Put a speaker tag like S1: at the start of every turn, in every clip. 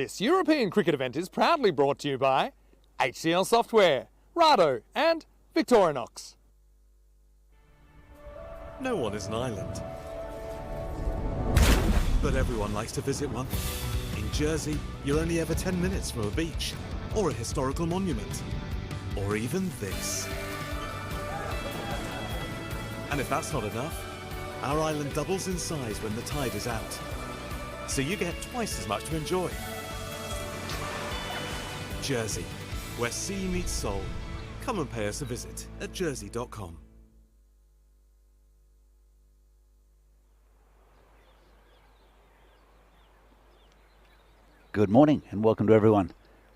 S1: This European cricket event is proudly brought to you by HCL Software, Rado and Victorinox.
S2: No one is an island, but everyone likes to visit one. In Jersey, you're only ever 10 minutes from a beach, or a historical monument, or even this. And if that's not enough, our island doubles in size when the tide is out. So you get twice as much to enjoy. Jersey, where sea meets soul. Come and pay us a visit at jersey.com.
S3: Good morning and welcome to everyone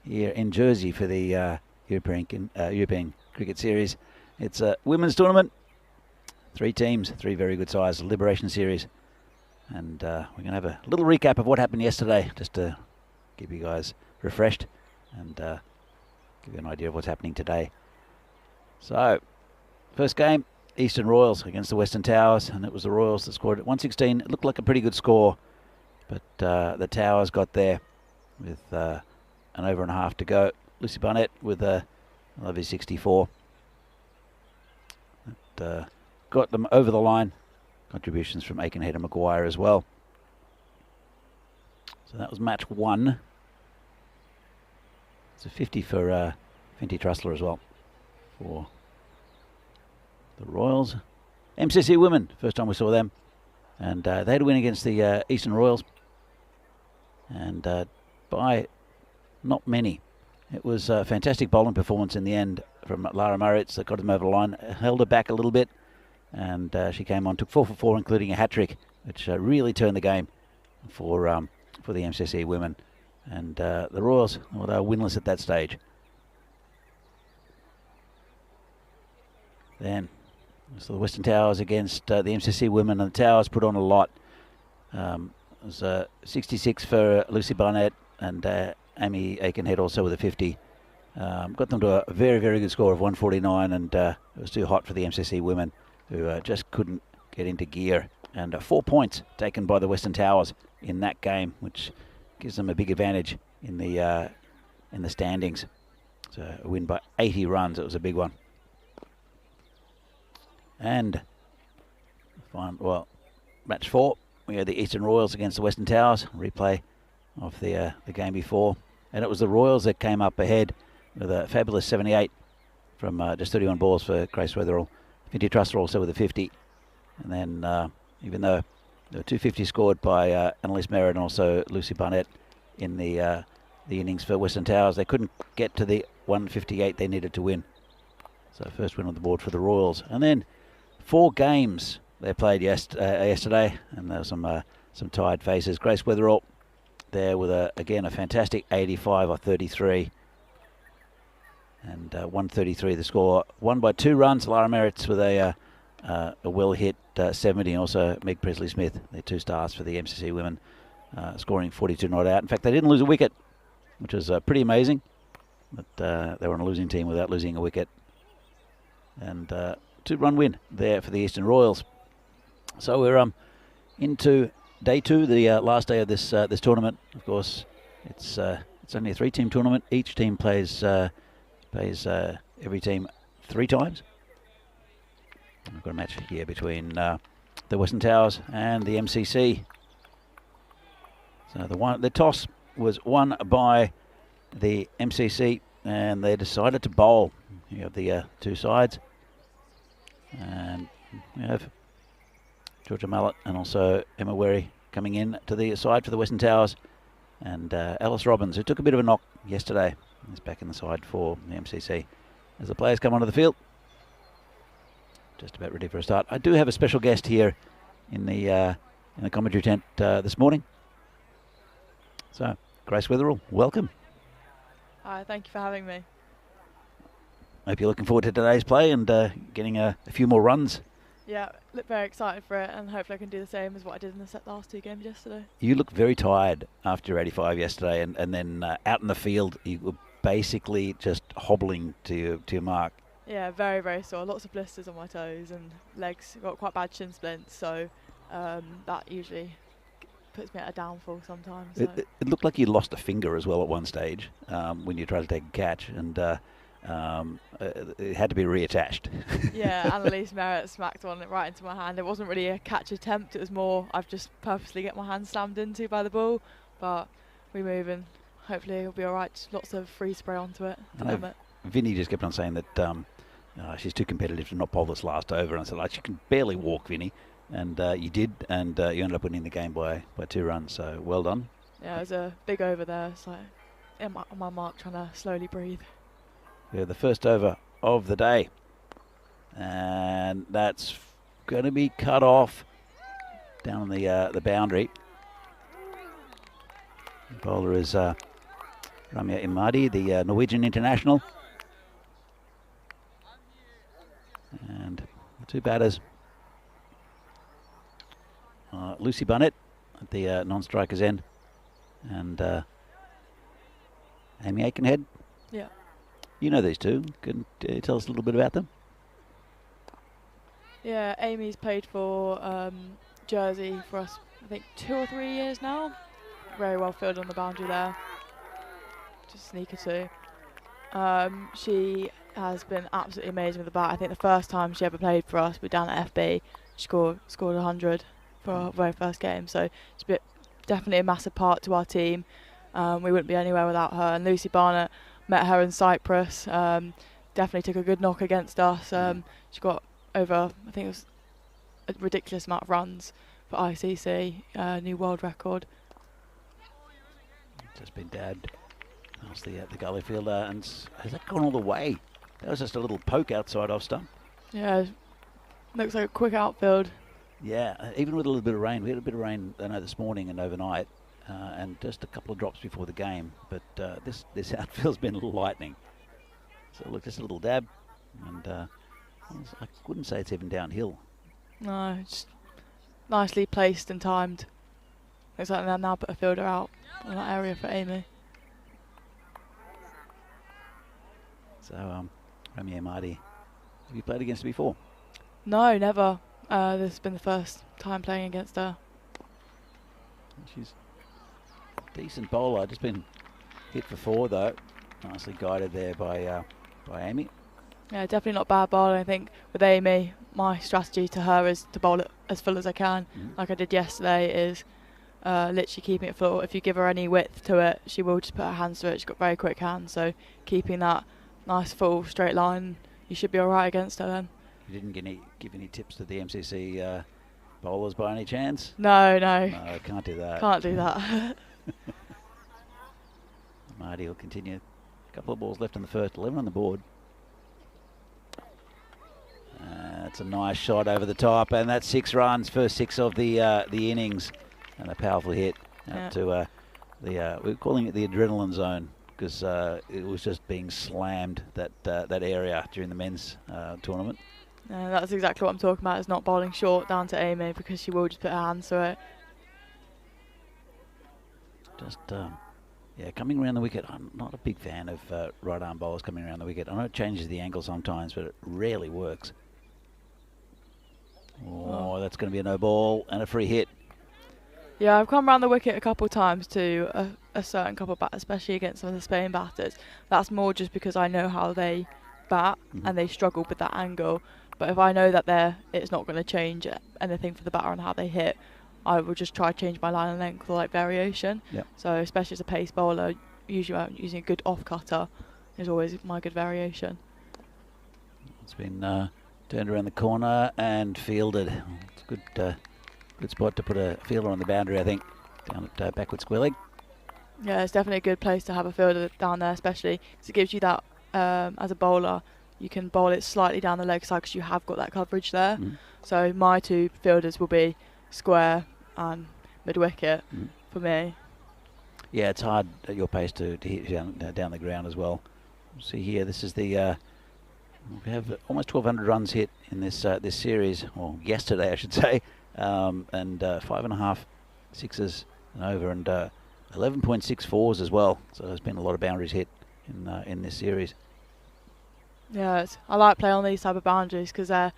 S3: here in Jersey for the European Cricket Series. It's a women's tournament, 3 teams, 3 very good size Liberation Series, and we're going to have a little recap of what happened yesterday just to keep you guys refreshed and give you an idea of what's happening today. So, first game, Eastern Royals against the Western Towers, and it was the Royals that scored at 116. It looked like a pretty good score, but the Towers got there with an over and a half to go. Lucy Barnett with a lovely 64. That got them over the line. Contributions from Aikenhead and Maguire as well. So that was match 1. It's a 50 for Fenty Trussler as well for the Royals. MCC women, first time we saw them. And they had a win against the Eastern Royals. And by not many. It was a fantastic bowling performance in the end from Lara Maritz that got them over the line. Held her back a little bit, and she came on, took 4 for 4, including a hat-trick, which really turned the game for the MCC women. And the Royals, well, they were winless at that stage. Then, so the Western Towers against the MCC women, and the Towers put on a lot. It was 66 for Lucy Barnett, and Amy Aikenhead also with a 50. Got them to a very, very good score of 149, and it was too hot for the MCC women, who just couldn't get into gear. And 4 points taken by the Western Towers in that game, which gives them a big advantage in the standings. So a win by 80 runs. It was a big one. And match 4, we had the Eastern Royals against the Western Towers. Replay of the game before, and it was the Royals that came up ahead with a fabulous 78 from just 31 balls for Grace Weatherall. Fenty Trussler also with a 50, and then even though there were 250 scored by Annalise Merritt and also Lucy Barnett in the innings for Western Towers, they couldn't get to the 158 they needed to win. So first win on the board for the Royals, and then 4 games they played yesterday, and there were some tied faces. Grace Weatherall there with again a fantastic 85 or 33, and 133 the score. Won by 2 runs. Lara Merritz with a well hit 70, and also Meg Presley-Smith, their 2 stars for the MCC women, scoring 42 not out. In fact, they didn't lose a wicket, which was pretty amazing. But they were on a losing team without losing a wicket, and 2-run win there for the Eastern Royals. So we're into Day 2, the last day of this tournament. Of course, it's only a 3-team tournament. Each team plays every team 3 times. And we've got a match here between the Western Towers and the MCC. So the toss was won by the MCC, and they decided to bowl. You have the 2 sides, and we have Georgia Mallett and also Emma Werry coming in to the side for the Western Towers, and Alice Robbins, who took a bit of a knock yesterday, is back in the side for the MCC. As the players come onto the field, just about ready for a start. I do have a special guest here in the commentary tent this morning. So, Grace Weatherall, welcome.
S4: Hi, thank you for having me.
S3: Hope you're looking forward to today's play and getting a few more runs.
S4: Yeah, look very excited for it, and hopefully I can do the same as what I did in the last 2 games yesterday.
S3: You look very tired after 85 yesterday, and then out in the field you were basically just hobbling to your mark.
S4: Yeah, very, very sore. Lots of blisters on my toes and legs. Got quite bad shin splints, so that usually puts me at a downfall sometimes. So.
S3: It looked like you lost a finger as well at one stage when you tried to take a catch, and it had to be reattached.
S4: Yeah, Annalise Merritt smacked one right into my hand. It wasn't really a catch attempt, it was more I've just purposely get my hand slammed into by the ball, but we move and hopefully it'll be alright. Just lots of free spray onto it.
S3: Vinny just kept on saying that she's too competitive to not bowl this last over, and I said, like, she can barely walk, Vinny, and you did, and you ended up winning the game by 2 runs, so well done.
S4: Yeah, it was a big over there, so on my mark trying to slowly breathe.
S3: Yeah, the first over of the day, and that's going to be cut off down on the boundary. The bowler is Ramya Imadi, the Norwegian international, and the 2 batters, Lucy Bunnett at the non-striker's end, and Amy Aikenhead.
S4: Yeah.
S3: You know these two. Can you tell us a little bit about them?
S4: Yeah, Amy's played for Jersey for us, I think 2 or 3 years now. Very well fielded on the boundary there. Just sneaker too. She has been absolutely amazing with the bat. I think the first time she ever played for us, we were down at FB. She scored 100 for our very first game. So it's definitely a massive part to our team. We wouldn't be anywhere without her. And Lucy Barnett, met her in Cyprus. Definitely took a good knock against us. She got over, I think it was a ridiculous amount of runs for ICC, new world record.
S3: Just been dabbed. That's the gully fielder, and has that gone all the way? That was just a little poke outside off stump.
S4: Yeah, looks like a quick outfield.
S3: Yeah, even with a little bit of rain. We had a bit of rain, I know, this morning and overnight, and just a couple of drops before the game. But this outfield's been lightning. So look, just a little dab, and I wouldn't say it's even downhill.
S4: No, just nicely placed and timed. Looks like they'll now put a fielder out on that area for Amy.
S3: So, Rami Amadi, have you played against her before?
S4: No, never. This has been the first time playing against her.
S3: She's a decent bowler. Just been hit for 4 though. Nicely guided there by Amy.
S4: Yeah, definitely not bad bowling. I think with Amy, my strategy to her is to bowl it as full as I can, like I did yesterday. Is literally keeping it full. If you give her any width to it, she will just put her hands to it. She's got very quick hands, so keeping that nice full straight line, you should be all right against her then.
S3: You didn't give any tips to the MCC bowlers by any chance?
S4: No.
S3: No, can't do that.
S4: Can't do that.
S3: Marty will continue. A couple of balls left in the first, 11 on the board. It's a nice shot over the top, and that's 6 runs, first 6 of the innings, and a powerful hit out to we're calling it the adrenaline zone, because it was just being slammed that area during the men's tournament.
S4: That's exactly what I'm talking about. Is not bowling short down to Amy, because she will just put her hands to it.
S3: Just coming around the wicket. I'm not a big fan of right arm bowlers coming around the wicket. I know it changes the angle sometimes, but it rarely works. Oh, that's going to be a no ball and a free hit.
S4: Yeah, I've come around the wicket a couple of times to a certain couple of batters, especially against some of the Spain batters. That's more just because I know how they bat and they struggle with that angle. But if I know that it's not going to change anything for the batter and how they hit, I will just try to change my line and length or like variation.
S3: Yep.
S4: So especially as a pace bowler, usually I'm using a good off cutter is always my good variation.
S3: It's been turned around the corner and fielded. It's a good spot to put a fielder on the boundary, I think, down at backward square leg.
S4: Yeah, it's definitely a good place to have a fielder down there, especially because it gives you that, as a bowler, you can bowl it slightly down the leg side because you have got that coverage there. So my 2 fielders will be square and mid-wicket for me.
S3: Yeah, it's hard at your pace to hit down the ground as well. See here, this is the... we have almost 1,200 runs hit in this series, or yesterday I should say, and 5.5 sixes and over, and 11.6 fours as well. So there's been a lot of boundaries hit in this series.
S4: Yeah, I like playing on these type of boundaries because they're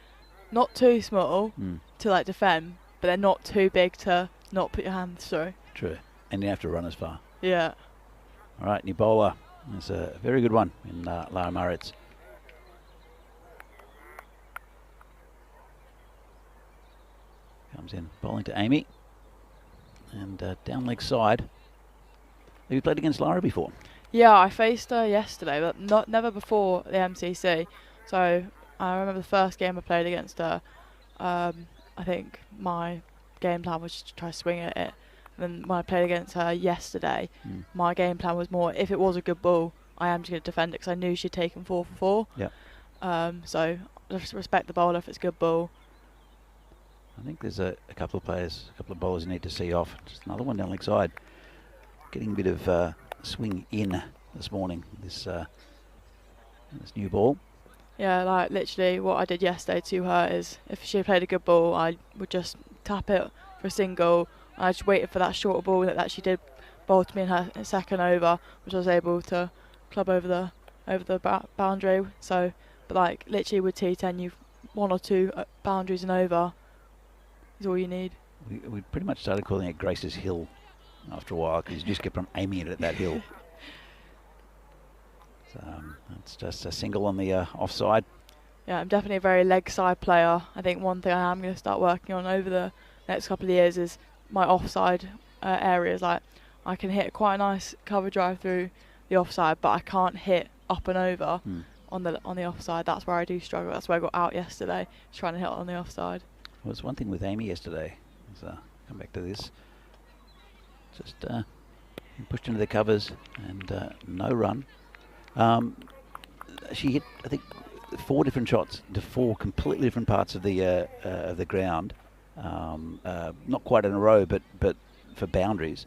S4: not too small to like defend, but they're not too big to not put your hands through.
S3: True. And you have to run as far.
S4: Yeah.
S3: All right, new bowler. It's a very good one in Lara Maritz. Comes in bowling to Amy. And down leg side. Have you played against Lara before?
S4: Yeah, I faced her yesterday, but never before the MCC. So I remember the first game I played against her. I think my game plan was just to try to swing at it. And then when I played against her yesterday, my game plan was more, if it was a good ball, I am just going to defend it because I knew she'd taken 4 for 4.
S3: Yeah.
S4: So just respect the bowler if it's a good ball.
S3: I think there's a couple of players, a couple of bowlers you need to see off. Just another one down leg side. Getting a bit of swing in this morning, this new ball.
S4: Yeah, like literally what I did yesterday to her is if she played a good ball, I would just tap it for a single. I just waited for that shorter ball that she did bowl to me in her second over, which I was able to club over the boundary. So, but like literally with T10, you've 1 or 2 boundaries and over is all you need.
S3: We pretty much started calling it Grace's Hill after a while because you just kept on aiming it at that hill. So it's just a single on the offside.
S4: Yeah, I'm definitely a very leg side player. I think one thing I am going to start working on over the next couple of years is my offside areas. Like I can hit quite a nice cover drive through the offside, but I can't hit up and over on the offside. That's where I do struggle. That's where I got out yesterday, trying to hit on the offside.
S3: Well, it's one thing with Amy yesterday. Come back to this. Just pushed into the covers and no run. She hit, I think, 4 different shots to 4 completely different parts of the ground. Not quite in a row, but for boundaries.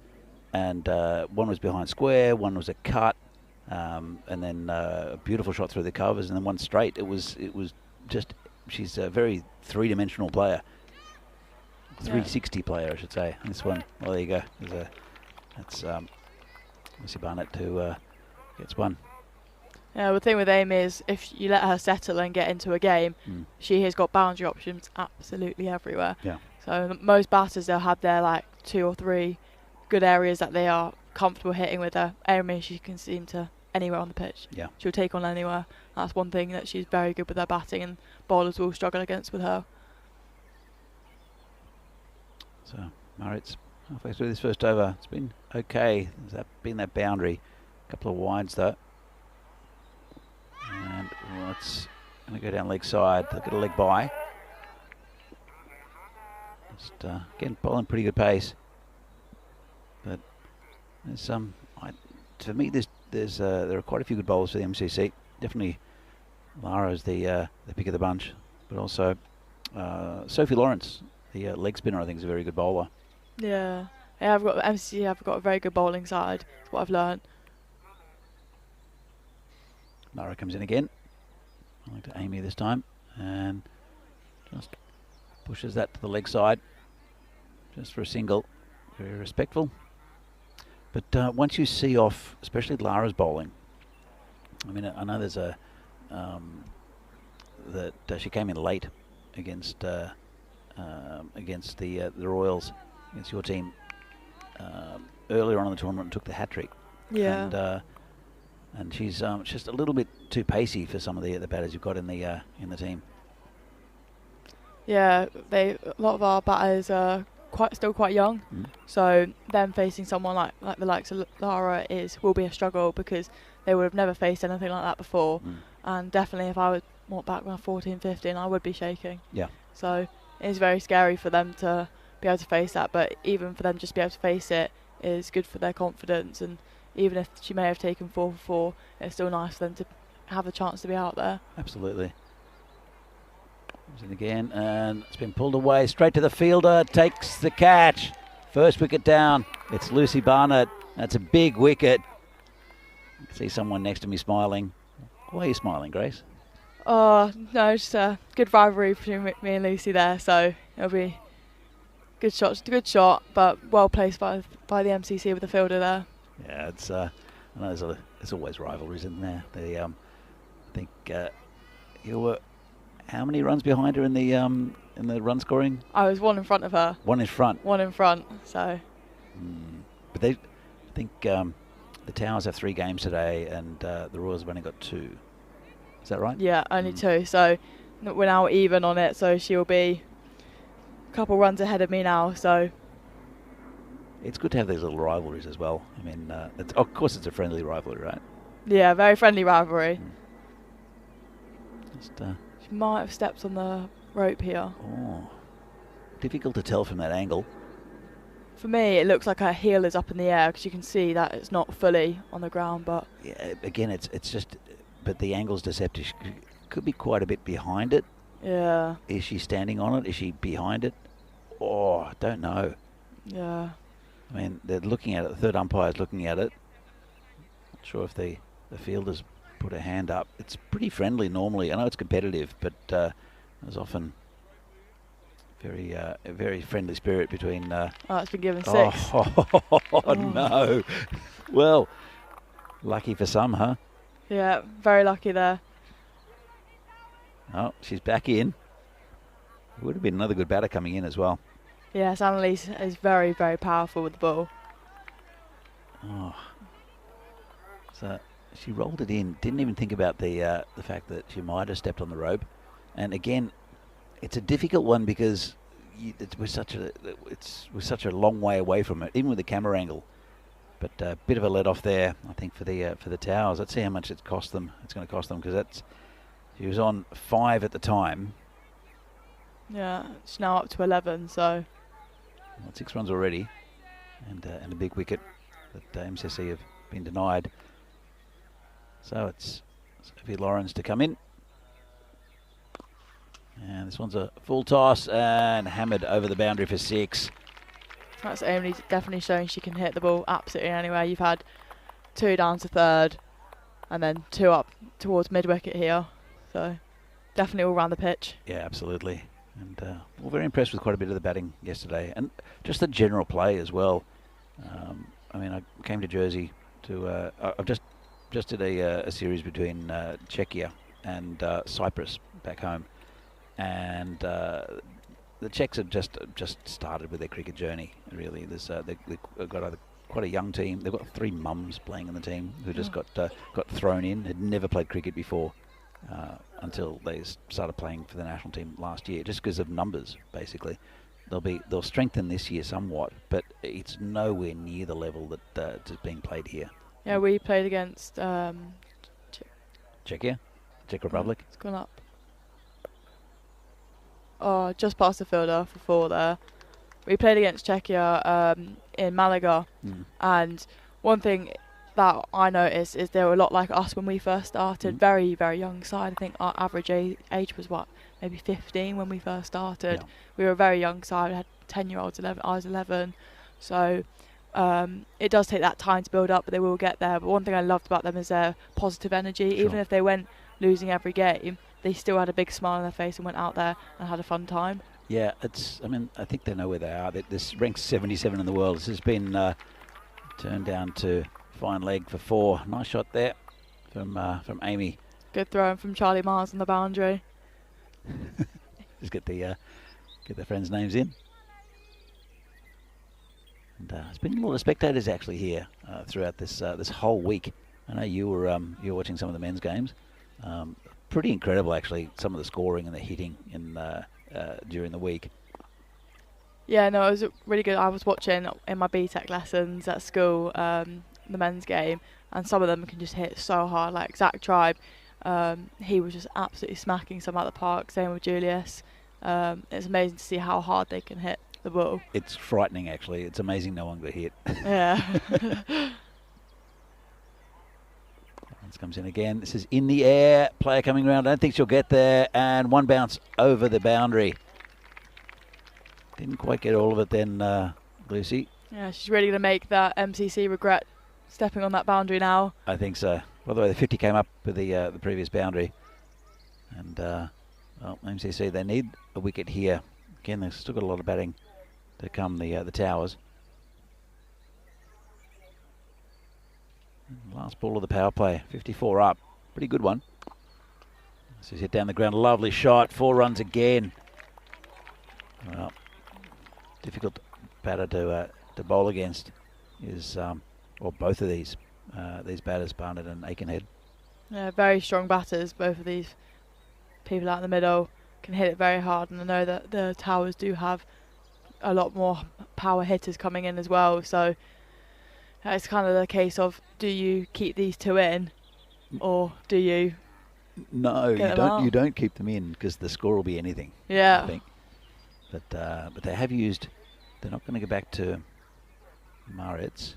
S3: And one was behind square, one was a cut, and then a beautiful shot through the covers, and then one straight. It was just, she's a very 3-dimensional player. 360 player, I should say. This one, well, there you go. That's Missy Barnett who gets one.
S4: Yeah, the thing with Amy is if you let her settle and get into a game, she has got boundary options absolutely everywhere.
S3: Yeah.
S4: So most batters, they'll have their like 2 or 3 good areas that they are comfortable hitting with her. Amy, she can seem to anywhere on the pitch.
S3: Yeah.
S4: She'll take on anywhere. That's one thing that she's very good with her batting, and bowlers will struggle against with her.
S3: So Maritz halfway through this first over. It's been okay. There's been that boundary. A couple of wides though. And it's going to go down leg side. Look at a leg by. Just again bowling pretty good pace. But there's for me there are quite a few good bowlers for the MCC. Definitely Lara's the pick of the bunch, but also Sophie Lawrence, the leg spinner, I think is a very good bowler.
S4: Yeah, I've got MCC. I've got a very good bowling side. That's what I've learned.
S3: Lara comes in again. I like to Amy this time, and just pushes that to the leg side, just for a single. Very respectful. But once you see off, especially Lara's bowling, I mean, I know there's that she came in late against the Royals, against your team earlier on in the tournament and took the hat trick.
S4: Yeah.
S3: And she's just a little bit too pacey for some of the batters you've got in the team.
S4: Yeah, a lot of our batters are still quite young, so them facing someone like the likes of Lara will be a struggle because they would have never faced anything like that before. And definitely if I was back when I was 14, 15, I would be shaking.
S3: Yeah.
S4: So it is very scary for them to be able to face that, but even for them just to be able to face it is good for their confidence. And even if she may have taken 4 for 4, it's still nice for them to have a chance to be out there.
S3: Absolutely. Comes in again, and it's been pulled away straight to the fielder. Takes the catch. First wicket down. It's Lucy Barnett. That's a big wicket. I can see someone next to me smiling. Why are you smiling, Grace?
S4: Oh no, just a good rivalry between me and Lucy there. So it'll be good shot. Just a good shot, but well placed by the MCC with the fielder there.
S3: Yeah, it's I know there's always rivalries in there. I think you were how many runs behind her in the in the run scoring?
S4: I was one in front of her.
S3: One in front.
S4: One in front. So.
S3: But I think the Towers have 3 games today, and the Royals have only got 2. Is that right?
S4: Yeah, only 2. So we're now even on it. So she'll be a couple runs ahead of me now. So.
S3: It's good to have these little rivalries as well. I mean, of course it's a friendly rivalry, right?
S4: Yeah, very friendly rivalry.
S3: Just,
S4: she might have stepped on the rope here.
S3: Oh, difficult to tell from that angle.
S4: For me, it looks like her heel is up in the air because you can see that it's not fully on the ground. But
S3: yeah, again, it's just, but the angle's deceptive. She could be quite a bit behind it.
S4: Yeah.
S3: Is she standing on it? Is she behind it? Oh, I don't know.
S4: Yeah.
S3: I mean, they're looking at it. The third umpire's looking at it. Not sure if the fielder's put a hand up. It's pretty friendly normally. I know it's competitive, but there's often a very friendly spirit between.
S4: Oh, it's been given 6.
S3: Oh, no. Well, lucky for some, huh?
S4: Yeah, very lucky there.
S3: Oh, she's back in. Would have been another good batter coming in as well.
S4: Yes, Annalise is very, very powerful with the ball.
S3: Oh. So she rolled it in. Didn't even think about the fact that she might have stepped on the rope. And again, it's a difficult one because we're such a long way away from it, even with the camera angle. But a bit of a let off there, I think, for the Towers. Let's see how much it's going to cost them, because she was on 5 at the time.
S4: Yeah, she's now up to 11. So.
S3: Well, 6 runs already, and a big wicket that MCC have been denied. So it's Sophie Lawrence to come in. And this one's a full toss and hammered over the boundary for 6.
S4: That's Amy definitely showing she can hit the ball absolutely anywhere. You've had 2 down to third and then 2 up towards mid-wicket here. So definitely all around the pitch.
S3: Yeah, absolutely. And we're very impressed with quite a bit of the batting yesterday, and just the general play as well. I mean, I came to Jersey to. I've just did a series between Czechia and Cyprus back home, and the Czechs have just started with their cricket journey. Really, they've got quite a young team. They've got 3 mums playing in the team who just got thrown in. Had never played cricket before. Until they started playing for the national team last year, just because of numbers, basically. They'll strengthen this year somewhat, but it's nowhere near the level that is being played here.
S4: Yeah, we played against
S3: Czechia, Czech Republic.
S4: It's gone up. Oh, just past the fielder for 4 there. We played against Czechia in Malaga, and one thing that I noticed is they were a lot like us when we first started. Very, very young side. I think our average age was maybe 15 when we first started.
S3: Yeah.
S4: We were a very young side. We had 10-year-olds. I was 11. So it does take that time to build up, but they will get there. But one thing I loved about them is their positive energy. Sure. Even if they went losing every game, they still had a big smile on their face and went out there and had a fun time.
S3: Yeah, I think they know where they are. This ranks 77 in the world. This has been turned down to fine leg for 4. Nice shot there from Amy.
S4: Good throw from Charlie Mars on the boundary.
S3: Just get the friends' names in. And there's been a lot of spectators actually here throughout this whole week. I know you were watching some of the men's games. Pretty incredible actually, some of the scoring and the hitting during the week.
S4: Yeah, no, it was really good. I was watching in my BTEC lessons at school the men's game, and some of them can just hit so hard, like Zach Tribe. He was just absolutely smacking some at the park, same with Julius. It's amazing to see how hard they can hit the ball. It's
S3: frightening actually. It's amazing no one got hit.
S4: Yeah.
S3: This comes in again. This is in the air. Player coming around. I don't think she'll get there. And one bounce over the boundary. Didn't quite get all of it then, Lucy.
S4: Yeah, she's really going to make that MCC regret stepping on that boundary now.
S3: I think so. By the way, the 50 came up with the previous boundary. And, well, MCC, they need a wicket here. Again, they've still got a lot of batting to come, the Towers. Last ball of the power play, 54 up. Pretty good one. This is hit down the ground. Lovely shot. 4 runs again. Well, difficult batter to bowl against is, or both of these batters, Barnett and Aikenhead.
S4: Yeah, very strong batters. Both of these people out in the middle can hit it very hard, and I know that the Towers do have a lot more power hitters coming in as well. So it's kind of the case of, do you keep these two in, or do you?
S3: No, you
S4: them
S3: don't.
S4: out?
S3: You don't keep them in because the score will be anything.
S4: Yeah.
S3: I think. But they have used. They're not going to go back to Maritz.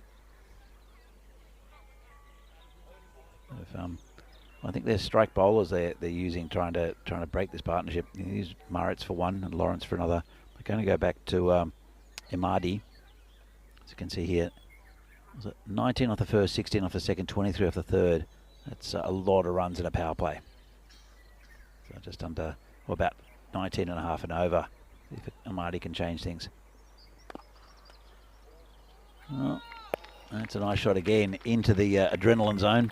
S3: I think they're strike bowlers they're using trying to break this partnership. You use Maritz for one and Lawrence for another. They're going to go back to Imadi. As you can see here, was it 19 off the first, 16 off the second, 23 off the third. That's a lot of runs in a power play. So just under, or about 19 and a half and over. If Imadi can change things. Well, that's a nice shot again into the adrenaline zone.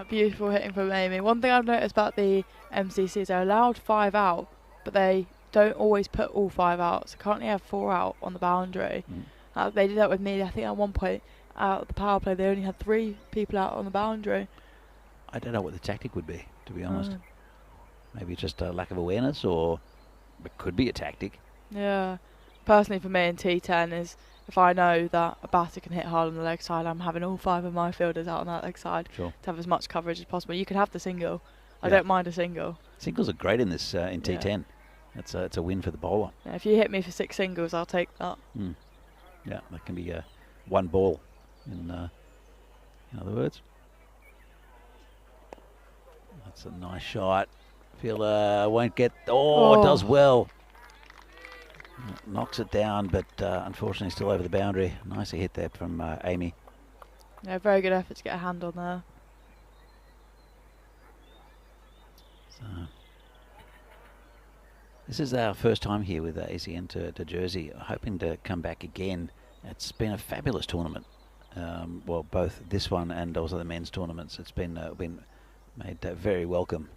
S4: Beautiful hitting from Amy. One thing I've noticed about the MCC is they're allowed 5 out, but they don't always put all 5 out. So currently have 4 out on the boundary. They did that with me. I think at one point out of the power play they only had 3 people out on the boundary.
S3: I don't know what the tactic would be, to be honest. Maybe just a lack of awareness, or it could be a tactic.
S4: Yeah. Personally for me in T10 is, if I know that a batter can hit hard on the leg side, I'm having all 5 of my fielders out on that leg side to have as much coverage as possible. You can have the single. I don't mind a single.
S3: Singles are great in this in T10. It's a win for the bowler.
S4: Yeah, if you hit me for 6 singles, I'll take that.
S3: Yeah, that can be one ball in other words. That's a nice shot. Fielder won't get. Does well. Knocks it down, but unfortunately still over the boundary. Nicely hit there from Amy.
S4: Yeah, very good effort to get a hand on there.
S3: So this is our first time here with ACN to Jersey, hoping to come back again. It's been a fabulous tournament. Well, both this one and also the men's tournaments. It's been made very welcome.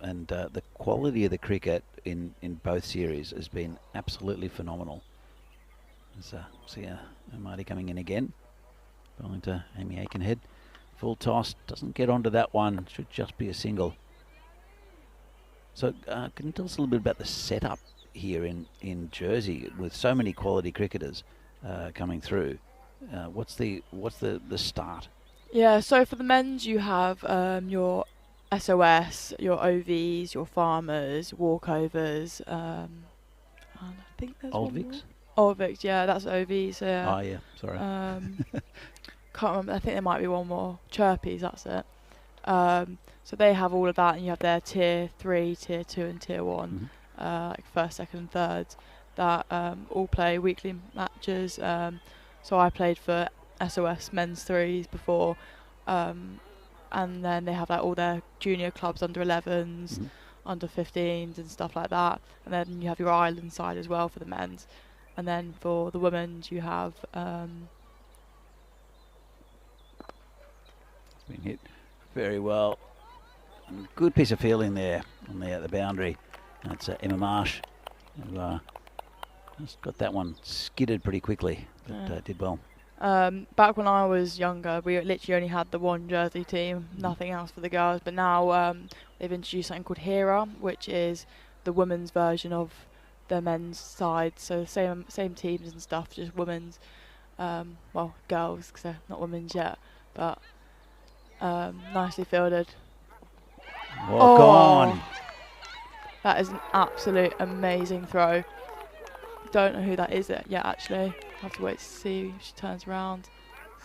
S3: And the quality of the cricket in both series has been absolutely phenomenal. See Marty coming in again, bowling to Amy Aikenhead. Full toss, doesn't get onto that one, should just be a single. So can you tell us a little bit about the setup here in Jersey with so many quality cricketers coming through? What's the start?
S4: Yeah, so for the men's you have your SOS, your OVs, your farmers, walkovers, and I think there's
S3: Old
S4: one
S3: Vics?
S4: more. Old Vics, yeah, that's OVs. Yeah.
S3: Oh yeah, sorry.
S4: Can't remember. I think there might be one more. Chirpies, that's it. So they have all of that, and you have their tier 3, tier 2, and tier 1, like first, second, and third, that all play weekly matches. So I played for SOS men's 3s before. And then they have like all their junior clubs, under 11s, under 15s and stuff like that. And then you have your island side as well for the men's. And then for the women's you have
S3: It's been hit very well. And good piece of fielding there on the boundary. That's Emma Marsh, who just got that one skidded pretty quickly, but did well.
S4: Back when I was younger, we literally only had the one Jersey team, nothing else for the girls. But now they've introduced something called Hera, which is the women's version of the men's side. So same teams and stuff, just women's. Well, girls, because they're not women's yet. But nicely fielded.
S3: Walk on.
S4: That is an absolute amazing throw. Don't know who that is yet, actually. I'll have to wait to see if she turns around,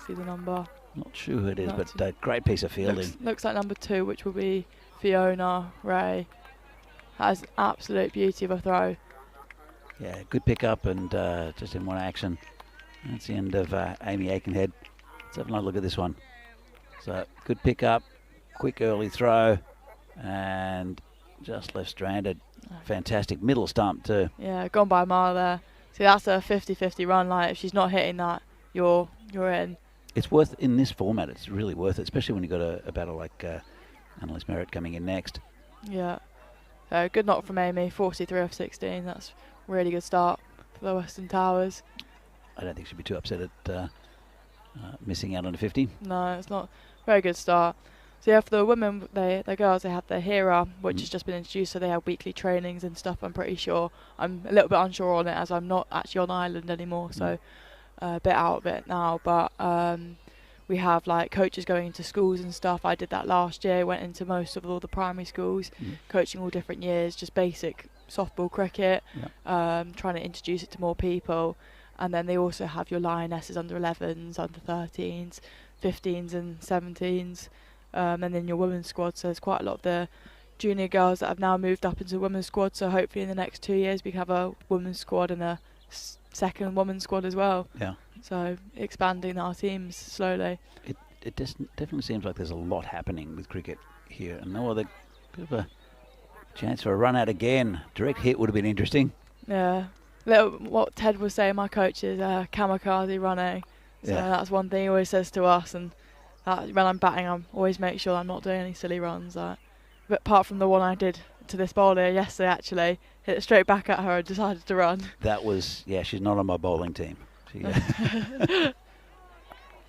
S4: see the number.
S3: Not sure who it is, but great piece of fielding.
S4: Looks like number 2, which will be Fiona Ray. That is an absolute beauty of a throw.
S3: Yeah, good pick up and just in one action. That's the end of Amy Aikenhead. Let's have another look at this one. So good pick up, quick early throw, and just left stranded. Fantastic middle stump too.
S4: Yeah, gone by a mile there. See, that's a 50-50 run. Like, if she's not hitting that, you're in.
S3: It's worth, in this format, it's really worth it, especially when you've got a battle like Annalise Merritt coming in next.
S4: Yeah. Good knock from Amy, 43 off 16. That's really good start for the Western Towers.
S3: I don't think she'd be too upset at missing out on a 50.
S4: No, it's not. Very good start. So yeah, for the women, the girls, they have their HERA, which has just been introduced, so they have weekly trainings and stuff, I'm pretty sure. I'm a little bit unsure on it as I'm not actually on Ireland anymore, so a bit out of it now. But we have like coaches going into schools and stuff. I did that last year, went into most of all the primary schools, coaching all different years, just basic softball, cricket, trying to introduce it to more people. And then they also have your Lionesses under 11s, under 13s, 15s and 17s. And then your women's squad, so there's quite a lot of the junior girls that have now moved up into the women's squad, so hopefully in the next 2 years we can have a women's squad and a second women's squad as well.
S3: Yeah.
S4: So expanding our teams slowly.
S3: It definitely seems like there's a lot happening with cricket here, and no other bit of a chance for a run out again. Direct hit would have been interesting.
S4: Yeah. What Ted was saying, my coach, is kamikaze running. So that's one thing he always says to us, and when I'm batting, I always make sure I'm not doing any silly runs. But apart from the one I did to this bowler yesterday, actually, hit it straight back at her and decided to run.
S3: That was, she's not on my bowling team. She,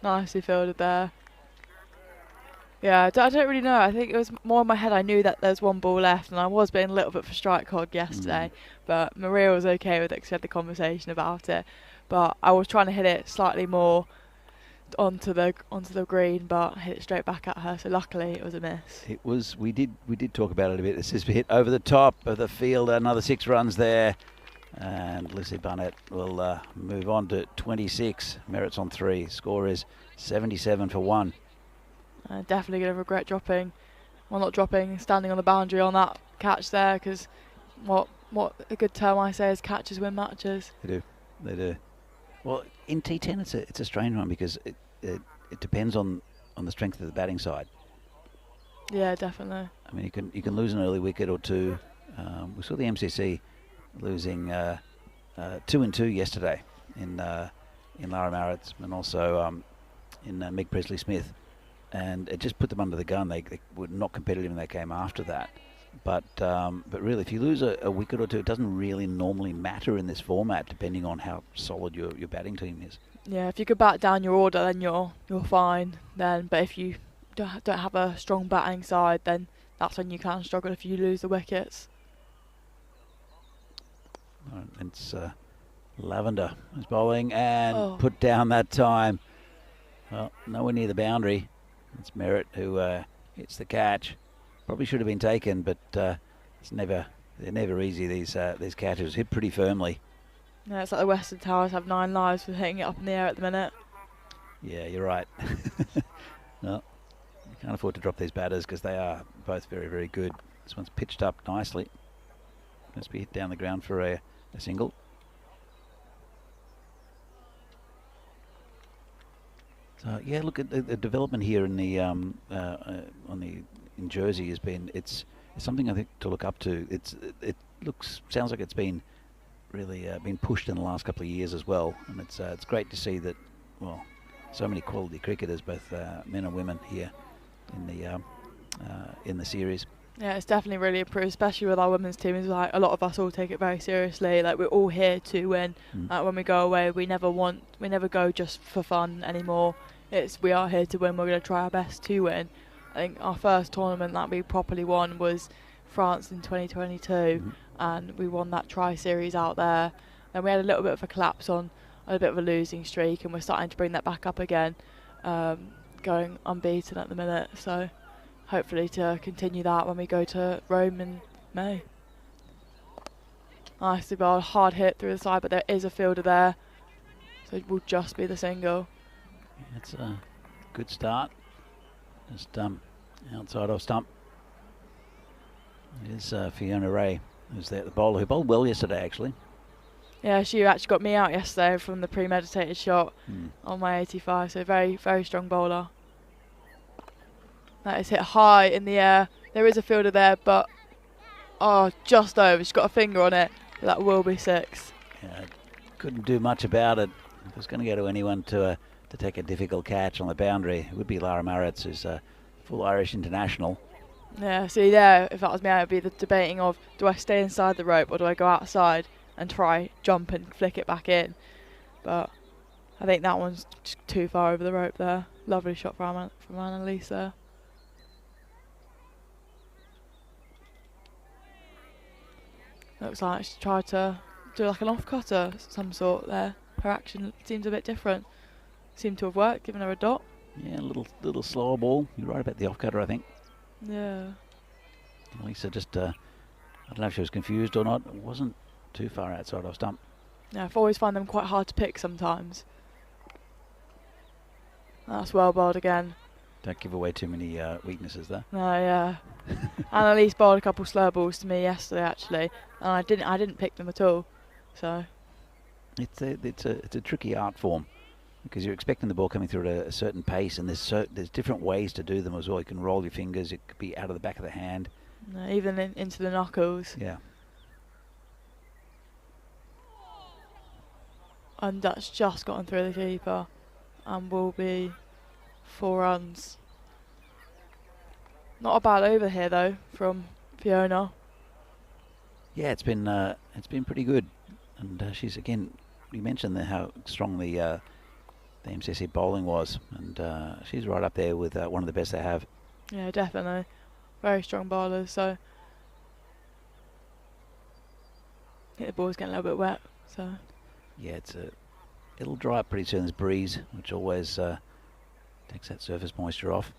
S4: nicely fielded there. Yeah, I don't really know. I think it was more in my head. I knew that there's one ball left, and I was being a little bit for strike hog yesterday. But Maria was okay with it because we had the conversation about it. But I was trying to hit it slightly more onto the green, but hit it straight back at her. So luckily, it was a miss.
S3: It was. We did talk about it a bit. This is hit over the top of the field. Another 6 runs there, and Lucy Barnett will move on to 26. Merritt's on 3. Score is 77 for 1.
S4: Definitely going to regret standing on the boundary on that catch there, because what a good term I say is catches win matches.
S3: They do. Well, in T10 it's a strange one because it depends on the strength of the batting side.
S4: Yeah, definitely. I
S3: mean, you can lose an early wicket or two. We saw the MCC losing 2-2 yesterday in Lara Marriott and also in Meg Presley-Smith. And it just put them under the gun. They were not competitive and they came after that. But really, if you lose a wicket or two, it doesn't really normally matter in this format, depending on how solid your batting team is.
S4: Yeah, if you could bat down your order, then you're fine. Then, but if you don't have a strong batting side, then that's when you can struggle if you lose the wickets.
S3: It's Lavender is bowling and put down that time. Well, nowhere near the boundary. It's Merritt who hits the catch. Probably should have been taken, but they're never easy. These catches hit pretty firmly.
S4: Yeah, it's like the Western Towers have 9 lives for hitting it up in the air at the minute.
S3: Yeah, you're right. No, you can't afford to drop these batters because they are both very, very good. This one's pitched up nicely. Must be hit down the ground for a single. So yeah, look at the development here in the in Jersey has been it's something I think to look up to. Sounds like it's been really been pushed in the last couple of years as well, and it's great to see that so many quality cricketers, both men and women here in the series.
S4: Yeah, it's definitely really improved, especially with our women's team. Is like a lot of us all take it very seriously. Like we're all here to win. When we go away, we never go just for fun anymore. We are here to win. We're going to try our best to win. I think our first tournament that we properly won was France in 2022, and we won that tri-series out there. Then we had a little bit of a collapse on a bit of a losing streak, and we're starting to bring that back up again, going unbeaten at the minute. So hopefully to continue that when we go to Rome in May. Nicely bowled, hard hit through the side, but there is a fielder there, so it will just be the single.
S3: It's a good start. Just outside off stump. Here's Fiona Ray, who's there, the bowler who bowled well yesterday, actually.
S4: Yeah, she actually got me out yesterday from the premeditated shot on my 85, so very, very strong bowler. That is hit high in the air. There is a fielder there, but just over. She's got a finger on it. That will be 6.
S3: Yeah, couldn't do much about it. If it was going to go to anyone to take a difficult catch on the boundary, it would be Lara Marriott, who's a full Irish international.
S4: Yeah, see there, if that was me, I would be debating of, do I stay inside the rope or do I go outside? and try jump and flick it back in. But I think that one's just too far over the rope there. Lovely shot from Annalise there. Looks like she tried to do like an off-cutter of some sort there. Her action seems a bit different. Seemed to have worked, giving her a dot.
S3: Yeah, a little slower ball. You're right about the off-cutter, I think.
S4: Yeah.
S3: Lisa just, I don't know if she was confused or not. It wasn't too far outside off stump.
S4: Yeah, I've always found them quite hard to pick sometimes. That's well bowled again.
S3: Don't give away too many weaknesses there.
S4: No, yeah. Annalise bowled a couple slow balls to me yesterday actually, and I didn't pick them at all. So
S3: it's a tricky art form because you're expecting the ball coming through at a certain pace, and there's different ways to do them as well. You can roll your fingers. It could be out of the back of the hand.
S4: Even into the knuckles.
S3: Yeah.
S4: And that's just gotten through the keeper, and will be 4 runs. Not a bad over here though from Fiona.
S3: Yeah, it's been pretty good, and she's again. You mentioned how strong the MCC bowling was, and she's right up there with one of the best they have.
S4: Yeah, definitely. Very strong bowlers. So I think the ball's getting a little bit wet. So
S3: yeah, it'll dry up pretty soon. There's breeze, which always takes that surface moisture off.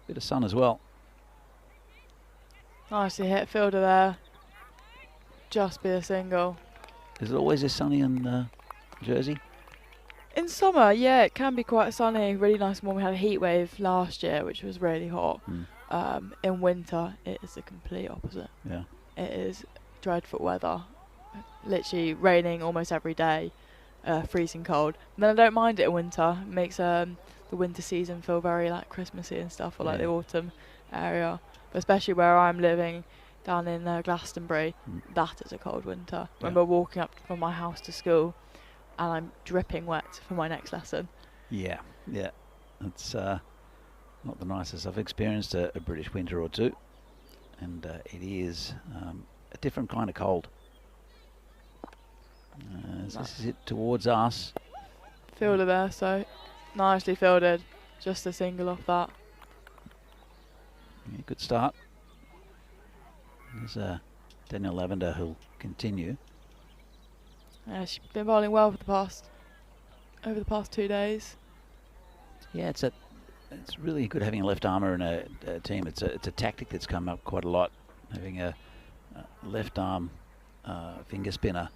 S3: Bit of sun as well.
S4: Nicely hit fielder there. Just be a single.
S3: Is it always this sunny in Jersey?
S4: In summer, yeah, it can be quite sunny. Really nice and warm. We had a heat wave last year, which was really hot. In winter, it is the complete opposite.
S3: Yeah.
S4: It is dreadful weather. Literally raining almost every day. Freezing cold. And then I don't mind it in winter. It makes the winter season feel very like Christmassy and stuff, or like the autumn area. But especially where I'm living, down in Glastonbury, that is a cold winter. I remember walking up from my house to school, and I'm dripping wet for my next lesson. Yeah.
S3: It's not the nicest. I've experienced a British winter or two, and it is a different kind of cold. This is it towards us.
S4: Fielder there, so nicely fielded. Just a single off that.
S3: Yeah, good start. There's Danielle Lavender who'll continue.
S4: Yeah, she's been bowling well over the past 2 days.
S3: Yeah, it's really good having a left armour in a team. It's a tactic that's come up quite a lot. Having a left arm finger spinner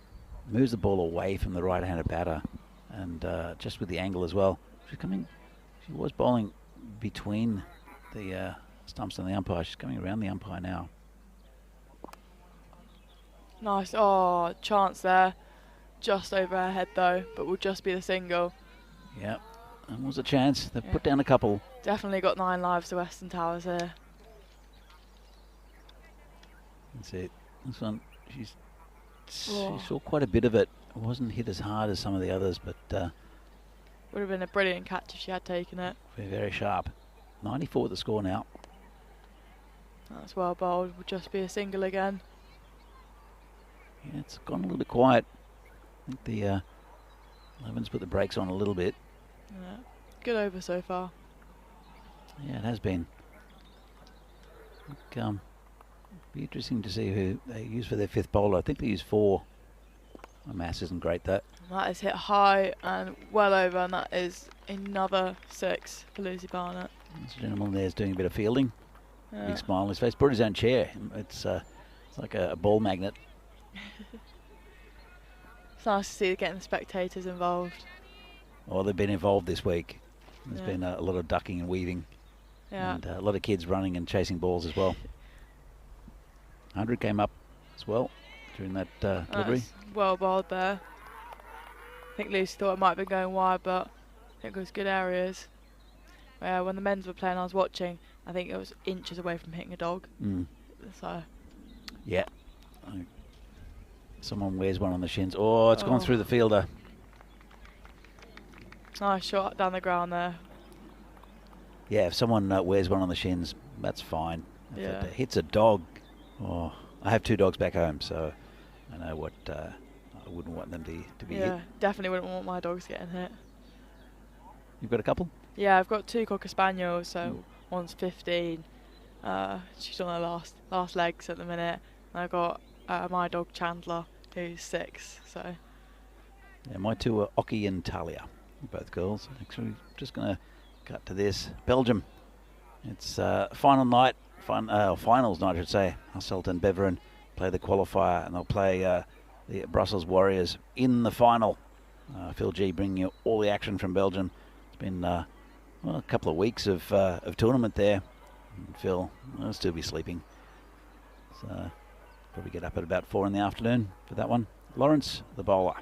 S3: moves the ball away from the right-handed batter, and just with the angle as well. She was bowling between the stumps and the umpire. She's coming around the umpire now.
S4: Nice. Oh, chance there. Just over her head though, but will just be the single.
S3: Yeah, and was a chance. They've put down a couple.
S4: Definitely got 9 lives to Western Towers here.
S3: That's it. This one, she saw quite a bit of it. It wasn't hit as hard as some of the others, but
S4: would have been a brilliant catch if she had taken it.
S3: Very, very sharp. 94 at the score now.
S4: That's well bowled. Will just be a single again.
S3: Yeah, it's gone a little bit quiet. I think the Lemon's put the brakes on a little bit.
S4: Yeah. Good over so far.
S3: Yeah, it has been. It'll be interesting to see who they use for their 5th bowler. I think they use 4. My mass isn't great, that.
S4: That is hit high and well over, and that is another 6 for Lucy Barnett.
S3: This gentleman there is doing a bit of fielding.
S4: Yeah.
S3: Big smile on his face. Brought his own chair. It's like a ball magnet.
S4: It's nice to see getting the spectators involved.
S3: Well, they've been involved this week. There's been a lot of ducking and weaving.
S4: Yeah.
S3: And a lot of kids running and chasing balls as well. 100 came up as well during that delivery.
S4: That's well bowled there. I think Lucy thought it might have been going wide, but I think it was good areas. When the men's were playing, I was watching. I think it was inches away from hitting a dog. So.
S3: Yeah. Someone wears one on the shins. Oh, it's gone through the fielder.
S4: Nice shot down the ground there.
S3: Yeah, if someone wears one on the shins, that's fine. If it hits a dog, I have 2 dogs back home, so I know what I wouldn't want them to be
S4: Yeah,
S3: hit.
S4: definitely wouldn't want my dogs getting hit.
S3: You've got a couple?
S4: Yeah, I've got 2 Cocker Spaniels, so one's 15. She's on her last legs at the minute. And I've got my dog Chandler, who's 6. So
S3: Yeah, my 2 are Oki and Talia, both girls. Actually, just going to cut to this. Belgium. It's final night, finals night, I should say. Hasselt and Beveren play the qualifier, and they'll play the Brussels Warriors in the final. Phil G bringing you all the action from Belgium. It's been a couple of weeks of tournament there. And Phil will still be sleeping. So probably get up at about 4 in the afternoon for that one. Lawrence, the bowler.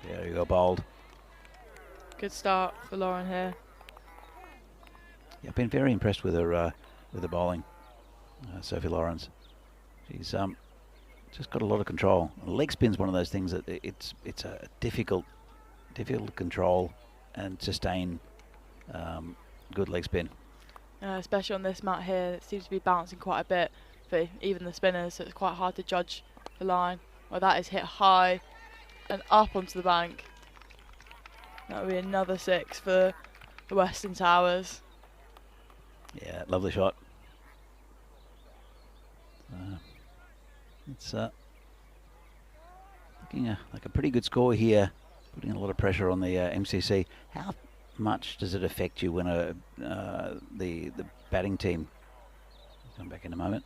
S3: There you go, bowled.
S4: good start for Lauren here.
S3: Yeah, I've been very impressed with her with the bowling, Sophie Lawrence. She's just got a lot of control. Leg spin's one of those things that it's a difficult to control and sustain. Good leg spin.
S4: Especially on this mat here, it seems to be bouncing quite a bit for even the spinners, so it's quite hard to judge the line. Well, that is hit high and up onto the bank. That would be another 6 for the Western Towers.
S3: Yeah, lovely shot. It's looking like a pretty good score here, putting a lot of pressure on the MCC. How much does it affect you when the batting team? I'll come back in a moment.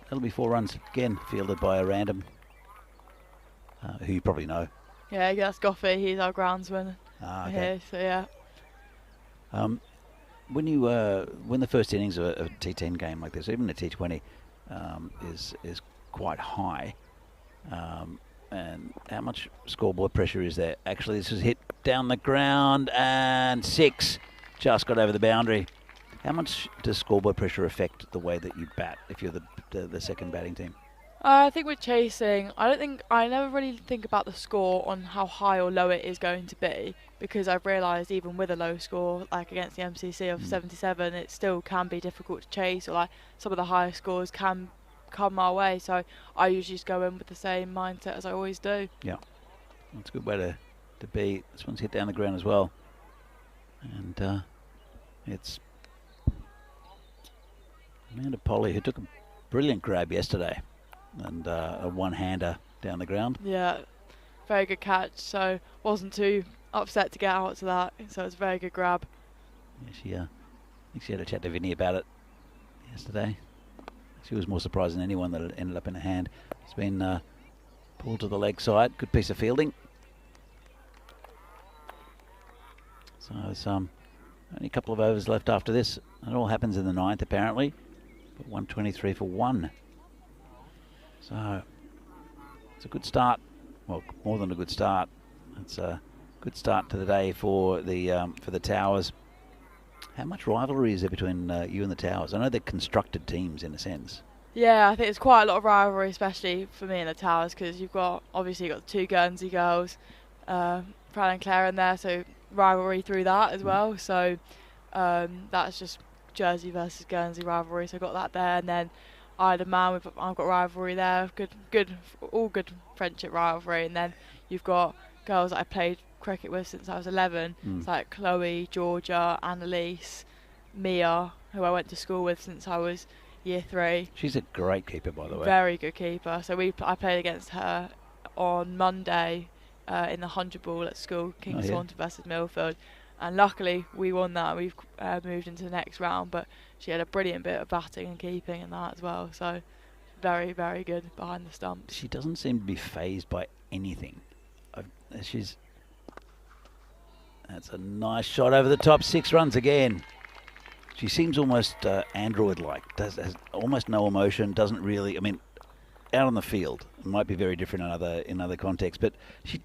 S3: That'll be 4 runs again, fielded by a random who you probably know.
S4: Yeah, that's Goffey. He's our groundsman
S3: Okay.
S4: here. So yeah.
S3: When you when the first innings of a T10 game like this, even a T20, is quite high, and how much scoreboard pressure is there? Actually, this is hit down the ground and 6, just got over the boundary. How much does scoreboard pressure affect the way that you bat if you're the second batting team?
S4: I think we're chasing. I never really think about the score on how high or low it is going to be, because I've realised even with a low score, like against the MCC of 77, it still can be difficult to chase, or like some of the higher scores can come our way. So I usually just go in with the same mindset as I always do.
S3: Yeah, that's a good way to be. This one's hit down the ground as well, and it's Amanda Polly, who took a brilliant grab yesterday, and a one-hander down the ground.
S4: Yeah, very good catch. So wasn't too upset to get out to that. So it's a very good grab.
S3: Yeah, I think she had a chat to Vinny about it yesterday. She was more surprised than anyone that it ended up in her hand. It's been pulled to the leg side. Good piece of fielding. So it's only a couple of overs left after this. It all happens in the 9th apparently. But 123 for 1. So it's a good start. Well, more than a good start. It's a good start to the day for the Towers. How much rivalry is there between you and the Towers? I know they're constructed teams in a sense.
S4: Yeah, I think it's quite a lot of rivalry, especially for me and the Towers, because you've got the 2 Guernsey girls, Fran and Claire in there, so rivalry through that as well. So that's just Jersey versus Guernsey rivalry. So I got that there, and then Isle of Man, I've got rivalry there. All good friendship rivalry, and then you've got girls that I played cricket with since I was 11. It's like Chloe, Georgia, Annalise, Mia, who I went to school with since I was year 3.
S3: She's a great keeper, by the way.
S4: Very good keeper. So I played against her on Monday in the 100 ball at school, King's Taunton versus Millfield, and luckily we won that. We've moved into the next round, but she had a brilliant bit of batting and keeping and that as well. So very, very good behind the stumps.
S3: She doesn't seem to be fazed by anything. That's a nice shot over the top. 6 runs again. She seems almost android-like. Has almost no emotion. Doesn't really. I mean, out on the field, it might be very different in other contexts, but she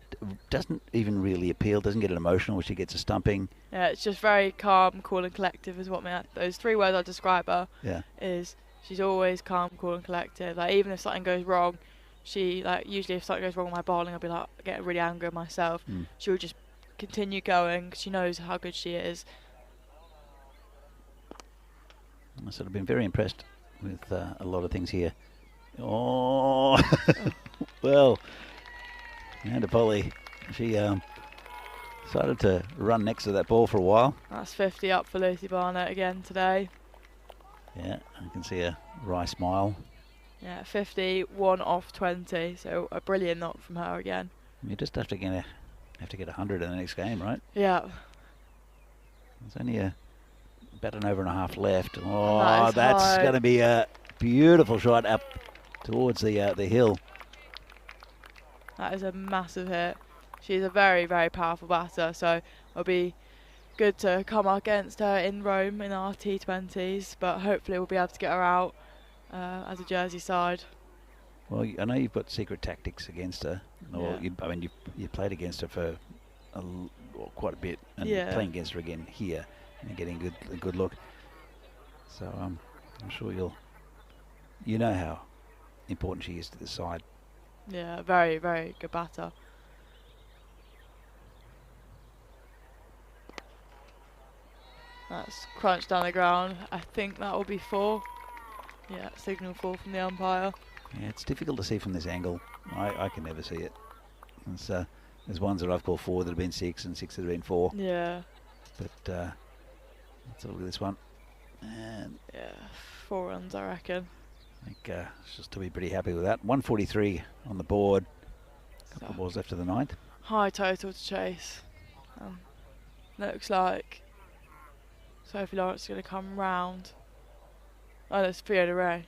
S3: doesn't even really appeal. Doesn't get emotional when she gets a stumping.
S4: Yeah, it's just very calm, cool, and collective. Is what those 3 words I describe her.
S3: Yeah.
S4: Is she's always calm, cool, and collective. Like even if something goes wrong, she usually if something goes wrong with my bowling, I'll be like get really angry at myself. She'll just continue going. She knows how good she is.
S3: I sort of been very impressed with a lot of things here. Oh, well, Amanda Polly, she decided to run next to that ball for a while.
S4: That's 50 up for Lucy Barnett again today.
S3: Yeah, I can see a wry smile.
S4: Yeah, 50, 1 off 20, so a brilliant knock from her again.
S3: You just have to get 100 in the next game, right?
S4: Yeah.
S3: There's only about an over and a half left.
S4: That
S3: Oh,
S4: is
S3: that's
S4: high.
S3: going to be a beautiful shot up towards the hill.
S4: That is a massive hit. She's a very, very powerful batter, so it'll be good to come against her in Rome in our T20s, but hopefully we'll be able to get her out as a Jersey side.
S3: Well, I know you've got secret tactics against her. Or
S4: Yeah.
S3: you played against her for quite a bit, and
S4: Yeah.
S3: playing against her again here and getting a good look. So I'm sure you know how important she is to the side.
S4: Yeah, very, very good batter. That's crunched down the ground. I think that will be 4. Yeah, signal 4 from the umpire.
S3: Yeah, it's difficult to see from this angle. I can never see it. There's ones that I've called 4 that have been 6 and 6 that have been 4.
S4: Yeah.
S3: But let's have a look at this one. And
S4: Yeah, 4 runs, I reckon.
S3: I think it's just to be pretty happy with that. 143 on the board. Couple of
S4: So,
S3: balls left of the ninth.
S4: high total to chase. Looks like Sophie Lawrence is going to come round. Oh, that's Fiona Ray.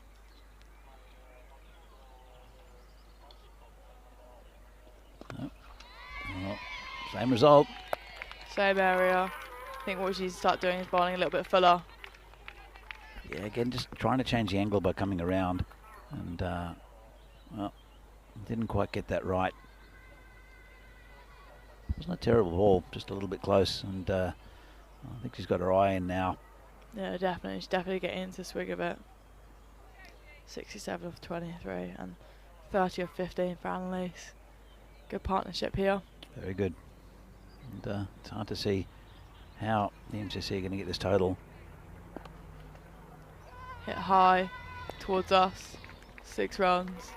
S3: Well, same result.
S4: Same area. I think what she needs to start doing is bowling a little bit fuller.
S3: Yeah, again, just trying to change the angle by coming around. And, well, didn't quite get that right. Wasn't a terrible ball, just a little bit close. And I think she's got her eye in now.
S4: Yeah, definitely. She's definitely getting into the swing of it. 67 of 23 and 30 of 15 for Annalise. Good partnership here.
S3: Very good. And it's hard to see how the MCC are going to get this total.
S4: Hit high towards us. 6 runs.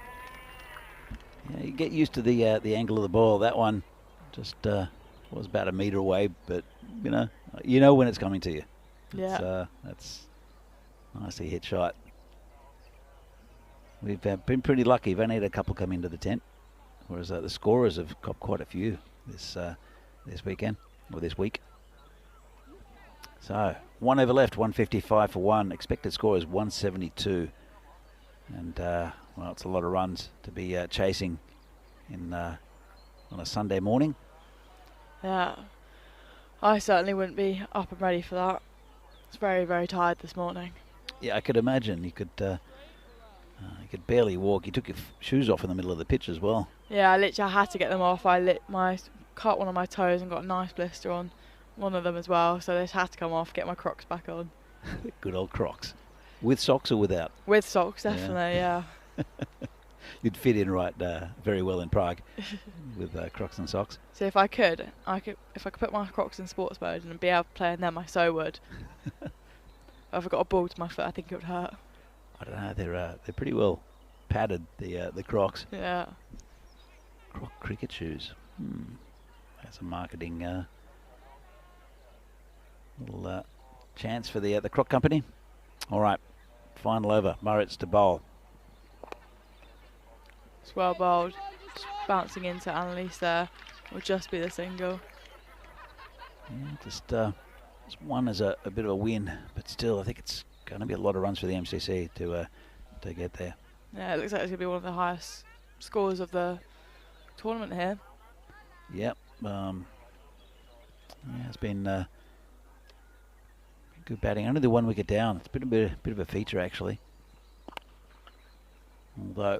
S3: Yeah, you get used to the angle of the ball. That one just was about a metre away, but you know when it's coming to you.
S4: Yeah.
S3: That's nicely hit shot. We've been pretty lucky. We've only had a couple come into the tent, whereas the scorers have got quite a few this weekend or this week. So 1 over left, 155 for 1. Expected score is 172, and well, it's a lot of runs to be chasing in on a Sunday morning.
S4: Yeah. I certainly wouldn't be up and ready for that. It's very, very tired this morning.
S3: Yeah, I could imagine you could barely walk. You took your shoes off in the middle of the pitch as well.
S4: Yeah, I had to get them off. I cut one of my toes and got a nice blister on one of them as well. So they just had to come off, get my Crocs back on.
S3: Good old Crocs. With socks or without?
S4: With socks, definitely, yeah.
S3: You'd fit in very well in Prague with Crocs and socks.
S4: So if I could put my Crocs in sports mode and be able to play in them, I so would. If I got a ball to my foot, I think it would hurt.
S3: I don't know. They're pretty well padded. The Crocs.
S4: Yeah.
S3: Croc cricket shoes. That's a marketing little chance for the Croc company. All right, final over. Moritz to bowl.
S4: It's well bowled. Just bouncing into Annalise there. Will just be the single.
S3: Yeah, just one as a bit of a win, but still, I think it's going to be a lot of runs for the MCC to get there.
S4: Yeah, it looks like it's going to be one of the highest scores of the tournament here.
S3: Yep. Yeah, it's been good batting. Only the 1 wicket down. It's been a bit of a feature actually. Although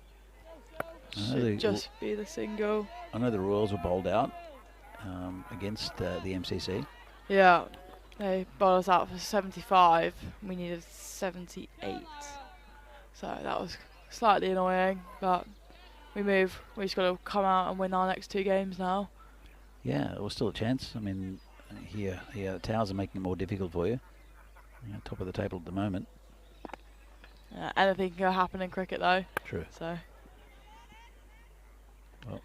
S4: Should just be the single.
S3: I know the Royals were bowled out against the MCC.
S4: Yeah, they bowled us out for 75. We needed 78. So that was slightly annoying, but we move. We just got to come out and win our next 2 games now.
S3: Yeah, it was still a chance. I mean, here the Towers are making it more difficult for you. Top of the table at the moment.
S4: Anything can happen in cricket though.
S3: True.
S4: So.
S3: Well,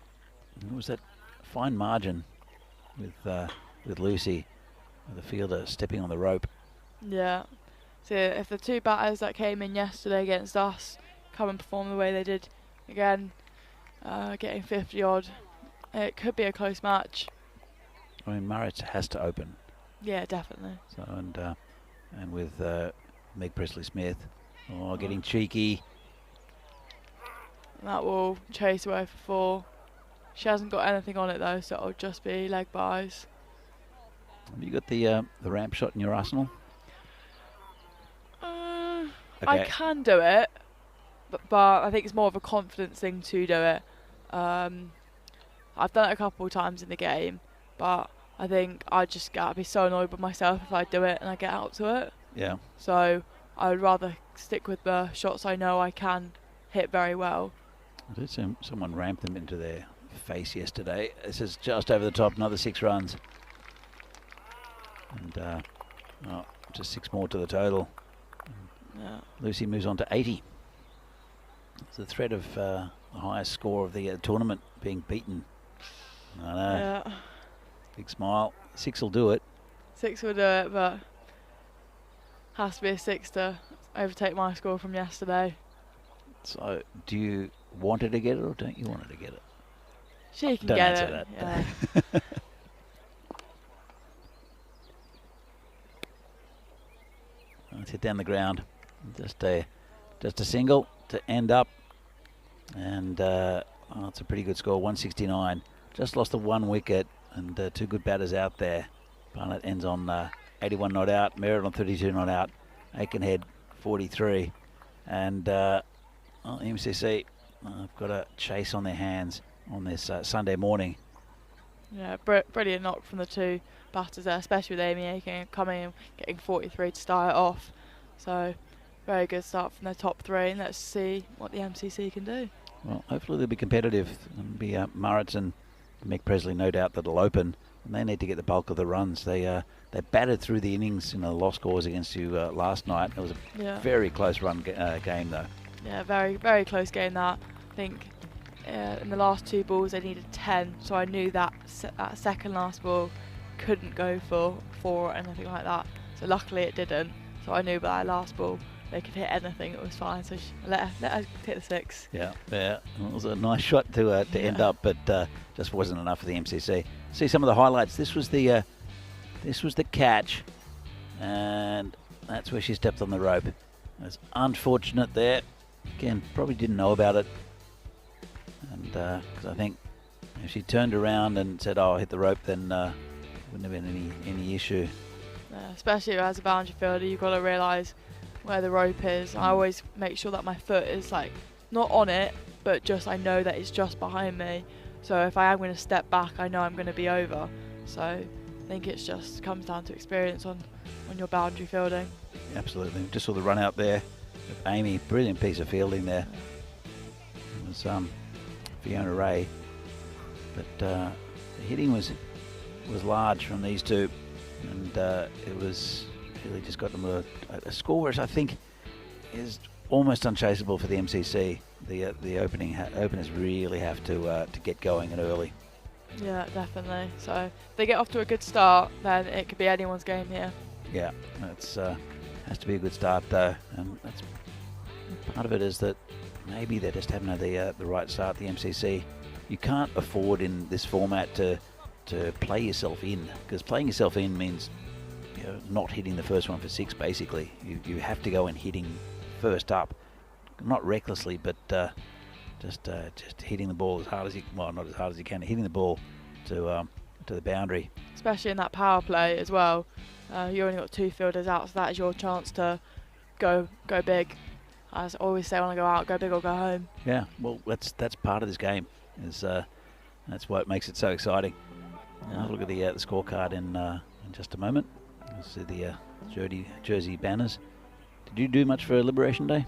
S3: it was that fine margin with Lucy, with the fielder stepping on the rope.
S4: Yeah. So if the two batters that came in yesterday against us come and perform the way they did again, getting 50 odd, it could be a close match.
S3: I mean, Murray has to open.
S4: Yeah, definitely.
S3: So and with Meg Presley-Smith, getting cheeky.
S4: And that will chase away for 4. She hasn't got anything on it though, so it'll just be leg byes.
S3: Have you got the ramp shot in your arsenal?
S4: I can do it, but I think it's more of a confidence thing to do it. I've done it a couple of times in the game, but I think I'd be so annoyed with myself if I do it and I get out to it.
S3: Yeah.
S4: So I would rather stick with the shots I know I can hit very well.
S3: I did see someone ramp them into their face yesterday. This is just over the top, another 6 runs. And just 6 more to the total.
S4: Yeah.
S3: Lucy moves on to 80. It's the threat of the highest score of the tournament being beaten. I know.
S4: Yeah.
S3: Big smile. 6 will do it.
S4: 6 will do it, but has to be a 6 to overtake my score from yesterday.
S3: So, do you want her to get it or don't you want her to get it?
S4: She can
S3: Don't
S4: get
S3: answer
S4: it.
S3: that.
S4: Yeah.
S3: Let's hit down the ground. Just a single to end up, and it's a pretty good score. 169. Just lost the 1 wicket, and 2 good batters out there. Barnett ends on 81 not out. Merritt on 32 not out. Aikenhead 43, and MCC have got a chase on their hands on this Sunday morning.
S4: Yeah, brilliant knock from the 2 batters there, especially with Amy Aiken coming and getting 43 to start it off. So, very good start from their top 3, and let's see what the MCC can do.
S3: Well, hopefully they'll be competitive. It'll be Murrett and Mick Presley, no doubt, that'll open, and they need to get the bulk of the runs. They battered through the innings in the lost scores against you last night. It was a very close run game, though.
S4: Yeah, very, very close game that. I think in the last 2 balls they needed 10, so I knew that second last ball couldn't go for 4 or anything like that. So luckily it didn't. So I knew by that last ball they could hit anything, it was fine. So let her hit the 6.
S3: Yeah. It was a nice shot to end up, but just wasn't enough for the MCC. See some of the highlights. This was the catch, and that's where she stepped on the rope. It's unfortunate there. Again, probably didn't know about it, and because I think if she turned around and said, "Oh, I'll hit the rope," then wouldn't have been any issue.
S4: Especially as a boundary fielder, you've got to realise where the rope is. I always make sure that my foot is like not on it, but just I know that it's just behind me. So if I am going to step back, I know I'm going to be over. So I think it just comes down to experience on your boundary fielding.
S3: Absolutely. Just saw the run out there of Amy. Brilliant piece of fielding there. It was Fiona Ray. But the hitting was large from these 2. And it was really just got them a score which I think is almost unchaseable for the MCC. The openers really have to get going and early.
S4: Yeah, definitely. So if they get off to a good start, then it could be anyone's game here.
S3: Yeah, it's has to be a good start though, and that's part of it is that maybe they just haven't had the right start. The MCC, you can't afford in this format to play yourself in, because playing yourself in means not hitting the first one for 6. Basically, you have to go in hitting first up, not recklessly, but just hitting the ball as hard as not as hard as you can, hitting the ball to the boundary.
S4: Especially in that power play as well. You only got 2 fielders out, so that is your chance to go big. As I always say when I go out, go big or go home.
S3: Yeah, well that's part of this game. That's what makes it so exciting. I'll have a look at the scorecard in just a moment. You'll see the jersey banners. Did you do much for Liberation Day?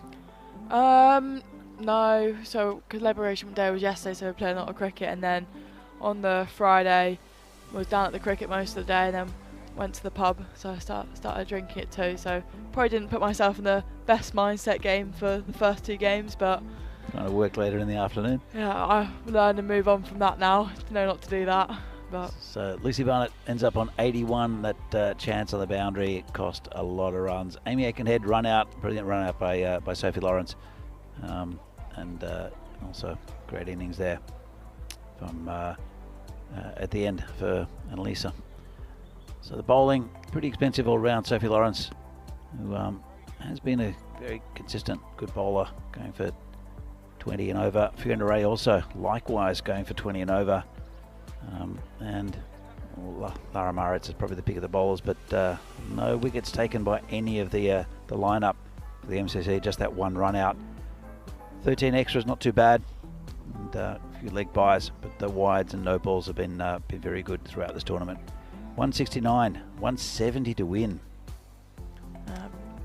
S4: No. So, because Liberation Day was yesterday, so we played a lot of cricket, and then on the Friday, was down at the cricket most of the day, and then went to the pub. So I started drinking it too. So probably didn't put myself in the best mindset game for the first 2 games, but
S3: Trying to work later in the afternoon.
S4: yeah, I learned to move on from that now. To know not to do that. But
S3: So Lucy Barnett ends up on 81. That chance on the boundary cost a lot of runs. Amy Aikenhead run out, brilliant run out by Sophie Lawrence, and also great innings there from at the end for Annalisa. So the bowling pretty expensive all round. Sophie Lawrence, who has been a very consistent good bowler, going for 20 and over. Fiona Ray also likewise going for 20 and over. And Lara Maritz is probably the pick of the bowlers, but no wickets taken by any of the lineup for the MCC, just that one run out. 13 extras, not too bad, and a few leg buys, but the wides and no balls have been very good throughout this tournament. 169, 170 to win.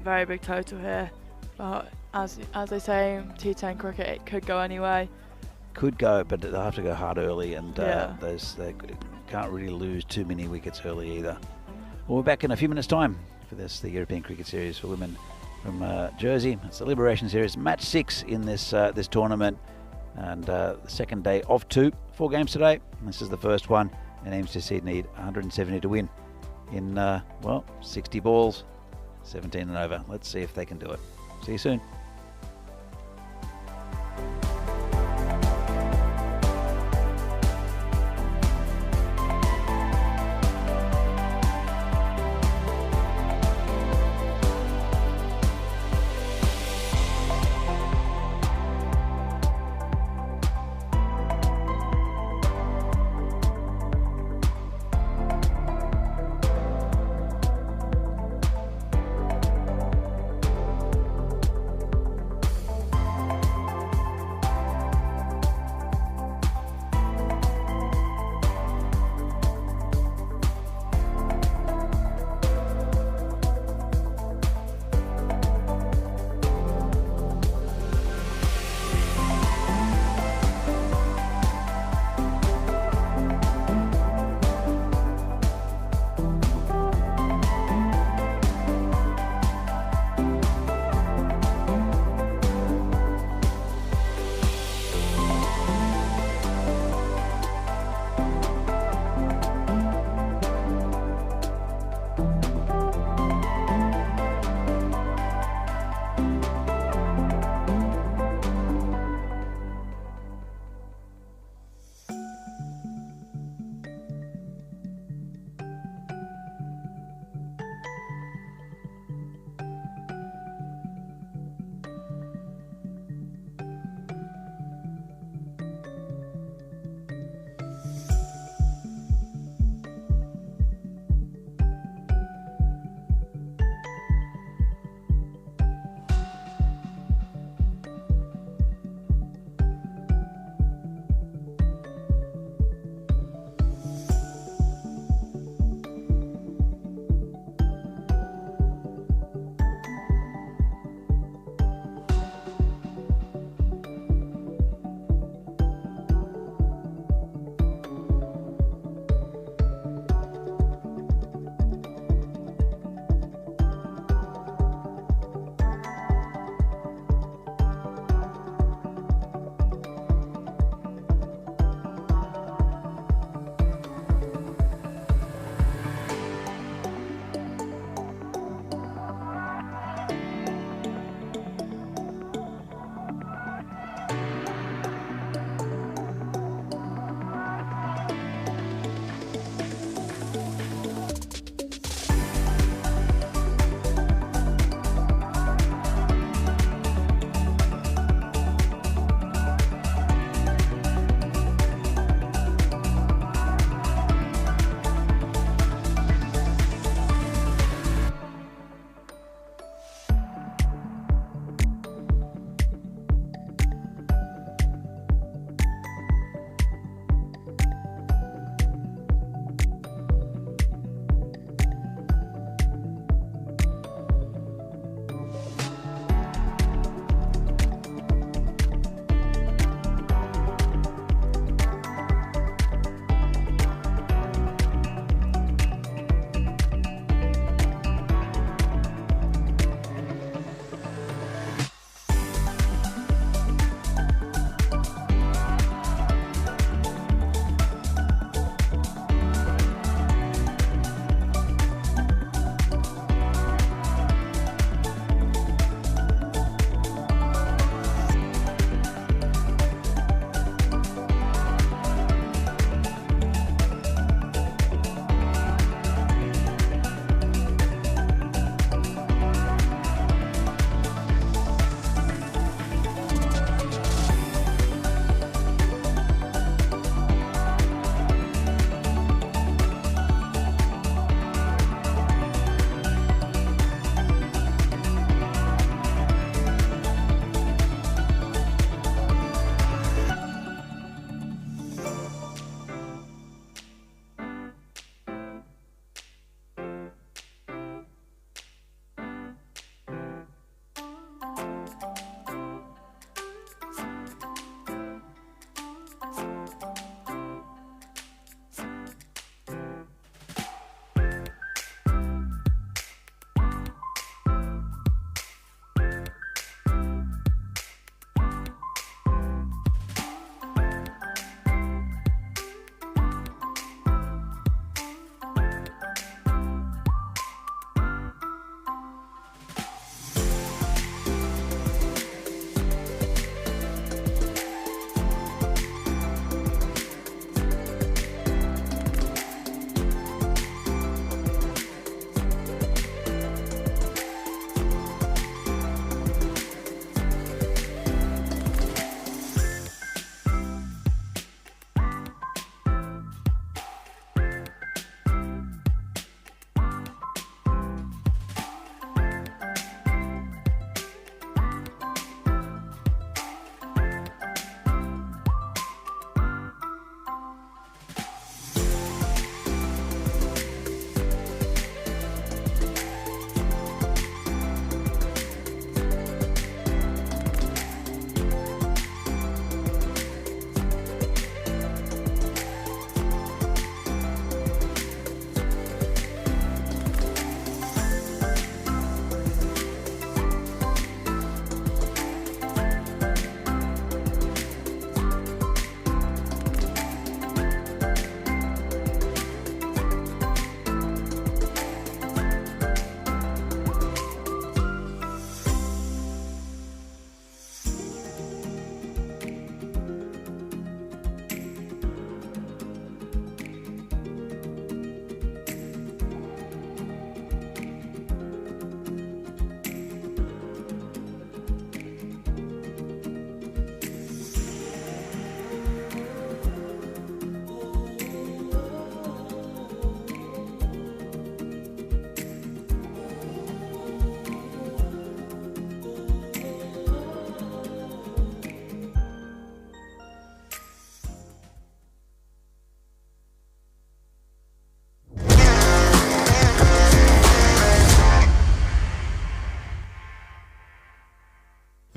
S4: very big total here. But as they say in T10 cricket, it could go anyway.
S3: Could go, but they'll have to go hard early, and
S4: Yeah.
S3: they can't really lose too many wickets early either. Well, we're back in a few minutes' time for the European Cricket Series for women from Jersey. It's the Liberation Series, match 6 in this tournament, and the second day of 2. 4 games today. This is the first one, and MCC need 170 to win in 60 balls, 17 and over. Let's see if they can do it. See you soon.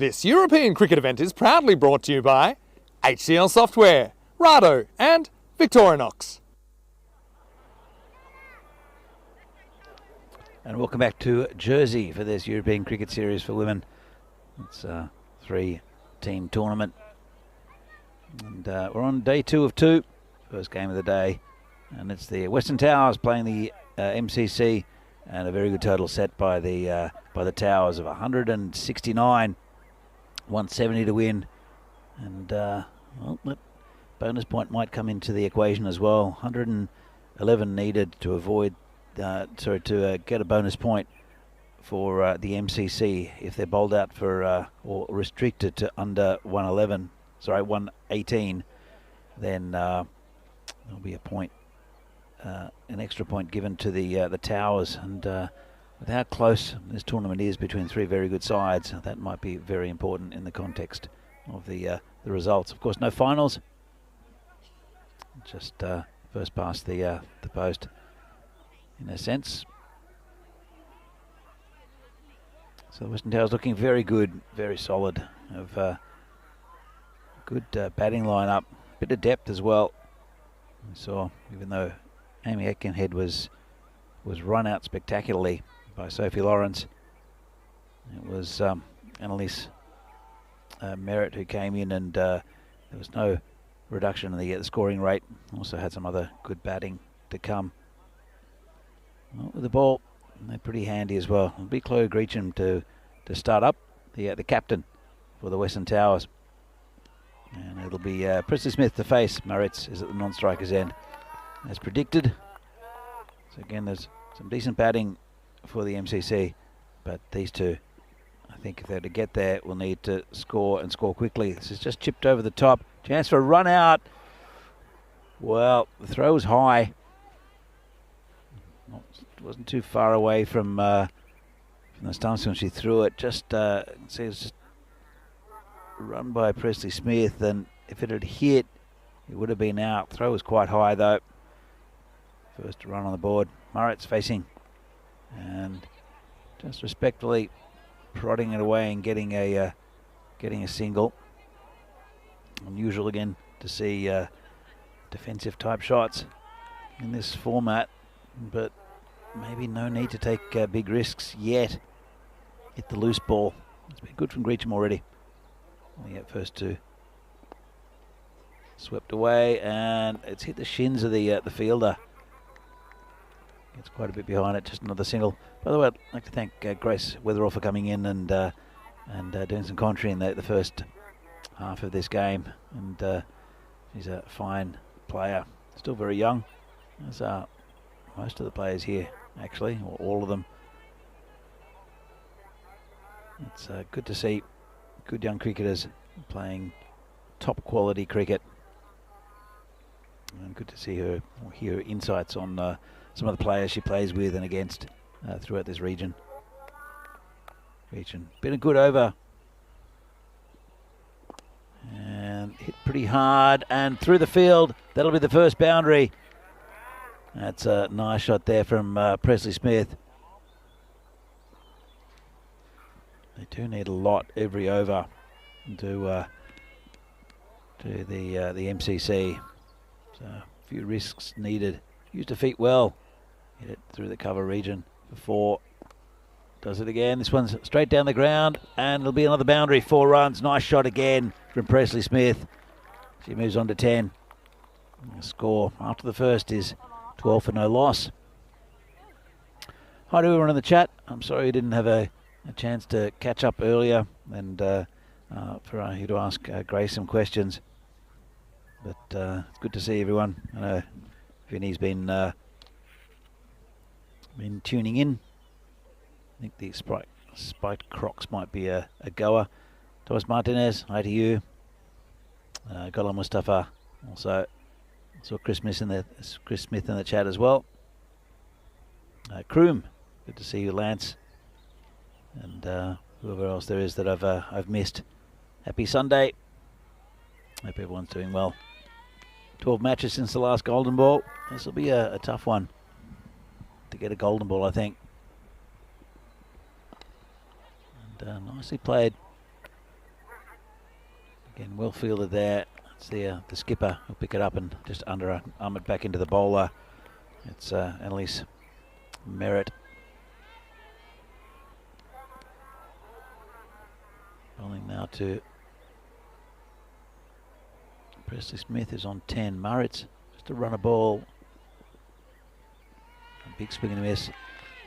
S1: This European cricket event is proudly brought to you by HCL Software, Rado and Victorinox.
S3: And welcome back to Jersey for this European Cricket Series for women. It's a 3-team tournament. And we're on day 2 of 2, first game of the day. And it's the Western Towers playing the MCC, and a very good total set by the Towers of 169, 170 to win. And well, that bonus point might come into the equation as well. 111 needed to avoid to get a bonus point for the MCC if they're bowled out for or restricted to under 118, then there'll be a point, an extra point given to the Towers. And with how close this tournament is between 3 very good sides, that might be very important in the context of the results. Of course, no finals, just first past the post, in a sense. So the Western Towers looking very good, very solid. Have good batting lineup, bit of depth as well. We saw, even though Amy Aitkenhead was run out spectacularly by Sophie Lawrence, it was Annalise Merritt who came in, and there was no reduction in the scoring rate. Also had some other good batting to come. Well, with the ball, they're pretty handy as well. It'll be Chloe Greecham to start up, the captain for the Western Towers. And it'll be Presley Smith to face. Moritz is at the non-striker's end, as predicted. So again, there's some decent batting for the MCC, but these two, I think if they're to get there, will need to score, and score quickly. This is just chipped over the top. Chance for a run out. Well, the throw was high. Wasn't too far away from the stumps when she threw it. Just see, it's just run by Presley Smith, and if it had hit, it would have been out. Throw was quite high though. First run on the board. Moritz facing, and just respectfully prodding it away and getting a single. Unusual again to see defensive type shots in this format, but maybe no need to take big risks yet. Hit the loose ball. It's been good from Greecham already. We get first 2 swept away, and it's hit the shins of the fielder. Gets quite a bit behind it. Just another single. By the way, I'd like to thank Grace Weatherall for coming in and doing some commentary in the first half of this game. And she's a fine player, still very young, as are most of the players here, actually, or all of them. It's good to see good young cricketers playing top quality cricket, and good to see her, or hear her insights on some of the players she plays with and against throughout this region. Been a good over, and hit pretty hard and through the field. That'll be the first boundary. That's a nice shot there from Presley Smith. They do need a lot every over to the MCC. So a few risks needed. Used her feet well. Hit it through the cover region before. Does it again. This one's straight down the ground, and it'll be another boundary. 4 runs. Nice shot again from Presley Smith. She moves on to 10. The score after the first is 12 for no loss. Hi to everyone in the chat. I'm sorry you didn't have a chance to catch up earlier, and for you to ask Grace some questions. But it's good to see everyone. I know Vinny's been tuning in. I think the Spiked Crocs might be a goer. Thomas Martinez, hi to you. Golan Mustafa. Also saw Chris Smith in the chat as well. Kroom, good to see you, Lance. And whoever else there is that I've missed. Happy Sunday. Hope everyone's doing well. 12 matches since the last Golden Ball. This will be a tough one to get a Golden Ball, I think. And nicely played Again, well fielded there. It's the skipper who'll pick it up and just arm it back into the bowler. It's Annalise Merritt. Bowling now to Presley Smith, is on 10. Murritz just to run a ball. A big swing and a miss.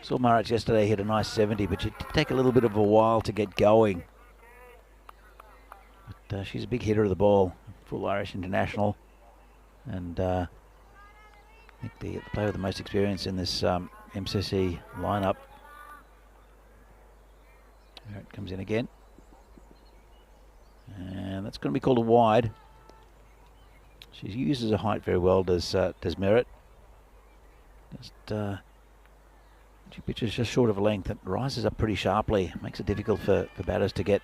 S3: Saw Murritz yesterday hit a nice 70, but it did take a little bit of a while to get going. But she's a big hitter of the ball, full Irish international, and I think the player with the most experience in this MCC lineup. There it comes in again. And that's going to be called a wide. She uses her height very well, does Merritt. Just she pitches just short of a length. It rises up pretty sharply. Makes it difficult for batters to get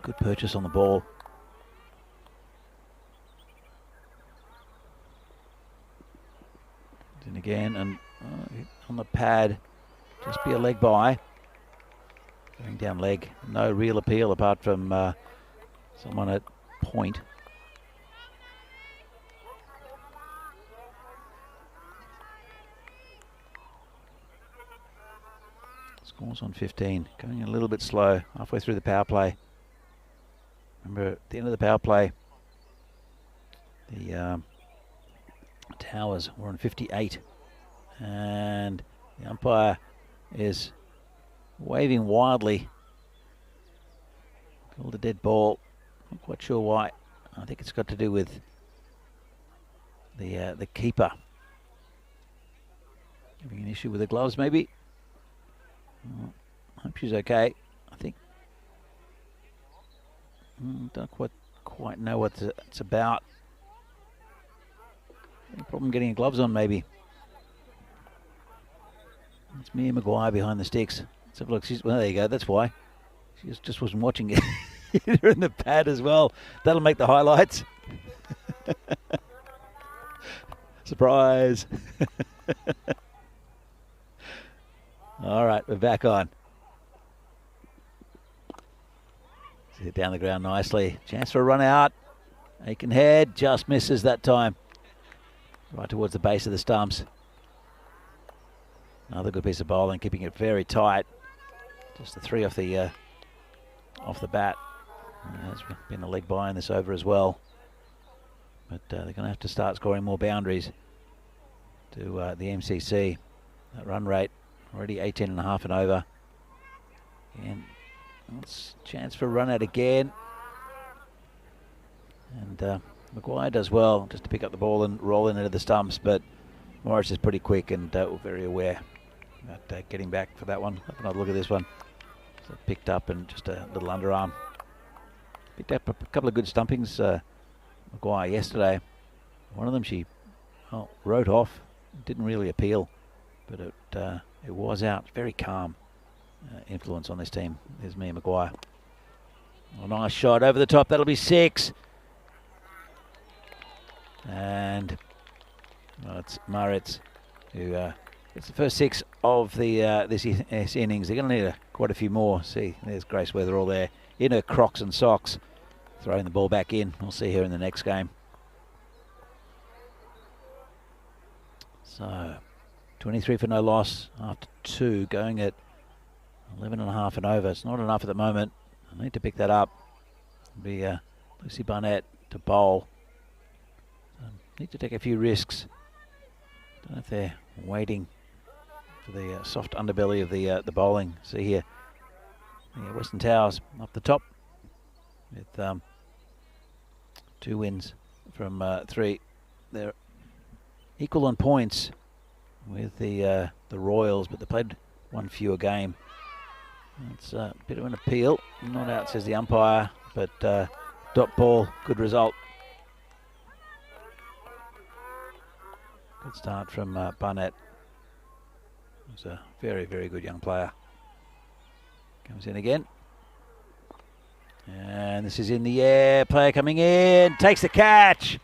S3: good purchase on the ball. Then again, and on the pad, just be a leg by. Going down leg, no real appeal apart from someone at point. Scores on 15, going a little bit slow, halfway through the power play. Remember, at the end of the power play, the Towers were on 58, and the umpire is waving wildly. Called a dead ball. Not quite sure why. I think it's got to do with the keeper having an issue with the gloves, maybe. Hope she's okay. I think don't quite know what it's about. Any problem getting her gloves on, maybe. It's Mia Maguire behind the sticks. Let's have a look. Well, there you go. That's why. She just wasn't watching it. They're in the pad as well. That'll make the highlights. Surprise. All right, we're back on. Hit down the ground nicely. Chance for a run out. Aikenhead just misses that time. Right towards the base of the stumps. Another good piece of bowling, keeping it very tight. Just the 3 off the bat. There's been a leg by in this over as well. But they're going to have to start scoring more boundaries to the MCC. That run rate already 18.5 and over. And it's a chance for a run out again. And Maguire does well just to pick up the ball and roll into the stumps, but Morris is pretty quick and very aware about getting back for that one. Have another look at this one. So picked up and just a little underarm. Picked up a couple of good stumpings, Maguire, yesterday. One of them she wrote off. Didn't really appeal, but it was out. Very calm influence on this team. There's Mia Maguire. A nice shot over the top. That'll be 6. And it's Murritz who gets the first 6 of this innings. They're going to need quite a few more. See, there's Grace Weather all there in her Crocs and socks, throwing the ball back in. We'll see her in the next game. So 23 for no loss after 2, going at 11.5 and over. It's not enough at the moment. I need to pick that up. It'll be Lucy Barnett to bowl. Need to take a few risks. Don't know if they're waiting for the soft underbelly of the bowling. See here, Western Towers up the top with 2 wins from 3. They're equal on points with the Royals, but they played 1 fewer game. It's a bit of an appeal. Not out, says the umpire, but dot ball, good result. Good start from Barnett. He's a very, very good young player. Comes in again. And this is in the air. Player coming in. Takes the catch.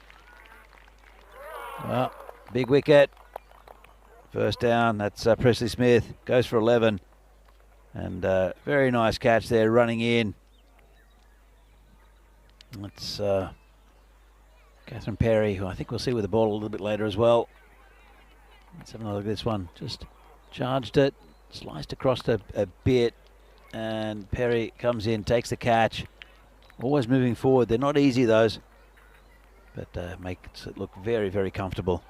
S3: Well, big wicket. First down. That's Presley Smith. Goes for 11. And very nice catch there, running in. It's Catherine Perry, who I think we'll see with the ball a little bit later as well. Let's have another look at this one. Just charged it, sliced across a bit, and Perry comes in, takes the catch. Always moving forward. They're not easy, those, but makes it look very, very comfortable.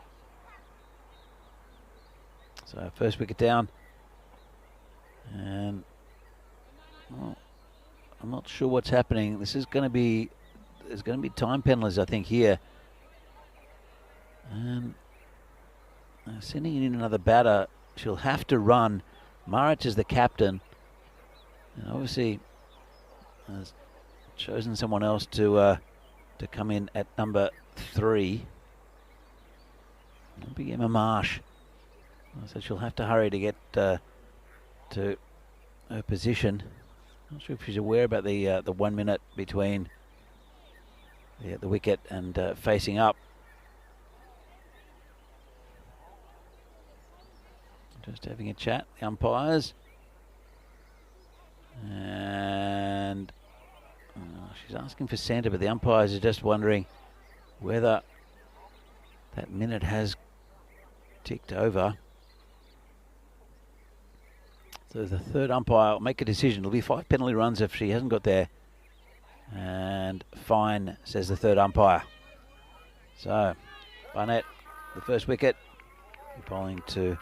S3: So first wicket down, and well, I'm not sure what's happening. This is going to be, there's going to be time penalties, I think, here. And sending in another batter, she'll have to run. Maric is the captain, and obviously has chosen someone else to come in at number 3. It'll be Emma Marsh. So she'll have to hurry to get to her position. Not sure if she's aware about the 1 minute between the wicket and facing up. Just having a chat, the umpires, and she's asking for centre, but the umpires are just wondering whether that minute has ticked over. So the third umpire will make a decision. It'll be 5 penalty runs if she hasn't got there. And fine, says the third umpire. So Barnett, the first wicket, bowling to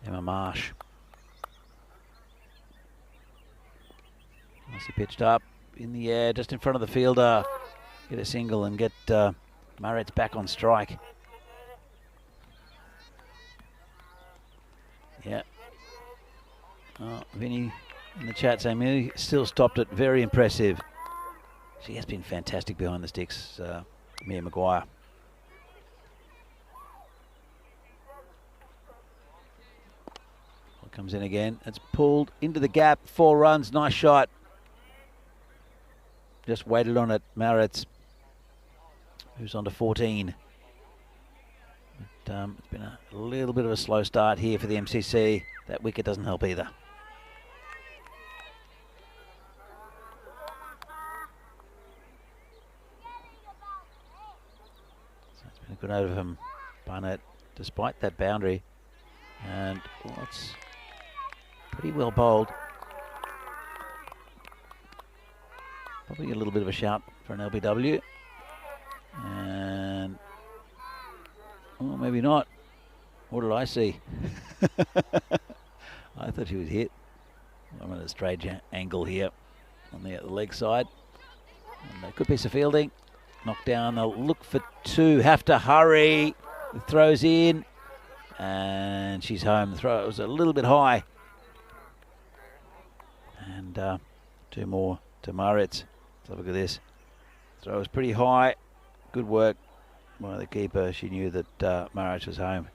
S3: Emma Marsh. Nicely pitched up in the air, just in front of the fielder. Get a single and get Murray's back on strike. Yeah. Oh, Vinny in the chat saying he still stopped it. Very impressive. She has been fantastic behind the sticks, Mia Maguire. Well, comes in again. It's pulled into the gap. 4 runs. Nice shot. Just waited on it. Maritz, who's on to 14. But, it's been a little bit of a slow start here for the MCC. That wicket doesn't help either. Good over from Barnett, despite that boundary, and well, it's pretty well bowled. Probably a little bit of a shout for an LBW, and well, maybe not. What did I see? I thought she was hit. I'm at a strange angle here on the leg side, and a good piece of fielding. Knocked down, they'll look for 2, have to hurry. The throw's in, and she's home. The throw was a little bit high. And 2 more to Maritz. Let's have a look at this. Throw was pretty high. Good work by the keeper. She knew that Maritz was home.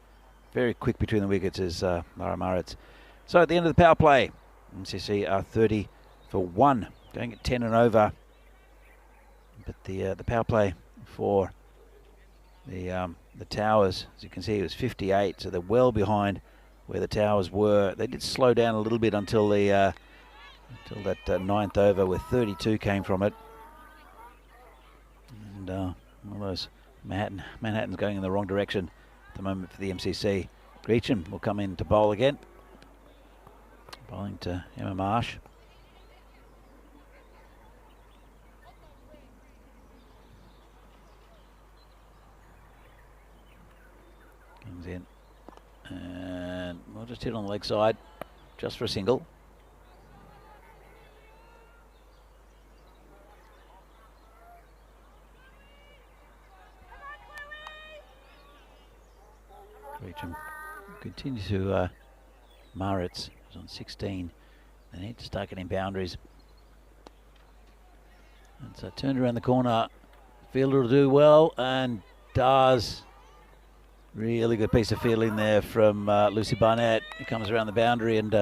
S3: Very quick between the wickets is Mara Maritz. So at the end of the power play, MCC are 30 for 1, going at 10 and over. But the power play for the Towers, as you can see, it was 58, so they're well behind where the Towers were. They did slow down a little bit until that 9th over, where 32 came from it. And all those Manhattan's going in the wrong direction at the moment for the MCC. Greecham will come in to bowl again, bowling to Emma Marsh. Comes in, and we'll just hit on the leg side, just for a single. Reacham continue to Maritz, who's on 16. They need to start getting boundaries. And so turned around the corner, fielder will do well, and does. Really good piece of fielding there from Lucy Barnett. It comes around the boundary and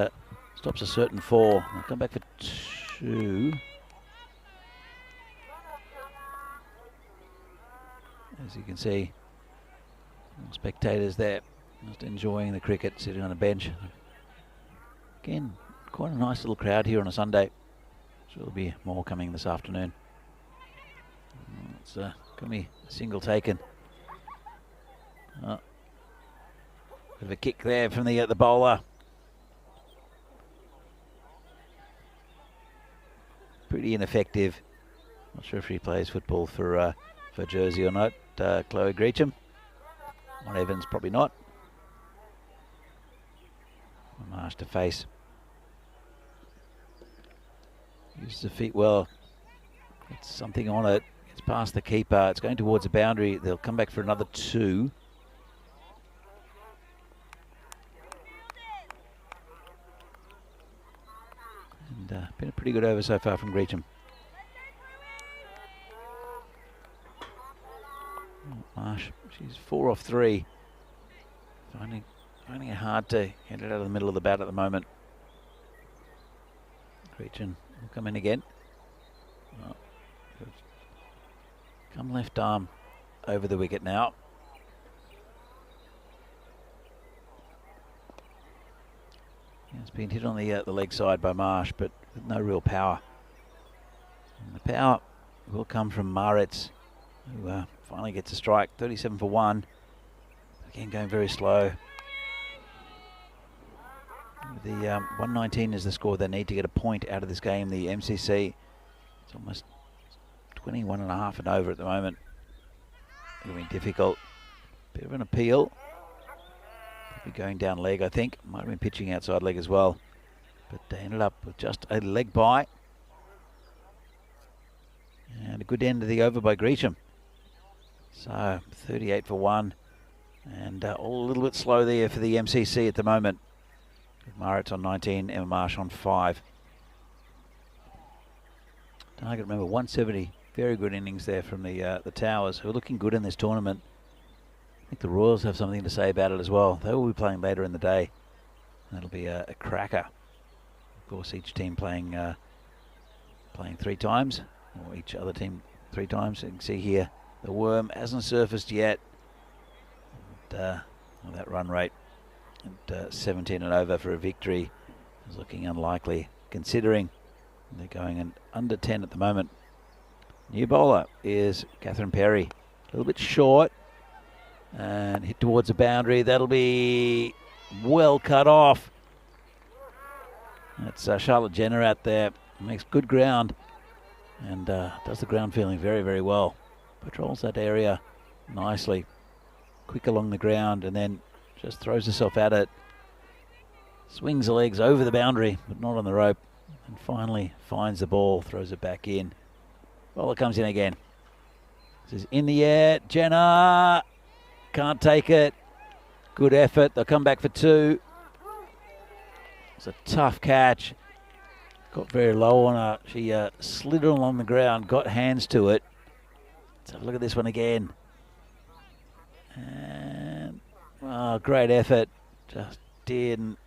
S3: stops a certain 4. We'll come back for 2. As you can see, spectators there just enjoying the cricket, sitting on a bench. Again, quite a nice little crowd here on a Sunday. So there'll be more coming this afternoon. It's going to be a single taken. Bit of a kick there from the bowler. Pretty ineffective. Not sure if he plays football for Jersey or not. Chloe Greecham. On Evans, probably not. Marsh to face. Uses the feet well. Gets something on it. It's past the keeper. It's going towards the boundary. They'll come back for another 2. And been a pretty good over so far from Greecham. Marsh, she's 4 off 3. Finding it hard to get it out of the middle of the bat at the moment. Greecham will come in again. Come left arm over the wicket now. It's been hit on the leg side by Marsh, but with no real power. And the power will come from Maritz, who finally gets a strike. 37 for 1. Again, going very slow. The 119 is the score they need to get a point out of this game. The MCC, it's almost 21 and a half and over at the moment. It'll be difficult. Bit of an appeal. Probably going down leg, I think. Might have been pitching outside leg as well. But they ended up with just a leg bye. And a good end of the over by Greecham. So 38 for 1. And all a little bit slow there for the MCC at the moment. Maritz on 19, Emma Marsh on 5. Target, remember, 170. Very good innings there from the Towers, who are looking good in this tournament. I think the Royals have something to say about it as well. They will be playing later in the day. That'll be a cracker. Of course, each team playing 3 times, or each other team 3 times. You can see here, the worm hasn't surfaced yet. And, that run rate at 17 and over for a victory is looking unlikely, considering they're going in under 10 at the moment. New bowler is Catherine Perry. A little bit short and hit towards the boundary. That'll be well cut off. That's Charlotte Jenner out there. Makes good ground and does the ground feeling very, very well. Patrols that area nicely. Quick along the ground and then just throws herself at it. Swings the legs over the boundary, but not on the rope. And finally finds the ball, throws it back in. Bowler comes in again. This is in the air. Jenner can't take it. Good effort. They'll come back for 2. It's a tough catch. Got very low on her. She slid along the ground, got hands to it. Let's have a look at this one again. And great effort. Just didn't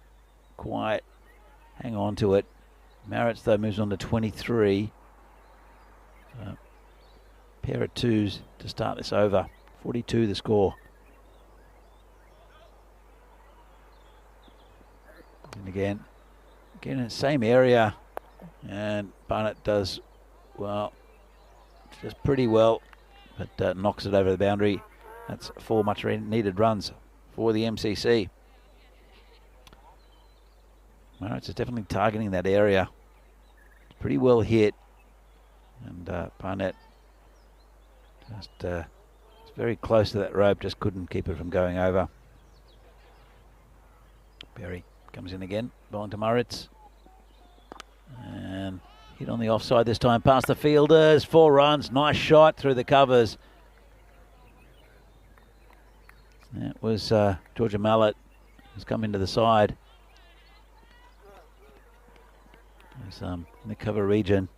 S3: quite hang on to it. Maritz, though, moves on to 23. Pair of 2s to start this over. 42 the score. And again in the same area. And Barnett does, well, just pretty well, but knocks it over the boundary. That's 4 much needed runs for the MCC. Maritz is definitely targeting that area. It's pretty well hit. And Barnett just it's very close to that rope, just couldn't keep it from going over. Berry comes in again, bowling to Maritz. And hit on the offside this time, past the fielders. 4 runs, nice shot through the covers. That was Georgia Mallet, who's come into the side. There's, in the cover region,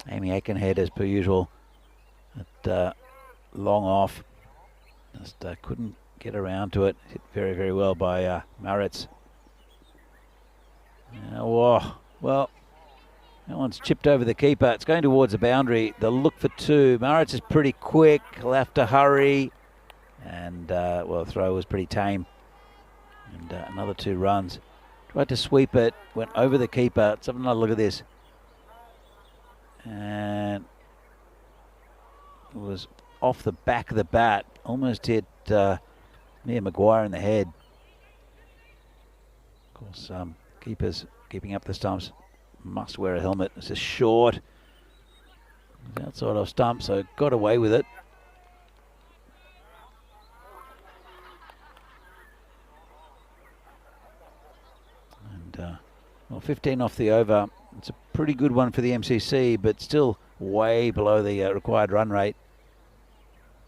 S3: Amy Aikenhead as per usual, at long off. Just couldn't get around to it. Hit very, very well by Maritz. Well, that one's chipped over the keeper. It's going towards the boundary. They'll look for 2. Maritz is pretty quick. He'll have to hurry. And, well, the throw was pretty tame. And another 2 runs. Tried to sweep it. Went over the keeper. Let's have another look at this. And was off the back of the bat, almost hit Mia Maguire in the head. Of course, keepers keeping up the stumps must wear a helmet. This is short. It's outside off stump, so got away with it. And well, 15 off the over. It's a pretty good one for the MCC, but still way below the required run rate.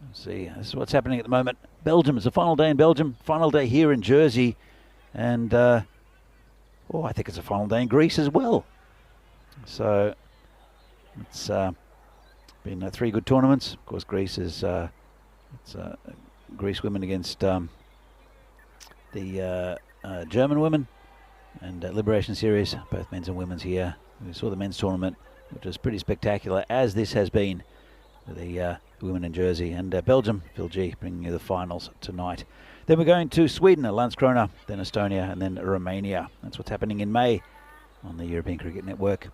S3: Let's see, this is what's happening at the moment. Belgium, it's the final day in Belgium, final day here in Jersey, and I think it's a final day in Greece as well. So it's been 3 good tournaments. Of course, Greece is Greece women against the German women, and Liberation Series, both men's and women's here. We saw the men's tournament, which was pretty spectacular, as this has been for the women in Jersey. And Belgium, Phil G, bringing you the finals tonight. Then we're going to Sweden at Landskrona, then Estonia, and then Romania. That's what's happening in May on the European Cricket Network.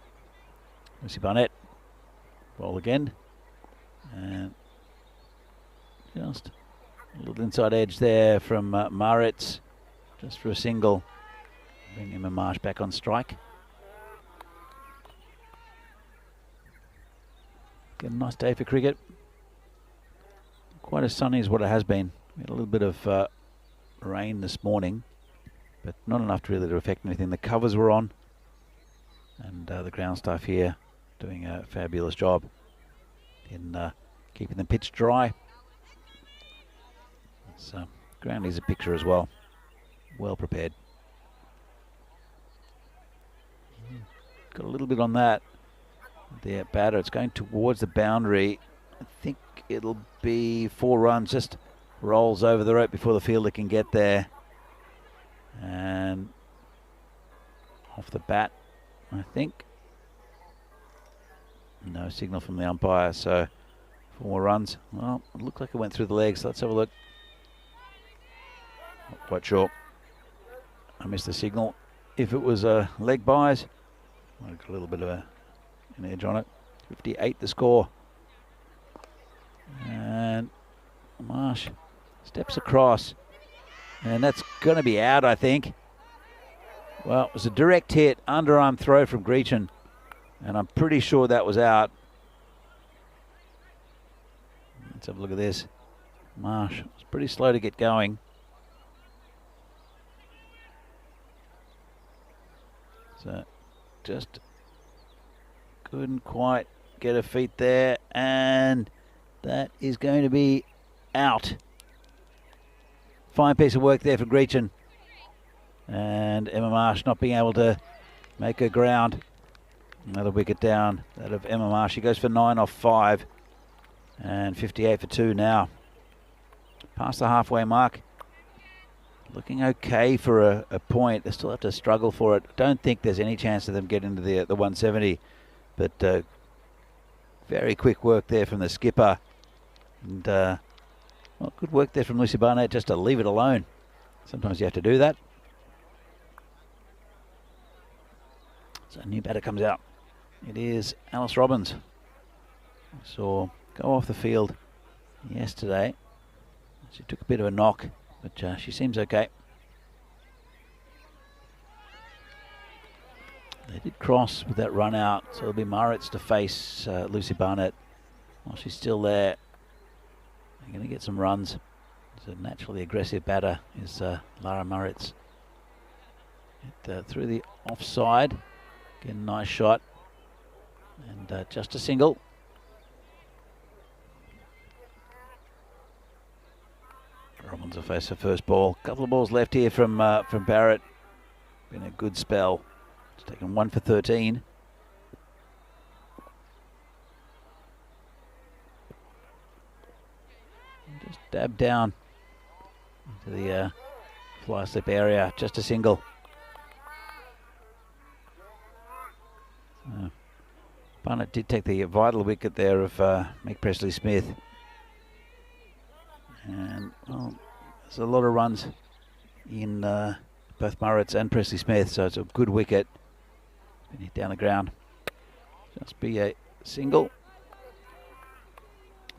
S3: Lucy Barnett, roll again. And just a little inside edge there from Maritz, just for a single. Bring Emma Marsh back on strike. Get a nice day for cricket. Quite as sunny as what it has been. We had a little bit of rain this morning, but not enough really to affect anything. The covers were on, and the ground staff here doing a fabulous job in keeping the pitch dry. So ground needs a picture as well. Well prepared. Got a little bit on that. The batter, it's going towards the boundary. I think it'll be 4 runs. Just rolls over the rope before the fielder can get there. And off the bat, I think. No signal from the umpire, so 4 more runs. Well, it looked like it went through the legs. Let's have a look. Not quite sure. I missed the signal. If it was a leg bias, I've got a little bit of an edge on it. 58 the score. And Marsh steps across. And that's going to be out, I think. Well, it was a direct hit, underarm throw from Grechen. And I'm pretty sure that was out. Let's have a look at this. Marsh was pretty slow to get going. So just couldn't quite get her feet there, and that is going to be out. Fine piece of work there for Grechen. And Emma Marsh not being able to make her ground. Another wicket down, that of Emma Marsh. She goes for 9 off 5 and 58 for 2 now. Past the halfway mark. Looking okay for a point. They still have to struggle for it. Don't think there's any chance of them getting to the 170. But very quick work there from the skipper. And well, good work there from Lucy Barnett just to leave it alone. Sometimes you have to do that. So a new batter comes out. It is Alice Robbins. We saw go off the field yesterday. She took a bit of a knock, but she seems okay. They did cross with that run out, so it'll be Maritz to face Lucy Barnett. While she's still there, they're going to get some runs. So naturally aggressive batter is Lara Maritz. Through the offside, again, nice shot, and just a single. Robbins will face her first ball. Couple of balls left here from Barrett. Been a good spell. It's taken 1 for 13. And just dab down into the fly slip area. Just a single. Barnett did take the vital wicket there of Meg Presley-Smith. And well, there's a lot of runs in both Maritz and Presley-Smith, so it's a good wicket. Been hit down the ground. Just be a single.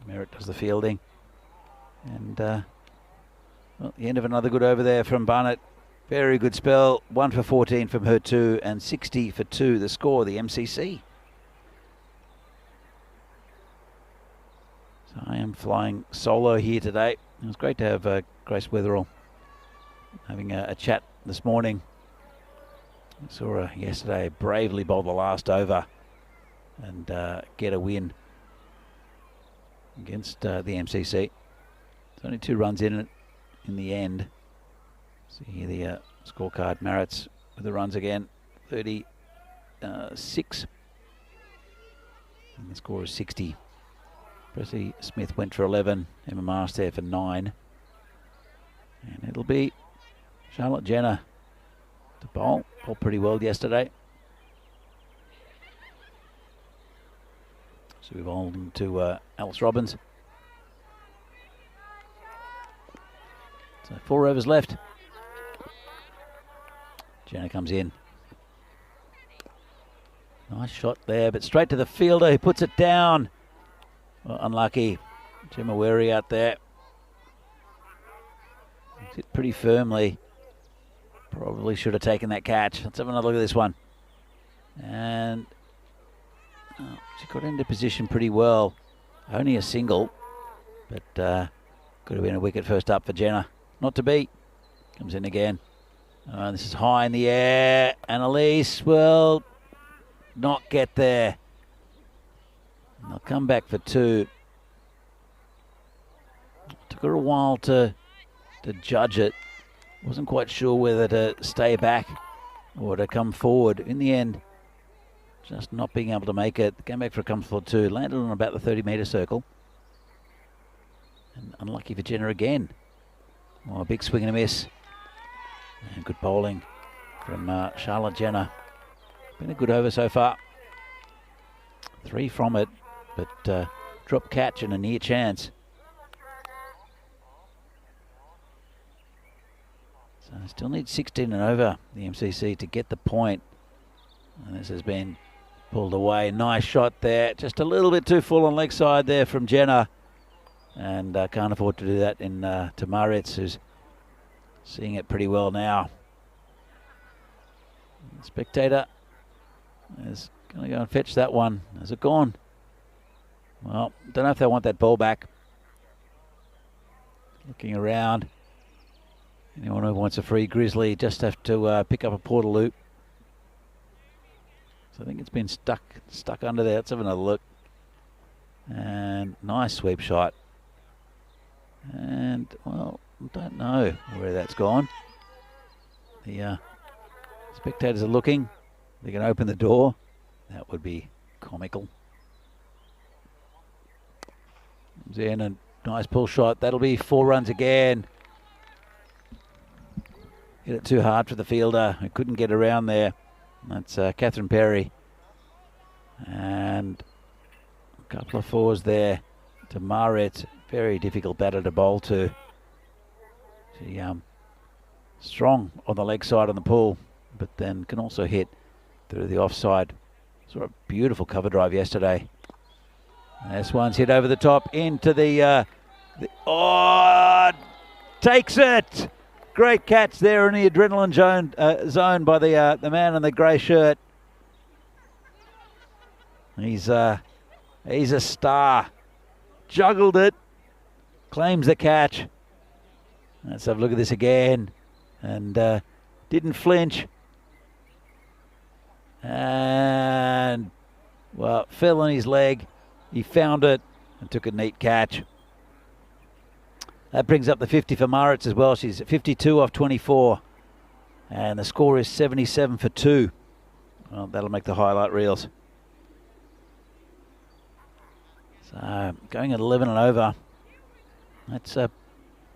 S3: Merritt does the fielding. And well, the end of another good over there from Barnett. Very good spell. 1 for 14 from her too, and 60 for 2, the score, the MCC. So I am flying solo here today. It was great to have Grace Wetherell having a chat this morning. I saw her yesterday bravely bowl the last over and get a win against the MCC. There's only 2 runs in it in the end. See here the scorecard. Marritt's with the runs again, 36. And the score is 60. Presley Smith went for 11. Emma Marsh there for 9. And it'll be Charlotte Jenner to bowl. Bowled pretty well yesterday. So we've bowled into Alice Robbins. So 4 overs left. Jenner comes in. Nice shot there, but straight to the fielder who puts it down. Well, unlucky. Gemma Wary out there. Hit pretty firmly. Probably should have taken that catch. Let's have another look at this one. And she got into position pretty well. Only a single, but could have been a wicket first up for Jenna. Not to be. Comes in again. This is high in the air. Annalise will not get there. They'll come back for 2. Took her a while to judge it. Wasn't quite sure whether to stay back or to come forward. In the end, just not being able to make it. Came back for a comfortable 2. Landed on about the 30-metre circle. And unlucky for Jenner again. Oh, a big swing and a miss. And good bowling from Charlotte Jenner. Been a good over so far. 3 from it, but drop catch and a near chance. So still need 16 and over, the MCC, to get the point. And this has been pulled away. Nice shot there. Just a little bit too full on leg side there from Jenner. And can't afford to do that in to Maritz, who's seeing it pretty well now. The spectator is going to go and fetch that one. Has it gone? Well, don't know if they want that ball back. Looking around. Anyone who wants a free Grizzly just have to pick up a Portaloo. So I think it's been stuck under there. Let's have another look. And nice sweep shot. And, well, don't know where that's gone. The spectators are looking. They can open the door. That would be comical. Comes in and nice pull shot. That'll be 4 runs again. Hit it too hard for the fielder. Who couldn't get around there. That's Catherine Perry. And a couple of 4s there to Maret. Very difficult batter to bowl to. She strong on the leg side on the pull, but then can also hit through the offside. Saw a beautiful cover drive yesterday. This one's hit over the top into the takes it. Great catch there in the adrenaline zone by the man in the grey shirt. He's a star. Juggled it. Claims the catch. Let's have a look at this again. And didn't flinch. And, well, fell on his leg. He found it and took a neat catch. That brings up the 50 for Maritz as well. She's 52 off 24. And the score is 77 for 2. Well, that'll make the highlight reels. So, going at 11 and over. That's a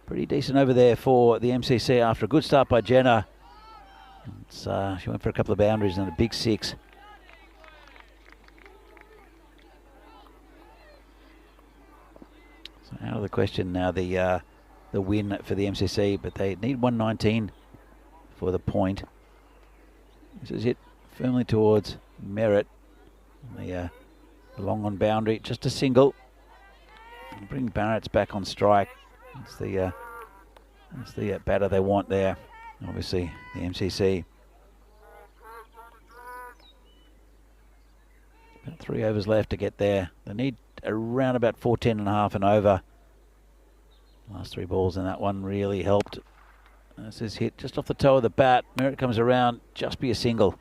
S3: pretty decent over there for the MCC after a good start by Jenner. She went for a couple of boundaries and a big 6. So out of the question now the win for the MCC, but they need 119 for the point. This is it firmly towards Merritt. The long on boundary, just a single. bring Barrett's back on strike. That's the batter they want there. Obviously, the MCC. About 3 overs left to get there. They need around about 410 and a half and over. Last 3 balls in that one really helped. This is hit just off the toe of the bat. Merritt comes around, just be a single.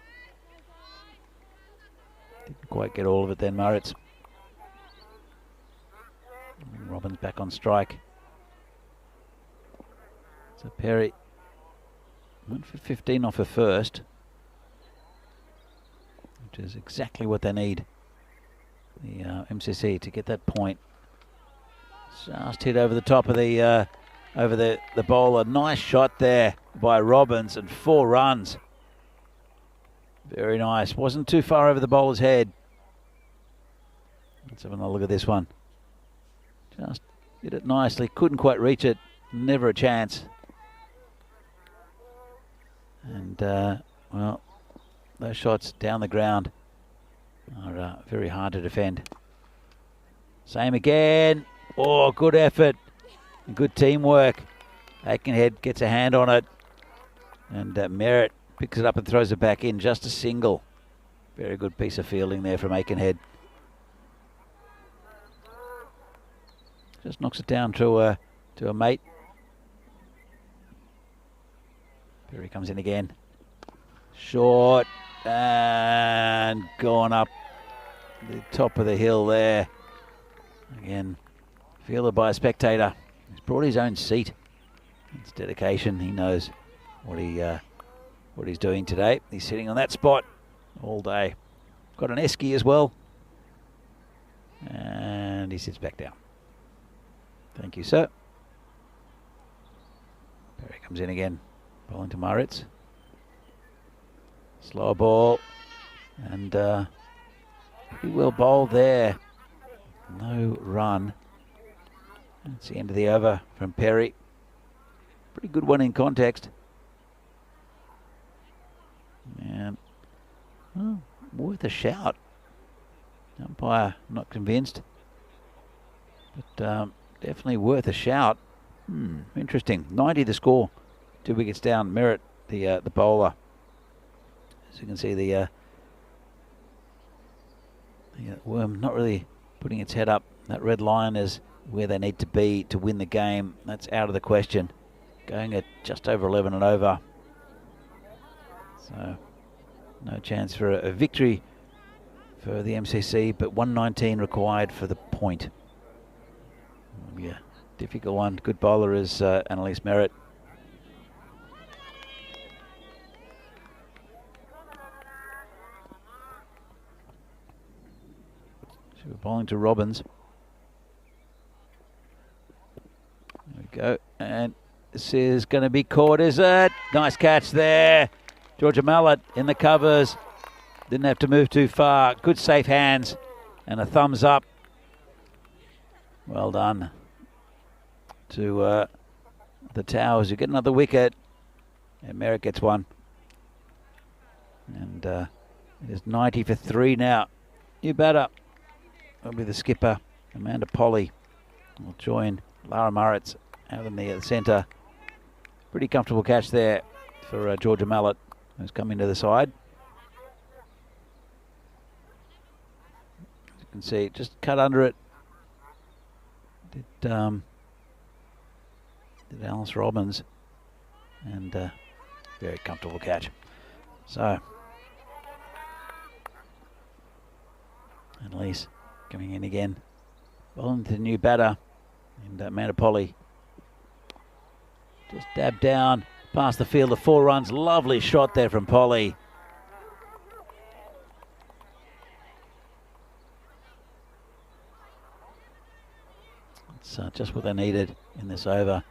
S3: Didn't quite get all of it then, Murrett's. Robbins back on strike. So Perry went for 15 off her first, which is exactly what they need, the MCC, to get that point. Just hit over the top of the bowler. Nice shot there by Robbins, and 4 runs. Very nice. Wasn't too far over the bowler's head. Let's have another look at this one. Just hit it nicely. Couldn't quite reach it. Never a chance. And, well, those shots down the ground are very hard to defend. Same again. Oh, good effort. Good teamwork. Aikenhead gets a hand on it. And Merritt picks it up and throws it back in. Just a single. Very good piece of fielding there from Aikenhead. Just knocks it down to a mate. Perry comes in again. Short and gone up the top of the hill there. Again, fielded by a spectator. He's brought his own seat. It's dedication. He knows what he's doing today. He's sitting on that spot all day. Got an esky as well. And he sits back down. Thank you, sir. Perry comes in again. Bowling to Murritz. Slow ball. And pretty well bowled there. No run. That's the end of the over from Perry. Pretty good one in context. And well, worth a shout. Umpire not convinced. But definitely worth a shout. Interesting. 90 the score. 2 wickets down. Merritt, the bowler. As you can see, the Worm not really putting its head up. That red line is where they need to be to win the game. That's out of the question. Going at just over 11 and over. So no chance for a victory for the MCC, but 119 required for the point. Will be a difficult one. Good bowler is Annalise Merritt. So we're bowling to Robbins. There we go. And this is going to be caught, is it? Nice catch there. Georgia Mallet in the covers. Didn't have to move too far. Good safe hands. And a thumbs up. Well done to the Towers. You get another wicket. And Merritt gets one. And it is 90 for 3 now. New batter will be the skipper, Amanda Polly. Will join Lara Murritz out in the centre. Pretty comfortable catch there for Georgia Mallet, who's coming to the side. As you can see, just cut under it. Did Alice Robbins, and very comfortable catch. So Annalise coming in again, bowling to the new batter, and Amanda Polly just dabbed down past the field of 4 runs. Lovely shot there from Polly. It's just what they needed in this over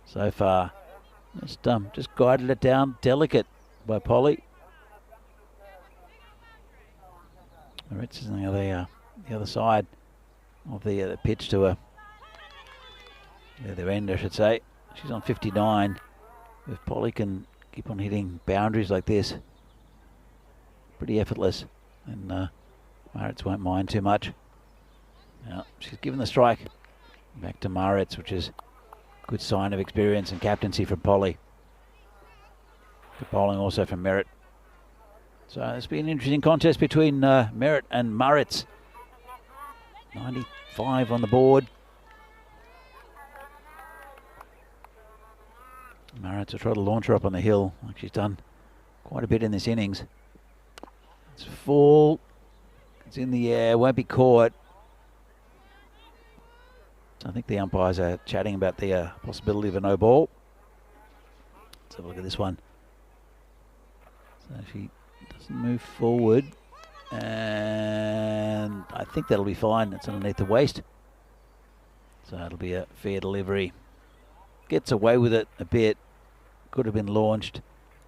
S3: so far. Just guided it down, delicate by Polly. Ritz is on the other side of the pitch to her. Their end, I should say. She's on 59. If Polly can keep on hitting boundaries like this, pretty effortless, and Murritz won't mind too much. Now she's given the strike Back to Maritz, which is a good sign of experience and captaincy from Polly. Good bowling also from Merritt. So it's been an interesting contest between Merritt and Maritz. 95 on the board. Maritz will try to launch her up on the hill, like she's done quite a bit in this innings. It's full. It's in the air, won't be caught. I think the umpires are chatting about the possibility of a no ball. Let's have a look at this one. So she doesn't move forward, and I think that'll be fine. It's underneath the waist, so it'll be a fair delivery. Gets away with it a bit. Could have been launched.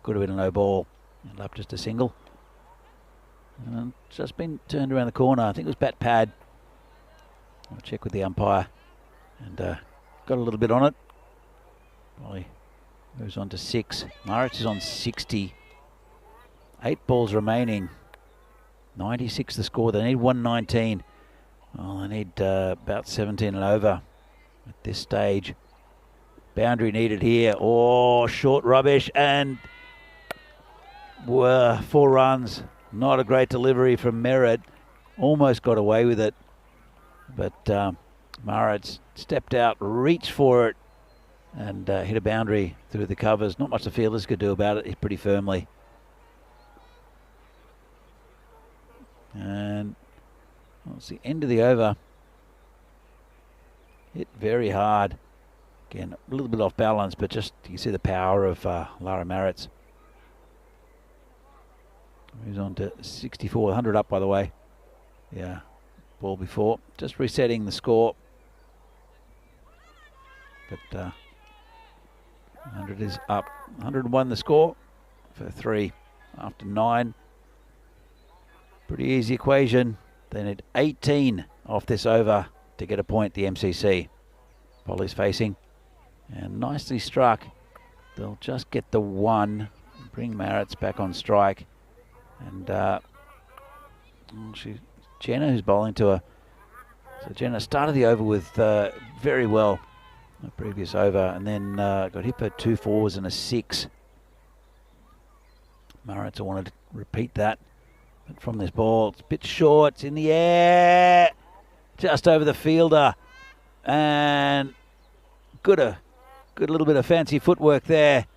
S3: Could have been a no ball. And up just a single. And just been turned around the corner. I think it was bat pad. I'll check with the umpire. And got a little bit on it. Probably moves on to 6. Maritz is on 60. 8 balls remaining. 96 the score. They need 119. Well, they need about 17 and over at this stage. Boundary needed here. Oh, short rubbish, and 4 runs. Not a great delivery from Merritt. Almost got away with it. But Maritz stepped out, reached for it, and hit a boundary through the covers. Not much the fielders could do about it. Hit pretty firmly. And well, it's the end of the over. Hit very hard. Again, a little bit off balance, but just you see the power of Lara Maritz. Moves on to 64, 100 up by the way. Yeah, ball before. Just resetting the score. But 100 is up. 101 the score for 3 after 9. Pretty easy equation. They need 18 off this over to get a point, the MCC. Polly's facing. And nicely struck. They'll just get the 1. Bring Maritz back on strike. And Jenna, who's bowling to her. So Jenna started the over with very well the previous over, and then got hit for 2 4s and a 6. Maritz wanted to repeat that. But from this ball, it's a bit short. It's in the air. Just over the fielder. And good little bit of fancy footwork there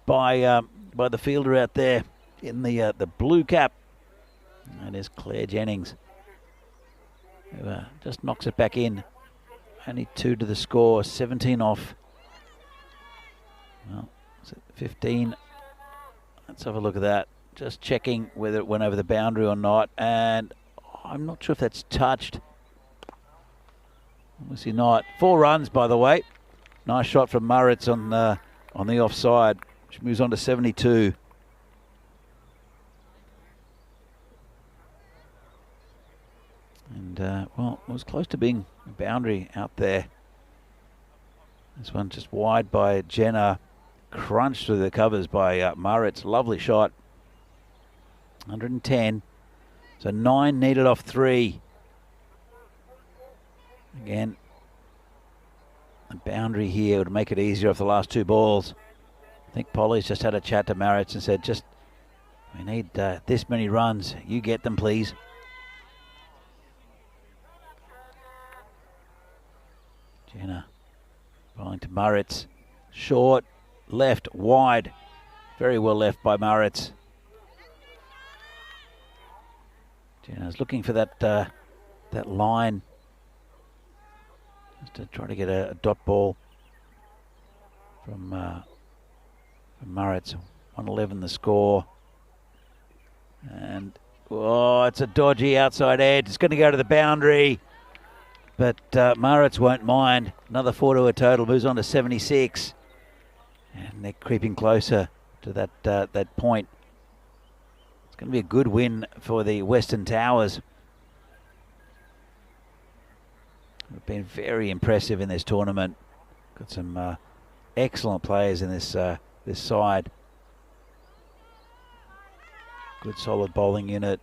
S3: by the fielder out there in the blue cap. And there's Claire Jennings, who just knocks it back in. Only 2 to the score, 17 off. Well, is it 15? Let's have a look at that. Just checking whether it went over the boundary or not, and I'm not sure if that's touched. Obviously not. 4 runs, by the way. Nice shot from Maritz on the offside, which moves on to 72. And, well, it was close to being a boundary out there. This one just wide by Jenna. Crunched through the covers by Maritz. Lovely shot. 110. So 9 needed off 3. Again, a boundary here would make it easier off the last 2 balls. I think Polly's just had a chat to Maritz and said, we need this many runs. You get them, please. Jenna bowling to Maritz. Short, left, wide. Very well left by Maritz. Jenna's looking for that line. Just to try to get a dot ball from Maritz. 111 the score. And, oh, it's a dodgy outside edge. It's going to go to the boundary. But Maritz won't mind. Another 4 to a total. Moves on to 76. And they're creeping closer to that point. It's going to be a good win for the Western Towers. They've been very impressive in this tournament. Got some excellent players in this side. Good solid bowling unit.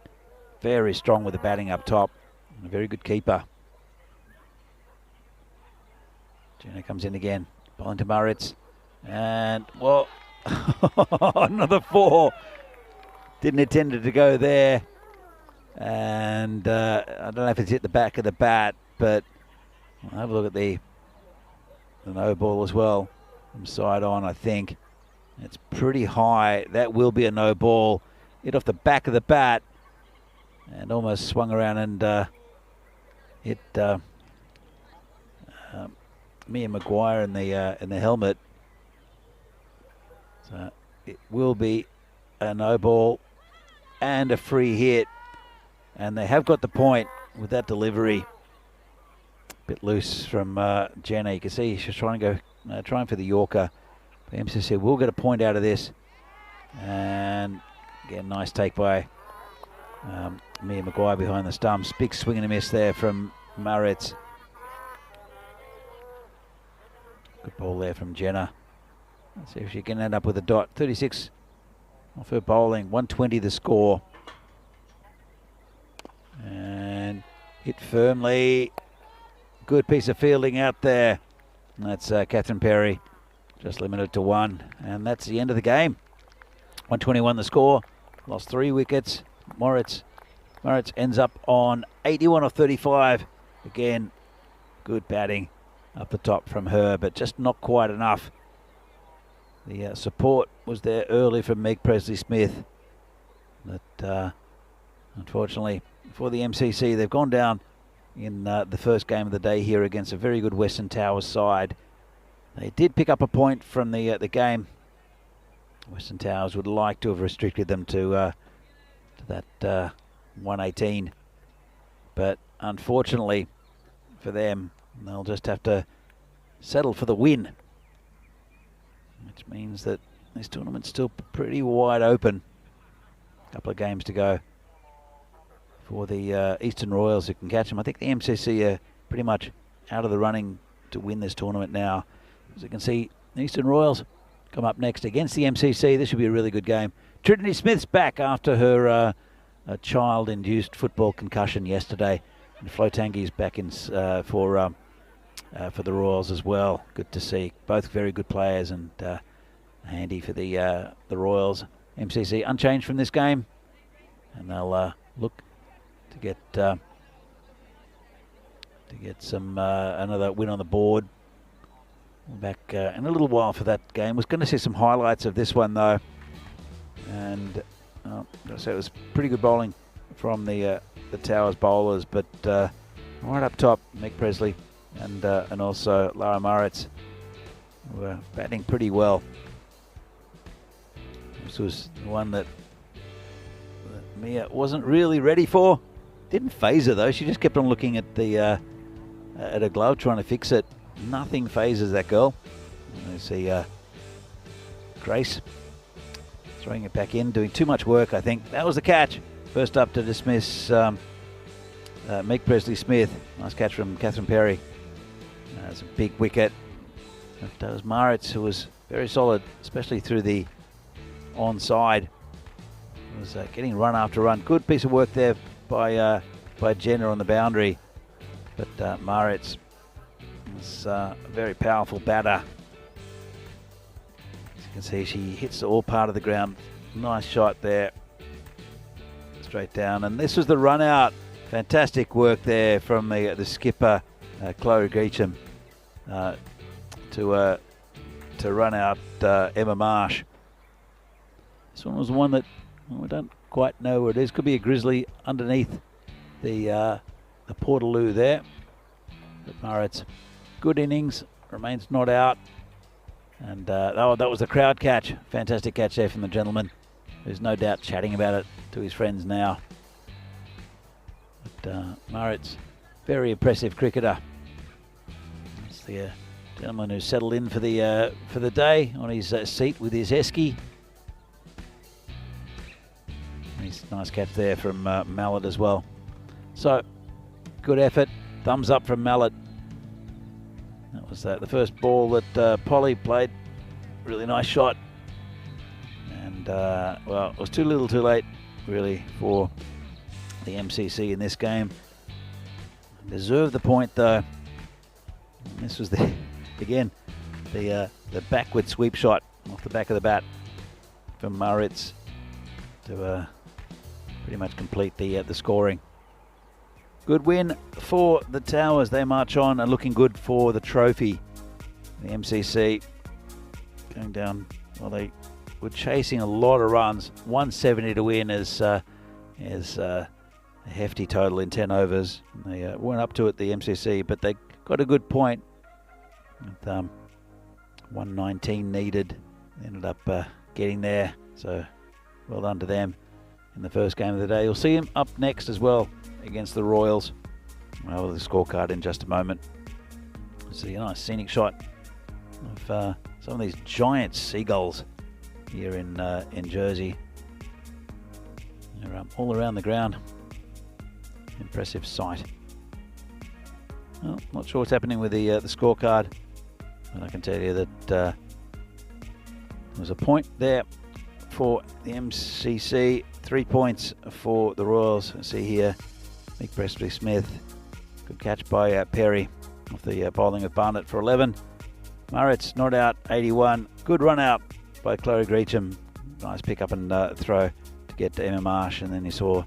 S3: Very strong with the batting up top. And a very good keeper. Jenner comes in again. Bowling to Maritz. And, well, another 4. Didn't intend it to go there. And I don't know if it's hit the back of the bat, but we'll have a look at the no ball as well. From side on, I think. It's pretty high. That will be a no ball. Hit off the back of the bat and almost swung around and hit Mia Maguire in the helmet. So it will be a no ball and a free hit, and they have got the point with that delivery. Bit loose from Jenna. You can see she's trying to go, trying for the Yorker. The MCC will get a point out of this, and again, nice take by Mia Maguire behind the stumps. Big swing and a miss there from Maritz. Good ball there from Jenna. Let's see if she can end up with a dot. 36 off her bowling, 120 the score. And hit firmly. Good piece of fielding out there. And that's Catherine Perry, just limited to 1. And that's the end of the game. 121 the score. Lost 3 wickets. Maritz ends up on 81 of 35. Again, good batting up the top from her, but just not quite enough. The support was there early from Meg Presley-Smith. But unfortunately for the MCC, they've gone down in the first game of the day here against a very good Western Towers side. They did pick up a point from the game. Western Towers would like to have restricted them to that 118, but unfortunately for them, they'll just have to settle for the win, which means that this tournament's still pretty wide open. A couple of games to go for the Eastern Royals who can catch them. I think the MCC are pretty much out of the running to win this tournament now. As you can see, the Eastern Royals come up next against the MCC. This should be a really good game. Trinity Smith's back after her child-induced football concussion yesterday. And Flo Tanguy's back in for the Royals as well. Good to see. Both very good players and handy for the Royals. MCC unchanged from this game, and they'll look to get some another win on the board. Back in a little while for that game. Was going to see some highlights of this one though, and so it was pretty good bowling from the Towers bowlers, but right up top, Meg Presley and also Lara Maritz were batting pretty well. This was the one that Mia wasn't really ready for. Didn't phase her though. She just kept on looking at the at her glove, trying to fix it. Nothing phases that girl. You see Grace throwing it back in, doing too much work, I think. That was the catch. First up to dismiss Meg Presley-Smith. Nice catch from Catherine Perry. That's a big wicket. That was Maritz, who was very solid, especially through the onside. Was getting run after run. Good piece of work there by Jenner on the boundary. But Maritz is a very powerful batter. As you can see, she hits all part of the ground. Nice shot there. Straight down. And this was the run out. Fantastic work there from the skipper, Chloe Geacham, to run out Emma Marsh. This one was the one that we don't quite know where it is. Could be a grizzly underneath the Portaloo there. But Maritz, good innings, remains not out. And that was the crowd catch. Fantastic catch there from the gentleman. There's no doubt chatting about it to his friends now. But Maritz, very impressive cricketer. That's the gentleman who settled in for the day on his seat with his esky. Nice catch there from Mallet as well. So, good effort. Thumbs up from Mallet. That was the first ball that Polly played. Really nice shot. And, well, it was too little too late, really, for the MCC in this game. Deserved the point, though. And this was the again, the backward sweep shot off the back of the bat from Maritz to pretty much complete the scoring. Good win for the Towers. They march on and looking good for the trophy. The MCC going down. Well, they were chasing a lot of runs. 170 to win is a hefty total in 10 overs. They weren't up to it, the MCC, but they got a good point. With 119 needed. They ended up getting there. So well done to them in the first game of the day. You'll see him up next as well against the Royals. Well, the scorecard in just a moment. See a nice scenic shot of some of these giant seagulls here in Jersey. They're all around the ground. Impressive sight. Well, not sure what's happening with the scorecard, but I can tell you that there was a point there for the MCC, 3 points for the Royals. See here, Mick Pressley-Smith, good catch by Perry off the bowling of Barnett for 11. Maritz not out, 81. Good run out by Chloe Greecham. Nice pick up and throw to get to Emma Marsh, and then you saw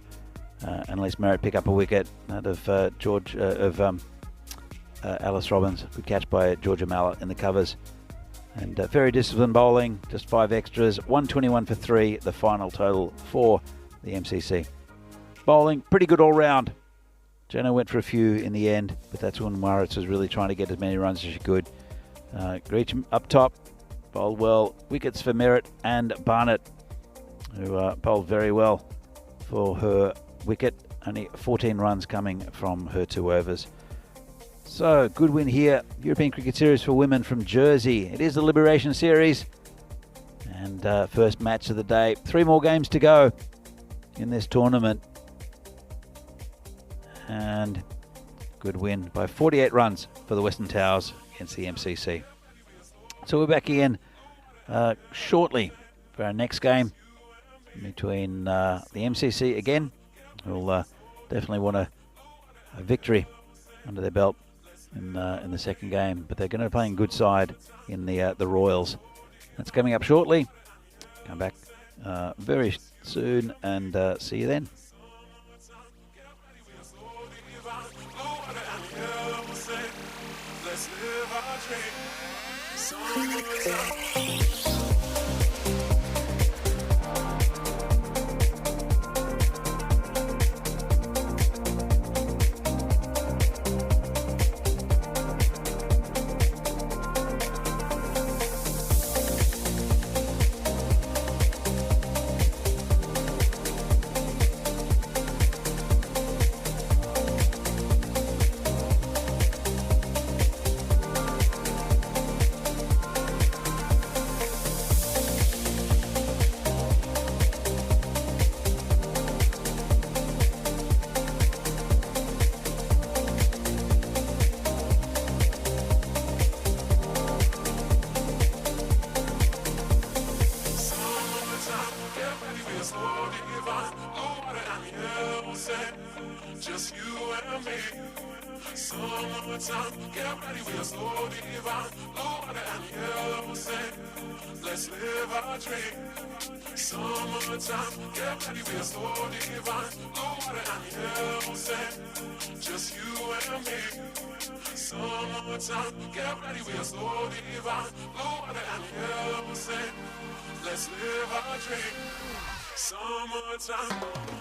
S3: Annalise Merritt pick up a wicket out of Alice Robbins. Good catch by Georgia Mallet in the covers. And very disciplined bowling, just 5 extras, 121 for 3, the final total for the MCC. Bowling, pretty good all round. Jenna went for a few in the end, but that's when Maritz was really trying to get as many runs as she could. Greecham up top, bowled well. Wickets for Merritt and Barnett, who bowled very well for her wicket. Only 14 runs coming from her 2 overs. So, good win here. European Cricket Series for women from Jersey. It is the Liberation Series. And first match of the day. 3 more games to go in this tournament. And good win by 48 runs for the Western Towers against the MCC. So we're back again shortly for our next game between the MCC again. We'll definitely want a victory under their belt in the second game, but they're going to be playing good side in the Royals. That's coming up shortly. Come back very soon and see you then.
S5: Just you and me. Summertime, get ready, we'll slow divine. Blue water and yellow sand. Let's live our dream. Summertime, get ready, we'll slow divine. Blue water and yellow sand. Just you and me. Summertime, get ready, we'll slow divine. Blue water and yellow sand. Let's live our dream. Summertime. Summertime.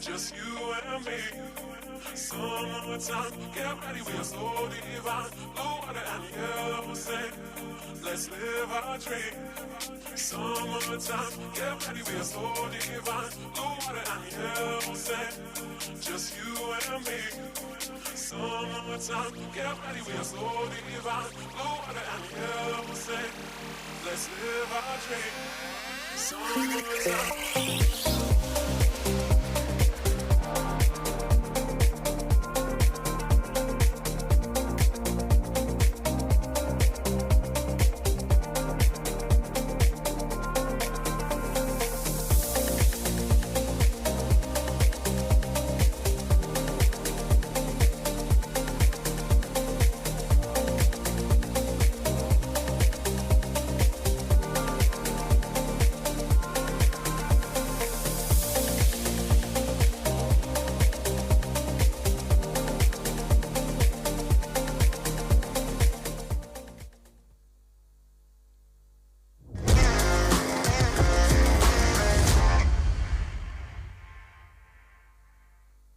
S5: just you and me. Summertime, get ready, we're so divine. Blue water and yellow sand, let's live our dream. Summertime, get ready, we're so divine. Blue water and yellow sand, just you and me. Summertime, get ready, we're so divine. Blue water and yellow sand, let's live our dream. Summertime.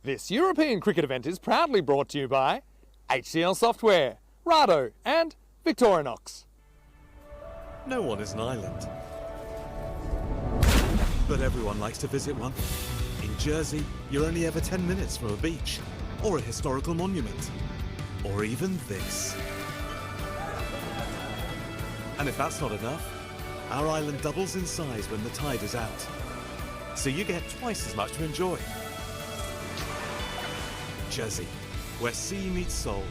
S1: This European cricket event is proudly brought to you by HCL Software, Rado and Victorinox.
S2: No one is an island. But everyone likes to visit one. In Jersey, you're only ever 10 minutes from a beach, or a historical monument, or even this. And if that's not enough, our island doubles in size when the tide is out. So you get twice as much to enjoy. Jersey, where sea meets soul.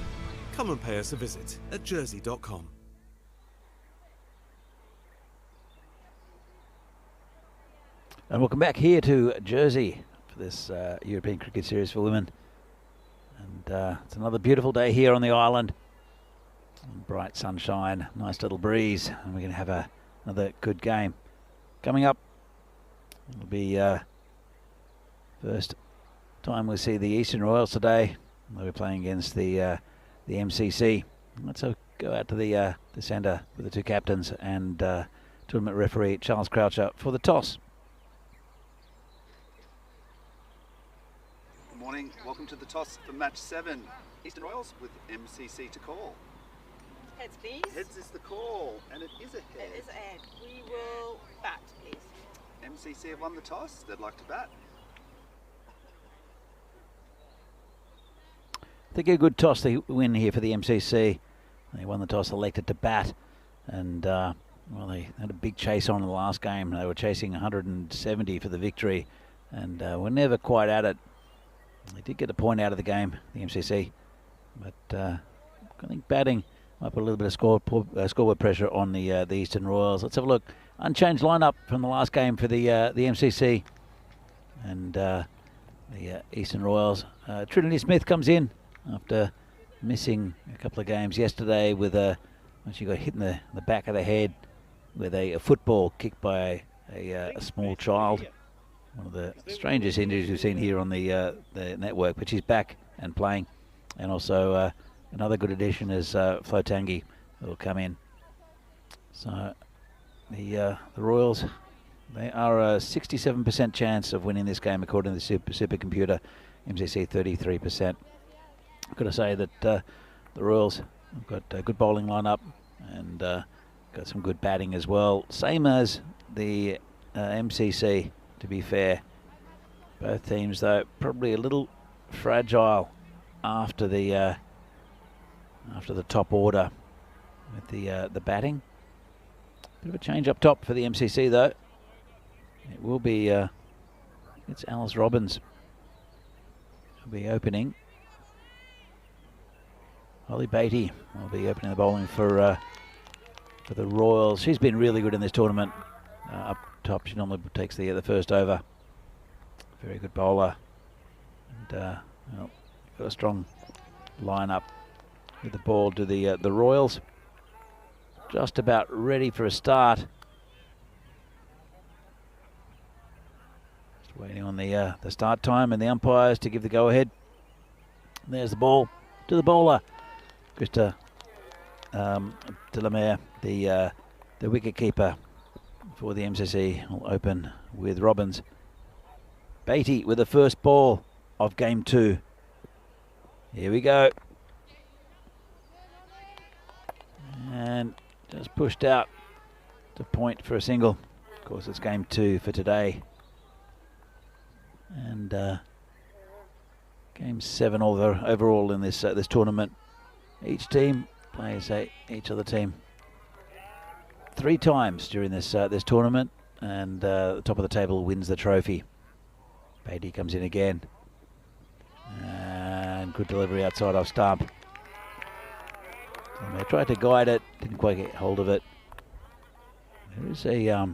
S2: Come and pay us a visit at jersey.com.
S3: And welcome back here to Jersey for this European Cricket Series for women. And it's another beautiful day here on the island. Bright sunshine, nice little breeze, and we're going to have another good game. Coming up, it'll be first time we see the Eastern Royals today. They'll be playing against the MCC. Let's go out to the centre with the two captains and tournament referee Charles Croucher for the toss.
S6: Good morning, welcome to the toss for match 7. Eastern Royals with MCC to call.
S7: Heads, please.
S6: Heads is the call, and it is a head.
S7: It is a head. We will bat, please.
S6: MCC have won the toss, they'd like to bat.
S3: I think a good toss they win here for the MCC. They won the toss, elected to bat, and well, they had a big chase on in the last game. They were chasing 170 for the victory, and were never quite at it. They did get a point out of the game, the MCC, but I think batting might put a little bit of scoreboard pressure on the Eastern Royals. Let's have a look. Unchanged lineup from the last game for the MCC, and the Eastern Royals. Trinity Smith comes in after missing a couple of games yesterday with when she got hit in the back of the head with a football kicked by a small child. One of the strangest injuries we've seen here on the network, but she's back and playing. And also another good addition is Flo Tanguy, who will come in. So the Royals, they are a 67% chance of winning this game according to the supercomputer. MCC 33%. I've got to say that the Royals have got a good bowling lineup and got some good batting as well. Same as the MCC, to be fair. Both teams, though, probably a little fragile after the top order with the batting. Bit of a change up top for the MCC, though. It will be it's Alice Robbins will be opening. Holly Beatty will be opening the bowling for the Royals. She's been really good in this tournament. Up top, she normally takes the first over. Very good bowler, and well, got a strong lineup with the ball to the Royals. Just about ready for a start. Just waiting on the start time and the umpires to give the go ahead. There's the ball to the bowler. Krista Delamere, the wicket keeper for the MCC, will open with Robbins. Beatty with the first ball of game 2. Here we go. And just pushed out to point for a single. Of course, it's game 2 for today. And game 7 overall in this tournament. Each team plays each other team 3 times during this tournament, and the top of the table wins the trophy. Beatty comes in again, and good delivery outside off stump. And they tried to guide it, didn't quite get hold of it. There is a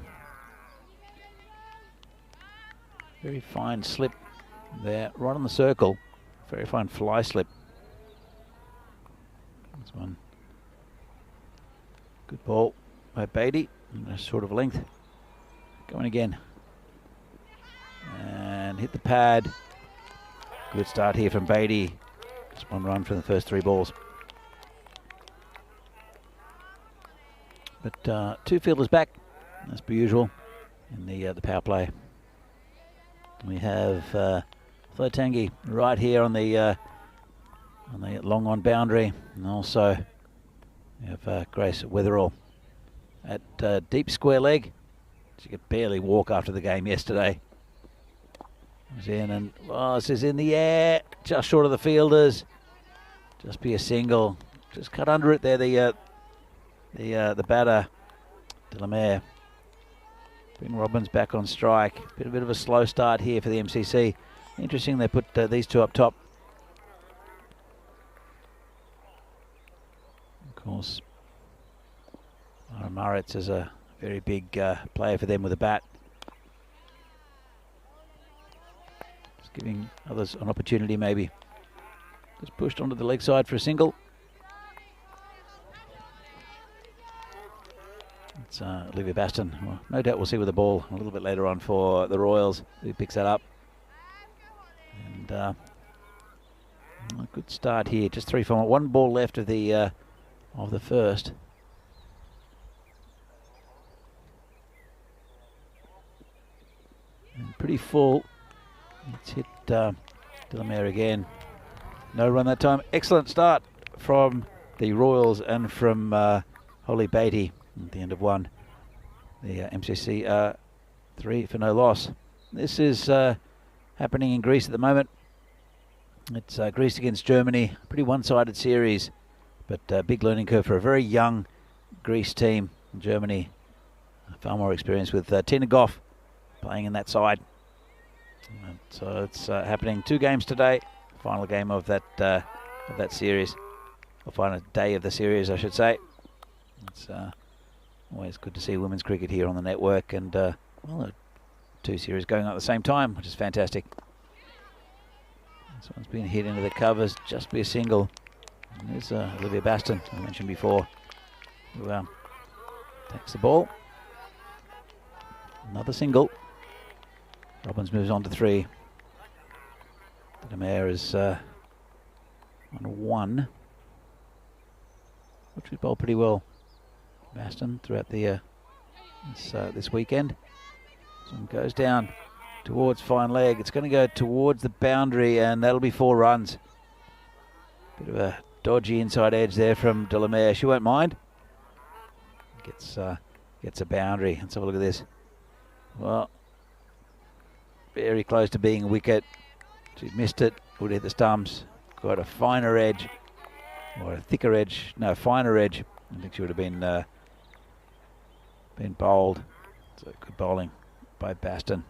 S3: very fine slip there, right on the circle. Very fine fly slip. This one. Good ball by Beatty, a sort of length. Going again. And hit the pad. Good start here from Beatty. Just 1 run from the first 3 balls. But 2 fielders back, as per usual, in the power play. We have Flo Tanguy right here on the long on boundary, and also we have Grace Weatherall at deep square leg. She could barely walk after the game yesterday. Was in and this is in the air, just short of the fielders. Just be a single. Just cut under it there. The batter, Delamere. Bring Robbins back on strike. Bit of a slow start here for the MCC. Interesting they put these two up top. Of course, Maritz is a very big player for them with a bat. Just giving others an opportunity maybe. Just pushed onto the leg side for a single. It's Olivia Baston. Well, no doubt we'll see with the ball a little bit later on for the Royals, who picks that up. And a good start here. Just 3 for 1 ball left of the first. And pretty full. It's hit Delamere again. No run that time. Excellent start from the Royals and from Holly Beatty at the end of 1. The MCC 3 for no loss. This is happening in Greece at the moment. It's Greece against Germany. Pretty one-sided series, but big learning curve for a very young Greece team. Germany far more experience with Tina Goff playing in that side. And so it's happening 2 games today. Final game of that series, or final day of the series, I should say. It's always good to see women's cricket here on the network, and 2 series going on at the same time, which is fantastic. This one's been hit into the covers, just be a single. And there's Olivia Baston, I mentioned before, who takes the ball. Another single. Robbins moves on to 3. Delamere is on 1, which we bowled pretty well. Baston throughout the this weekend. So it goes down towards fine leg. It's going to go towards the boundary, and that'll be 4 runs. Bit of a dodgy inside edge there from Delamere. She won't mind. Gets a boundary. Let's have a look at this. Well, very close to being a wicket. She missed it. Would hit the stumps. Got a finer edge, or a thicker edge. No, finer edge. I think she would have been bowled. So good bowling by Baston.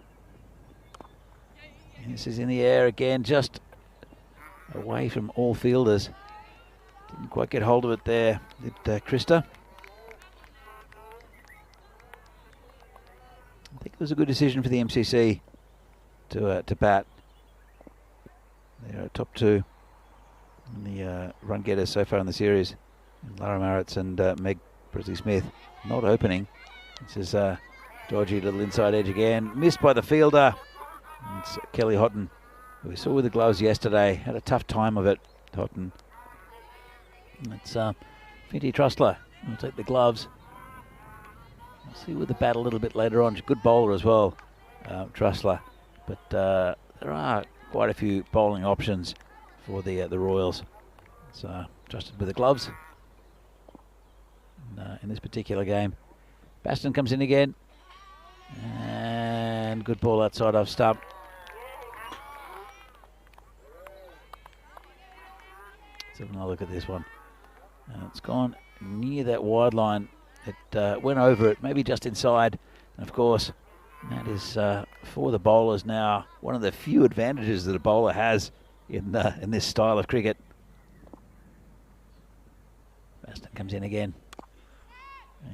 S3: And this is in the air again, just away from all fielders. Didn't quite get hold of it there, did Krista. I think it was a good decision for the MCC to bat. They're top 2 in the run getters so far in the series. Lara Maritz and Meg Brisley-Smith not opening. This is dodgy little inside edge again. Missed by the fielder. It's Kelly Houghton, who we saw with the gloves yesterday. Had a tough time of it, Houghton. It's Finty Trustler will take the gloves. We'll see with the bat a little bit later on. She's a good bowler as well, Trustler. But there are quite a few bowling options for the Royals. So trusted with the gloves in this particular game. Baston comes in again, and good ball outside off stump. Let's have another look at this one. It's gone near that wide line. It went over it, maybe just inside. And of course, that is for the bowlers now one of the few advantages that a bowler has in this style of cricket. Baston comes in again.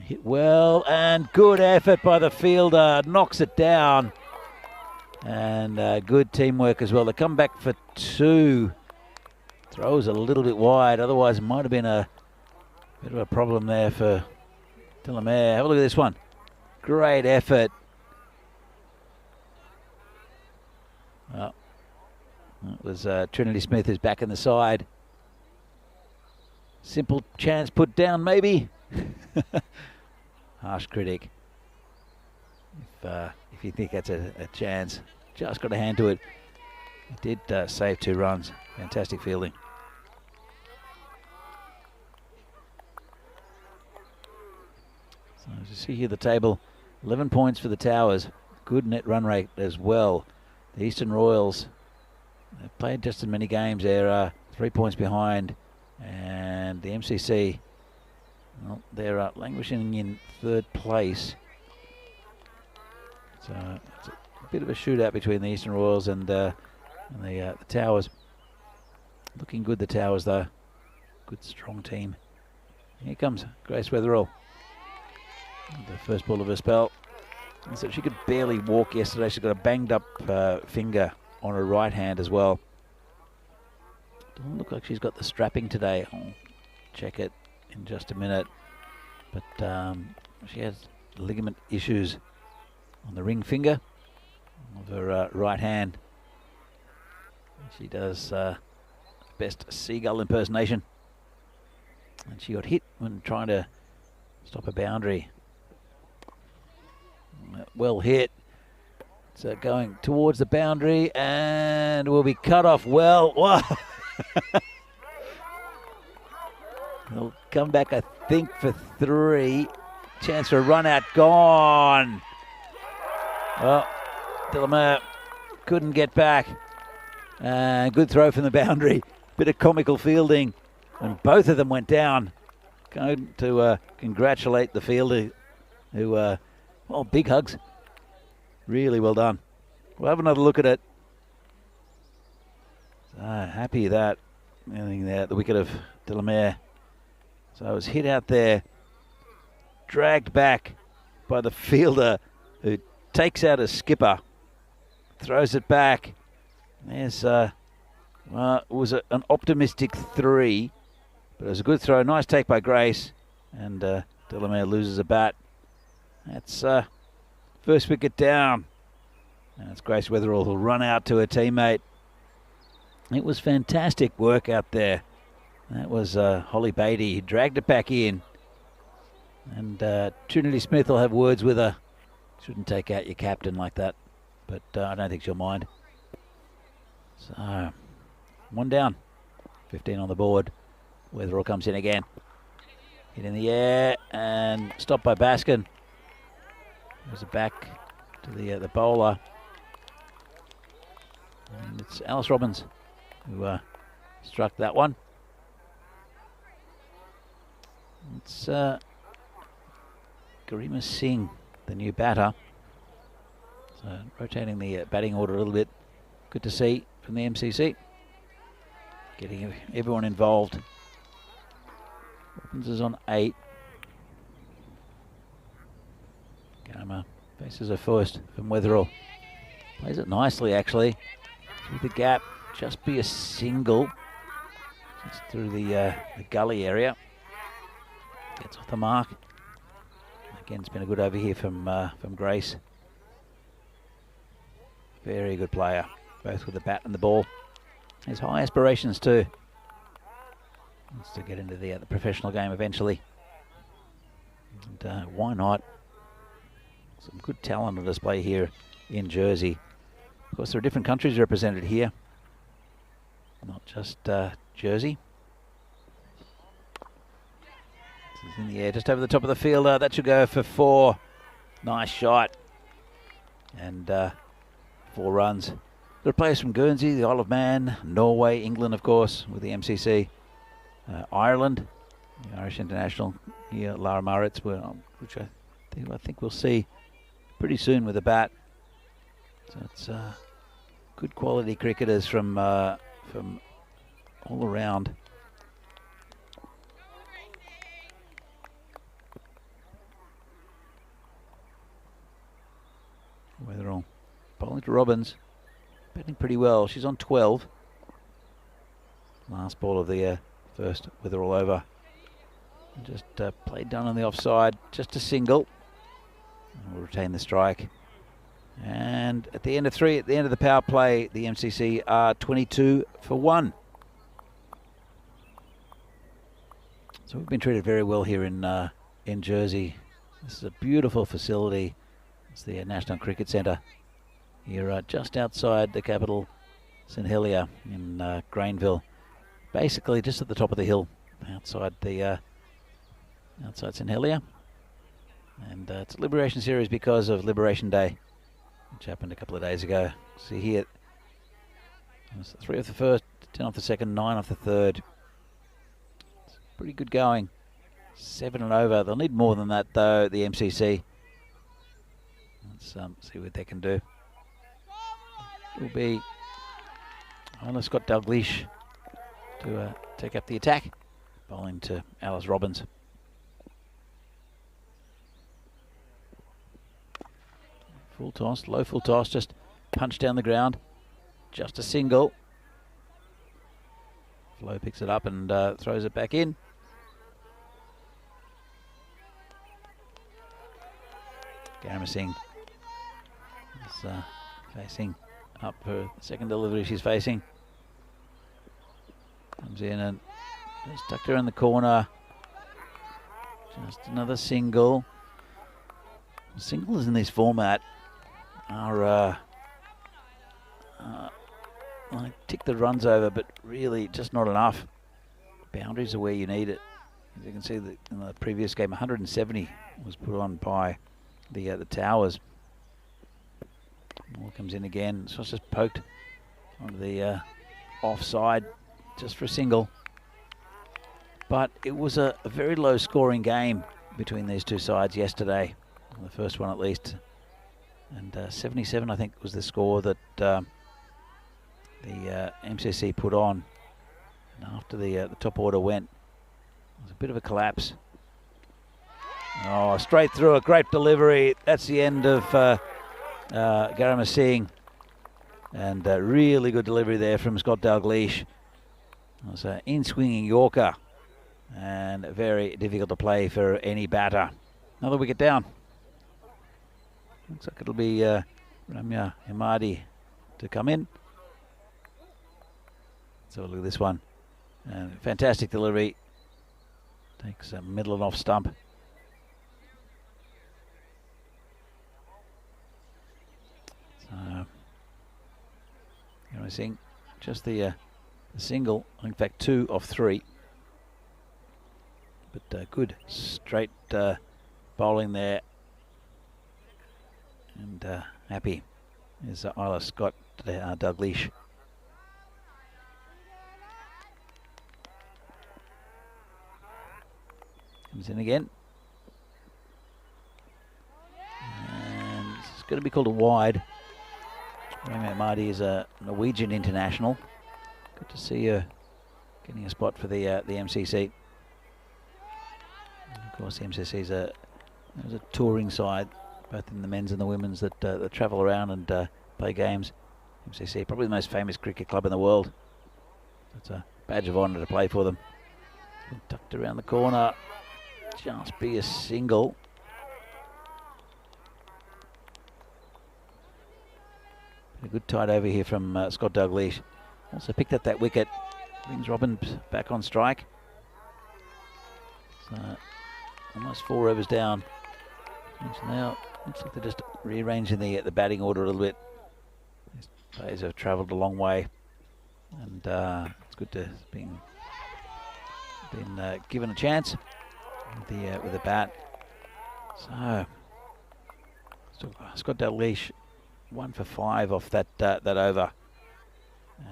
S3: Hit well, and good effort by the fielder, knocks it down. And good teamwork as well. They come back for 2. Throws a little bit wide, otherwise it might have been a bit of a problem there for Delamere. Have a look at this one. Great effort. Well, it was Trinity Smith who's back in the side. Simple chance put down, maybe. Harsh critic. If you think that's a chance, just got a hand to it. He did save 2 runs. Fantastic fielding. So as you see here, the table 11 points for the Towers. Good net run rate as well. The Eastern Royals, they've played just as many games. They're 3 points behind. And the MCC, well, they're languishing in third place. So it's a bit of a shootout between the Eastern Royals and the Towers. Looking good, the Towers, though. Good, strong team. Here comes Grace Weatherall. The first ball of her spell. So she could barely walk yesterday. She's got a banged up finger on her right hand as well. Doesn't look like she's got the strapping today. I'll check it in just a minute. But she has ligament issues on the ring finger of her right hand. She does best seagull impersonation. And she got hit when trying to stop a boundary. Well hit. So going towards the boundary and will be cut off well. Wow. They'll come back, I think, for 3. Chance for a run out. Gone. Well, Delamere couldn't get back. Good throw from the boundary. Bit of comical fielding. And both of them went down. Going to congratulate the fielder who, well, big hugs. Really well done. We'll have another look at it. So happy that. Anything there at the wicket of Delamere. So it was hit out there. Dragged back by the fielder who takes out a skipper. Throws it back. There's, well, it was an optimistic 3. But it was a good throw. Nice take by Grace. And Delamere loses a bat. That's first wicket down. And it's Grace Weatherall who'll run out to her teammate. It was fantastic work out there. That was Holly Beatty. He dragged it back in. And Trinity Smith will have words with her. Shouldn't take out your captain like that. But I don't think she'll mind. So, 1 down. 15 on the board. Weatherall comes in again. Hit in the air and stopped by Baskin. There's it back to the bowler. And it's Alice Robbins who struck that one. It's Garima Singh, the new batter. So rotating the batting order a little bit. Good to see from the MCC. Getting everyone involved. Robbins is on 8. Garima faces her first from Weatherall. Plays it nicely, actually. Through the gap, just be a single. Just through the gully area. Gets off the mark. Again, it's been a good over here from Grace. Very good player, both with the bat and the ball. Has high aspirations too. Wants to get into the professional game eventually. And why not? Some good talent on display here in Jersey. Of course, there are different countries represented here. Not just Jersey. This is in the air, just over the top of the fielder. That should go for 4. Nice shot. And 4 runs. There are players from Guernsey, the Isle of Man, Norway, England, of course, with the MCC. Ireland, the Irish International here, Lara Maritz, which I think we'll see pretty soon with the bat. So it's good quality cricketers from all around. Weatherall bowling to Robbins, batting pretty well. She's on 12. Last ball of the first Weatherall over. Just played down on the offside, just a single. And we'll retain the strike. And at the end of 3, at the end of the power play, the MCC are 22 for 1. So we've been treated very well here in Jersey. This is a beautiful facility. It's the National Cricket Centre here just outside the capital, St Helier in Grainville. Basically just at the top of the hill outside St Helier. And it's a Liberation Series because of Liberation Day, which happened a couple of days ago. See here, 3 off the first, 10 off the second, 9 off the third. It's pretty good going. 7 and over. They'll need more than that though, the MCC. Let's see what they can do. It will be Scott Dalglish to take up the attack, bowling to Alice Robbins. Full toss, low full toss, just punch down the ground. Just a single. Flo picks it up and throws it back in. Garima Singh is facing up her second delivery she's facing. Comes in and just tucked her in the corner. Just another single. Singles in this format are like tick the runs over, but really just not enough. Boundaries are where you need it. As you can see that in the previous game, 170 was put on by the Towers. Ball comes in again. So it's just poked onto the offside just for a single. But it was a very low scoring game between these two sides yesterday. The first one at least. And 77 I think was the score that the MCC put on. And after the top order went, it was a bit of a collapse. Oh, straight through, a great delivery. That's the end of Garima Singh. And a really good delivery there from Scott Dalglish. It was an in-swinging Yorker. And very difficult to play for any batter. Another wicket down. Looks like it'll be Ramya Himadi to come in. So look at this one. Fantastic delivery. Takes a middle and off stump. So, Garima Singh, just the single, in fact 2 of 3. But good straight bowling there. And happy is Isla Scott Dalglish. Comes in again. And it's going to be called a wide. Ramya Mardi is a Norwegian international. Good to see her getting a spot for the MCC. And of course, the MCC is a touring side, both in the men's and the women's, that travel around and play games. MCC, probably the most famous cricket club in the world. It's a badge of honour to play for them. Tucked around the corner. Just be a single. A good tight over here from Scott Dalglish. Also picked up that wicket. Brings Robbins back on strike. So almost 4 overs down. Now looks like they're just rearranging the batting order a little bit. These players have travelled a long way, and it's good to been given a chance with the bat. So Scott Dalglish 1 for 5 off that over,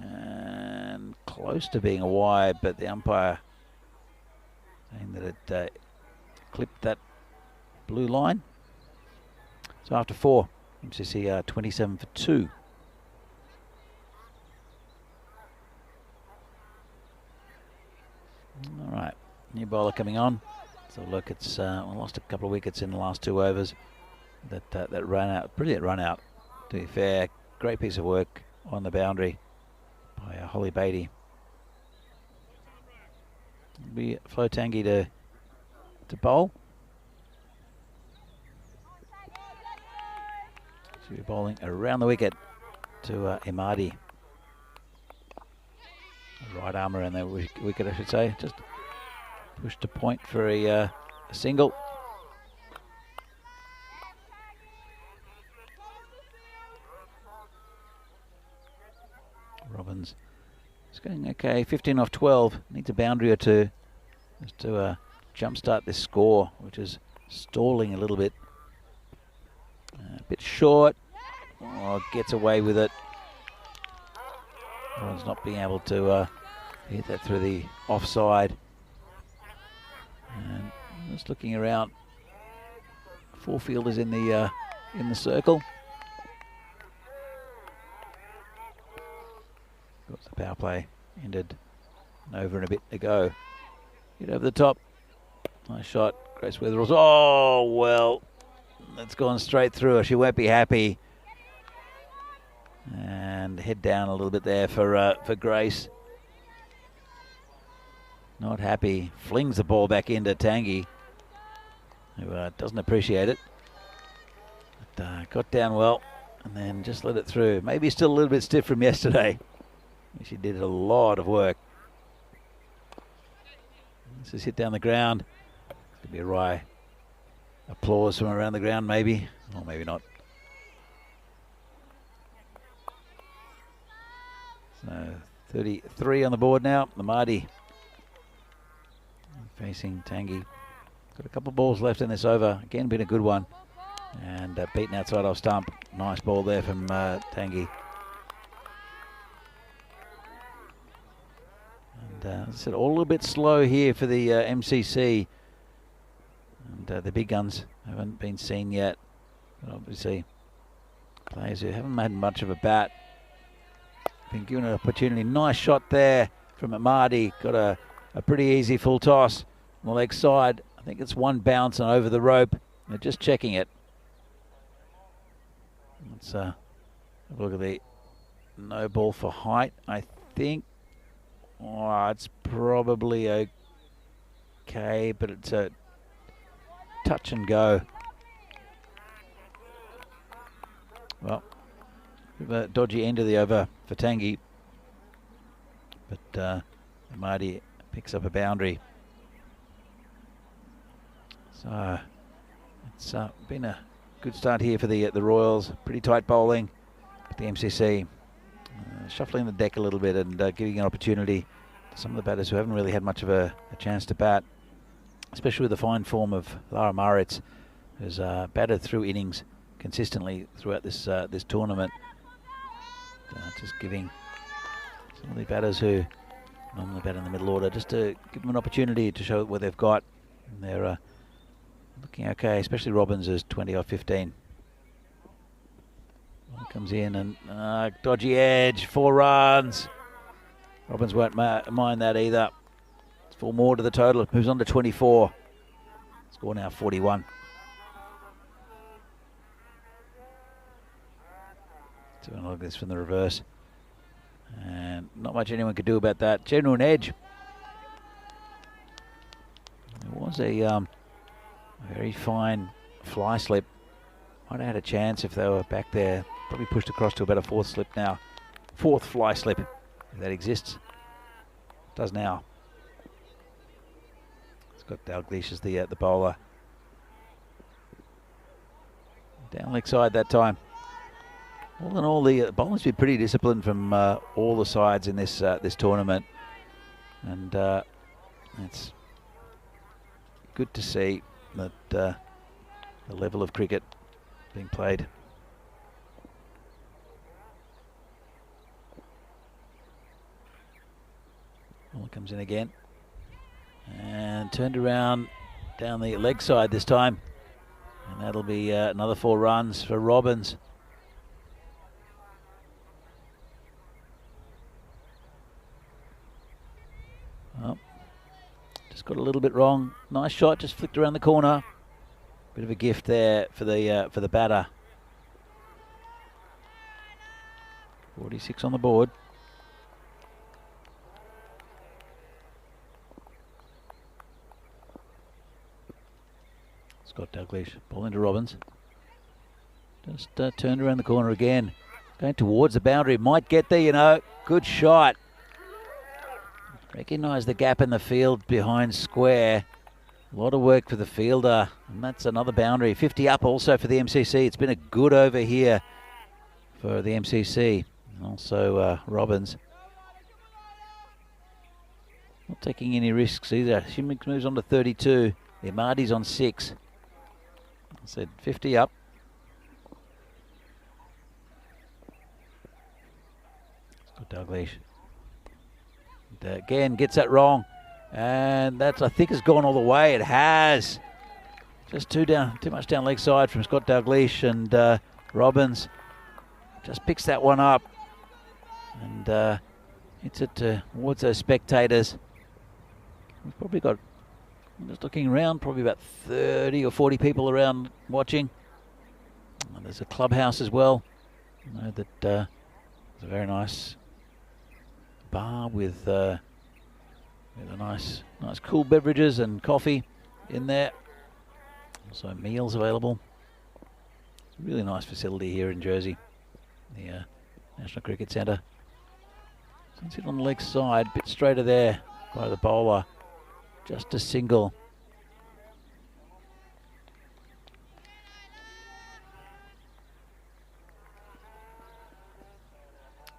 S3: and close to being a wide, but the umpire saying that it clipped that blue line. So after 4, MCC 27 for 2. All right, new bowler coming on. So look, it's lost a couple of wickets in the last 2 overs. That ran out, brilliant run out. To be fair, great piece of work on the boundary by Holly Beatty. It'll be Flo Tanguy to bowl. She'll be bowling around the wicket to Imadi. Right arm around the wicket, I should say. Just pushed a point for a single. Robbins is going okay, 15 off 12. Needs a boundary or two just to jumpstart this score, which is stalling a little bit. A bit short. Oh, gets away with it. Everyone's not being able to hit that through the offside. And just looking around, 4 fielders in the circle. Of course, the power play ended over and a bit to go. Hit over the top. Nice shot. Grace Weatheralls. Oh, well, that's gone straight through her. She won't be happy. And head down a little bit there for Grace. Not happy. Flings the ball back into Tangi, who doesn't appreciate it. But got down well and then just let it through. Maybe still a little bit stiff from yesterday. She did a lot of work. Let's just hit down the ground. Could be a wry applause from around the ground, maybe. Or maybe not. So 33 on the board now. The Marty facing Tangi. Got a couple of balls left in this over. Again, been a good one. And beaten outside off stump. Nice ball there from Tangi. And as I said, all a little bit slow here for the MCC. And the big guns haven't been seen yet. But obviously, players who haven't had much of a bat been given an opportunity. Nice shot there from Marty. Got a pretty easy full toss on the leg side. I think it's one bounce and over the rope. They're just checking it. Let's have a look at the no ball for height. I think it's probably okay, but it's a touch and go. Well, a dodgy end of the over for Tangi, but Marty picks up a boundary. So it's been a good start here for the Royals. Pretty tight bowling, but the MCC shuffling the deck a little bit and giving an opportunity to some of the batters who haven't really had much of a chance to bat, especially with the fine form of Lara Maritz, who's batted through innings consistently throughout this tournament. Just giving some of the batters who normally bat in the middle order, just to give them an opportunity to show what they've got. And they're looking okay, especially Robbins is 20 off 15. Well, comes in and dodgy edge, 4 runs. Robbins won't mind that either. It's 4 more to the total. It moves on to 24. Score now 41. So we'll look at this from the reverse. And not much anyone could do about that. Genuine edge. There was a very fine fly slip. Might have had a chance if they were back there. Probably pushed across to about a 4th slip now. 4th fly slip, if that exists. Does now. It's got Dalglish as the bowler. Down leg side that time. All in all, the bowling's been pretty disciplined from all the sides in this tournament, and it's good to see that the level of cricket being played. Ball comes in again, and turned around down the leg side this time, and that'll be another 4 runs for Robbins. Oh, just got a little bit wrong. Nice shot, just flicked around the corner. Bit of a gift there for the batter. 46 on the board. Scott Dalglish, ball into Robbins. Just turned around the corner again. Going towards the boundary, might get there, you know. Good shot. Recognise the gap in the field behind square. A lot of work for the fielder, and that's another boundary. 50 up also for the MCC. It's been a good over here for the MCC. And also Robbins. Not taking any risks either. She moves on to 32. The Marty's on 6. I said 50 up. Scott Dalglish. Again, gets that wrong. And that's, I think, has gone all the way. It has. Just too much down leg side from Scott Dalglish, and Robbins just picks that one up and hits it towards those spectators. We've probably got, just looking around, probably about 30 or 40 people around watching. And there's a clubhouse as well. I know that there's a very nice bar with a nice cool beverages and coffee in there. Also meals available. It's a really nice facility here in Jersey, the National Cricket Centre. So it's on the leg side, bit straighter there by the bowler. Just a single.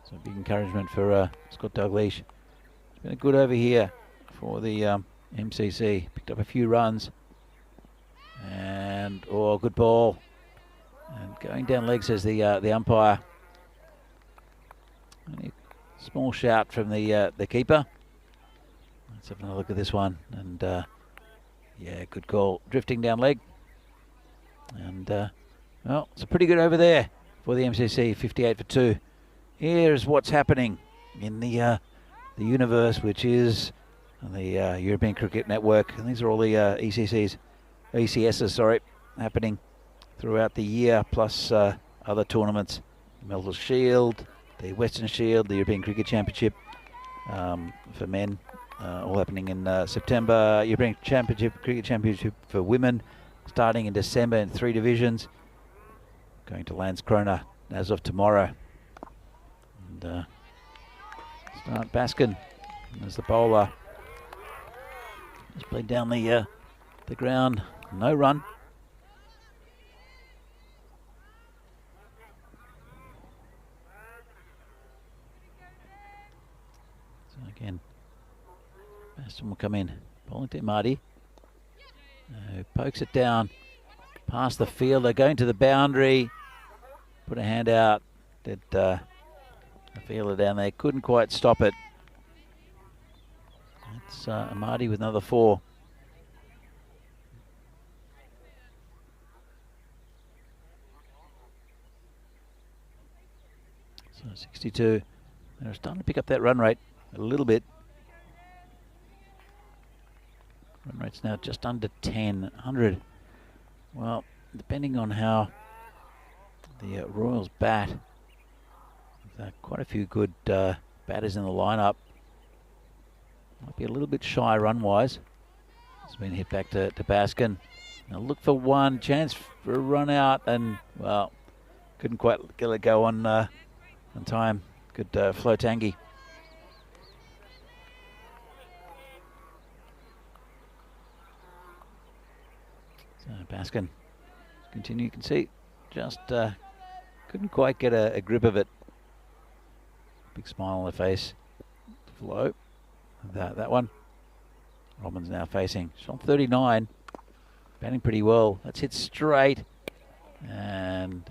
S3: So big encouragement for Scott Dalglish. It's been a good over here for the MCC. Picked up a few runs. And, oh, good ball. And going down leg, says the umpire. Only a small shout from the keeper. Let's have another look at this one. And, yeah, good call. Drifting down leg. And, well, it's a pretty good over there for the MCC, 58 for 2. Here's what's happening in the universe, which is the European Cricket Network. And these are all the ECSs, happening throughout the year, plus other tournaments. The Melville Shield, the Western Shield, the European Cricket Championship for men, all happening in September. European Cricket Championship for women, starting in December in 3 divisions. Going to Landskrona as of tomorrow. And start Baskin as the bowler. Just played down the ground. No run. So again, Baston will come in. Bowling to Marty. Pokes it down past the fielder, going to the boundary. Put a hand out. Did the fielder down there. Couldn't quite stop it. It's Marty with another 4. So 62. They're starting to pick up that run rate a little bit. Run rate's now just under 10, 100. Well, depending on how the Royals bat, quite a few good batters in the lineup. Might be a little bit shy run-wise. It's been hit back to Baskin. Now look for one chance for a run out, and well, couldn't quite get it go on time. Good Flotangi. So Baskin continue. You can see just couldn't quite get a grip of it. Big smile on the face. Flow. That one. Robbins now facing. Shot 39. Batting pretty well. That's hit straight. And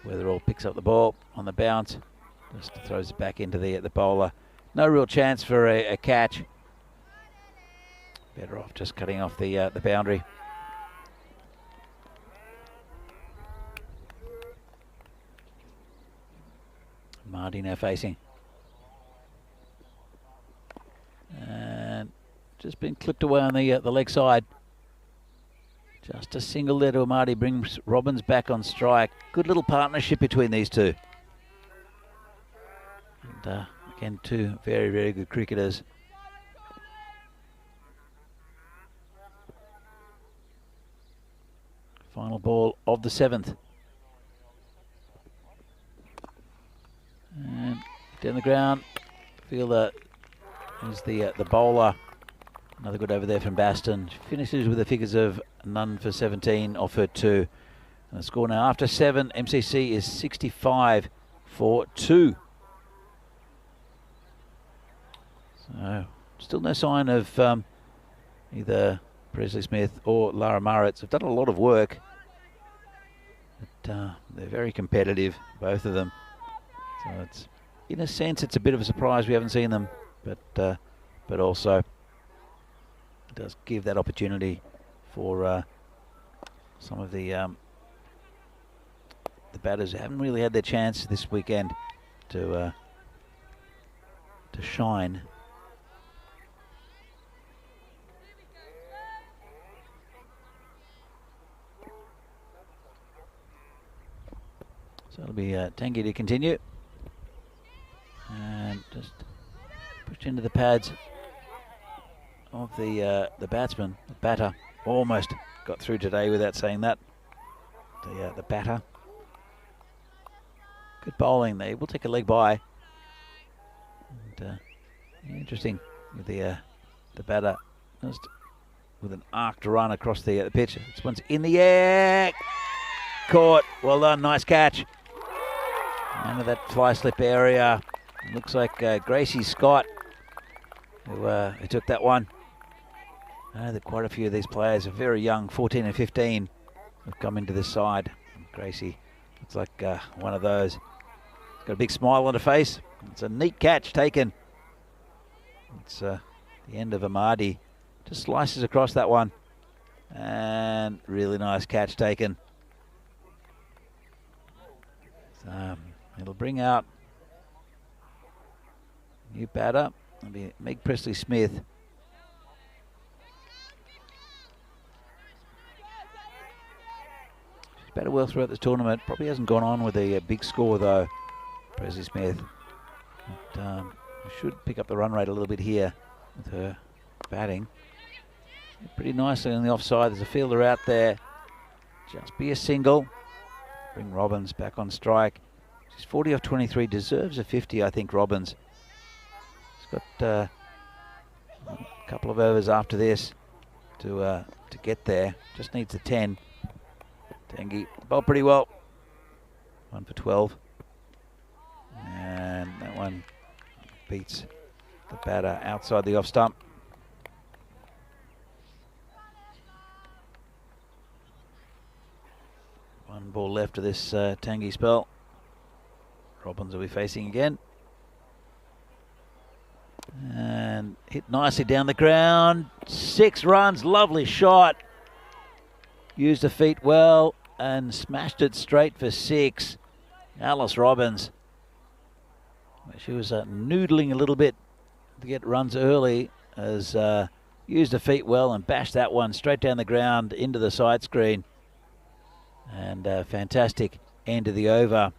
S3: Weatherall picks up the ball on the bounce. Just throws it back into the bowler. No real chance for a catch. Better off just cutting off the boundary. Marty now facing. And just been clipped away on the leg side. Just a single there to Amadi brings Robbins back on strike. Good little partnership between these two. And again, 2 very, very good cricketers. Final ball of the 7th. And down the ground, fielder is the bowler. Another good over there from Baston. Finishes with the figures of none for 17, off for 2. And the score now after 7, MCC is 65 for 2. So still no sign of either Presley Smith or Lara Maritz. Have done a lot of work they're very competitive, both of them. So it's, in a sense, it's a bit of a surprise we haven't seen them, but also it does give that opportunity for some of the batters who haven't really had their chance this weekend to shine. So it'll be Tanguy to continue. And just pushed into the pads of the batsman, the batter. Almost got through today without saying that. The batter. Good bowling there. We'll take a leg by. And, interesting with the batter just with an arced run across the pitch. This one's in the air. Caught. Well done. Nice catch. Under that fly slip area. Looks like Gracie Scott who took that one. I know that quite a few of these players are very young, 14 and 15, have come into this side. And Gracie looks like one of those. He's got a big smile on her face. It's a neat catch taken. It's the end of Amadi. Just slices across that one. And really nice catch taken. So, it'll bring out new batter. It'll be Meg Presley-Smith. She's batted well throughout this tournament. Probably hasn't gone on with a big score though, Presley-Smith. But should pick up the run rate a little bit here with her batting. Pretty nicely on the offside. There's a fielder out there. Just be a single. Bring Robbins back on strike. She's 40 off 23. Deserves a 50, I think, Robbins. She's got a couple of overs after this to get there. Just needs a 10. Tanguy bowled pretty well. 1 for 12. And that one beats the batter outside the off stump. One ball left of this Tanguy spell. Robbins will be facing again. And hit nicely down the ground. 6 runs, lovely shot. Used the feet well and smashed it straight for 6. Alice Robbins. She was noodling a little bit to get runs early, as used the feet well and bashed that one straight down the ground into the side screen. And fantastic end of the over.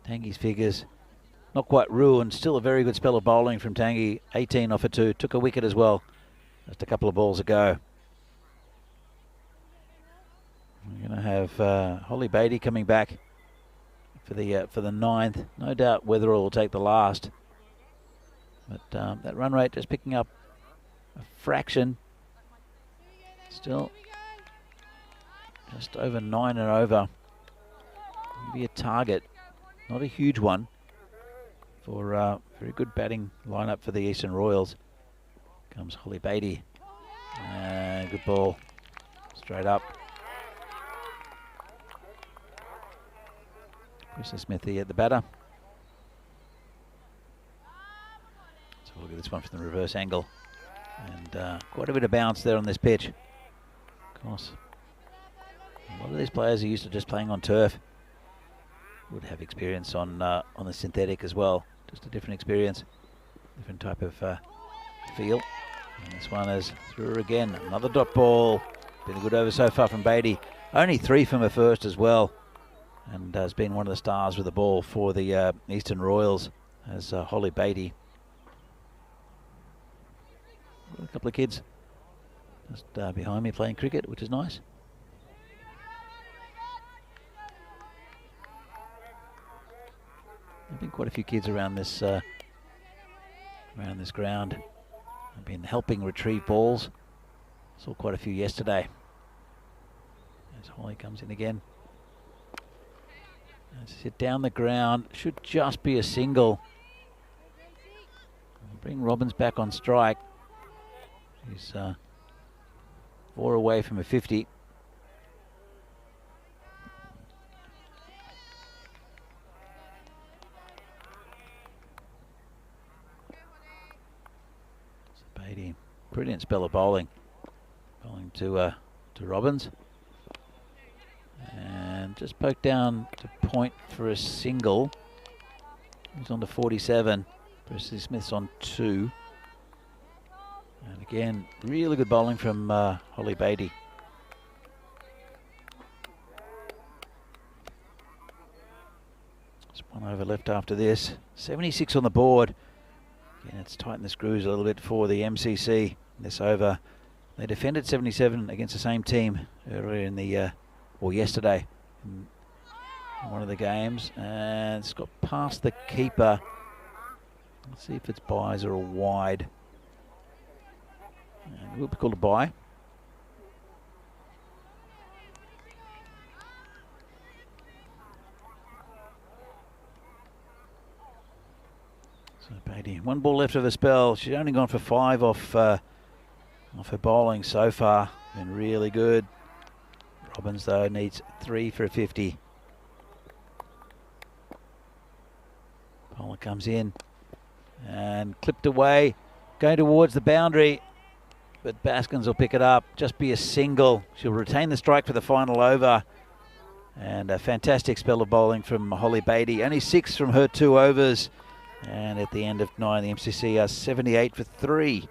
S3: Tanguy's figures not quite ruined. Still a very good spell of bowling from Tanguy. 18 off a 2. Took a wicket as well just a couple of balls ago. We're going to have Holly Beatty coming back for the 9th. No doubt Weatherall will take the last. But that run rate just picking up a fraction. Still just over 9 and over. Maybe a target, not a huge one, for very good batting lineup for the Eastern Royals. Comes Holly Beatty. Good ball. Straight up. Presley Smithy at the batter. So look at this one from the reverse angle. And quite a bit of bounce there on this pitch. Of course, a lot of these players are used to just playing on turf. Would have experience on the synthetic as well. Just a different experience, different type of feel. And this one is through again. Another dot ball. Been a good over so far from Beatty. Only 3 from her first as well. And has been one of the stars with the ball for the Eastern Royals as Holly Beatty. A couple of kids just behind me playing cricket, which is nice. There've been quite a few kids around this ground. I've been helping retrieve balls. Saw quite a few yesterday. As Holly comes in again. Let's hit down the ground. Should just be a single. Bring Robbins back on strike. He's 4 away from a 50. Beatty, brilliant spell of bowling. Bowling to Robbins. And just poked down to point for a single. He's on to 47. Presley Smith's on 2. And again, really good bowling from Holly Beatty. Just one over left after this. 76 on the board. Again, it's tightened the screws a little bit for the MCC this over. They defended 77 against the same team earlier in the, or yesterday in one of the games. And it's got past the keeper. Let's see if it's buys or a wide. And it will be called a bye. So Beatty, 1 ball left of the spell. She's only gone for 5 off her bowling so far. Been really good. Robbins though needs 3 for a 50. Bowler comes in and clipped away, going towards the boundary. But Baskins will pick it up, just be a single. She'll retain the strike for the final over. And a fantastic spell of bowling from Holly Beatty. Only 6 from her 2 overs. And at the end of 9, the MCC are 78 for 3.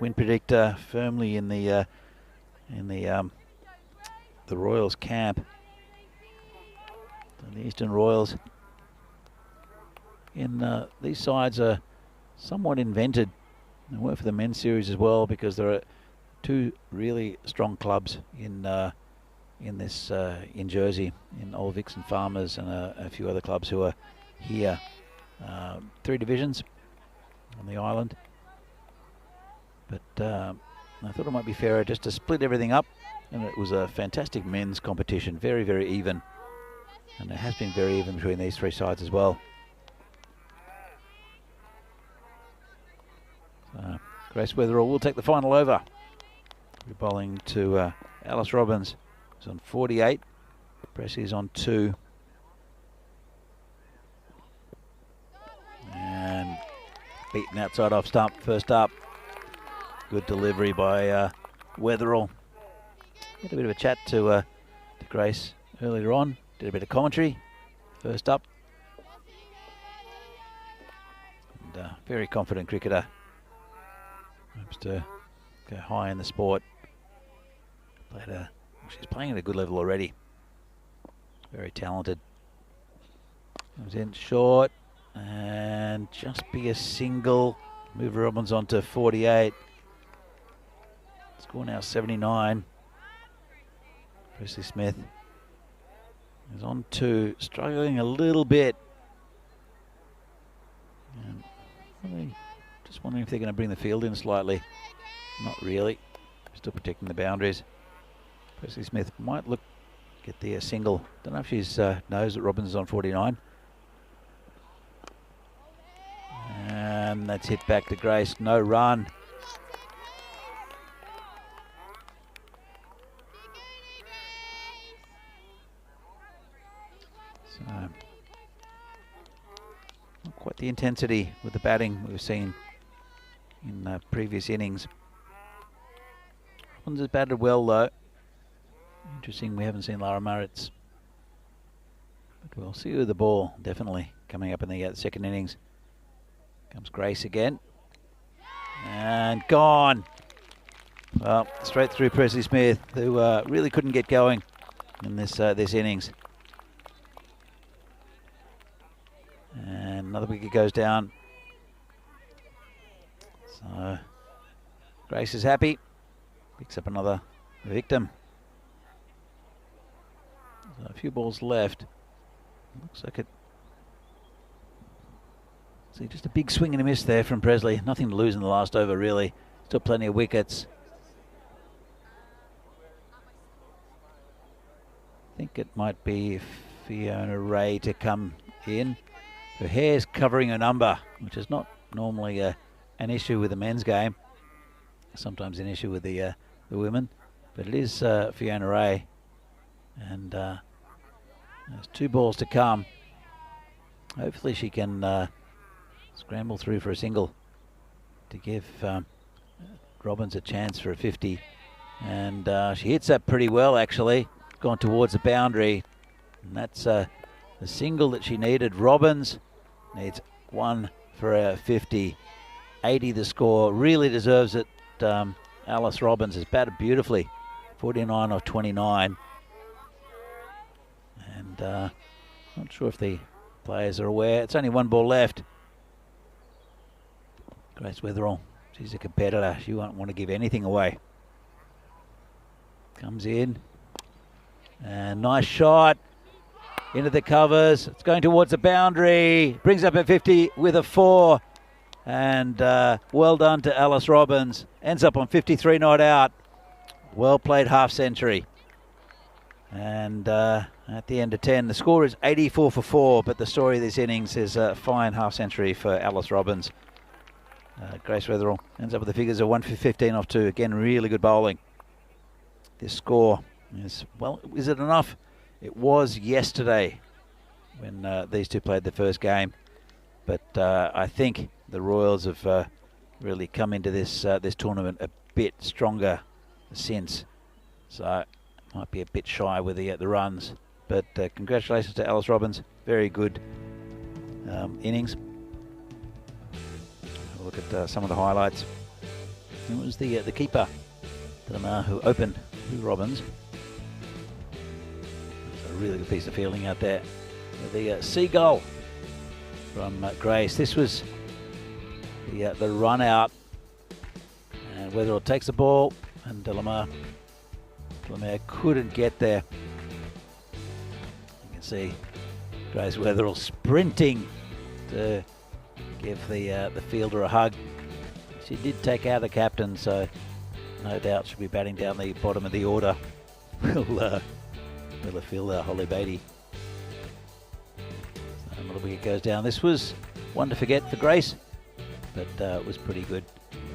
S3: Win predictor firmly in the Royals camp. So the Eastern Royals these sides are somewhat invented. They work for the men's series as well, because there are 2 really strong clubs in Jersey, in Old Vixen Farmers and a few other clubs who are here. 3 divisions on the island, but I thought it might be fairer just to split everything up, and it was a fantastic men's competition, very, very even, and it has been very even between these 3 sides as well. Grace Weatherall will take the final over. We're bowling to Alice Robbins, who's on 48. Pressy's on 2. And beaten outside off stump, first up. Good delivery by Weatherall. Had a bit of a chat to Grace earlier on. Did a bit of commentary. First up. And very confident cricketer. Hopes to go high in the sport. She's playing at a good level already. Very talented. Comes in short and just be a single. Move Robbins on to 48. Score now 79. Presley Smith is on 2, struggling a little bit. And just wondering if they're going to bring the field in slightly. Not really. Still protecting the boundaries. Presley Smith might get the single. Don't know if she's knows that Robbins is on 49. And that's hit back to Grace. No run. So, not quite the intensity with the batting we've seen in previous innings. Robbins has batted well though. Interesting, we haven't seen Lara Maritz. But we'll see with the ball, definitely, coming up in the second innings. Comes Grace again. And gone. Well, straight through Presley Smith, who really couldn't get going in this innings. And another wicket goes down. So Grace is happy. Picks up another victim. So a few balls left. Looks like it. See, just a big swing and a miss there from Presley. Nothing to lose in the last over, really. Still plenty of wickets. I think it might be Fiona Ray to come in. Her hair's covering her number, which is not normally an issue with the men's game. Sometimes an issue with the women. But it is Fiona Ray. And there's 2 balls to come. Hopefully she can scramble through for a single. to give Robbins a chance for a 50. And she hits that pretty well, actually. Gone towards the boundary. And that's the single that she needed. Robbins needs one for a 50. 80 the score. Really deserves it. Alice Robbins has batted beautifully. 49 off 29. And not sure if the players are aware. It's only one ball left. Grace Weatherall, she's a competitor. She won't want to give anything away. Comes in. And nice shot. Into the covers. It's going towards the boundary. Brings up a 50 with a 4. And well done to Alice Robbins. Ends up on 53 not out. Well played half century. And at the end of 10, the score is 84 for 4. But the story of this innings is a fine half century for Alice Robbins. Grace Weatherall ends up with the figures of 1 for 15 off 2. Again, really good bowling. This score is, well, is it enough? It was yesterday when these two played the first game. But I think the Royals have really come into this this tournament a bit stronger since. So might be a bit shy with the runs. But congratulations to Alice Robbins. Very good innings. Look at some of the highlights. It was the keeper, who opened Robbins. It's a really good piece of fielding out there. The seagull from Grace. This was the run out, and Weatherall takes the ball, and Delamere couldn't get there. You can see Grace Weatherall sprinting to give the fielder a hug. She did take out the captain, so no doubt she'll be batting down the bottom of the order. Will fielder Holly Beatty. So a little wicket goes down. This was one to forget for Grace, but it was pretty good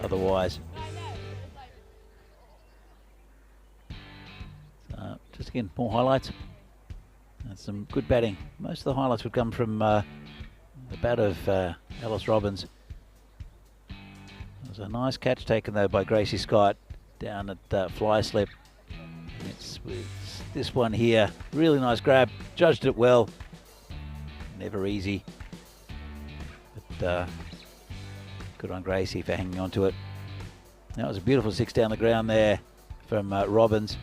S3: otherwise. Just again, more highlights. And some good batting. Most of the highlights would come from the bat of Alice Robbins. It was a nice catch taken though by Gracie Scott down at fly slip. It's this one here, really nice grab, judged it well. Never easy, but good on Gracie for hanging on to it. That was a beautiful 6 down the ground there from Robbins,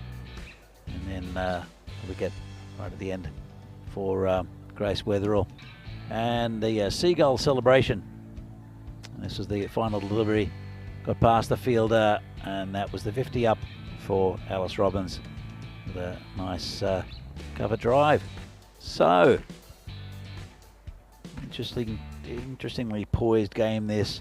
S3: and then we get right at the end for Grace Weatherall. And the seagull celebration. And this was the final delivery. Got past the fielder, and that was the 50 up for Alice Robbins with a nice cover drive. So, interestingly poised game this.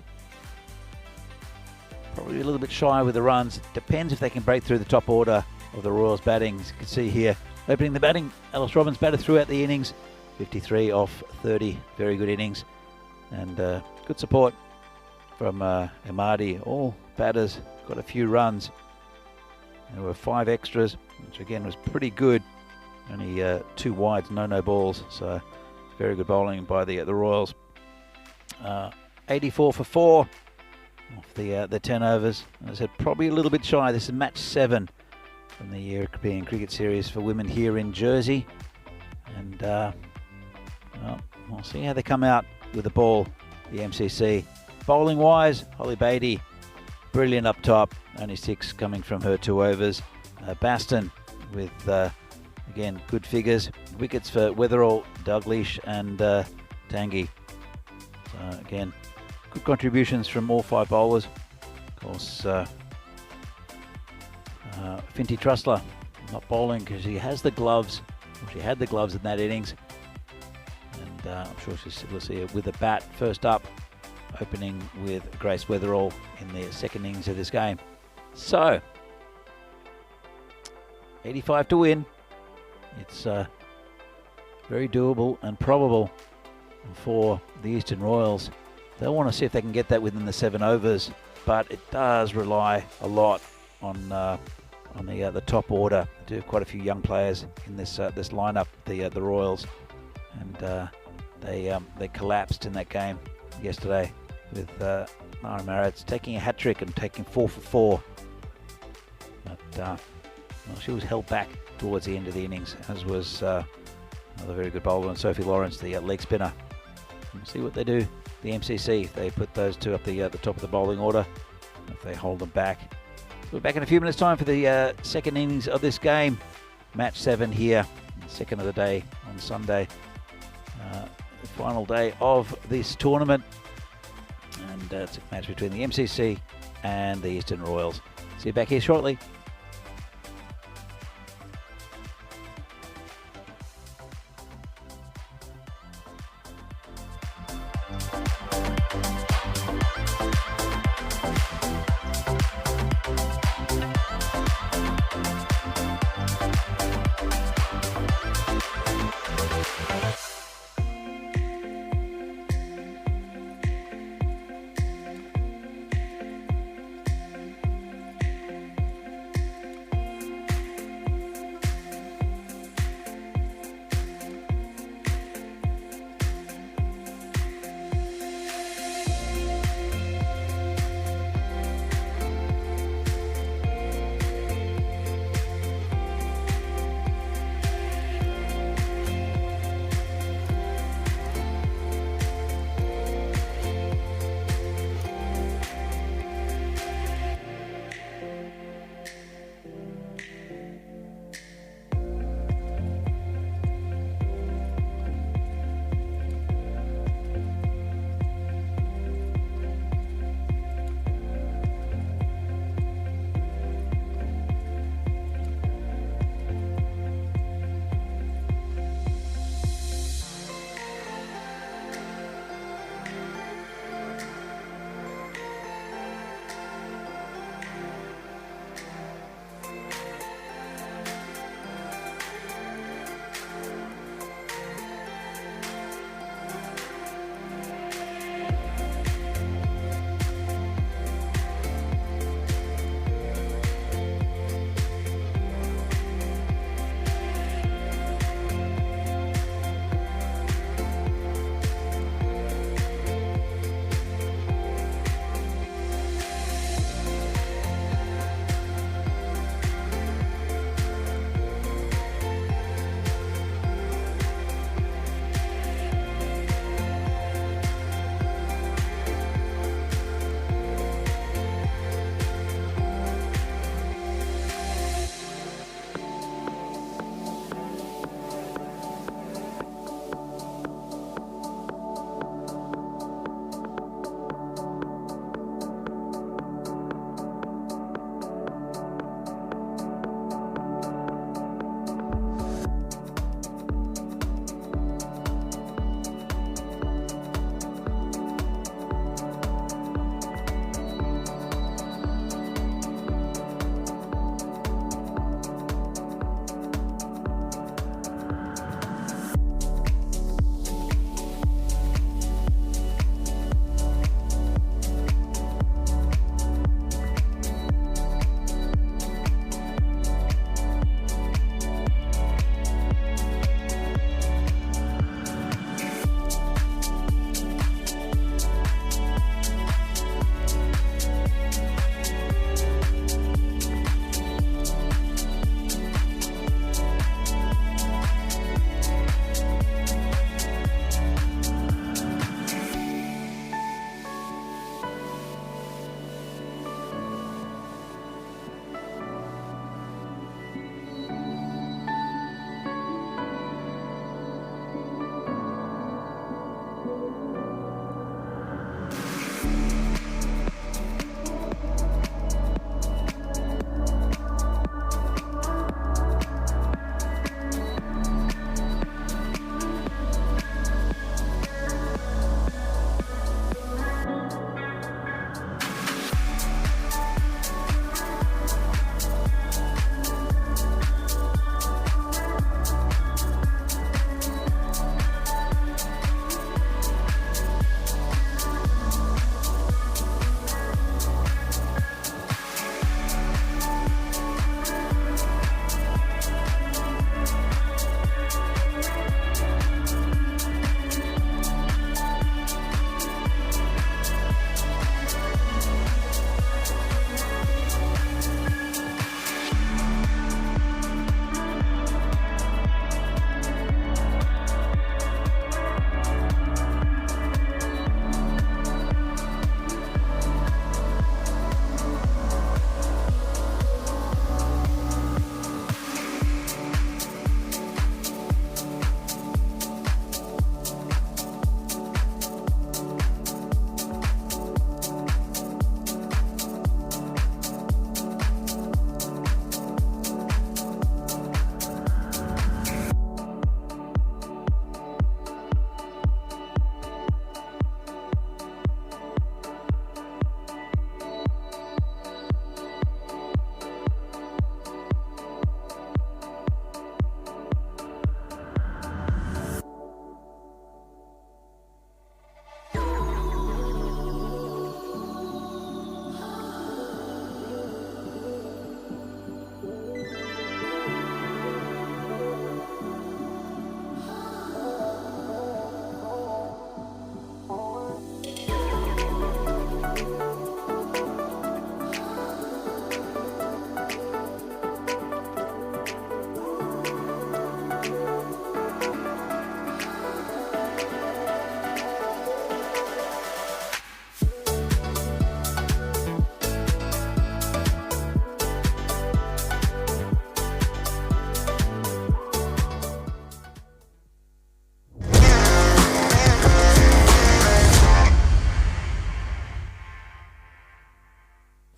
S3: Probably a little bit shy with the runs. Depends if they can break through the top order of the Royals batting. As you can see here, opening the batting, Alice Robbins batted throughout the innings. 53 off 30, very good innings, and good support from Amadi. All batters got a few runs. There were 5 extras, which again was pretty good. Only 2 wides, no balls, so very good bowling by the Royals. 84 for 4 off the 10 overs. As I said, probably a little bit shy. This is match 7 from the European Cricket Series for women here in Jersey, and well, we'll see how they come out with the ball, the MCC. Bowling wise, Holly Beatty, brilliant up top, only 6 coming from her 2 overs. Baston with, again, good figures. Wickets for Weatherall, Dalglish and Tanguy. So again, good contributions from all 5 bowlers. Of course, Finty Trustler not bowling because she has the gloves. She had the gloves in that innings. And I'm sure we'll see her with the bat first up, opening with Grace Weatherall in the second innings of this game. So, 85 to win. It's very doable and probable for the Eastern Royals. They'll want to see if they can get that within the 7 overs, but it does rely a lot on the top order. They do have quite a few young players in this this lineup, the Royals, and they collapsed in that game yesterday with Lara Marat's taking a hat trick and taking 4 for 4. But well, she was held back towards the end of the innings, as was another very good bowler, and Sophie Lawrence, the leg spinner. We'll see what they do, the MCC, if they put those two up the top of the bowling order, if they hold them back. We're back in a few minutes' time for the second innings of this game. Match 7 here, second of the day on Sunday. The final day of this tournament. And it's a match between the MCC and the Eastern Royals. See you back here shortly.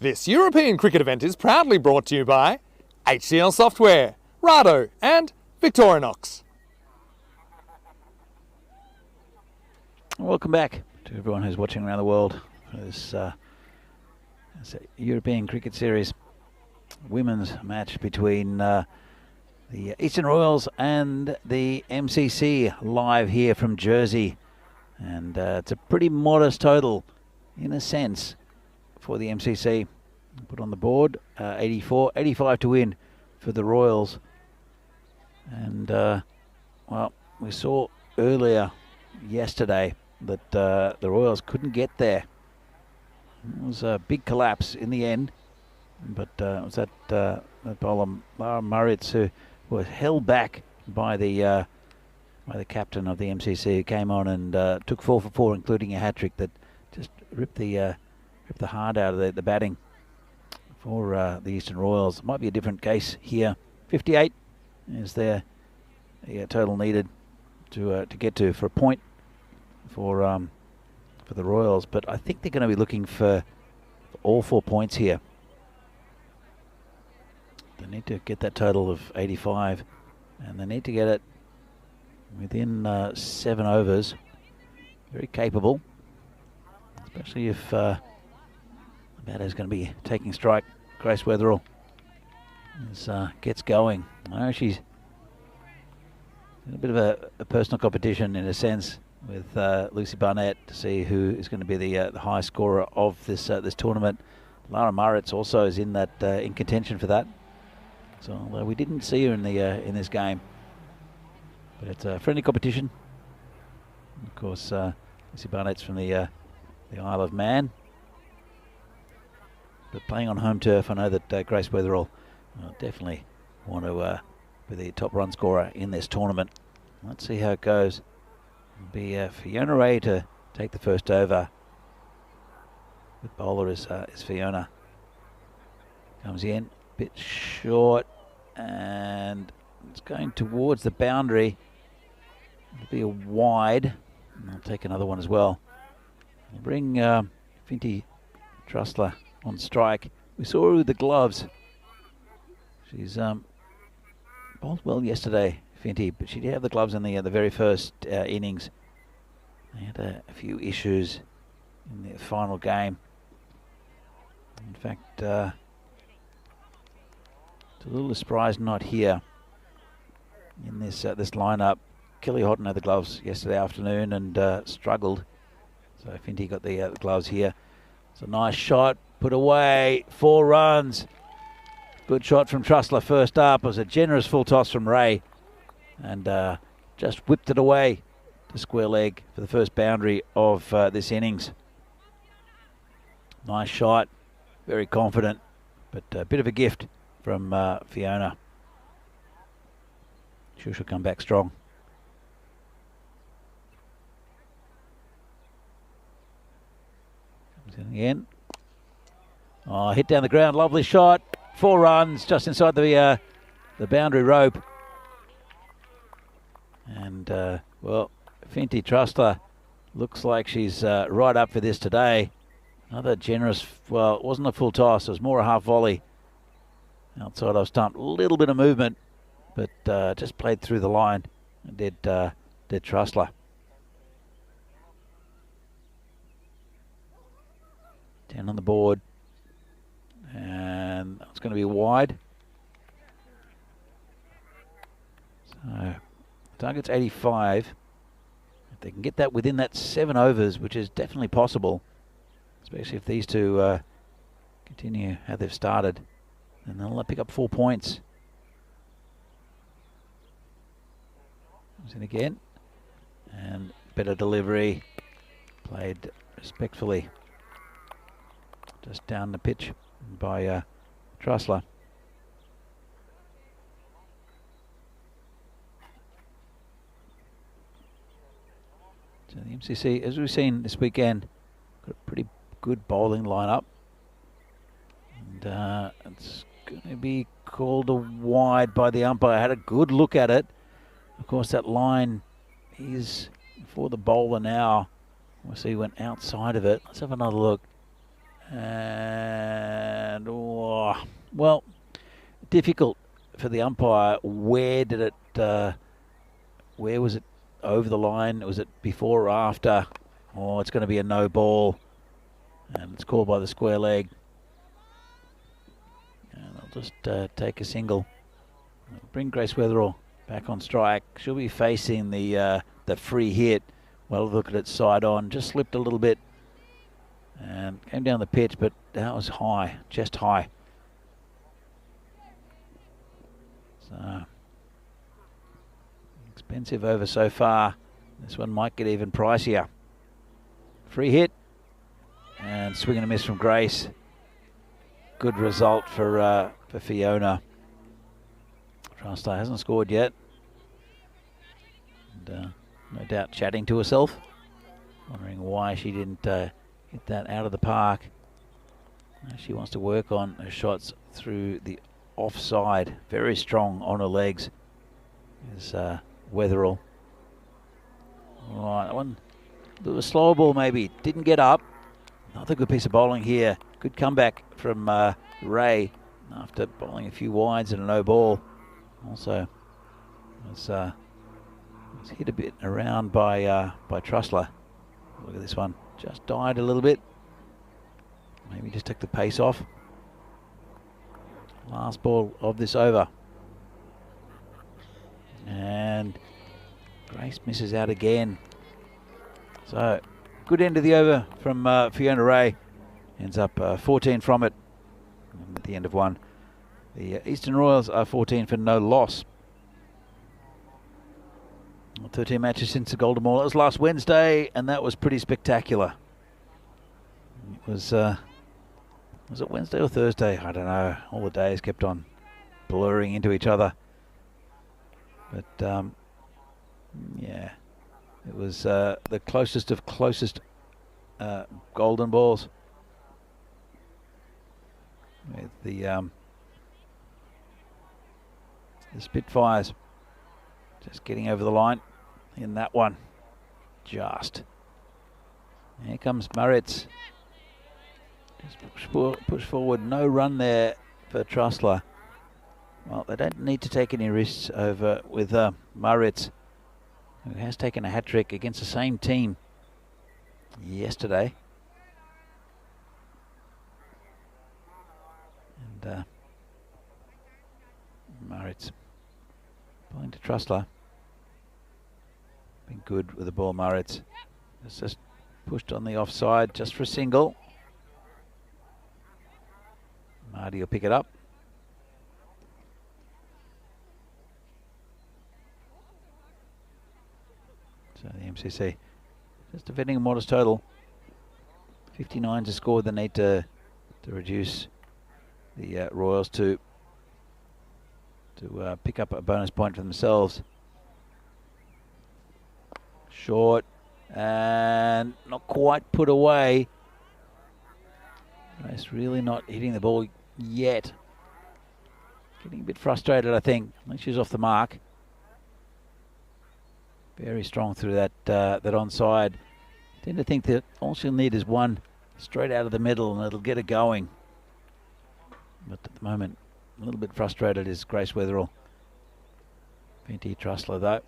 S1: This European cricket event is proudly brought to you by HCL Software, Rado and Victorinox.
S3: Welcome back to everyone who's watching around the world for this European Cricket Series women's match between the Eastern Royals and the MCC, live here from Jersey. And it's a pretty modest total, in a sense, for the MCC. Put on the board, 84, 85 to win for the Royals. And, well, we saw earlier yesterday that the Royals couldn't get there. It was a big collapse in the end, but it was that bowler Lara Murritz who was held back by the captain of the MCC, who came on and took 4 for 4, including a hat trick that just ripped the heart out of the batting for the Eastern Royals. Might be a different case here. 58 is the total needed to get to for a point for the Royals, but I think they're going to be looking for all 4 points here. They need to get that total of 85, and they need to get it within 7 overs. Very capable, especially if the batter's going to be taking strike. Grace Weatherall gets going. I know she's in a bit of a personal competition in a sense with Lucy Barnett to see who is going to be the high scorer of this tournament. Lara Murritz also is in that in contention for that. So we didn't see her in this game, but it's a friendly competition. Of course, Lucy Barnett's from the Isle of Man, but playing on home turf, I know that Grace Weatherall definitely want to be the top run scorer in this tournament. Let's see how it goes. It'll be Fiona Ray to take the first over. The bowler is Fiona. Comes in, bit short, and it's going towards the boundary. It'll be a wide. And I'll take another one as well. We'll bring Finty Trussler on strike. We saw her with the gloves. She's bowled well yesterday, Finty, but she did have the gloves in the very first innings. They had a few issues in the final game. In fact, it's a little surprise not here in this lineup. Kelly Houghton had the gloves yesterday afternoon and struggled, so Finty got the gloves here. It's a nice shot, put away, 4 runs. Good shot from Trussler first up. It was a generous full toss from Ray, and just whipped it away to square leg for the first boundary of this innings. Nice shot, very confident, but a bit of a gift from Fiona. She'll come back strong. Comes in again. Oh, hit down the ground, lovely shot. 4 runs just inside the boundary rope. And, well, Finty Trussler looks like she's right up for this today. Another generous, well, it wasn't a full toss, it was more a half volley. Outside of stump, a little bit of movement, but just played through the line and did Trussler. 10 on the board. And it's going to be wide. So target's 85. If they can get that within that 7 overs, which is definitely possible, especially if these two continue how they've started, then they'll pick up 4 points. Comes in again, and better delivery, played respectfully, just down the pitch by Trussler. So the MCC, as we've seen this weekend, got a pretty good bowling lineup, and it's going to be called a wide by the umpire. I had a good look at it. Of course, that line is for the bowler now. We'll see he went outside of it. Let's have another look. And, well, difficult for the umpire. Where did it, where was it over the line? Was it before or after? Oh, it's going to be a no ball. And it's called by the square leg. And I'll just take a single. I'll bring Grace Weatherall back on strike. She'll be facing the free hit. Well, look at it side on. Just slipped a little bit. And came down the pitch, but that was high, just high. So, expensive over so far. This one might get even pricier. Free hit. And swing and a miss from Grace. Good result for Fiona. Trustar hasn't scored yet. And, no doubt chatting to herself. Wondering why she didn't hit that out of the park. She wants to work on her shots through the offside. Very strong on her legs is Weatherall. Right, that one, a bit of a slower ball maybe. Didn't get up. Another good piece of bowling here. Good comeback from Ray after bowling a few wides and a no ball. Also was hit a bit around by Trussler. Look at this one. Just died a little bit. Maybe just took the pace off. Last ball of this over. And Grace misses out again. So, good end of the over from Fiona Ray. Ends up 14 from it at the end of one. The Eastern Royals are 14 for no loss. 13 matches since the Golden Ball. That was last Wednesday, and that was pretty spectacular. It was it Wednesday or Thursday? I don't know. All the days kept on blurring into each other. But, yeah, it was the closest of closest Golden Balls. With the Spitfires just getting over the line in that one. Just. Here comes Maritz. Just push forward. No run there for Trussler. Well, they don't need to take any risks over with Maritz, who has taken a hat-trick against the same team yesterday. And Maritz pulling to Trussler. Been good with the ball, Maritz. It's just pushed on the offside just for a single. Marty will pick it up. So the MCC just defending a modest total. 59's a score. They need to reduce the Royals to pick up a bonus point for themselves. Short and not quite put away. Grace really not hitting the ball yet. Getting a bit frustrated, I think. I think she's off the mark. Very strong through that onside. I tend to think that all she'll need is one straight out of the middle and it'll get her going. But at the moment, a little bit frustrated is Grace Weatherall. Vinty Trussler though.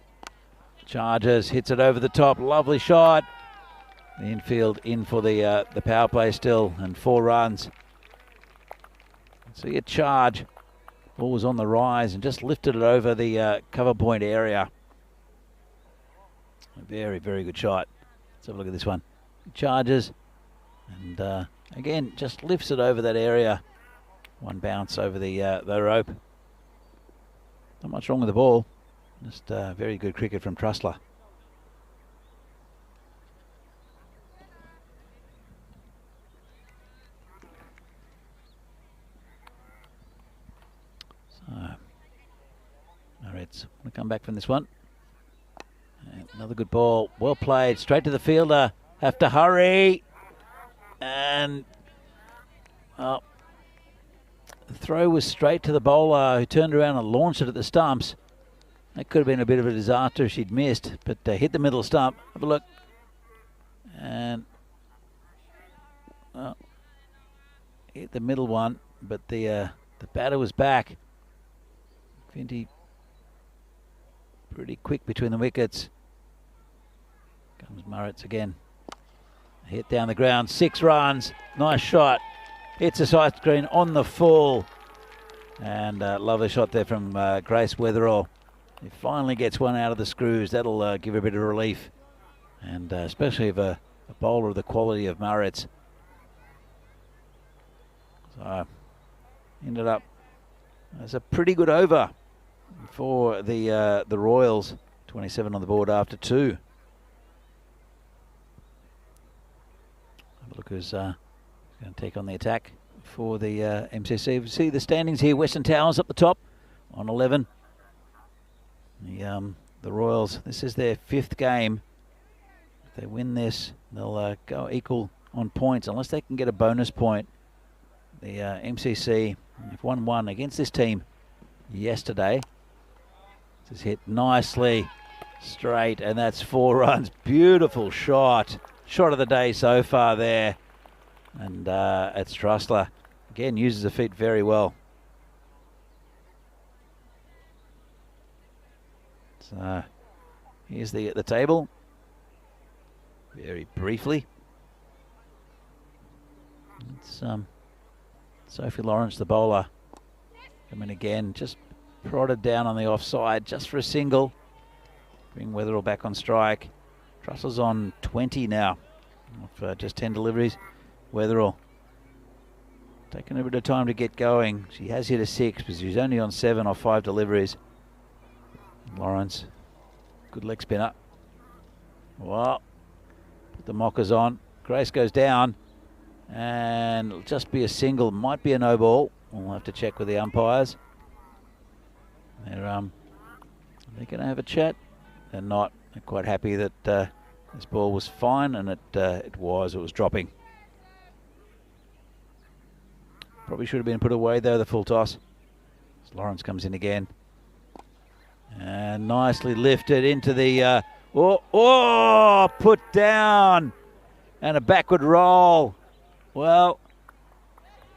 S3: Charges, hits it over the top. Lovely shot. The infield in for the power play still, and 4 runs. See a charge. Ball was on the rise and just lifted it over the cover point area. A very, very good shot. Let's have a look at this one. Charges, and again just lifts it over that area. One bounce over the rope. Not much wrong with the ball. Just very good cricket from Trussler. So, Reds want to come back from this one. And another good ball. Well played. Straight to the fielder. Have to hurry. And the throw was straight to the bowler, who turned around and launched it at the stumps. That could have been a bit of a disaster if she'd missed, but hit the middle stump. Have a look. And hit the middle one, but the batter was back. Finty pretty quick between the wickets. Comes Murrets again. Hit down the ground, 6 runs. Nice shot. Hits a side screen on the full. And lovely shot there from Grace Weatherall. He finally gets one out of the screws. That'll give her a bit of relief. And especially of a bowler of the quality of Murrets. So, ended up as a pretty good over for the Royals. 27 on the board after 2. Have a look who's going to take on the attack for the MCC. We see the standings here. Western Towers up the top on 11. The Royals, this is their 5th game. If they win this, they'll go equal on points unless they can get a bonus point. The MCC have won 1 against this team yesterday. This is hit nicely straight, and that's 4 runs. Beautiful shot. Shot of the day so far there. And it's Trussler. Again, uses the feet very well. So here's the table. Very briefly. It's Sophie Lawrence, the bowler, coming again, just prodded down on the offside just for a single. Bring Weatherall back on strike. Trussell's on 20 now, of just 10 deliveries. Weatherall taking a bit of time to get going. She has hit a 6, but she's only on 7 off 5 deliveries. Lawrence, good leg spinner. Well, put the mockers on. Grace goes down. And it'll just be a single, might be a no ball. We'll have to check with the umpires. They're going to have a chat. They're not. They're quite happy that this ball was fine, and it was dropping. Probably should have been put away though, the full toss. As Lawrence comes in again. And nicely lifted into the, put down. And a backward roll. Well,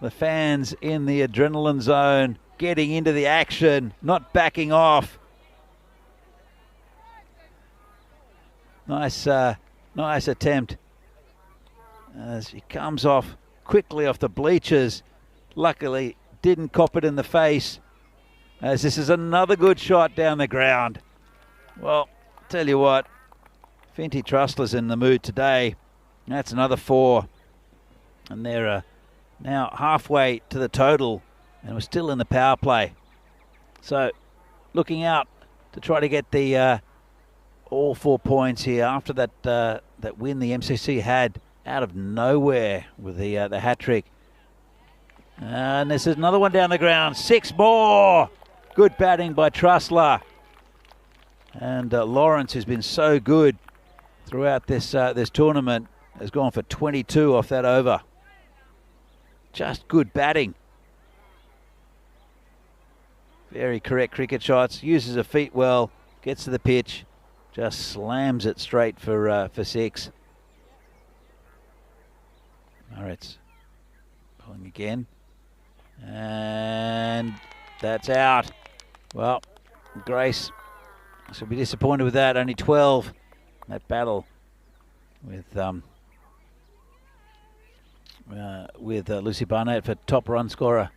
S3: the fans in the adrenaline zone, getting into the action, not backing off. Nice attempt. As he comes off quickly off the bleachers. Luckily, didn't cop it in the face. As this is another good shot down the ground. Well, tell you what, Finty Trussler's in the mood today. That's another 4. And they're now halfway to the total, and we're still in the power play. So, looking out to try to get the all 4 points here after that win the MCC had out of nowhere with the hat trick. And this is another one down the ground. 6 more. Good batting by Trussler. And Lawrence, who's been so good throughout this tournament, has gone for 22 off that over. Just good batting. Very correct cricket shots. Uses her feet well. Gets to the pitch. Just slams it straight for 6. Murrets pulling again. And that's out. Well, Grace she'll be disappointed with that. Only 12. That battle with Lucy Barnett for top run scorer.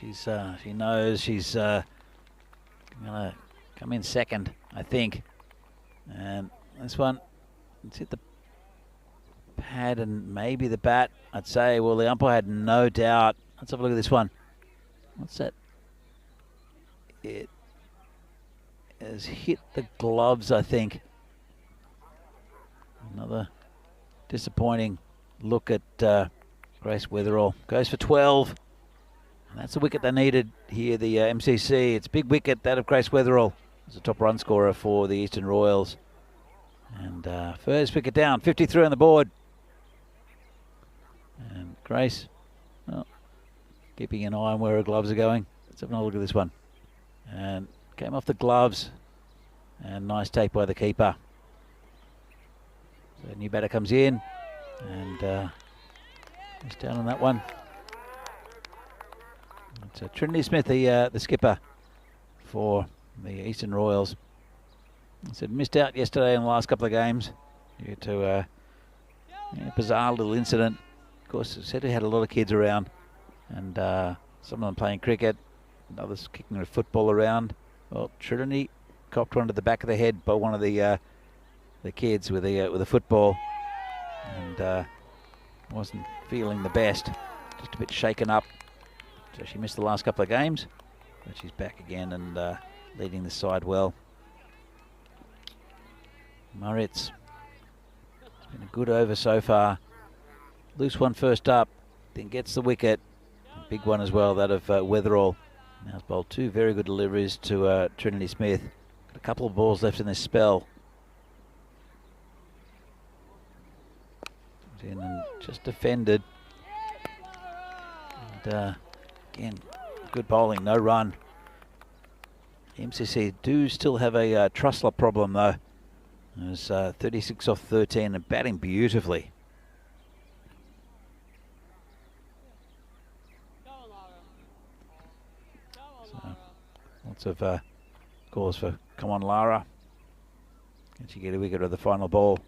S3: She knows she's gonna come in second, I think. And this one, it's hit the pad and maybe the bat. I'd say, well, the umpire had no doubt. Let's have a look at this one. What's that? It has hit the gloves, I think. Another disappointing look at Grace Weatherall. Goes for 12. And that's the wicket they needed here, the MCC. It's a big wicket, that of Grace Weatherall. It's a top run scorer for the Eastern Royals. And first wicket down, 53 on the board. And Grace, well, keeping an eye on where her gloves are going. Let's have another look at this one. And came off the gloves. And nice take by the keeper. So a new batter comes in. And he's down on that one. But Trinity Smith, the skipper for the Eastern Royals, said missed out yesterday in the last couple of games due to a bizarre little incident. Of course, said he had a lot of kids around, and some of them playing cricket, and others kicking a football around. Well, Trinity copped one to the back of the head by one of the kids with a football, and wasn't feeling the best, just a bit shaken up. So she missed the last couple of games, but she's back again and leading the side well. Moritz, it's been a good over so far. Loose one first up, then gets the wicket. A big one as well, that of Weatherall. Now has bowled two very good deliveries to Trinity Smith. Got a couple of balls left in this spell. In and just defended. And again, good bowling, no run. MCC do still have a Trussler problem though. It was 36 off 13 and batting beautifully. So, lots of calls for come on Lara. Can she get a wicket with the final ball?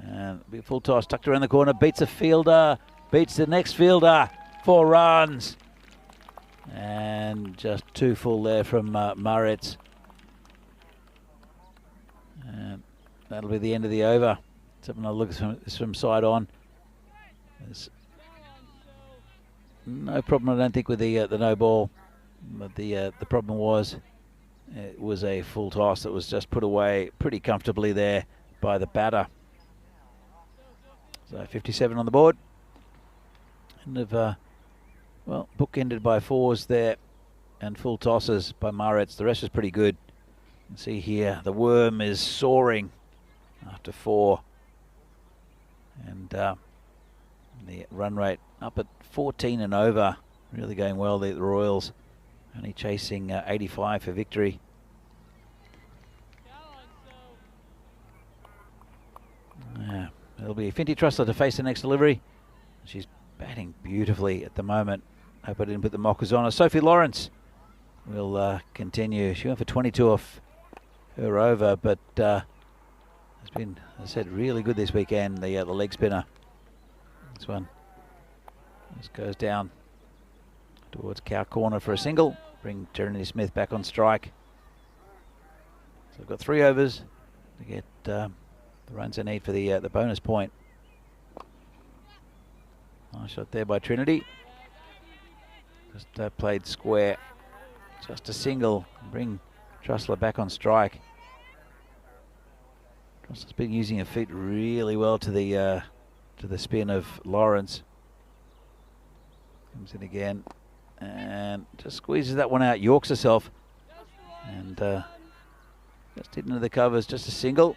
S3: And big full toss tucked around the corner, beats a fielder, beats the next fielder, 4 runs. And just too full there from Moritz. And that'll be the end of the over. Let's have another look at this from side on. There's no problem, I don't think, with the no ball. But the problem was it was a full toss that was just put away pretty comfortably there by the batter. So 57 on the board. And well, bookended by 4s there and full tosses by Moritz. The rest is pretty good. You can see here the worm is soaring after 4. And the run rate up at 14 and over. Really going well, the Royals. Only chasing 85 for victory. It'll be Finty Trussler to face the next delivery. She's batting beautifully at the moment. Hope I didn't put the mockers on her. Sophie Lawrence will continue. She went for 22 off her over, but has been, as I said, really good this weekend. The leg spinner. This one just goes down towards cow corner for a single. Bring Trinity Smith back on strike. So I've got 3 overs to get the runs I need for the bonus point. Nice shot there by Trinity. Just played square. Just a single. Bring Trussler back on strike. Trussler's been using her feet really well to the spin of Lawrence. Comes in again and just squeezes that one out. Yorks herself and just hit into the covers. Just a single.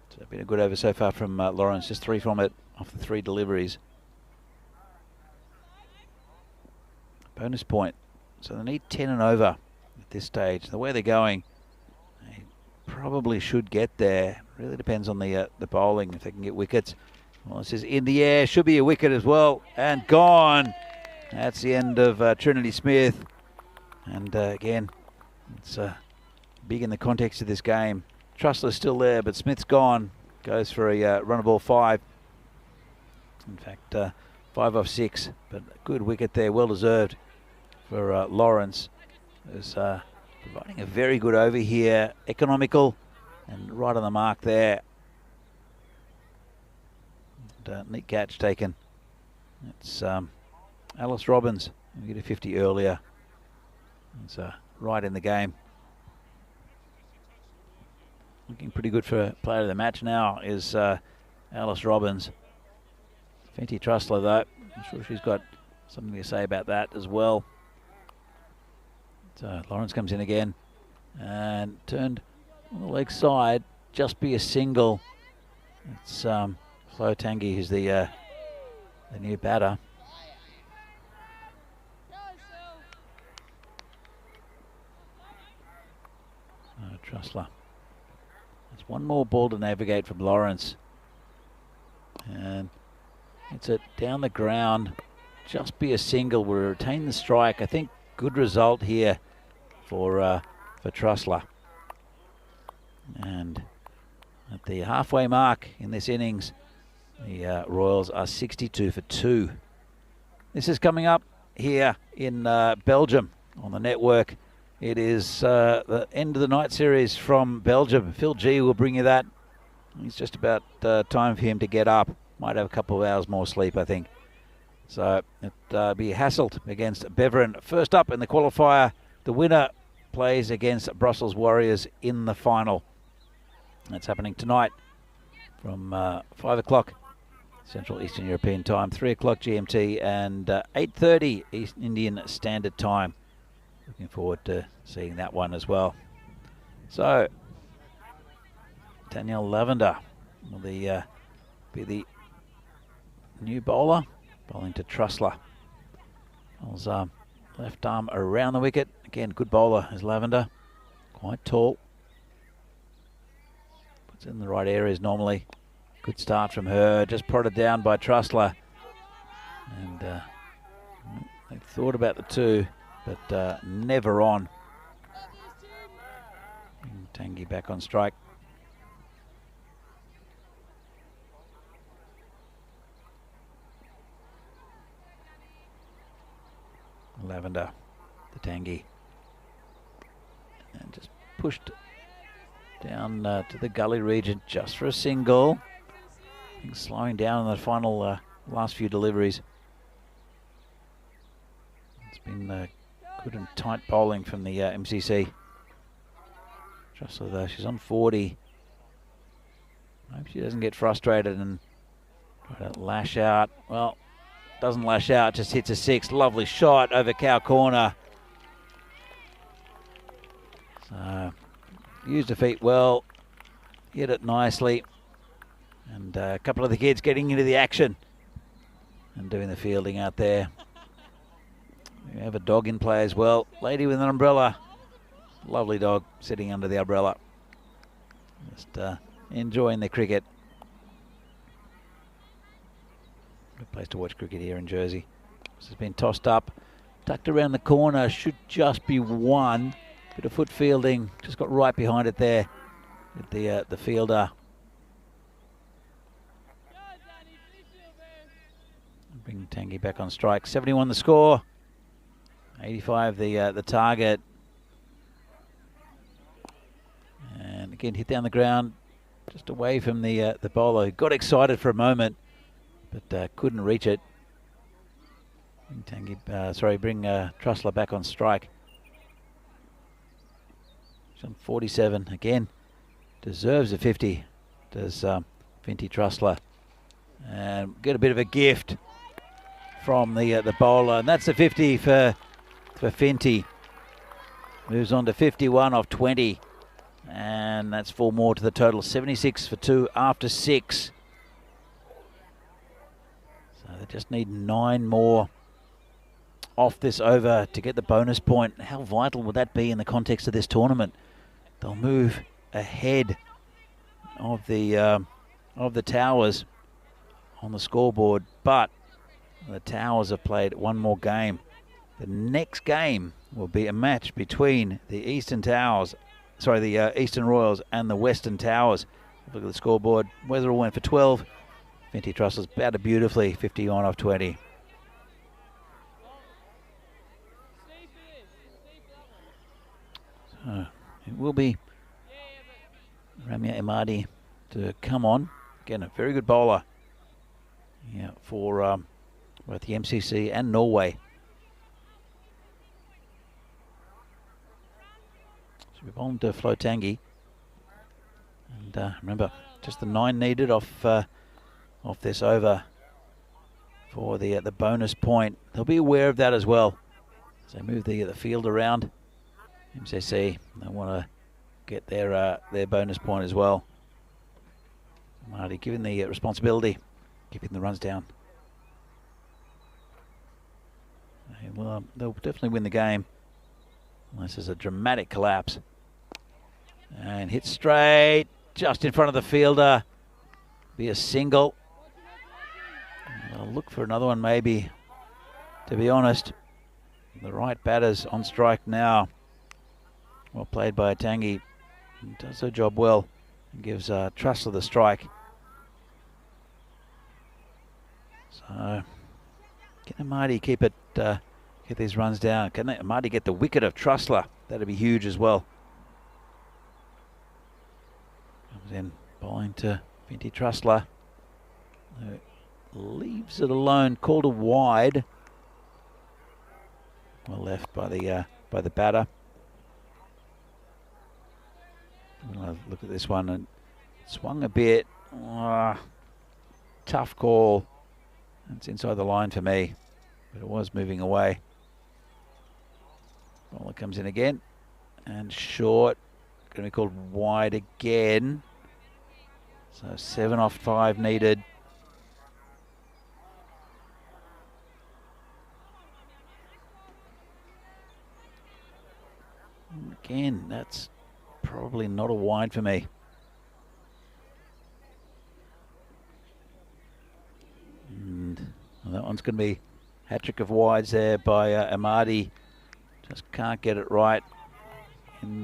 S3: So been a good over so far from Lawrence. Just 3 from it off the 3 deliveries. Bonus point. So they need 10 and over at this stage. The way they're going, they probably should get there. Really depends on the bowling, if they can get wickets. Well, this is in the air. Should be a wicket as well. And gone. That's the end of Trinity Smith. And again, it's big in the context of this game. Trussler's still there, but Smith's gone. Goes for a run of ball 5. In fact, 5 off 6, but a good wicket there, well deserved for Lawrence. Who's providing a very good over here, economical and right on the mark there. And, neat catch taken. It's Alice Robbins. We get a 50 earlier. It's right in the game. Looking pretty good for player of the match now is Alice Robbins. Finty Trussler though, I'm sure she's got something to say about that as well. So Lawrence comes in again and turned on the leg side, just be a single. It's Flo Tanguy who's the new batter. Trussler. There's one more ball to navigate from Lawrence. And it's it down the ground, just be a single. We'll retain the strike. I think good result here for Trussler. And at the halfway mark in this innings, the Royals are 62 for 2. This is coming up here in Belgium on the network. It is the end of the night series from Belgium. Phil G will bring you that. It's just about time for him to get up. Might have a couple of hours more sleep, I think. So it'll be Hasselt against Beveren. First up in the qualifier, the winner plays against Brussels Warriors in the final. That's happening tonight from 5 o'clock Central Eastern European Time, 3 o'clock GMT, and 8:30 East Indian Standard Time. Looking forward to seeing that one as well. So, Danielle Lavender will be the new bowler, bowling to Trussler. Bowls left arm around the wicket. Again, good bowler is Lavender, quite tall. Puts it in the right areas normally. Good start from her, just prodded down by Trussler. And they thought about the two, but never on. And Tangi back on strike. Lavender, the Tangi. And just pushed down to the gully region just for a single. Slowing down in the final last few deliveries. It's been good and tight bowling from the MCC. Trussler though, she's on 40. I hope she doesn't get frustrated and try to lash out. Well, doesn't lash out, just hits a 6. Lovely shot over cow corner. So, used her feet well, hit it nicely. And a couple of the kids getting into the action and doing the fielding out there. We have a dog in play as well. Lady with an umbrella. Lovely dog sitting under the umbrella. Just enjoying the cricket. Good place to watch cricket here in Jersey. This has been tossed up. Tucked around the corner. Should just be one. Bit of foot fielding. Just got right behind it there with the fielder. Bring Tangi back on strike. 71 the score. 85 the target. And again hit down the ground, just away from the bowler. Got excited for a moment, but couldn't reach it. Bring Trussler back on strike. She's on 47 again. Deserves a 50. Does Finty Trussler, and get a bit of a gift from the bowler, and that's a 50 for Finty. Moves on to 51 off 20, and that's 4 more to the total. 76 for 2 after 6. So they just need 9 more off this over to get the bonus point. How vital would that be in the context of this tournament? They'll move ahead of the Towers on the scoreboard, but the Towers have played 1 more game. The next game will be a match between the Eastern Royals and the Western Towers. Look at the scoreboard. Weatherall went for 12. Finty Trussler's batted beautifully, 51 off 20. So it will be Ramya Imadi to come on. Again, a very good bowler for both the MCC and Norway. So we've on to Flo Tangi. And remember, just the 9 needed off this over for the bonus point. They'll be aware of that as well. So they move the field around. MCC, they want to get their bonus point as well. Marty given the responsibility, keeping the runs down. Well, they'll definitely win the game unless there's a dramatic collapse. And hit straight, just in front of the fielder. Be a single. I'll look for another one maybe. to be honest. The right batter's on strike now. Well played by Tangi. Does her job well and gives Trussler the strike. So can Amadi keep it, get these runs down? Can Amadi get the wicket of Trussler? That'd be huge as well. Comes in bowling to Finty Trussler. Leaves it alone, called a wide. Well left by the batter. I'll look at this one and swung a bit. Tough call. It's inside the line for me, but it was moving away. Bowler comes in again and short. Going to be called wide again. So 7 off 5 needed. Again, that's probably not a wide for me. And that one's going to be hat-trick of wides there by Amadi. Just can't get it right in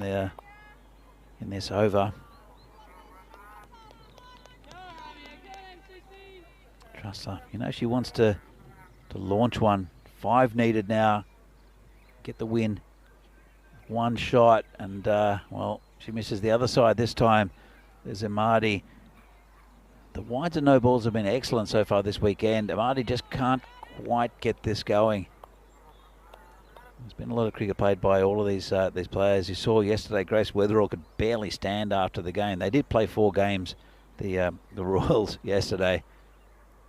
S3: this over. Trussler, you know, she wants to launch one. 5 needed now. Get the win. 1 shot, and well, she misses the other side this time. There's Amadi. The wides and no balls have been excellent so far this weekend. Amadi just can't quite get this going. There's been a lot of cricket played by all of these players. You saw yesterday Grace Weatherall could barely stand after the game. They did play 4 games, the Royals, yesterday.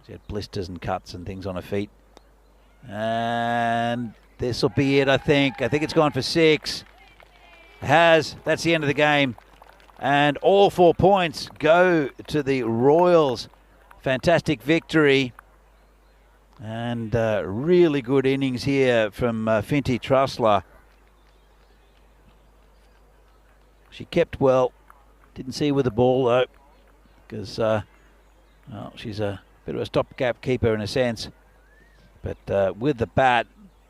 S3: She had blisters and cuts and things on her feet. And this will be it, I think. I think it's gone for 6. It has. That's the end of the game. And all 4 points go to the Royals. Fantastic victory. And really good innings here from Finty Trussler. She kept well. Didn't see with the ball, though, because well, she's a bit of a stopgap keeper in a sense. But with the bat,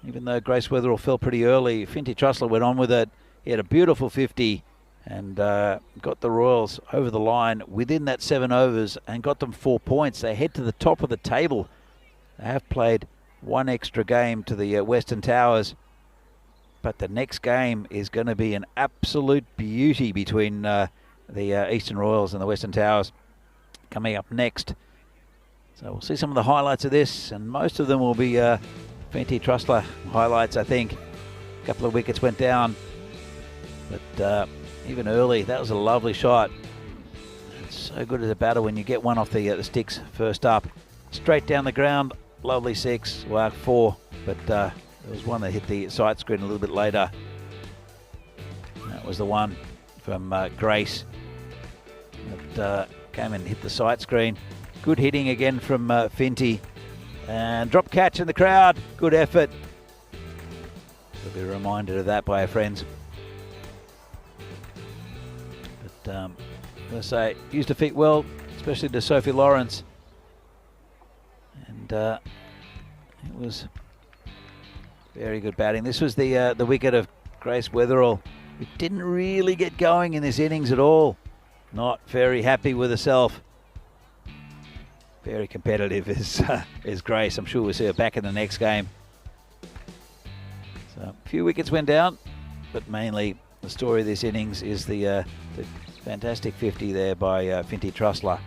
S3: even though Grace Weatherall fell pretty early, Finty Trussler went on with it. He had a beautiful 50 and got the Royals over the line within that 7 overs and got them 4 points. They head to the top of the table. They have played 1 extra game to the Western Towers, but the next game is going to be an absolute beauty between the Eastern Royals and the Western Towers coming up next. So we'll see some of the highlights of this, and most of them will be Finty Trussler highlights, I think. A couple of wickets went down, but even early, that was a lovely shot. It's so good as a batter when you get one off the sticks first up. Straight down the ground, lovely 6, well 4, but there was one that hit the sight screen a little bit later. That was the one from Grace that came and hit the sight screen. Good hitting again from Finty. And drop catch in the crowd. Good effort. We'll be reminded of that by our friends. But I say, used her feet well, especially to Sophie Lawrence. And it was very good batting. This was the wicket of Grace Weatherall, who didn't really get going in this innings at all. Not very happy with herself. Very competitive is Grace. I'm sure we'll see her back in the next game. So a few wickets went down, but mainly the story of this innings is the fantastic 50 there by Finty Trussler.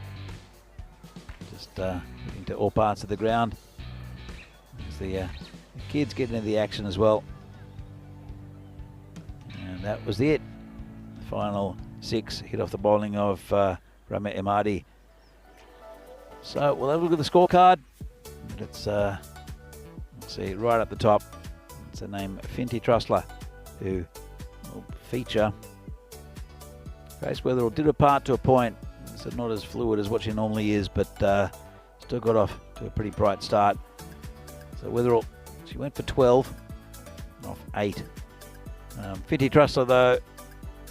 S3: Just getting to all parts of the ground. As the kids getting into the action as well. And that was it. The final 6 hit off the bowling of Rama Emadi. So we'll have a look at the scorecard. Let's see right up the top. It's the name Finty Trussler, who will feature. Grace Weatherall did a part to a point. So not as fluid as what she normally is, but still got off to a pretty bright start. So Weatherall, she went for 12 off 8. Finty Trussler though,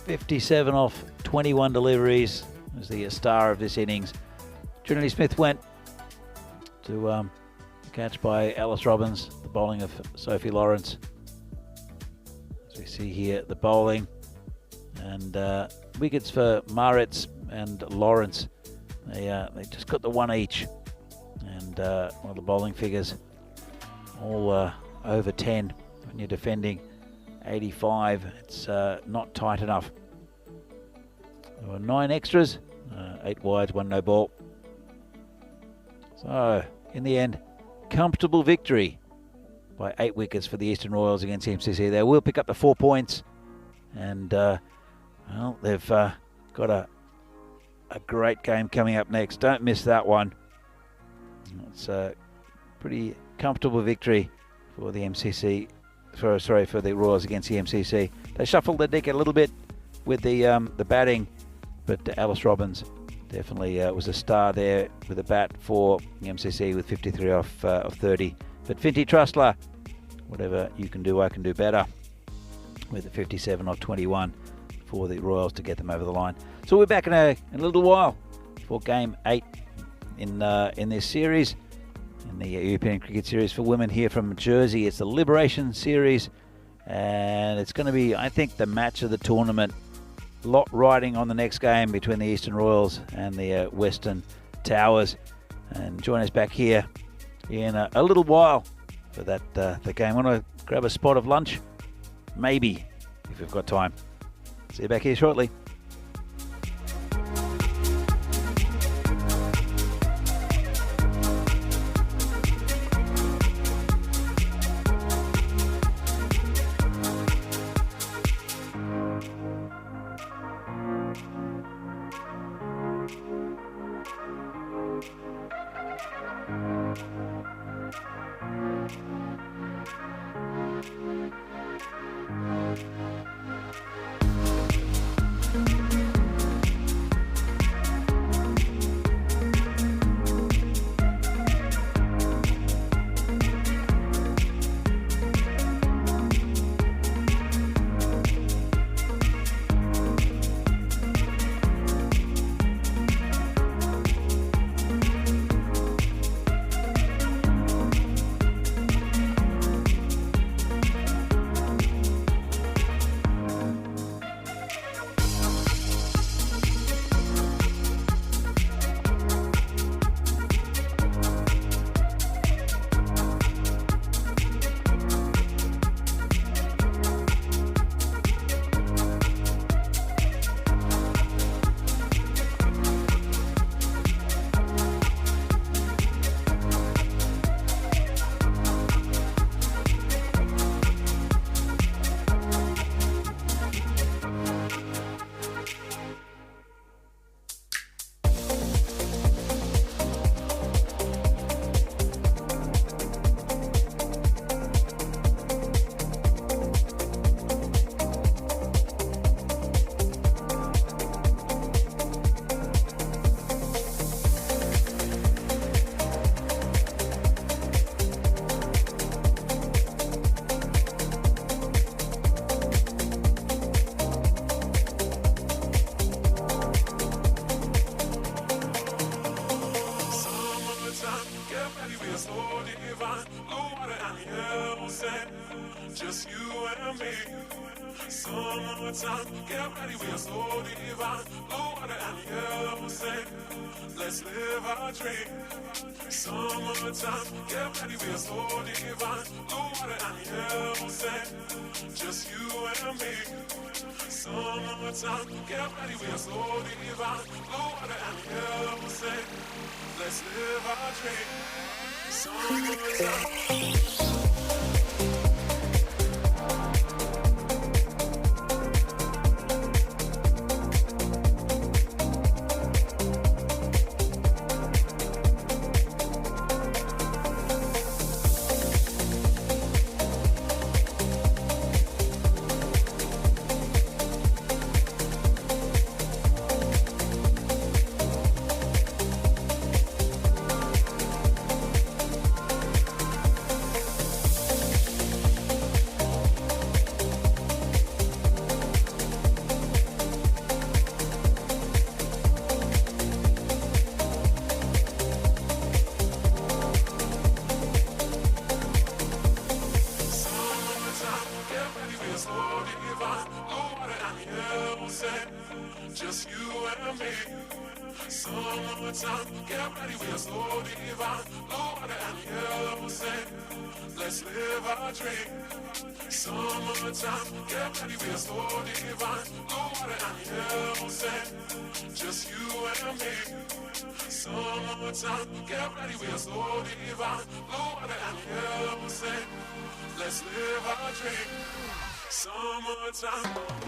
S3: 57 off 21 deliveries, was the star of this innings. Trinity Smith went to Catch by Alice Robbins, the bowling of Sophie Lawrence. As we see here, the bowling and wickets for Maritz and Lawrence. They just got the one each, and well, the bowling figures all over 10 when you're defending 85. It's not tight enough. There were 9 extras, 8 wides, 1 no ball. So in the end, comfortable victory by 8 wickets for the Eastern Royals against the MCC. They will pick up the 4 points, and well, they've got a great game coming up next. Don't miss that one. It's a pretty comfortable victory for the MCC. For the Royals against the MCC. They shuffled the deck a little bit with the batting, but Alice Robbins definitely was a star there with a bat for the MCC with 53 off 30. But Finty Trustler, whatever you can do, I can do better, with a 57 off 21 for the Royals to get them over the line. So we're back in a little while for Game 8 in this series, in the European Cricket Series for women here from Jersey. It's the Liberation Series, and it's going to be, I think, the match of the tournament. A lot riding on the next game between the Eastern Royals and the Western Towers. And join us back here in a little while for that the game. Want to grab a spot of lunch? Maybe, if we've got time. See you back here shortly.
S5: Just you and me. Summertime, get ready, we are so divine. Blue water and yellow sand. Let's live our dream. Summertime, get ready, we are so divine. Blue water and yellow sand. Just you and me. Summertime, get ready, we are so divine. Blue water and yellow sand. Let's live our dream. Summertime. and me. Summertime, get ready, we are so divine. Blue water and yellow sand. Let's live our dream. Summertime, get ready, we are so divine. Blue water and yellow sand. Just you and me. Summertime, get ready, we are so divine. Blue water and yellow sand. Let's live our dream. Summertime.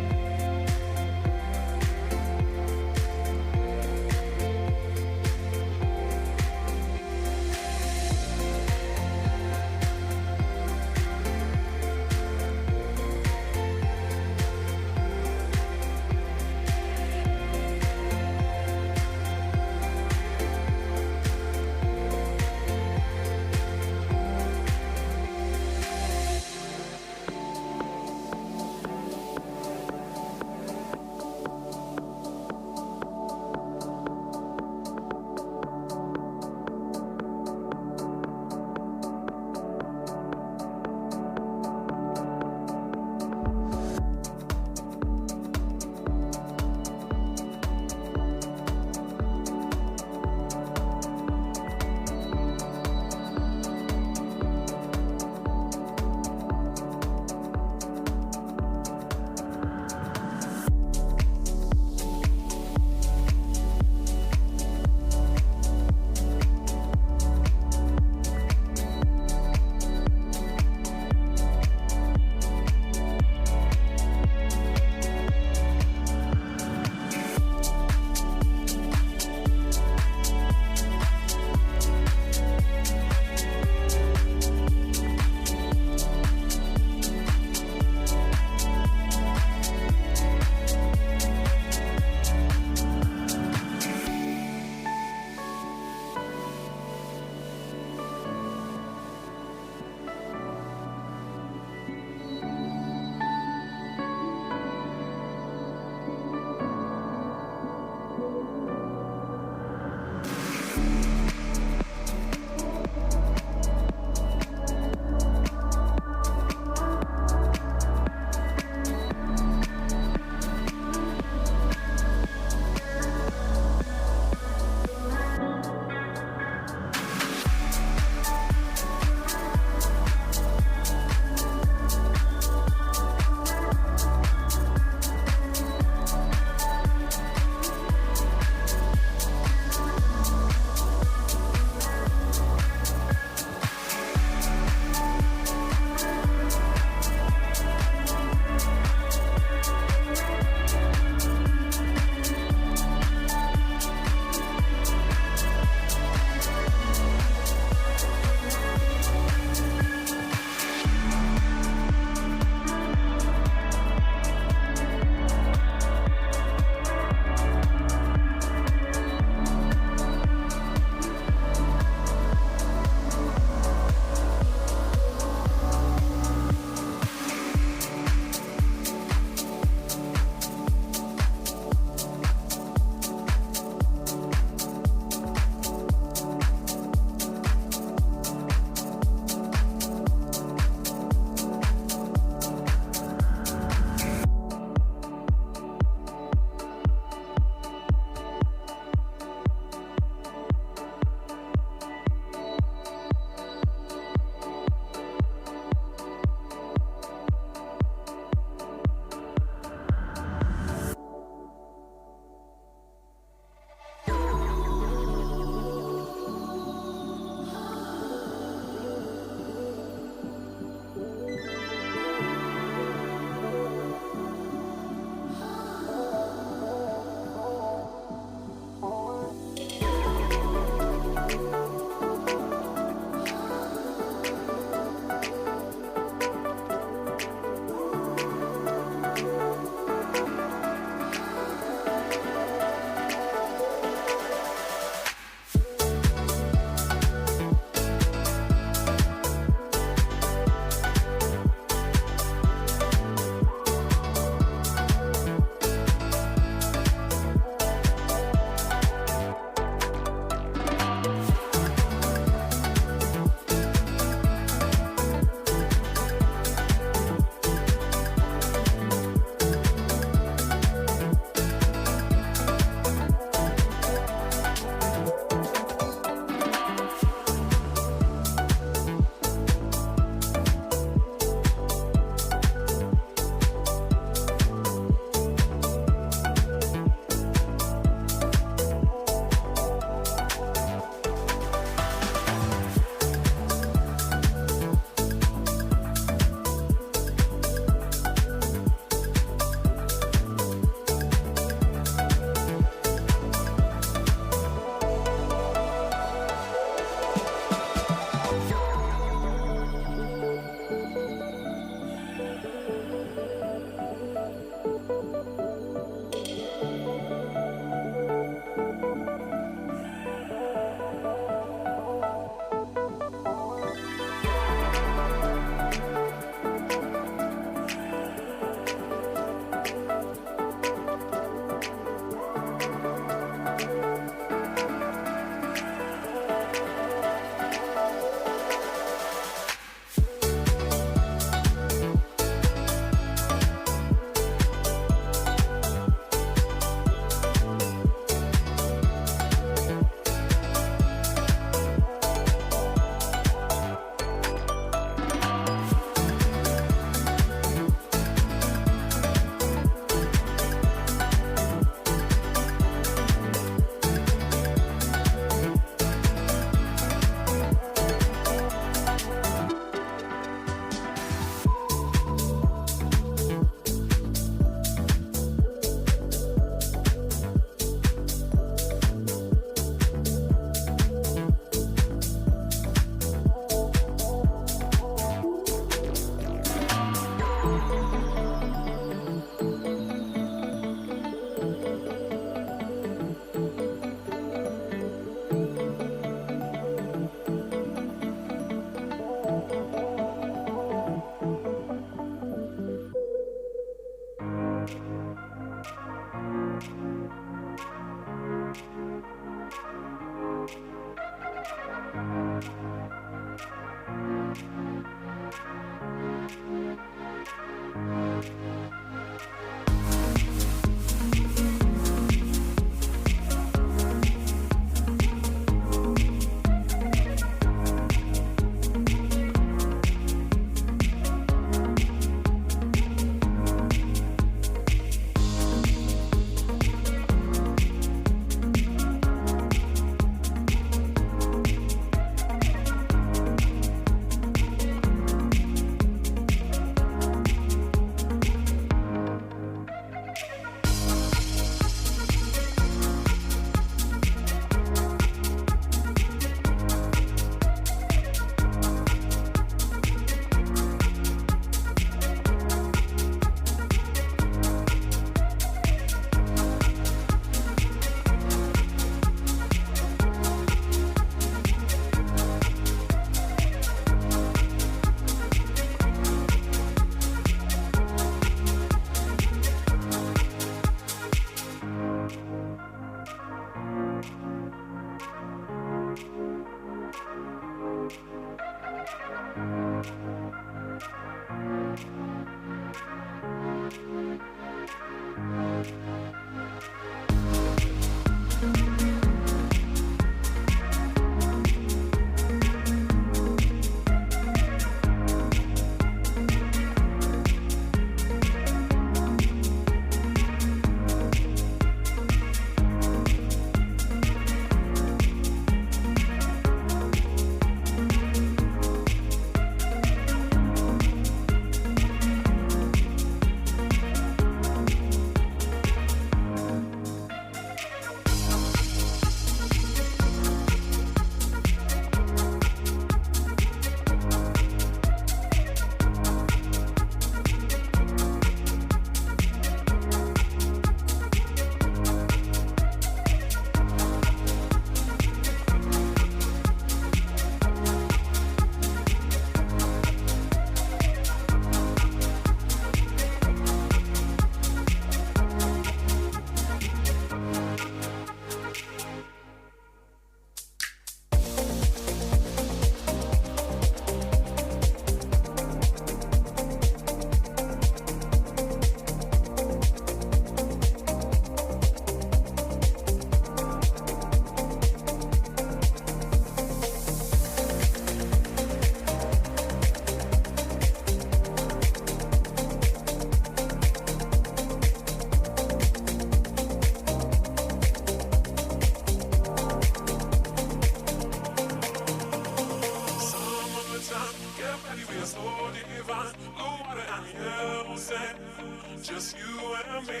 S5: just you and me.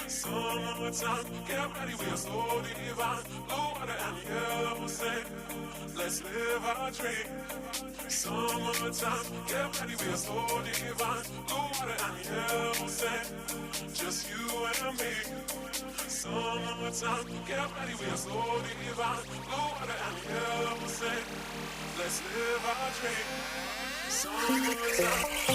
S5: Summertime, get ready, we are so divine. Blue water and yellow sand, let's live our dream. Summertime, get ready, we are so divine. Blue water and yellow sand, just you and me. Summertime, get ready, we are so divine. Blue water and yellow sand, let's live our dream. Summertime.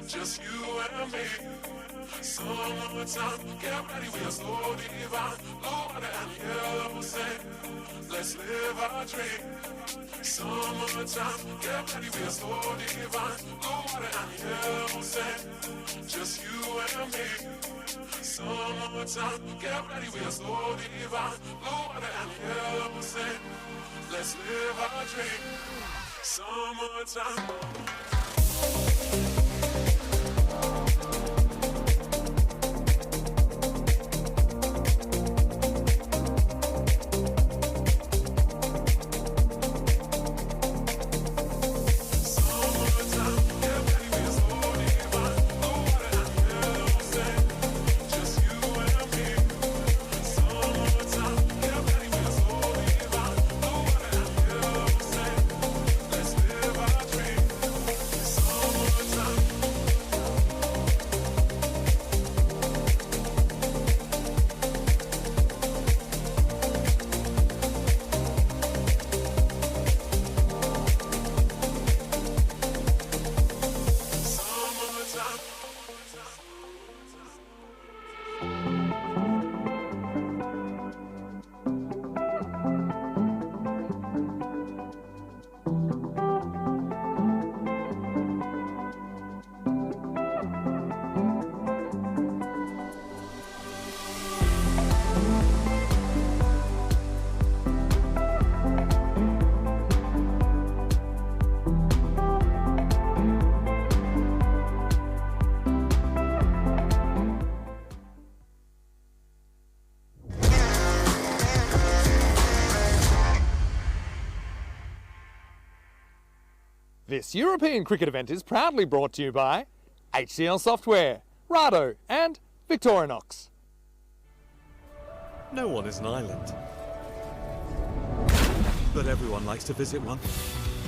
S5: Just you and me. Summertime, get ready, we are so divine. Blue water and yellow sand, let's live our dream. Summertime, get ready, we are so divine. Blue water and yellow sand, just you and me. Summertime, get ready, we are so divine. Blue water and yellow sand, let's live our dream. Summertime.
S1: This European cricket event is proudly brought to you by HCL Software, Rado and Victorinox.
S2: No one is an island. But everyone likes to visit one.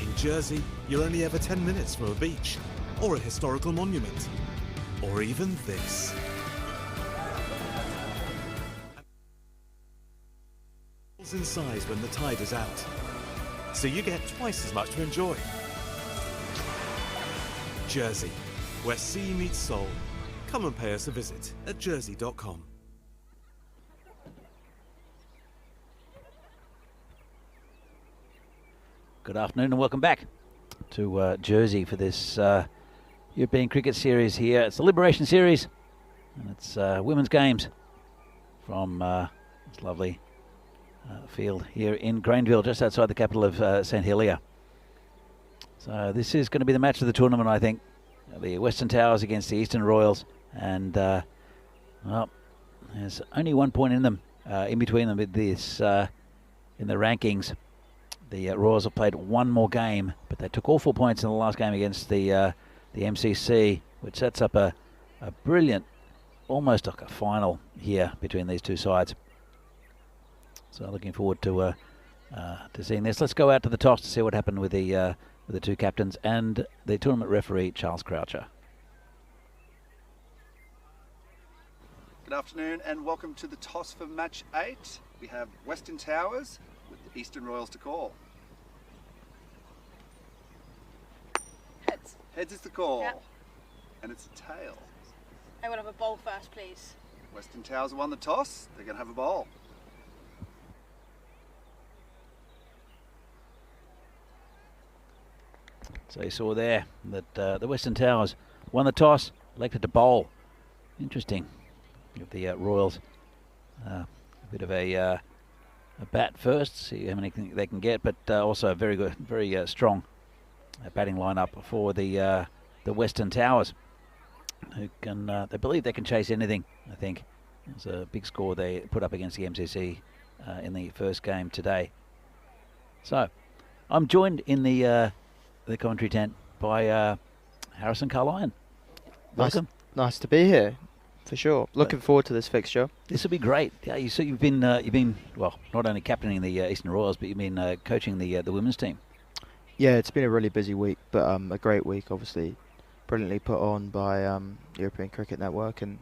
S2: In Jersey, you're only ever 10 minutes from a beach, or a historical monument, or even this. In size when the tide is out, so you get twice as much to enjoy. Jersey, where sea meets soul. Come and pay us a visit at jersey.com.
S3: Good afternoon and welcome back to Jersey for this European Cricket Series here. It's the Liberation Series, and it's women's games from this lovely field here in Granville, just outside the capital of St Helier. So this is going to be the match of the tournament, I think. The Western Towers against the Eastern Royals, and well, there's only 1 point in them, in between them with this in the rankings. The Royals have played one more game, but they took all 4 points in the last game against the MCC, which sets up a brilliant, almost like a final here between these two sides. So looking forward to seeing this. Let's go out to the toss to see what happened with the two captains and the tournament referee, Charles Croucher.
S6: Good afternoon and welcome to the toss for match 8. We have Western Towers with the Eastern Royals to call.
S7: Heads.
S6: Heads is the call.
S7: Yep.
S6: And it's a tail.
S7: I want to have a bowl first, please.
S6: Western Towers won the toss. They're going to have a bowl.
S3: So you saw there that the Western Towers won the toss, elected to bowl. Interesting. Give the Royals a bit of a bat first, see how many they can get, but also a very good, very strong batting lineup for the Western Towers, who can they believe they can chase anything. I think it's a big score they put up against the MCC in the first game today. So I'm joined in the commentary tent by Harrison Carlyon. Welcome.
S8: Nice to be here, for sure. Looking forward to this fixture.
S3: This will be great. Yeah, you've been well, not only captaining the Eastern Royals, but you've been coaching the women's team.
S8: Yeah, it's been a really busy week, but a great week, obviously, brilliantly put on by European Cricket Network and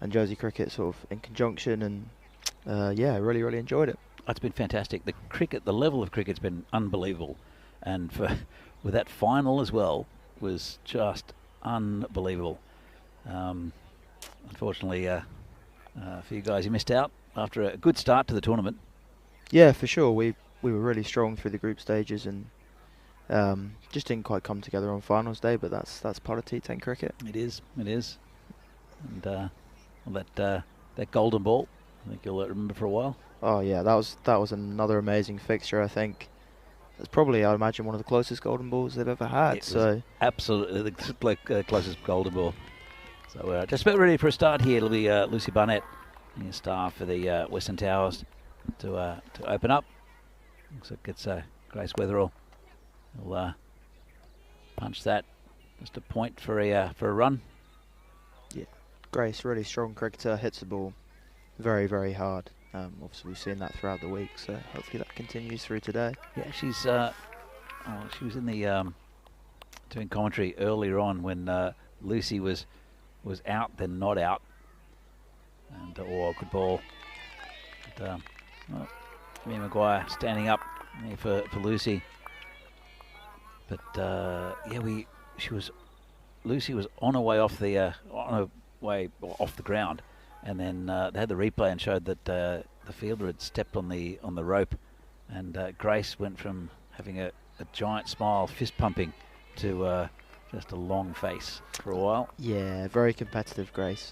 S8: Jersey Cricket, sort of in conjunction, and yeah, really enjoyed it.
S3: It's been fantastic. The level of cricket's been unbelievable, and with that final as well was just unbelievable. Unfortunately, for you guys, you missed out after a good start to the tournament.
S8: Yeah, for sure. We were really strong through the group stages and just didn't quite come together on finals day, but that's part of T10 cricket.
S3: It is. And that golden ball, I think you'll remember for a while.
S8: Oh yeah, that was another amazing fixture. I think it's probably, I'd imagine, one of the closest golden balls they've ever had.
S3: It was absolutely the closest golden ball. So just about ready for a start here. It'll be Lucy Barnett, the star for the Western Towers, to open up. Looks like it's Grace Weatherall. Will punch that. Just a point for a run.
S8: Yeah, Grace, really strong cricketer, hits the ball very hard. Obviously we've seen that throughout the week, so hopefully that continues through today.
S3: Yeah, she was in the doing commentary earlier on when Lucy was out, then not out, and or good ball. Well, Mia Maguire standing up there for Lucy, but yeah, Lucy was on her way off the ground, and then they had the replay and showed that the fielder had stepped on the rope, and Grace went from having a giant smile, fist pumping, to just a long face for a while. Yeah,
S8: very competitive, Grace,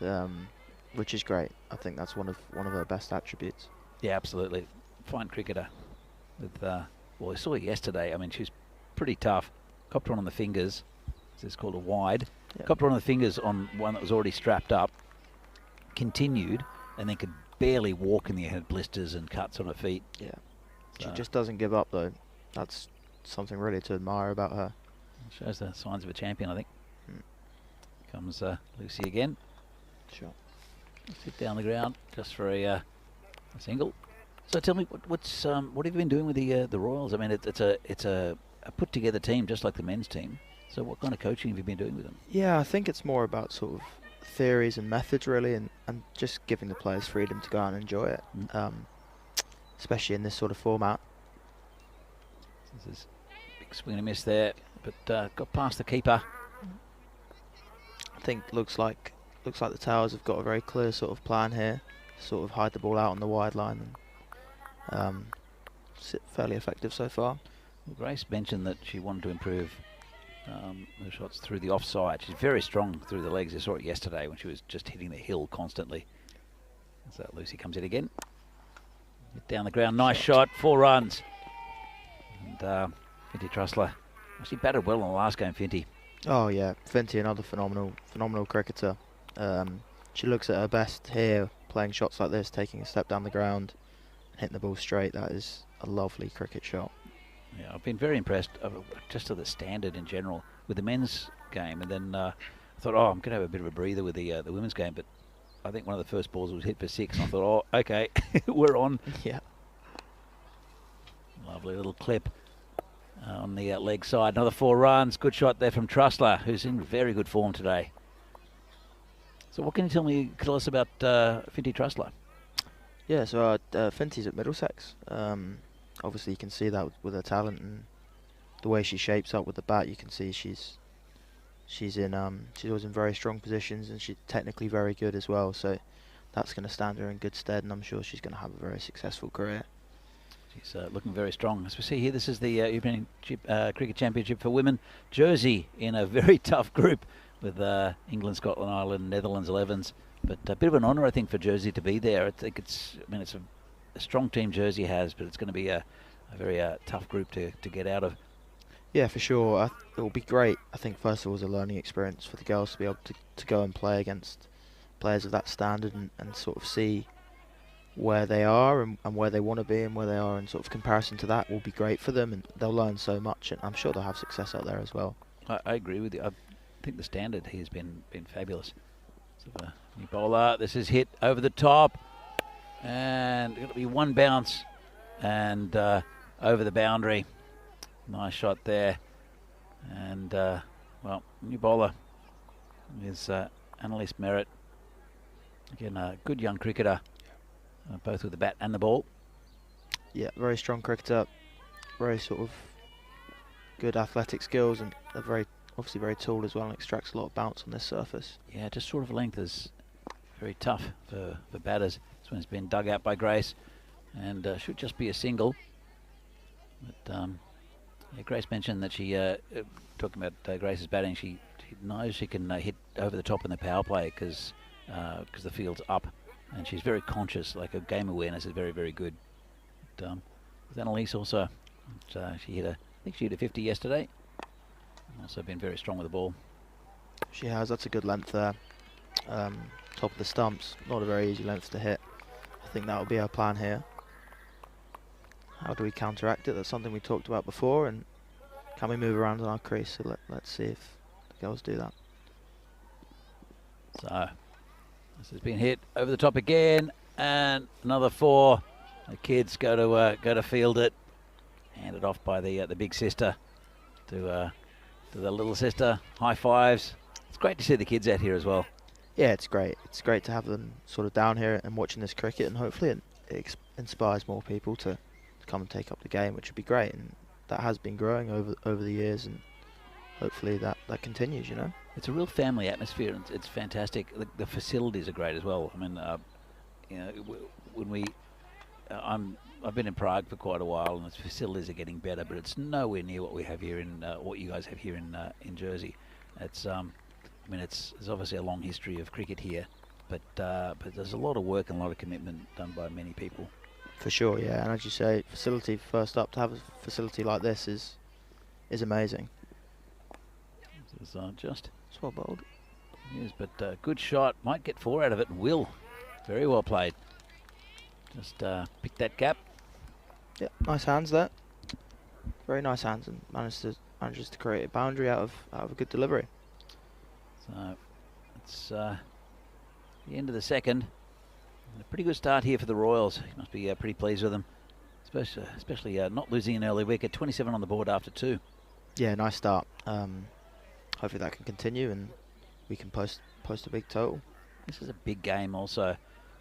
S8: which is great. I think that's one of her best attributes.
S3: Yeah, absolutely. Fine cricketer. With well, we saw her yesterday. I mean, she's pretty tough. Copped one on the fingers. This is called a wide. Yep. Copped one on the fingers on one that was already strapped up. Continued, and then could barely walk in the air. Had blisters and cuts on her feet.
S8: Yeah. So she just doesn't give up, though. That's something really to admire about her.
S3: Shows the signs of a champion, I think. Comes Lucy again.
S8: Sure.
S3: Sit down the ground just for a single. So tell me, what have you been doing with the Royals? I mean, it's a put together team just like the men's team. So what kind of coaching have you been doing with them?
S8: Yeah, I think it's more about sort of theories and methods really, and just giving the players freedom to go out and enjoy it, especially in this sort of format.
S3: This is a big swing and a miss there, but got past the keeper.
S8: I think looks like the Towers have got a very clear sort of plan here, sort of hide the ball out on the wide line, and fairly effective so far.
S3: Well, Grace mentioned that she wanted to improve her shots through the offside. She's very strong through the legs. I saw it yesterday when she was just hitting the hill constantly. So Lucy comes in again. Get down the ground, nice shot, 4 runs. And Finty Trussler, she batted well in the last game, Finty.
S8: Oh yeah, Finty, another phenomenal cricketer. She looks at her best here, playing shots like this, taking a step down the ground, hitting the ball straight. That is a lovely cricket shot.
S3: Yeah, I've been very impressed just of the standard in general with the men's game, and then I thought, I'm going to have a bit of a breather with the women's game, but I think one of the first balls was hit for 6, and I thought, okay, we're on.
S8: Yeah.
S3: Lovely little clip on the leg side. Another 4 runs. Good shot there from Trussler, who's in very good form today. So what can you tell us about Finty Trussler?
S8: Yeah, so Finty's at Middlesex. Obviously you can see that with her talent and the way she shapes up with the bat. You can see she's always in very strong positions, and she's technically very good as well. So that's going to stand her in good stead, and I'm sure she's going to have a very successful career.
S3: She's looking very strong. As we see here, this is the European Cricket Championship for women. Jersey in a very tough group with England, Scotland, Ireland, Netherlands 11s. But a bit of an honour, I think, for Jersey to be there. I think it's a strong team Jersey has, but it's going to be a very tough group to get out of.
S8: Yeah, for sure. It will be great. I think first of all, it's a learning experience for the girls to be able to go and play against players of that standard and sort of see where they are and where they want to be and where they are, and sort of comparison to that will be great for them, and they'll learn so much, and I'm sure they'll have success out there as well.
S3: I agree with you. I think the standard here has been fabulous. So new bowler, this is hit over the top, and it'll be 1 bounce and over the boundary. Nice shot there, and well, new bowler is Annalise Merritt. Again, a good young cricketer. Both with the bat and the ball.
S8: Yeah, very strong cricketer, very sort of good athletic skills, and they're obviously very tall as well, and extracts a lot of bounce on this surface.
S3: Yeah, just sort of length is very tough for batters. This one's been dug out by Grace, and should just be a single. But yeah, Grace mentioned that she, talking about Grace's batting, she knows she can hit over the top in the power play because the field's up. And she's very conscious, like her game awareness is very, very good. But, with Annalise also, she hit I think she hit a 50 yesterday. Also been very strong with the ball.
S8: She has, that's a good length there. Top of the stumps, not a very easy length to hit. I think that will be our plan here. How do we counteract it? That's something we talked about before, and can we move around on our crease? So let's see if the girls do that.
S3: So this has been hit over the top again, and another 4. The kids go to field it, handed off by the big sister to the little sister. High fives. It's great to see the kids out here as well.
S8: Yeah, it's great. It's great to have them sort of down here and watching this cricket, and hopefully it inspires more people to come and take up the game, which would be great. And that has been growing over the years, and hopefully that continues, you know.
S3: It's a real family atmosphere, and it's fantastic. The facilities are great as well. I mean, you know, when I've been in Prague for quite a while, and its facilities are getting better, but it's nowhere near what we have here in what you guys have here in Jersey. It's I mean, there's obviously a long history of cricket here, but there's a lot of work and a lot of commitment done by many people.
S8: For sure, yeah. And as you say, facility first up, to have a facility like this is amazing.
S3: This is just
S8: It's well bowled.
S3: yes, but good shot. Might get 4 out of it. Will. Very well played. Just pick that gap.
S8: Yeah, nice hands there. Very nice hands, and managed to manages to create a boundary out of a good delivery.
S3: So it's the end of the second. A pretty good start here for the Royals. You must be pretty pleased with them, especially not losing an early wicket. 27 on the board after 2.
S8: Yeah, nice start. Hopefully that can continue and we can post a big total.
S3: This is a big game also,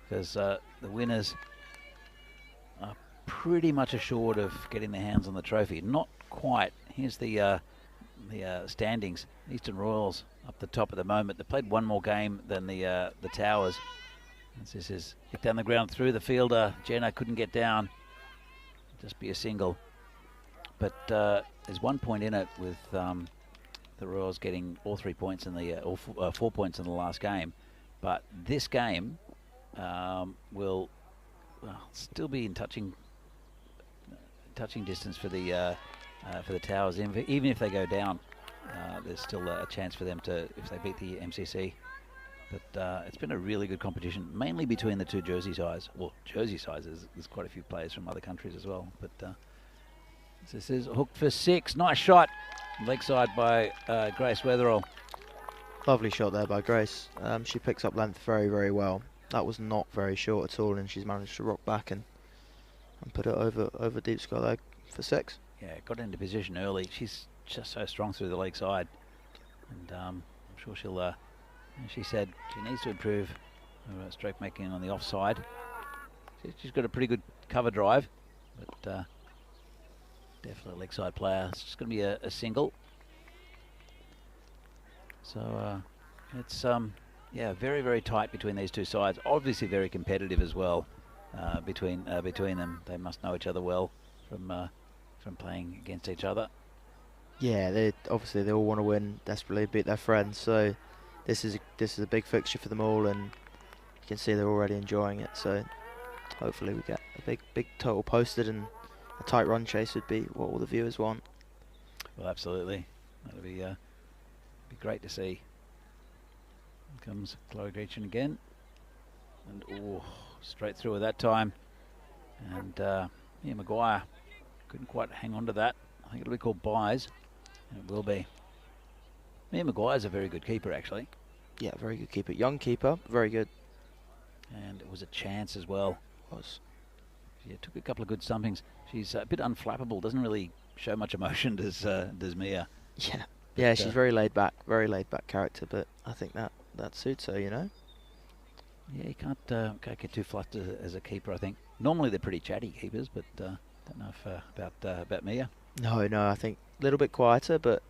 S3: because the winners are pretty much assured of getting their hands on the trophy. Not quite. Here's the standings. Eastern Royals up the top at the moment. They played one more game than the Towers. This is hit down the ground through the fielder. Jenna couldn't get down. Just be a single. But there's 1 point in it with the Royals getting all 3 points in the 4 points in the last game. But this game will still be in touching distance for the Towers. Even if they go down, there's still a chance for them to, if they beat the MCC. But it's been a really good competition, mainly between the two Jersey sides. Well, Jersey sides, there's quite a few players from other countries as well. But this is hooked for 6. Nice shot. Leg side by Grace Weatherall.
S8: Lovely shot there by Grace. She picks up length very, very well. That was not very short at all, and she's managed to rock back and put it over deep sky leg for 6.
S3: Yeah, got into position early. She's just so strong through the leg side. And I'm sure she'll... she said she needs to improve her stroke making on the offside. She's got a pretty good cover drive, but definitely a leg side player. It's just going to be a single. So it's very, very tight between these two sides. Obviously very competitive as well between them. They must know each other well from playing against each other.
S8: Yeah, they all want to win desperately, beat their friends. So this is a big fixture for them all, and you can see they're already enjoying it. So hopefully we get a big total posted, and a tight run chase would be what all the viewers want.
S3: Well, absolutely. That'll be great to see. Here comes Chloe Gretchen again, and straight through at that time. And Mia Maguire couldn't quite hang on to that. I think it'll be called buys, and it will be. Mia Maguire's a very good keeper, actually.
S8: Yeah, very good keeper. Young keeper, very good.
S3: And it was a chance as well. She took a couple of good stumpings. She's a bit unflappable, doesn't really show much emotion, does Mia.
S8: Yeah. Yeah, she's very laid back character, but I think that suits her, you know.
S3: Yeah, you can't get too flustered as a keeper, I think. Normally they're pretty chatty keepers, but don't know if, about Mia.
S8: No, I think a little bit quieter, but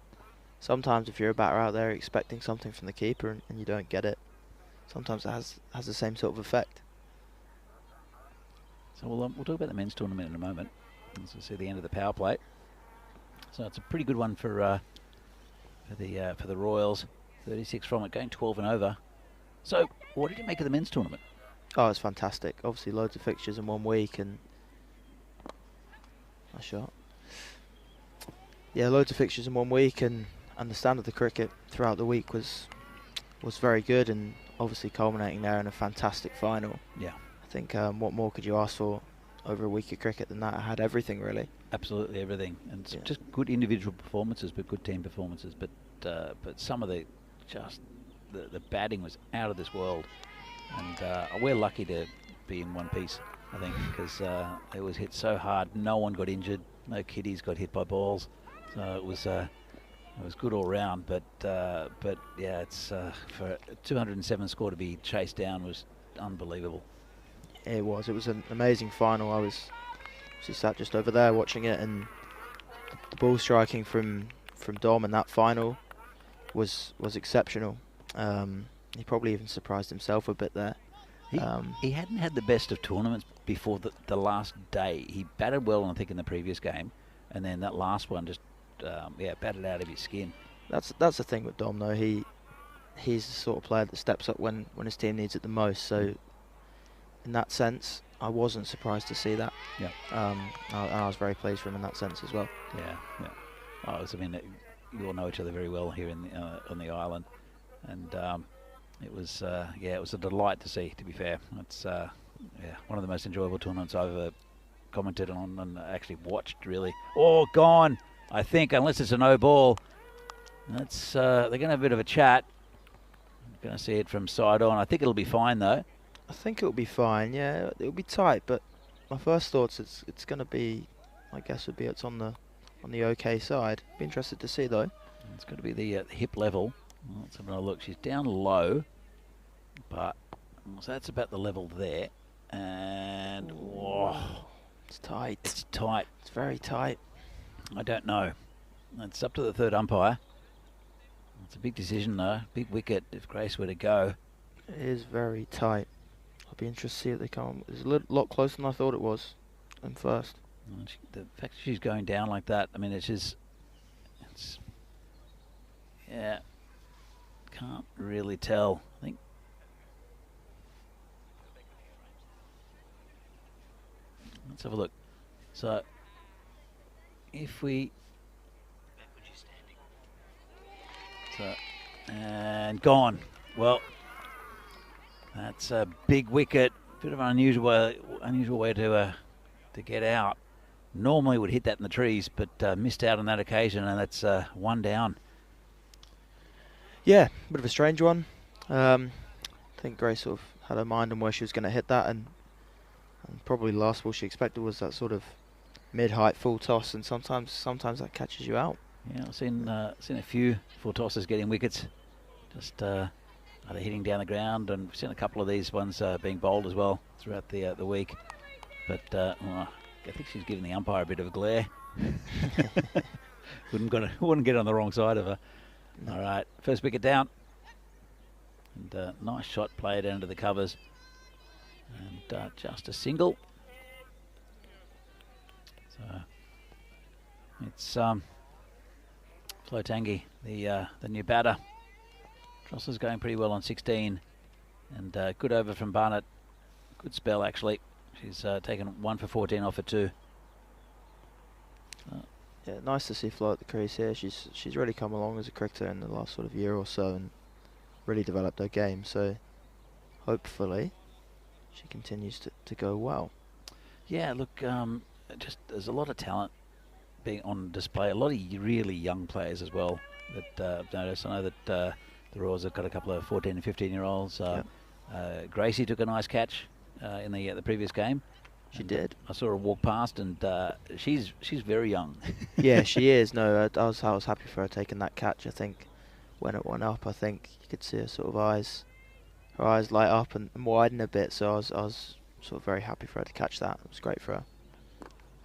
S8: sometimes if you're a batter out there expecting something from the keeper and you don't get it, sometimes it has the same sort of effect.
S3: So we'll talk about the men's tournament in a moment. As we see the end of the power play. So it's a pretty good one for the Royals. 36 from it, going 12 and over. So what did you make of the men's tournament?
S8: Oh, it's fantastic. Obviously loads of fixtures in 1 week, and nice shot. Yeah, loads of fixtures in 1 week, and the standard of the cricket throughout the week was very good, and obviously culminating there in a fantastic final.
S3: Yeah.
S8: I think what more could you ask for over a week of cricket than that? I had everything, really.
S3: Absolutely everything, and just good individual performances, but good team performances. But some of the batting was out of this world, and we're lucky to be in one piece, I think, because it was hit so hard. No one got injured. No kiddies got hit by balls, so it was good all round. But yeah, it's for a 207 score to be chased down was unbelievable.
S8: It was an amazing final. I was sat just over there watching it, and the ball striking from Dom in that final was exceptional. He probably even surprised himself a bit there.
S3: He hadn't had the best of tournaments before the last day. He batted well, I think, in the previous game, and then that last one just batted out of his skin.
S8: That's the thing with Dom, though. He's the sort of player that steps up when his team needs it the most. So in that sense, I wasn't surprised to see that.
S3: Yeah.
S8: I was very pleased for him in that sense as well.
S3: Yeah. You all know each other very well here on the island, and it was a delight to see. To be fair, it's one of the most enjoyable tournaments I've ever commented on and actually watched. Really, gone. I think, unless it's a no ball. That's they're going to have a bit of a chat. I'm going to see it from side on. I think it'll be fine though.
S8: I think it'll be fine. Yeah, it'll be tight, but my first thoughts it's going to be, I guess, would be it's on the okay side. Be interested to see though.
S3: It's got to be the hip level. Let's have another look. She's down low, but so that's about the level there. And whoa,
S8: it's tight.
S3: It's tight.
S8: It's very tight.
S3: I don't know. It's up to the third umpire. It's a big decision though. Big wicket if Grace were to go.
S8: It is very tight. I'll be interested to see if they come. It's a lot closer than I thought it was in first.
S3: The fact she's going down like that, I mean, it's yeah, can't really tell. I think let's have a look. So if we and gone. Well, that's a big wicket. Bit of an unusual way to get out. Normally would hit that in the trees, but missed out on that occasion, and that's one down.
S8: Yeah, bit of a strange one. I think Grace sort of had her mind on where she was going to hit that, and probably the last ball she expected was that sort of mid-height full toss, and sometimes that catches you out.
S3: Yeah, I've seen a few full tossers getting wickets, just either hitting down the ground, and we've seen a couple of these ones being bowled as well throughout the week. But I think she's giving the umpire a bit of a glare. Wouldn't get on the wrong side of her. No. All right, first wicket down, and nice shot played into the covers, and just a single. So it's Flo Tanguy, the new batter. Trosser's going pretty well on 16, and good over from Barnett. Good spell actually. She's taken 1 for 14 off at 2.
S8: Yeah, nice to see Flo at the crease here. She's really come along as a cricketer in the last sort of year or so, and really developed her game. So hopefully she continues to go well. Yeah,
S3: look, just there's a lot of talent being on display. A lot of really young players as well that I've noticed. I know that the Royals have got a couple of 14 and 15-year-olds.
S8: Yep.
S3: Gracie took a nice catch in the previous game.
S8: She did.
S3: I saw her walk past, and she's very young.
S8: Yeah, she is. No, I was happy for her taking that catch. I think when it went up, I think you could see her sort of her eyes light up and widen a bit. So I was sort of very happy for her to catch that. It was great for her.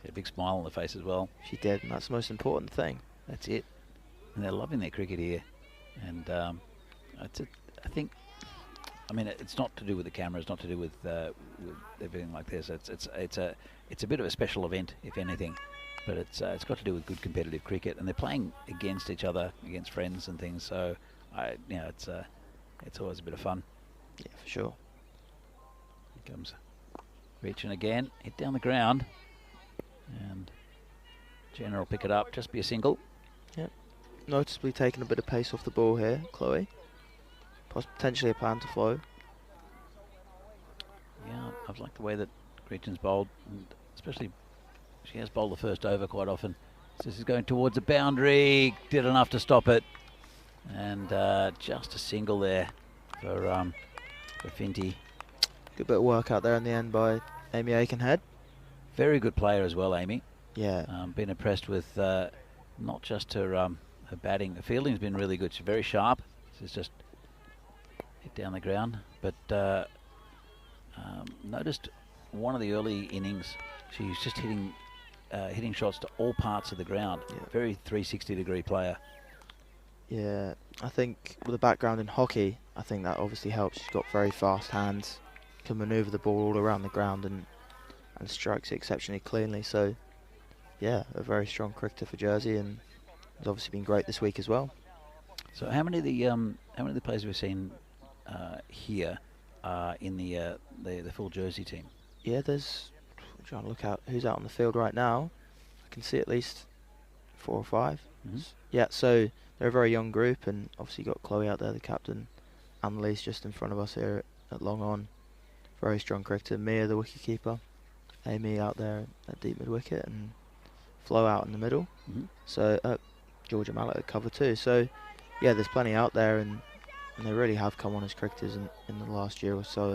S3: Had a big smile on her face as well.
S8: She did, and that's the most important thing.
S3: That's it. And they're loving their cricket here, and I think. I mean, it's not to do with the camera. It's not to do with everything like this. It's a bit of a special event, if anything, but it's got to do with good competitive cricket, and they're playing against each other, against friends and things. So, it's always a bit of fun.
S8: Yeah, for sure.
S3: Here comes reaching again, hit down the ground, and Jenna will pick it up. Just be a single.
S8: Yep. Noticeably taking a bit of pace off the ball here, Chloe. Potentially a plan to Flo.
S3: Yeah, I've liked the way that Gretchen's bowled, and especially she has bowled the first over quite often. So this is going towards a boundary, did enough to stop it, and just a single there for Finty.
S8: Good bit of work out there in the end by Amy Aikenhead.
S3: Very good player as well, Amy.
S8: Yeah.
S3: Been impressed with not just her batting. Her fielding's been really good. She's very sharp. She's just hit down the ground, but noticed one of the early innings, she's just hitting shots to all parts of the ground. Yeah. Very 360-degree player.
S8: Yeah, I think with a background in hockey, I think that obviously helps. She's got very fast hands, can manoeuvre the ball all around the ground, and strikes it exceptionally cleanly. So, yeah, a very strong cricketer for Jersey, and has obviously been great this week as well.
S3: So, how many of the players we've seen here in the full Jersey team?
S8: Yeah, I'm trying to look out who's out on the field right now. I can see at least 4 or 5.
S3: Mm-hmm.
S8: Yeah, so they're a very young group, and obviously you've got Chloe out there, the captain. Annalise just in front of us here at long on. Very strong cricketer. Mia, the wicketkeeper. Amy out there at deep mid wicket, and flow out in the middle.
S3: Mhm.
S8: So Georgia Mallet at cover 2. So yeah, there's plenty out there, and they really have come on as cricketers in the last year or so,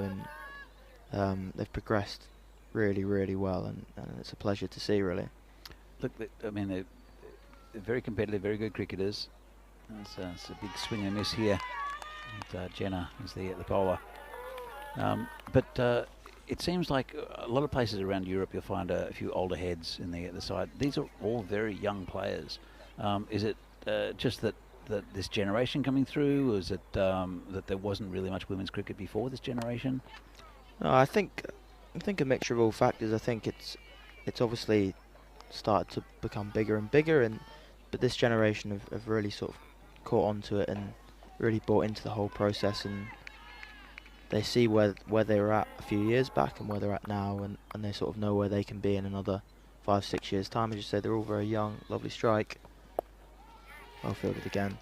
S8: and they've progressed really, really well, and it's a pleasure to see, really.
S3: Look, I mean, they're very competitive, very good cricketers. It's a big swing and miss here. And, Jenna is the bowler. But it seems like a lot of places around Europe you'll find a few older heads in the side. These are all very young players. Is it just that this generation coming through, or is it that there wasn't really much women's cricket before this generation?
S8: No, I think a mixture of all factors. I think it's obviously started to become bigger and bigger, but this generation have really sort of caught on to it and really bought into the whole process, and they see where they were at a few years back and where they're at now, and they sort of know where they can be in another 5-6 years time. As you say, they're all very young. Lovely strike. Well fielded again.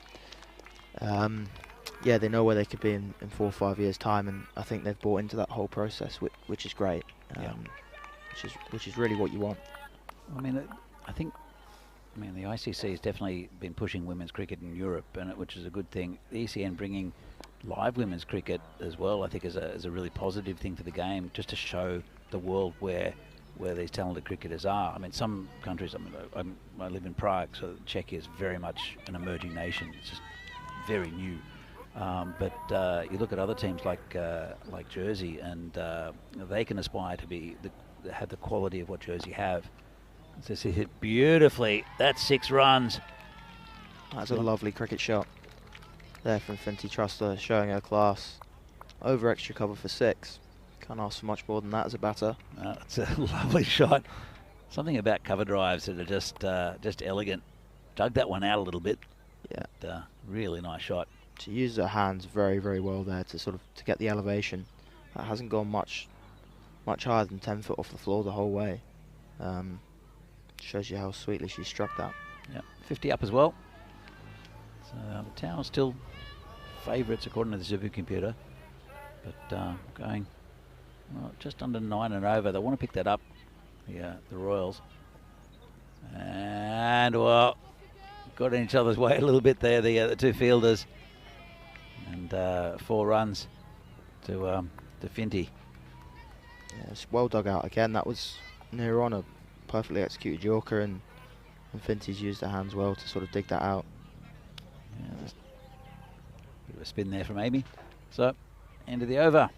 S8: Yeah, they know where they could be in 4 or 5 years time, and I think they've bought into that whole process, which is great. Which is really what you want.
S3: I mean, the ICC has definitely been pushing women's cricket in Europe, which is a good thing. The ECN bringing live women's cricket as well, I think, is a really positive thing for the game, just to show the world where these talented cricketers are. I mean, some countries. I live in Prague, so Czechia is very much an emerging nation. It's just very new. But you look at other teams like Jersey, and they can aspire to have the quality of what Jersey have. So he hit beautifully. That's 6 runs.
S8: That's a lovely cricket shot there from Finty Trussler, showing her class. Over extra cover for 6. Can't ask for much more than that as a batter.
S3: It's a lovely shot. Something about cover drives that are just elegant. Dug that one out a little bit.
S8: Yeah.
S3: But, really nice shot.
S8: She used her hands very, very well there to get the elevation. That hasn't gone much higher than 10 foot off the floor the whole way. Shows you how sweetly she struck that.
S3: Yeah, 50 up as well. So the Towers still favourites according to the Zubu computer, but going just under 9 and over. They want to pick that up, the Royals, and well, got in each other's way a little bit there. The two fielders, and 4 runs to Finty.
S8: Yeah, it's well dug out again. That was near on a perfectly executed Yorker, and Finty's used her hands well to sort of dig that out.
S3: Yeah, just bit of a spin there from Amy. So, end of the over.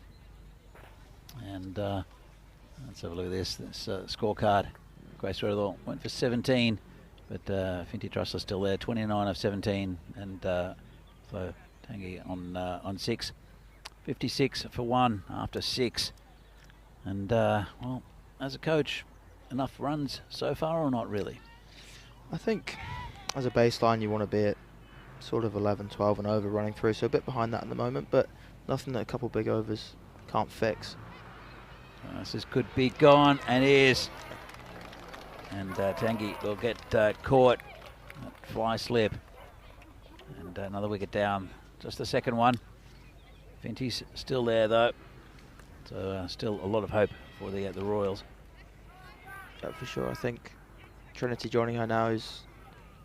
S3: And let's have a look at this scorecard. Grace Rutherford went for 17, but Finty Trussler still there, 29 of 17, and so Tanguy on 6. 56 for 1 after 6. And, well, as a coach, enough runs so far or not really?
S8: I think as a baseline you want to be at sort of 11, 12 and over running through, so a bit behind that at the moment, but nothing that a couple big overs can't fix.
S3: This could be gone, and is. And Tanguy will get caught. Fly slip. And another wicket down. Just the second one. Finty's still there though. So still a lot of hope for the Royals.
S8: For sure. I think Trinity joining her now is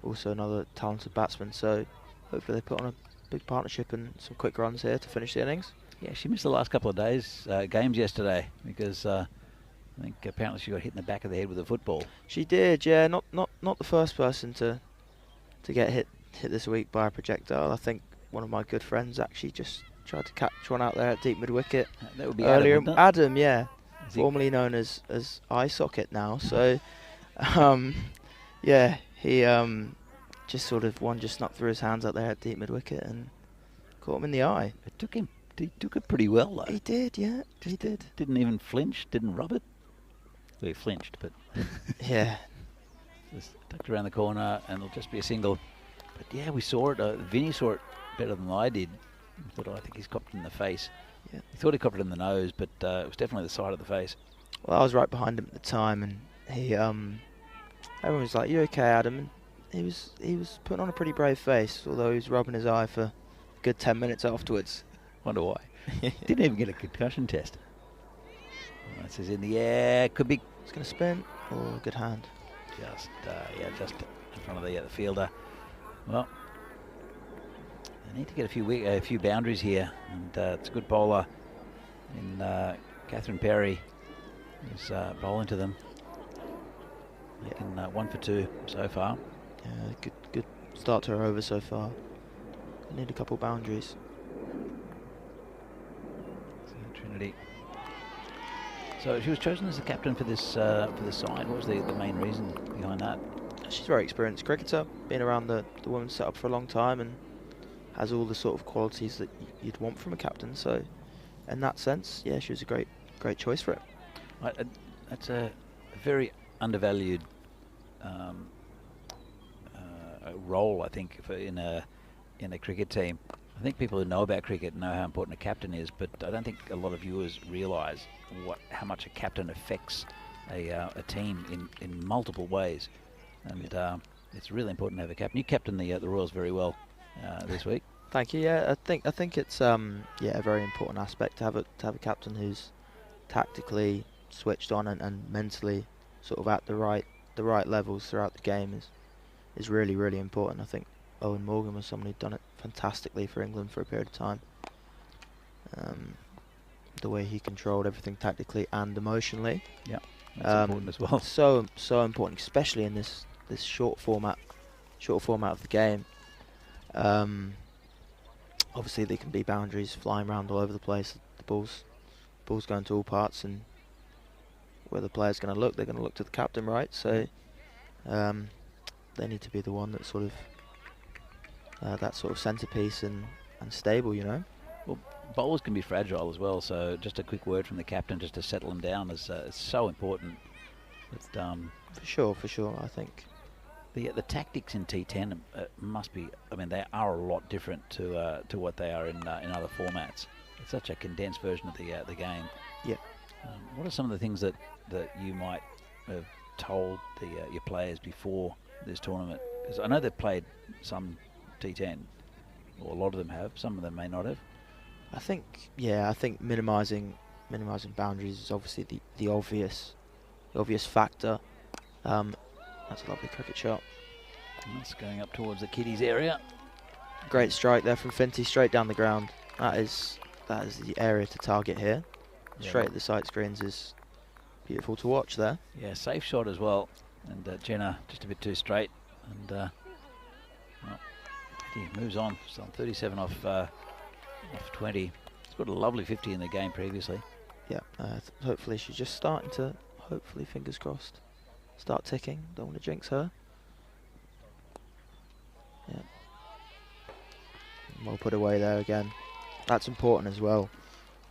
S8: also another talented batsman, so hopefully they put on a big partnership and some quick runs here to finish the innings.
S3: Yeah, she missed the last couple of games yesterday because I think apparently she got hit in the back of the head with a football.
S8: She did, yeah. Not the first person to get hit this week by a projectile. I think one of my good friends actually just tried to catch one out there at deep mid wicket.
S3: That would be
S8: earlier.
S3: Adam,
S8: yeah, formerly known as Eye Socket now. So, yeah, he just sort of just snuck through his hands out there at deep mid wicket and caught him in the eye.
S3: It took him. He took it pretty well though.
S8: He did, yeah. He did.
S3: Didn't even flinch. Didn't rub it. Well, he flinched, but
S8: yeah.
S3: Just tucked around the corner, and it'll just be a single. But yeah, we saw it. Vinny saw it better than I did. I think he's copped it in the face.
S8: Yeah.
S3: He thought he copped it in the nose, but it was definitely the side of the face.
S8: Well, I was right behind him at the time, and he everyone was like, "You okay, Adam?" And he was putting on a pretty brave face, although he was rubbing his eye for a good 10 minutes afterwards.
S3: Wonder why. Didn't even get a concussion test. This is in the air. Could be.
S8: It's going to spin. Oh, good hand.
S3: just in front of the fielder. Well, they need to get a few boundaries here, and it's a good bowler in Catherine Perry who's bowling to them. Making 1 for 2 so far.
S8: Yeah, good start to her over so far. They need a couple boundaries.
S3: Trinity. So she was chosen as the captain for this side. What was the main reason behind that?
S8: She's a very experienced cricketer, been around the women's setup for a long time, and has all the sort of qualities that you'd want from a captain. So, in that sense, yeah, she was a great choice for it.
S3: That's a very undervalued role, I think, in a cricket team. I think people who know about cricket know how important a captain is, but I don't think a lot of viewers realise how much a captain affects a team in multiple ways. And it's really important to have a captain. You captained the Royals very well this week.
S8: Thank you. Yeah, I think it's a very important aspect to have a captain who's tactically switched on and mentally sort of at the right levels throughout the game is really, really important. I think Owen Morgan was someone who'd done it fantastically for England for a period of time. The way he controlled everything tactically and emotionally.
S3: Yeah, that's important as well.
S8: So important, especially in this short format of the game. Obviously, there can be boundaries flying around all over the place. The ball's going to all parts, and where the player's going to look, they're going to look to the captain, right? So they need to be the one that sort of centerpiece and stable, you know.
S3: Well, bowlers can be fragile as well, so just a quick word from the captain just to settle them down is so important.
S8: For sure, I think.
S3: The tactics in T10 must be, I mean, they are a lot different to what they are in other formats. It's such a condensed version of the game.
S8: Yeah.
S3: What are some of the things that you might have told your players before this tournament? Because I know they've played some T10, or a lot of them have. Some of them may not have.
S8: I think minimising boundaries is obviously the obvious factor. That's a lovely cricket shot.
S3: And that's going up towards the kiddies area.
S8: Great strike there from Finty, straight down the ground. That is the area to target here.
S3: Yeah,
S8: Straight at the side screens is beautiful to watch there.
S3: Yeah, safe shot as well. And Jenna just a bit too straight. And he moves on. Still on 37 off 20. He's got a lovely 50 in the game previously.
S8: Yeah, hopefully she's just starting to, fingers crossed, start ticking. Don't want to jinx her. Yeah. Well put away there again. That's important as well.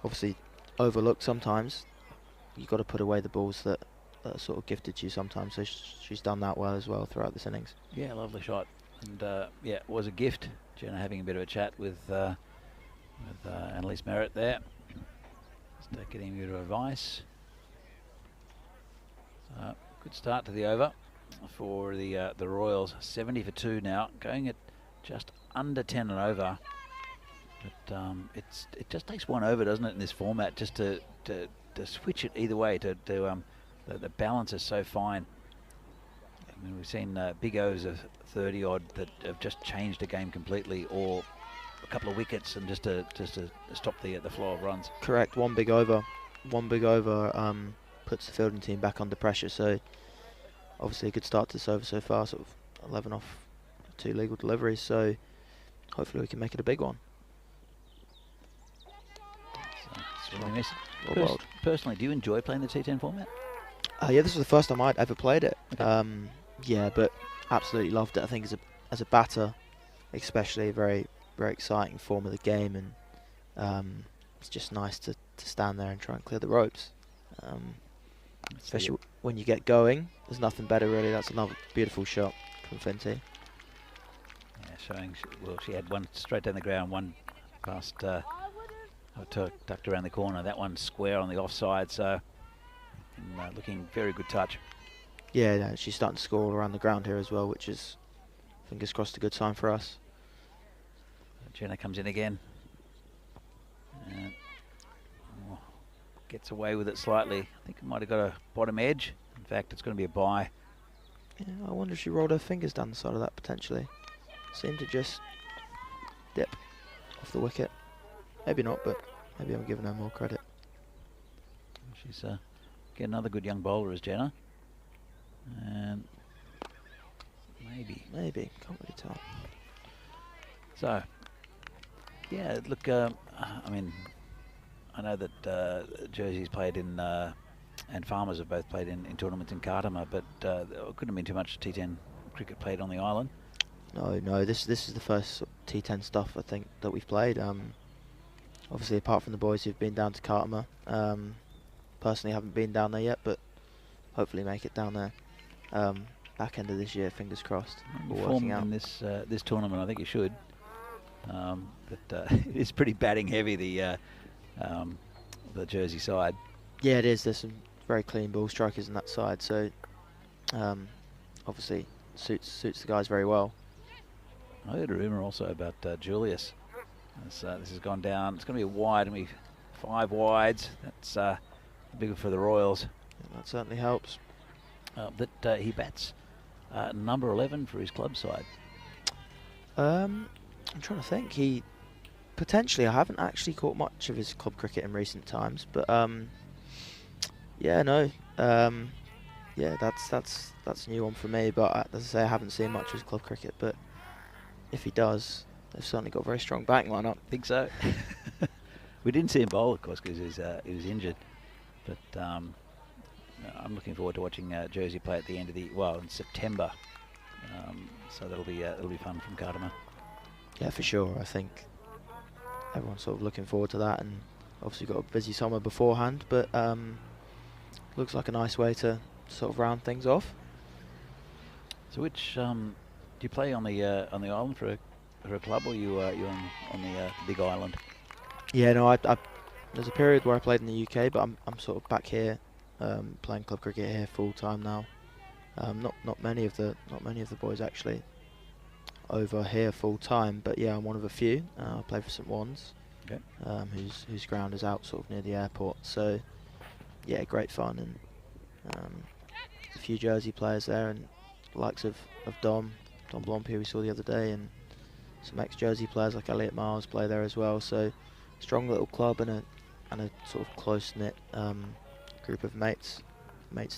S8: Obviously overlooked sometimes. You've got to put away the balls that are sort of gifted to you sometimes. So she's done that well as well throughout this innings.
S3: Yeah, lovely shot. And yeah, it was a gift. Jenna having a bit of a chat with Annalise Merritt there. Just getting a bit of advice. Good start to the over for the Royals. 70 for 2 now, going at just under 10 and over. But it just takes one over, doesn't it, in this format, just to switch it either way. The balance is so fine. I mean, we've seen big overs of 30 odd that have just changed the game completely, or a couple of wickets and just to stop the flow of runs.
S8: Correct. One big over puts the fielding team back under pressure. So obviously a good start to this over so far, sort of 11 off 2 legal deliveries. So hopefully we can make it a big one.
S3: So, really nice. Personally, do you enjoy playing the T10 format?
S8: Yeah, this was the first time I'd ever played it.
S3: Okay.
S8: Yeah, but absolutely loved it. I think as a batter, especially, a very, very exciting form of the game, and it's just nice to stand there and try and clear the ropes. Especially when you get going, there's nothing better really. That's another beautiful shot from Finty.
S3: Yeah, showing she had one straight down the ground, one past tucked around the corner. That one square on the offside, so looking very good touch.
S8: Yeah, no, she's starting to score all around the ground here as well, which is, fingers crossed, a good sign for us.
S3: Jenna comes in again. Gets away with it slightly. I think it might have got a bottom edge. In fact, it's going to be a bye.
S8: Yeah, I wonder if she rolled her fingers down the side of that potentially. Seemed to just dip off the wicket. Maybe not, but maybe I'm giving her more credit.
S3: She's get another good young bowler as Jenna. And maybe.
S8: Can't really tell.
S3: So, yeah, look, I mean, I know that Jersey's played in, and Farmers have both played in tournaments in Kardama, but there couldn't have been too much T10 cricket played on the island.
S8: No, this is the first T10 stuff I think that we've played. Obviously, apart from the boys who've been down to Kardama, personally haven't been down there yet, but hopefully make it down there back end of this year. Fingers crossed. All working out
S3: in this tournament, I think you should. But it is pretty batting heavy, the Jersey side.
S8: Yeah, it is. There's some very clean ball strikers on that side, so obviously suits the guys very well.
S3: I heard a rumour also about Julius. This has gone down. It's going to be a wide, and 5 wides. That's bigger for the Royals.
S8: Yeah, that certainly helps.
S3: But he bats number 11 for his club side.
S8: I'm trying to think. He potentially, I haven't actually caught much of his club cricket in recent times, but yeah, no, yeah, that's a new one for me. But as I say, I haven't seen much of his club cricket. But if he does, they've certainly got a very strong batting lineup.
S3: I think so. We didn't see him bowl, of course, because he was injured. But I'm looking forward to watching Jersey play at the end of in September. So that'll be fun from Kardama.
S8: Yeah, for sure. I think everyone's sort of looking forward to that, and obviously got a busy summer beforehand. But looks like a nice way to sort of round things off.
S3: So, which do you play on the island for a club, or you on the big island?
S8: Yeah, no, there's a period where I played in the UK, but I'm sort of back here, playing club cricket here full time now. Not many of the boys actually over here full time, but yeah, I'm one of a few. I play for St Wands,
S3: okay.
S8: Whose ground is out sort of near the airport. So yeah, great fun, and a few Jersey players there, and the likes of Dom Blomp, who we saw the other day, and some ex-Jersey players like Elliot Miles play there as well. So strong little club, and a sort of close-knit group of mates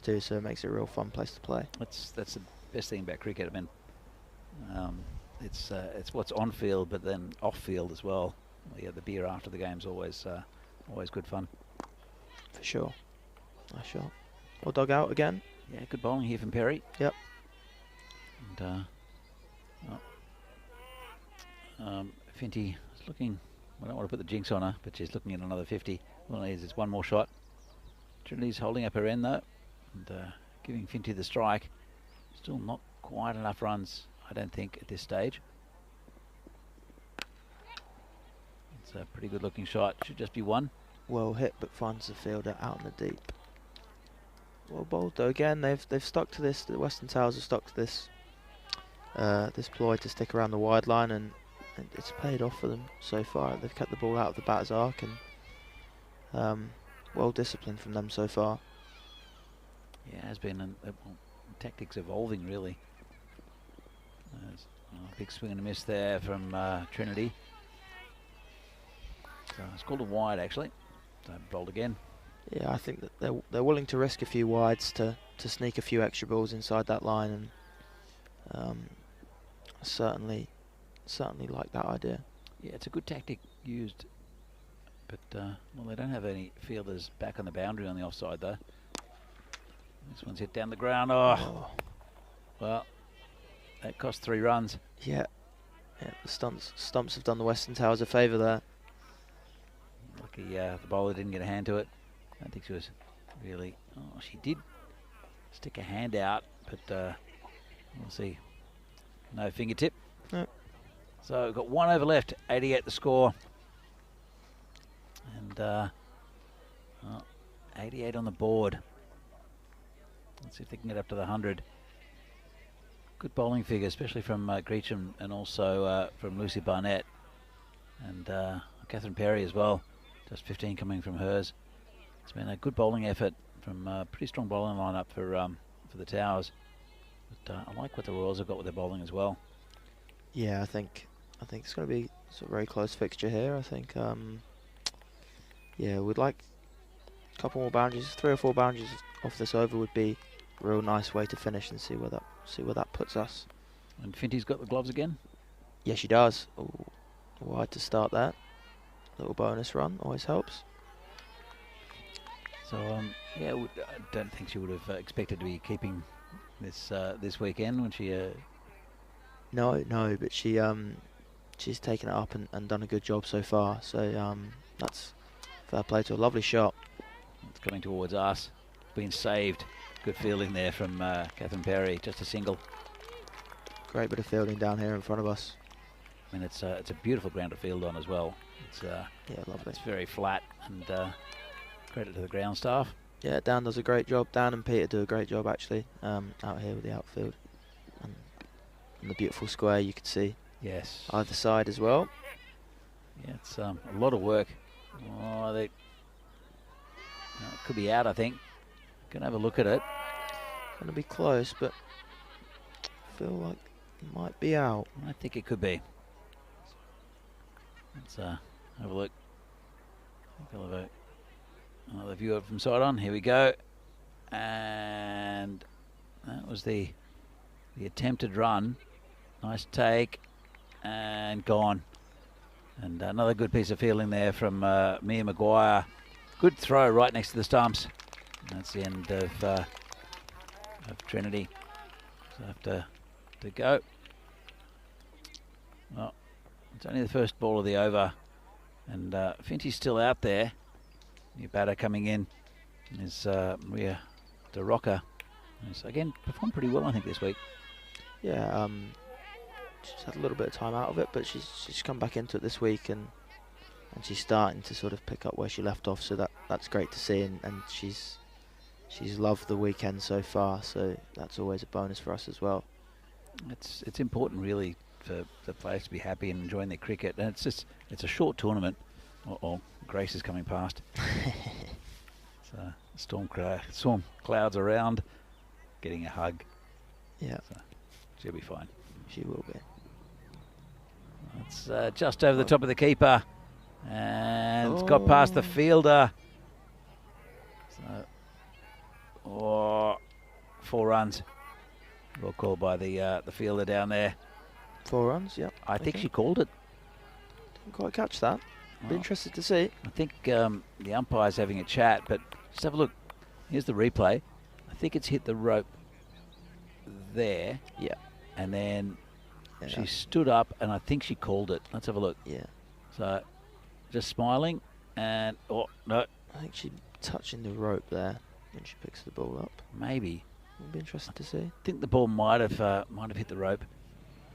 S8: too. So it makes it a real fun place to play.
S3: That's the best thing about cricket. I mean, it's what's on field, but then off field as well. Yeah, the beer after the game's always good fun.
S8: For sure. Nice shot. Well dug out again.
S3: Yeah, good bowling here from Perry.
S8: Yep.
S3: And Finty is looking. I don't want to put the jinx on her, but she's looking at another 50. Well, it's one more shot. Trinity's holding up her end though, and giving Finty the strike. Still not quite enough runs, I don't think, at this stage. It's a pretty good looking shot. Should just be one.
S8: Well hit, but finds the fielder out in the deep. Well bowled though. Again, they've stuck to this. The Western Towers have stuck to this this ploy to stick around the wide line, and it's paid off for them so far. They've kept the ball out of the batter's arc, and well disciplined from them so far.
S3: Yeah, it has been tactics evolving really. There's a big swing and a miss there from Trinity. So it's called a wide actually. So bowled again.
S8: Yeah, I think that they're willing to risk a few wides to sneak a few extra balls inside that line, and certainly like that idea.
S3: Yeah, it's a good tactic used, but well, they don't have any fielders back on the boundary on the offside though. This one's hit down the ground. Oh. Well, that cost 3 runs.
S8: Yeah, the stumps have done the Western Towers a favour there.
S3: Lucky the bowler didn't get a hand to it. I don't think she was really. Oh, she did stick a hand out, but we'll see. No fingertip.
S8: No.
S3: So we've got 1 over left, 88 the score. And 88 on the board. Let's see if they can get up to the 100. Good bowling figure, especially from Greecham, and also from Lucy Barnett. And Catherine Perry as well. Just 15 coming from hers. It's been a good bowling effort from a pretty strong bowling lineup for the Towers. But I like what the Royals have got with their bowling as well.
S8: Yeah, I think it's going to be a very close fixture here. I think, yeah, we'd like a couple more boundaries, 3 or 4 boundaries off this over would be a real nice way to finish and see where that puts us.
S3: And Finty's got the gloves again.
S8: Yeah, she does. Ooh, wide to start that. Little bonus run always helps.
S3: So yeah, I don't think she would have expected to be keeping this this weekend when she.
S8: No, but she's taken it up and done a good job so far. So that's fair play to a lovely shot.
S3: It's coming towards us, being saved. Good fielding there from Catherine Perry, just a single.
S8: Great bit of fielding down here in front of us.
S3: I mean, it's a beautiful ground to field on as well. It's
S8: yeah, lovely.
S3: It's very flat, and credit to the ground staff.
S8: Yeah, Dan does a great job. Dan and Peter do a great job actually out here with the outfield. And the beautiful square you could see.
S3: Yes.
S8: Either side as well.
S3: Yeah, it's a lot of work. Oh, it could be out, I think. Can have a look at it.
S8: Going to be close, but I feel like it might be out.
S3: I think it could be. Let's have a look. I'll have another view of it from side on. Here we go. And that was the attempted run. Nice take. And gone. And another good piece of fielding there from Mia Maguire. Good throw right next to the stumps. And that's the end of Trinity. So I have to go. Well, it's only the first ball of the over. And Finty's still out there. New batter coming in is Maria De Rocca. Who's again performed pretty well, I think, this week.
S8: Yeah, she's had a little bit of time out of it, but she's come back into it this week, and she's starting to sort of pick up where she left off. So that's great to see, and she's loved the weekend so far. So that's always a bonus for us as well.
S3: It's important really for the players to be happy and enjoying their cricket, and it's a short tournament. Grace is coming past. So storm clouds around, getting a hug.
S8: Yeah,
S3: so she'll be fine.
S8: She will be.
S3: It's just over the top of the keeper, and it's got past the fielder. So, 4 runs. Well called by the fielder down there.
S8: 4 runs, yeah.
S3: I think she called it.
S8: Didn't quite catch that. Be interested to see.
S3: I think the umpire's having a chat, but just have a look. Here's the replay. I think it's hit the rope there.
S8: Yeah.
S3: And then she stood up, and I think she called it. Let's have a look.
S8: Yeah.
S3: So, just smiling, and no.
S8: I think she's touching the rope there when she picks the ball up.
S3: Maybe.
S8: It'll be interesting to see.
S3: I think the ball might have hit the rope.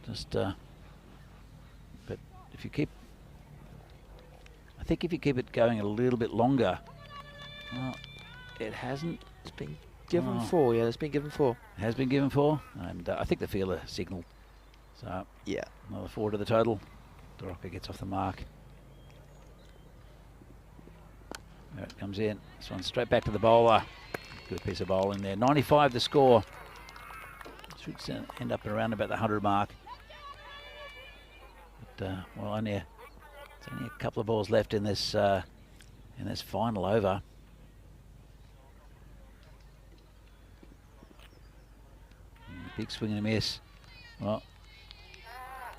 S3: Just, but if you keep, I think if you keep it going a little bit longer, well, it hasn't.
S8: It's been given 4. Yeah, it's been given 4.
S3: It has been given 4, and I think the fielder signalled. So
S8: yeah,
S3: another 4 to the total. De Rocca gets off the mark. There it comes in. This one's straight back to the bowler. Good piece of bowling there. 95 the score. Should end up around about the 100 mark. But well, there's only a couple of balls left in this final over. Big swing and a miss. Well,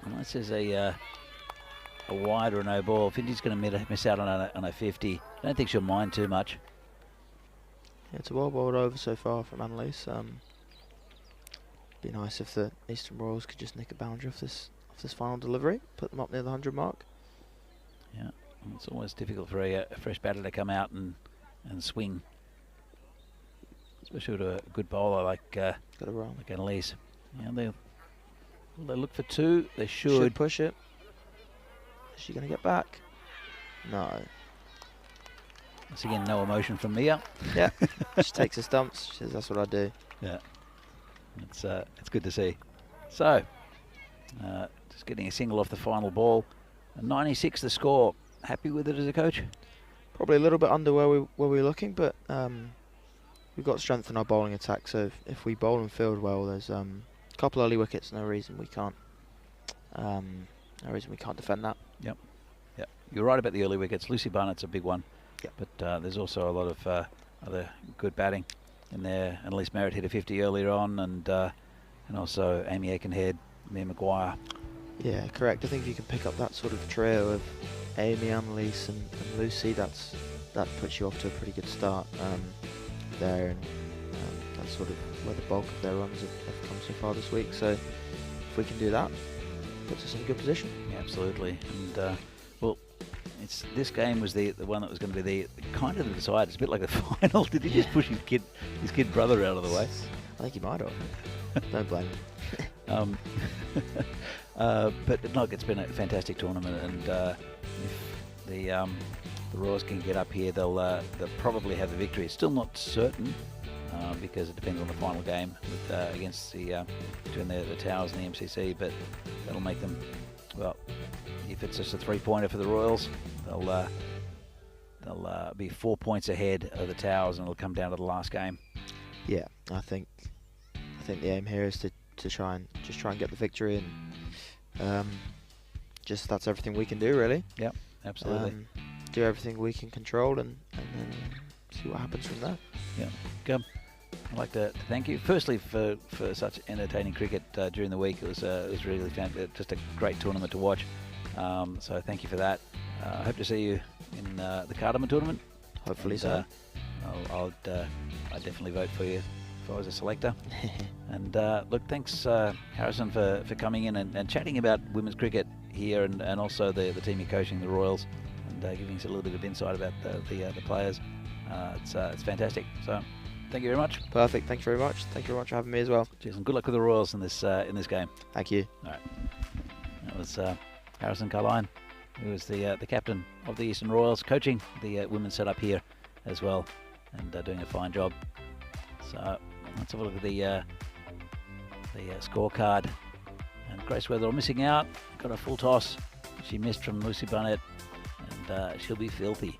S3: unless there's a wide or a no ball, Finty's going to miss out on a 50. I don't think she'll mind too much.
S8: Yeah, it's a well bowled over so far from Annalise. Be nice if the Eastern Royals could just nick a boundary off this final delivery, put them up near the 100 mark.
S3: Yeah, it's always difficult for a fresh batter to come out and swing, especially with a good bowler like Annalise. Yeah, they look for 2. They should
S8: push it. Is she going to get back? No.
S3: Once again, no emotion from Mia.
S8: Yeah, she takes the stumps. She says, that's what I do.
S3: Yeah, it's good to see. So, just getting a single off the final ball. 96 the score. Happy with it as a coach?
S8: Probably a little bit under where we were looking, but we've got strength in our bowling attack. So if we bowl and field well, there's a couple early wickets. No reason we can't. No reason we can't defend that.
S3: Yep. You're right about the early wickets. Lucy Barnett's a big one.
S8: Yep.
S3: But there's also a lot of other good batting in there. Annalise Merritt hit a 50 earlier on, and also Amy Aikenhead, Mia Maguire.
S8: Yeah, correct. I think if you can pick up that sort of trio of Amy, Annalise, and Lucy, that puts you off to a pretty good start there, and that's sort of where the bulk of their runs have come so far this week. So if we can do that, puts us in a good position.
S3: Yeah, absolutely. And well, this game was the one that was going to be the kind of the decider. It's a bit like the final. Did he just push his kid brother out of the way?
S8: I think he might have. Don't blame him.
S3: But look, it's been a fantastic tournament, and if the Royals can get up here, they'll probably have the victory. It's still not certain because it depends on the final game with, against between the Towers and the MCC, but that'll make them, well, if it's just a 3-pointer for the Royals, they'll be 4 points ahead of the Towers, and it'll come down to the last game.
S8: Yeah, I think the aim here is to try and get the victory, and just that's everything we can do, really.
S3: Yep, absolutely.
S8: Do everything we can control, and then see what happens from there.
S3: Yeah, good. I'd like to thank you firstly for such entertaining cricket during the week. It was really fantastic, just a great tournament to watch. So thank you for that. I hope to see you in the Cardamom tournament.
S8: Hopefully so.
S3: I'd definitely vote for you if I was a selector. And look, thanks Harrison for coming in and chatting about women's cricket here, and also the team you're coaching, the Royals, and giving us a little bit of insight about the players. It's fantastic. So thank you very much.
S8: Perfect. Thank you very much. Thank you very much for having me as well.
S3: Cheers, and good luck with the Royals in this game.
S8: Thank you.
S3: All right. That was Harrison Carline, who is the captain of the Eastern Royals, coaching the women's setup here as well, and doing a fine job. So let's have a look at the scorecard. And Grace Weatherall missing out, got a full toss. She missed from Lucy Barnett, and she'll be filthy.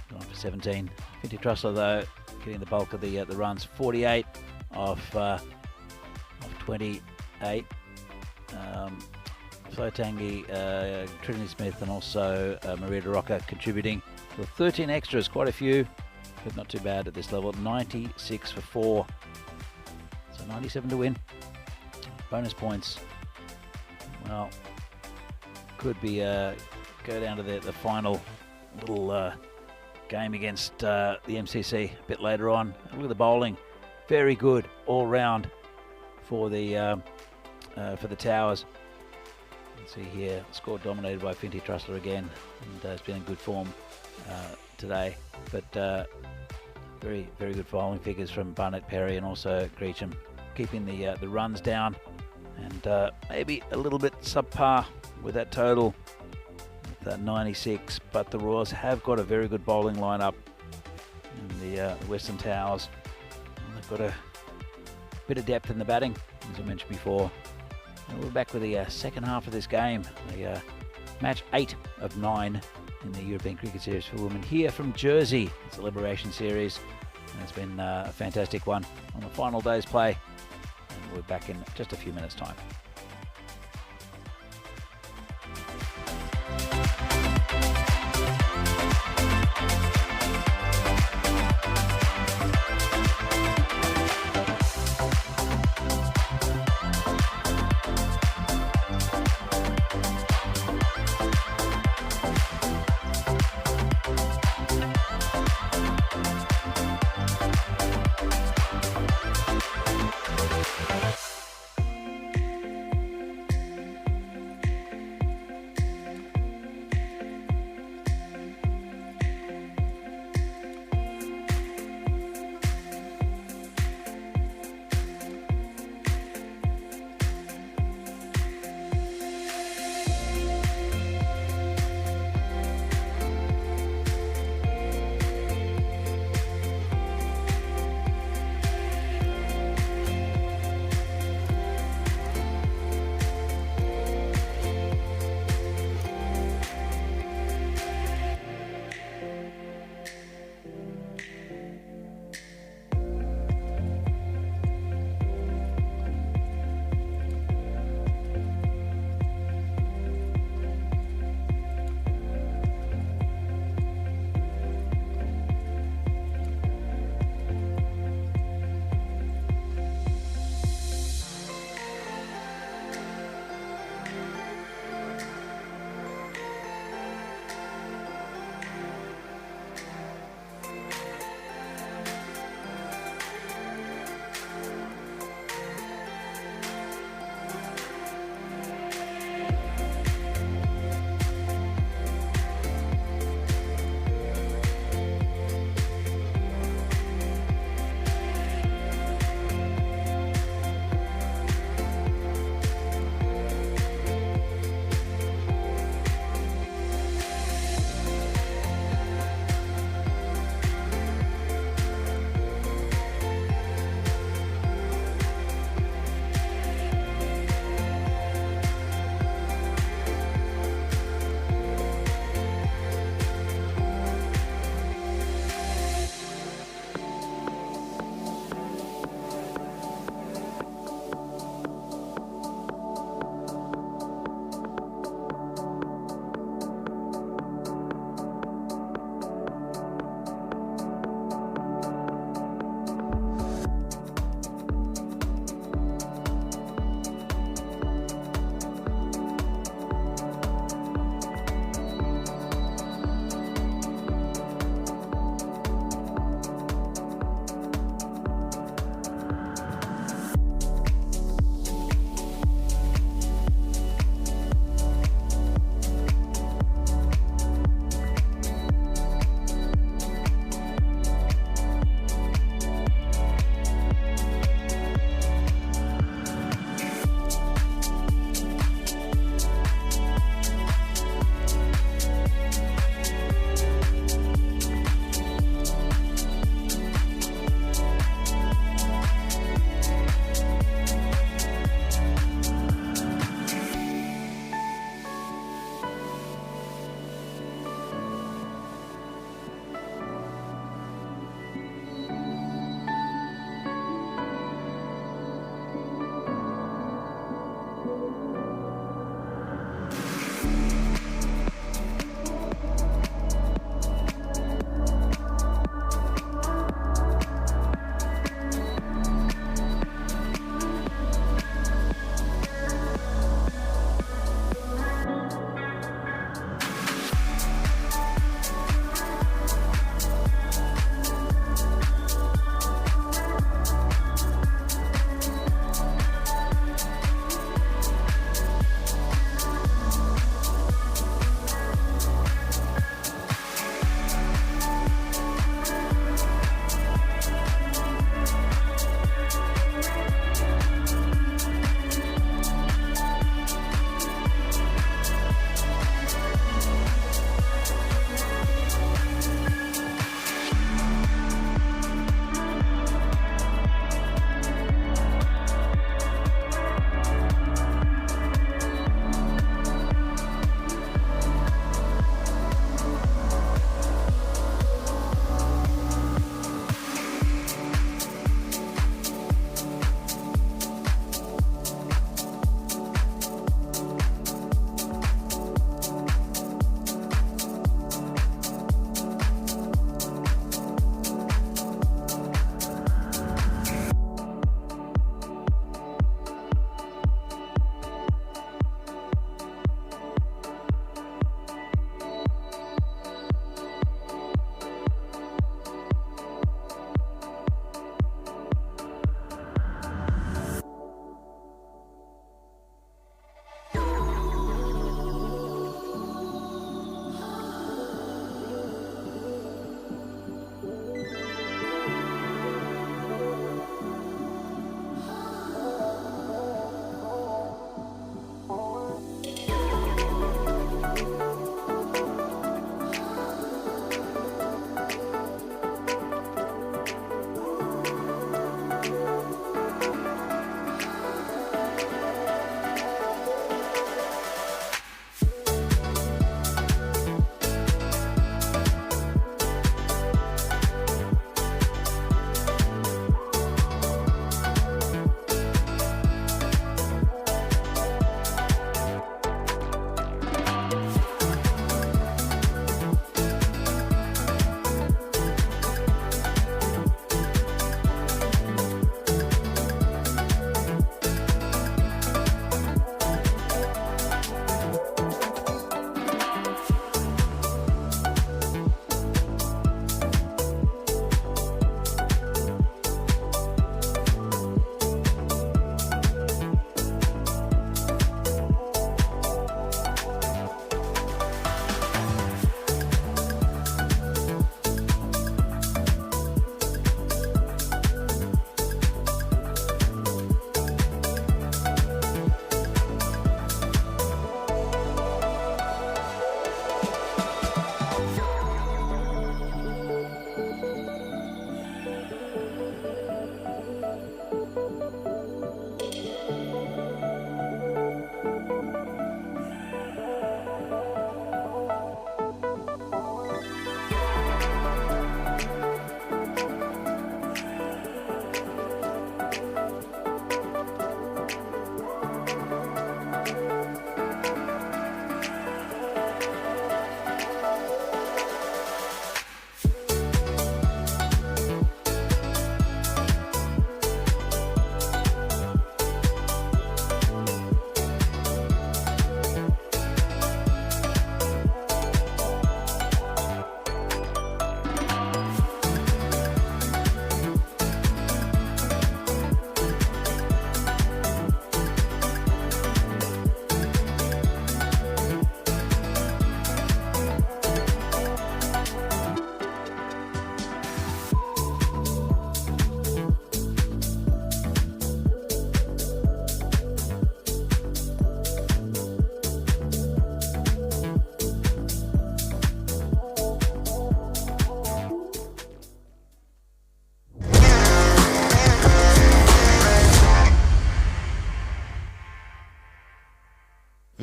S3: Going for 17. Finty Trussler though, getting the bulk of the runs. 48 off 28. Flo Tanguy, Trinity Smith, and also Maria DeRocca contributing. So 13 extras, quite a few, but not too bad at this level. 96 for 4. So 97 to win. Bonus points. Well, could be go down to the final little game against the MCC a bit later on. Look at the bowling, very good all round for the Towers. You can see here, score dominated by Finty Trussler again, and has been in good form today. But very, very good bowling figures from Barnett Perry and also Greecham, keeping the runs down, and maybe a little bit subpar with that total, with 96. But the Royals have got a very good bowling lineup in the Western Towers. And they've got a bit of depth in the batting, as I mentioned before. And we're back with the second half of this game, the match 8 of 9 in the European Cricket Series for women here from Jersey. It's a Liberation Series, and it's been a fantastic one on the final day's play. And we're back in just a few minutes' time.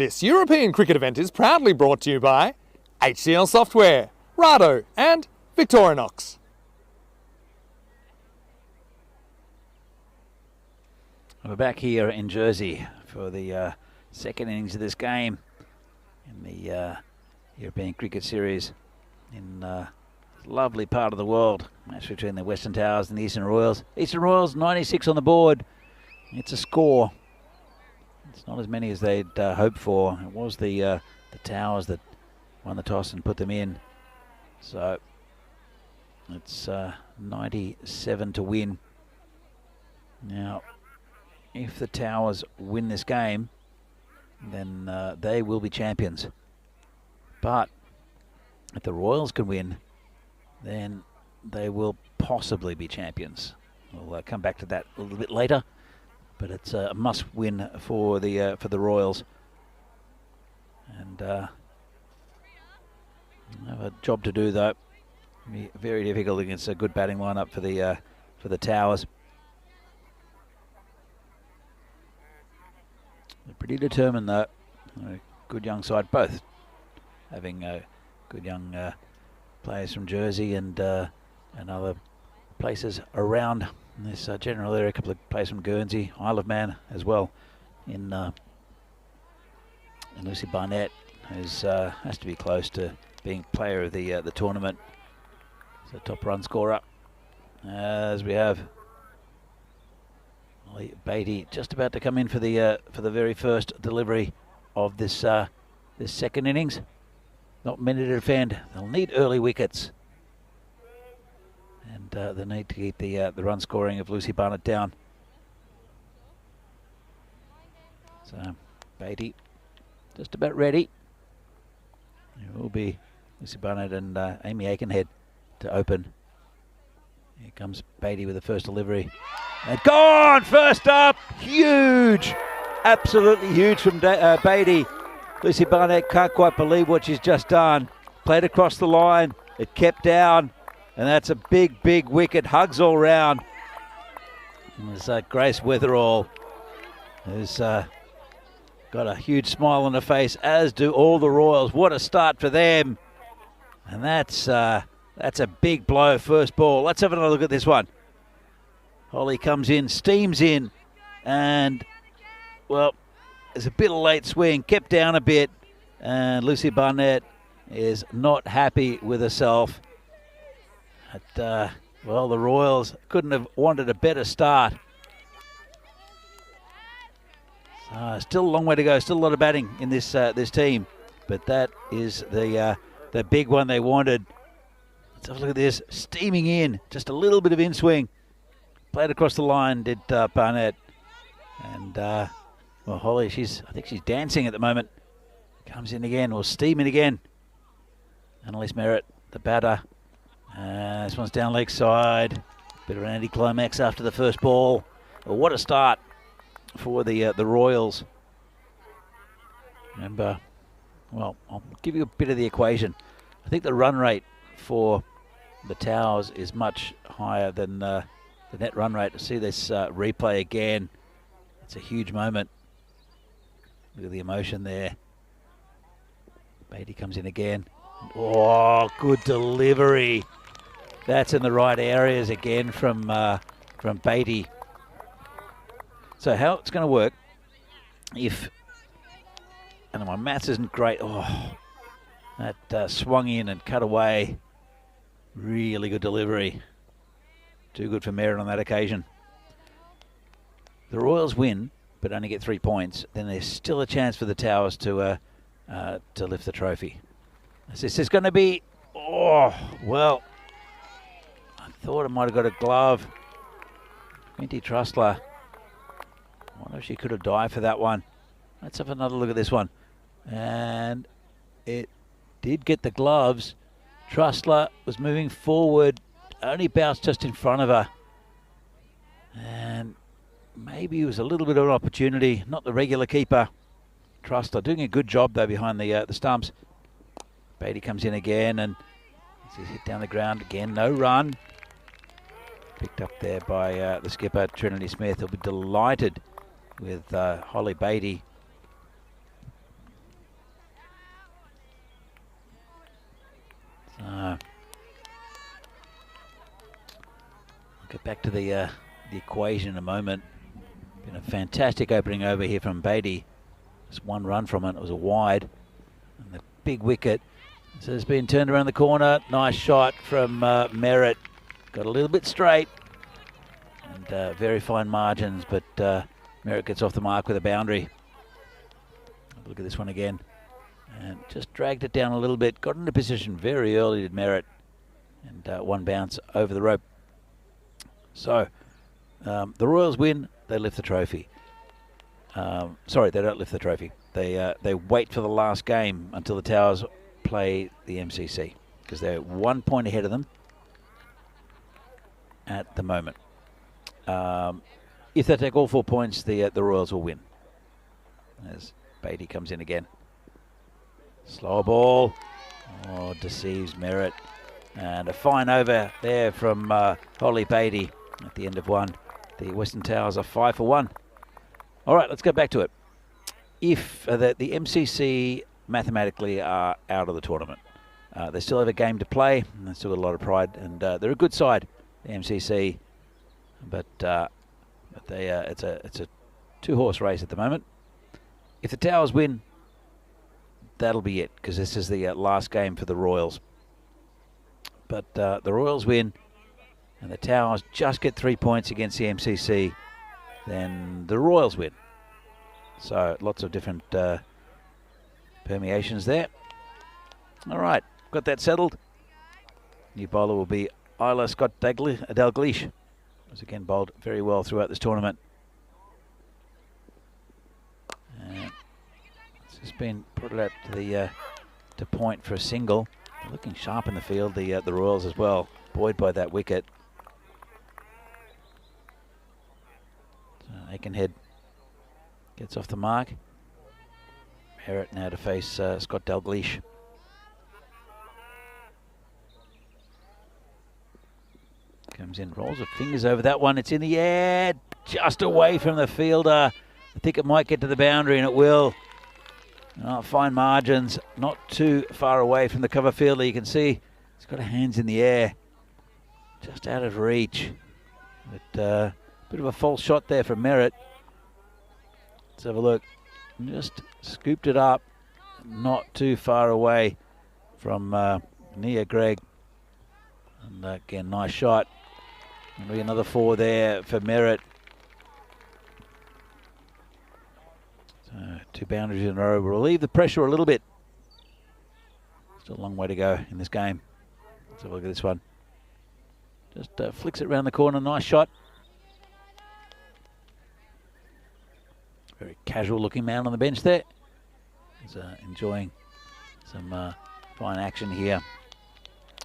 S1: This European cricket event is proudly brought to you by HCL Software, Rado and Victorinox.
S3: We're back here in Jersey for the second innings of this game in the European Cricket Series in lovely part of the world. Match between the Western Towers and the Eastern Royals. Eastern Royals 96 on the board. It's a score. It's not as many as they'd hoped for. It was the Towers that won the toss and put them in. So it's 97 to win. Now, if the Towers win this game, then they will be champions. But if the Royals can win, then they will possibly be champions. We'll come back to that a little bit later. But it's a must-win for the Royals, and have a job to do though. Be very difficult against a good batting lineup for the Towers. They're pretty determined though. A good young side, both having good young players from Jersey and other places around in this general area. A couple of players from Guernsey, Isle of Man as well. In Lucy Barnett, who's has to be close to being player of the tournament. So top run scorer, as we have Ollie Beatty just about to come in for the very first delivery of this this second innings. Not many to defend. They'll need early wickets. And they need to keep the run scoring of Lucy Barnett down. So Beatty just about ready. It will be Lucy Barnett and Amy Aikenhead to open. Here comes Beatty with the first delivery. And gone! First up! Huge! Absolutely huge from Beatty. Lucy Barnett can't quite believe what she's just done. Played across the line. It kept down. And that's a big, big wicket. Hugs all round. And there's Grace Weatherall, who's got a huge smile on her face, as do all the Royals. What a start for them. And that's a big blow, first ball. Let's have another look at this one. Holly comes in, steams in, and, well, there's a bit of late swing, kept down a bit, and Lucy Barnett is not happy with herself. But, well, the Royals couldn't have wanted a better start. So still a long way to go. Still a lot of batting in this this team, but that is the big one they wanted. Let's have a look at this. Steaming in, just a little bit of in swing. Played across the line, did Barnett, and well, Holly, I think she's dancing at the moment. Comes in again, or steaming again. Annalise Merritt, the batter. This one's down leg side. Bit of an anticlimax after the first ball. Well, what a start for the Royals. Remember, well, I'll give you a bit of the equation. I think the run rate for the Towers is much higher than the net run rate. See this replay again. It's a huge moment. Look at the emotion there. Beatty comes in again. Oh, good delivery. That's in the right areas again from Beatty. So how it's going to work, if, and my maths isn't great, oh, that swung in and cut away. Really good delivery. Too good for Merritt on that occasion. The Royals win, but only get 3 points. Then there's still a chance for the Towers to lift the trophy. This is going to be, oh, well, I thought I might have got a glove. Quinty Trustler. I wonder if she could have dived for that one. Let's have another look at this one. And it did get the gloves. Trustler was moving forward, only bounced just in front of her. And maybe it was a little bit of an opportunity, not the regular keeper. Trustler doing a good job though behind the stumps. Beatty comes in again and he's hit down the ground again. No run. Picked up there by the skipper, Trinity Smith. He'll be delighted with Holly Beatty. Get back to the equation in a moment. Been a fantastic opening over here from Beatty. Just one run from it. It was a wide. And the big wicket. So it's been turned around the corner. Nice shot from Merritt. Got a little bit straight. And very fine margins, but Merritt gets off the mark with a boundary. Look at this one again. And just dragged it down a little bit. Got into position very early, did Merritt. And one bounce over the rope. So, the Royals win. They lift the trophy. Sorry, they don't lift the trophy. They wait for the last game until the Towers play the MCC, because they're 1 point ahead of them at the moment. If they take all 4 points, the Royals will win. As Beatty comes in again. Slower ball. Oh, deceives Merritt. And a fine over there from Holly Beatty at the end of one. The Western Towers are 5 for 1. All right, let's go back to it. If the MCC mathematically are out of the tournament, they still have a game to play, and they've still got a lot of pride, and they're a good side, the MCC. But it's a 2-horse race at the moment. If the Towers win, that'll be it, because this is the last game for the Royals. But the Royals win, and the Towers just get 3 points against the MCC, then the Royals win. So lots of different permeations there. All right, got that settled. New bowler will be Isla Scott Dalglish. Was again bowled very well throughout this tournament. It's just been put out to the to point for a single. They're looking sharp in the field, the Royals as well, buoyed by that wicket. So Aikenhead gets off the mark. Merritt now to face Scott Dalglish. Comes in, rolls her fingers over that one. It's in the air, just away from the fielder. I think it might get to the boundary, and it will. Oh, fine margins, not too far away from the cover fielder. You can see he's got her hands in the air, just out of reach. But bit of a false shot there from Merritt. Let's have a look. Just scooped it up, not too far away from Nia Gregg. And again, nice shot. There'll be another 4 there for Merritt. So 2 boundaries in a row will relieve the pressure a little bit. Still a long way to go in this game. Let's have a look at this one. Just flicks it around the corner. Nice shot. Very casual looking man on the bench there. He's enjoying some fine action here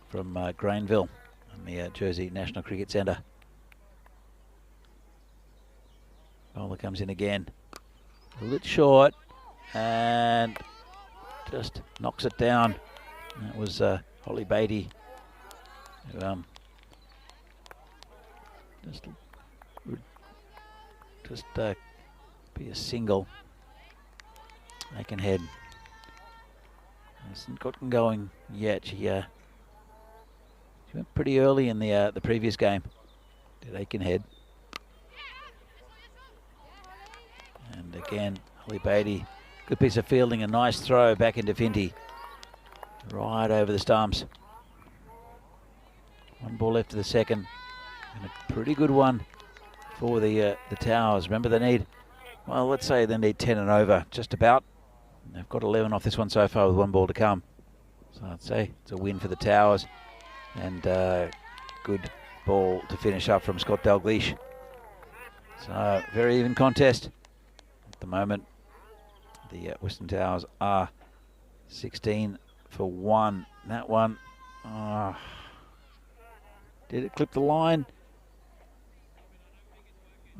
S3: from Granville and the Jersey National Cricket Centre. Bowler comes in again. A little short and just knocks it down. That was Holly Beatty, who just be a single. Aikenhead hasn't gotten going yet. She went pretty early in the previous game, did Aikenhead. And again, Holly Beatty, good piece of fielding, a nice throw back into Finty. Right over the stumps. 1 ball left to the second. And a pretty good one for the Towers. Remember, they need, well, let's say they need 10 and over, just about. They've got 11 off this one so far with 1 ball to come. So I'd say it's a win for the Towers. And good ball to finish up from Scott Dalglish. So very even contest at the moment. The Western Towers are 16 for 1. That one, did it clip the line?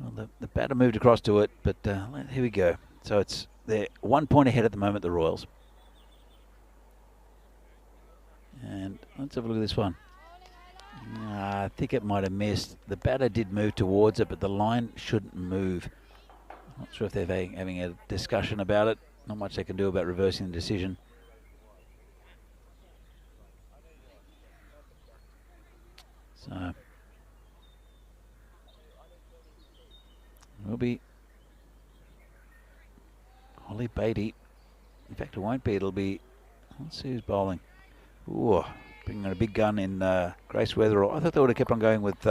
S3: Well, the batter moved across to it, but here we go. So they're 1 point ahead at the moment, the Royals. And let's have a look at this one. I think it might have missed. The batter did move towards it, but the line shouldn't move. I'm not sure if they're having a discussion about it. Not much they can do about reversing the decision. So it'll be Holly Beatty. In fact, it won't be. It'll be, let's see who's bowling. Ooh, bringing a big gun in Grace Weatherall. I thought they would have kept on going with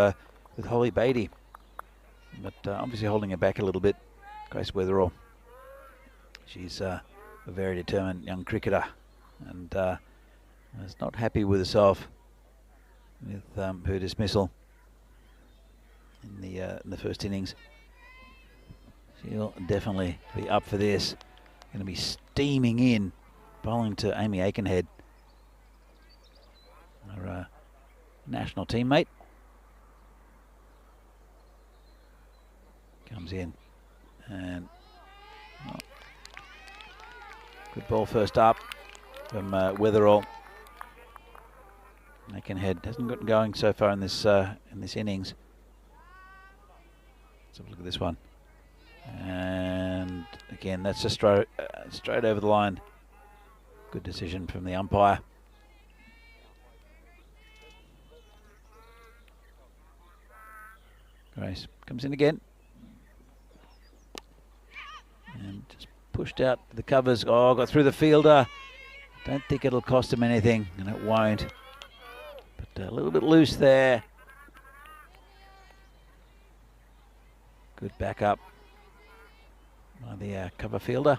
S3: Holly Beatty, but obviously holding it back a little bit. Grace Weatherall. She's a very determined young cricketer, and is not happy with herself with her dismissal in the first innings. She'll definitely be up for this. Going to be steaming in, bowling to Amy Aikenhead, her national teammate. Comes in, and good ball first up from Weatherall. Aikenhead hasn't gotten going so far in this innings. Let's have a look at this one. And again, that's just straight over the line. Good decision from the umpire. Grace comes in again. And just pushed out the covers. Oh, got through the fielder. Don't think it'll cost him anything, and it won't. But a little bit loose there. Good backup by the cover fielder.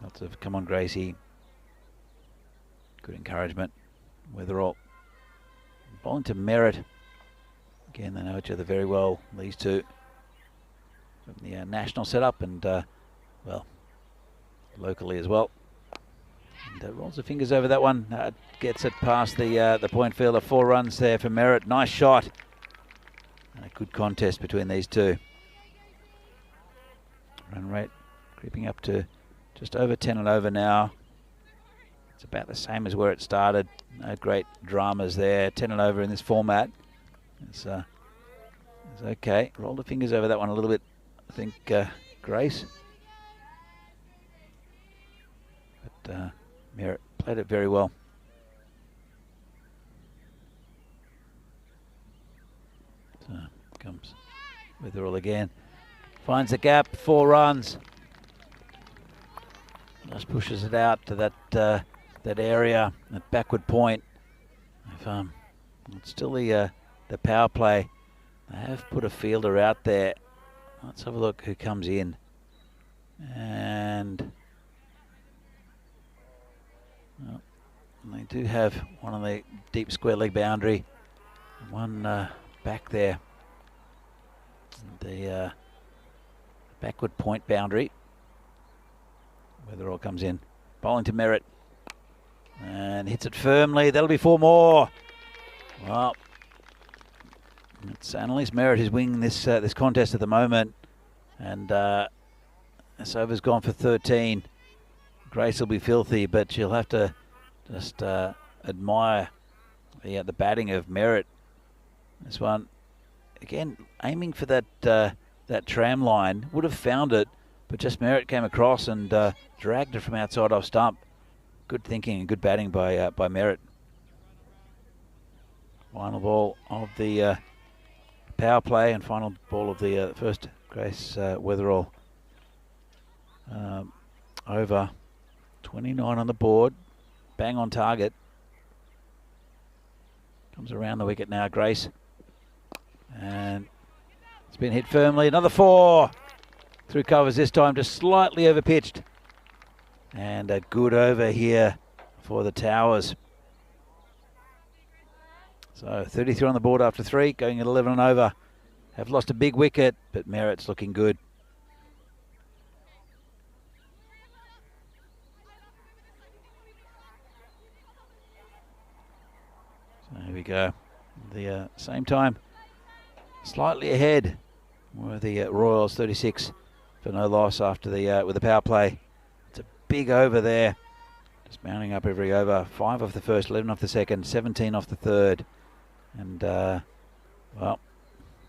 S3: Lots of come on, Gracie. Good encouragement. Weatherall bowling to Merritt. Again, they know each other very well, these two, from the national setup and, well, locally as well. And rolls the fingers over that one. Gets it past the point fielder. 4 runs there for Merritt. Nice shot. And a good contest between these two. Run rate creeping up to just over 10 and over now. It's about the same as where it started. No great dramas there. 10 and over in this format. It's okay. Roll the fingers over that one a little bit, I think, Grace. But Merritt played it very well. So comes Weatherall again. Finds the gap, 4 runs. Just pushes it out to that area, that backward point. If, it's still the power play. They have put a fielder out there. Let's have a look who comes in. And well, they do have one on the deep square leg boundary, one back there, the backward point boundary. Weatherall comes in, bowling to Merritt, and hits it firmly. That'll be 4 more. Well, it's Annalise Merritt who's winning this contest at the moment, and this over's gone for 13. Grace will be filthy, but she'll have to just admire the batting of Merritt. This one, again, aiming for that tram line. Would have found it, but just Merritt came across and dragged it from outside off stump. Good thinking and good batting by Merritt. Final ball of the power play and final ball of the first Grace Weatherall over. 29 on the board, bang on target. Comes around the wicket now, Grace, and it's been hit firmly. Another 4 through covers this time, just slightly overpitched, and a good over here for the Towers. So 33 on the board after 3, going at 11 and over. Have lost a big wicket, but Merritt's looking good. So here we go. The same time, slightly ahead were the Royals, 36 for no loss after the with the power play. It's a big over there, just mounting up every over. 5 off the first, 11 off the second, 17 off the third, and well,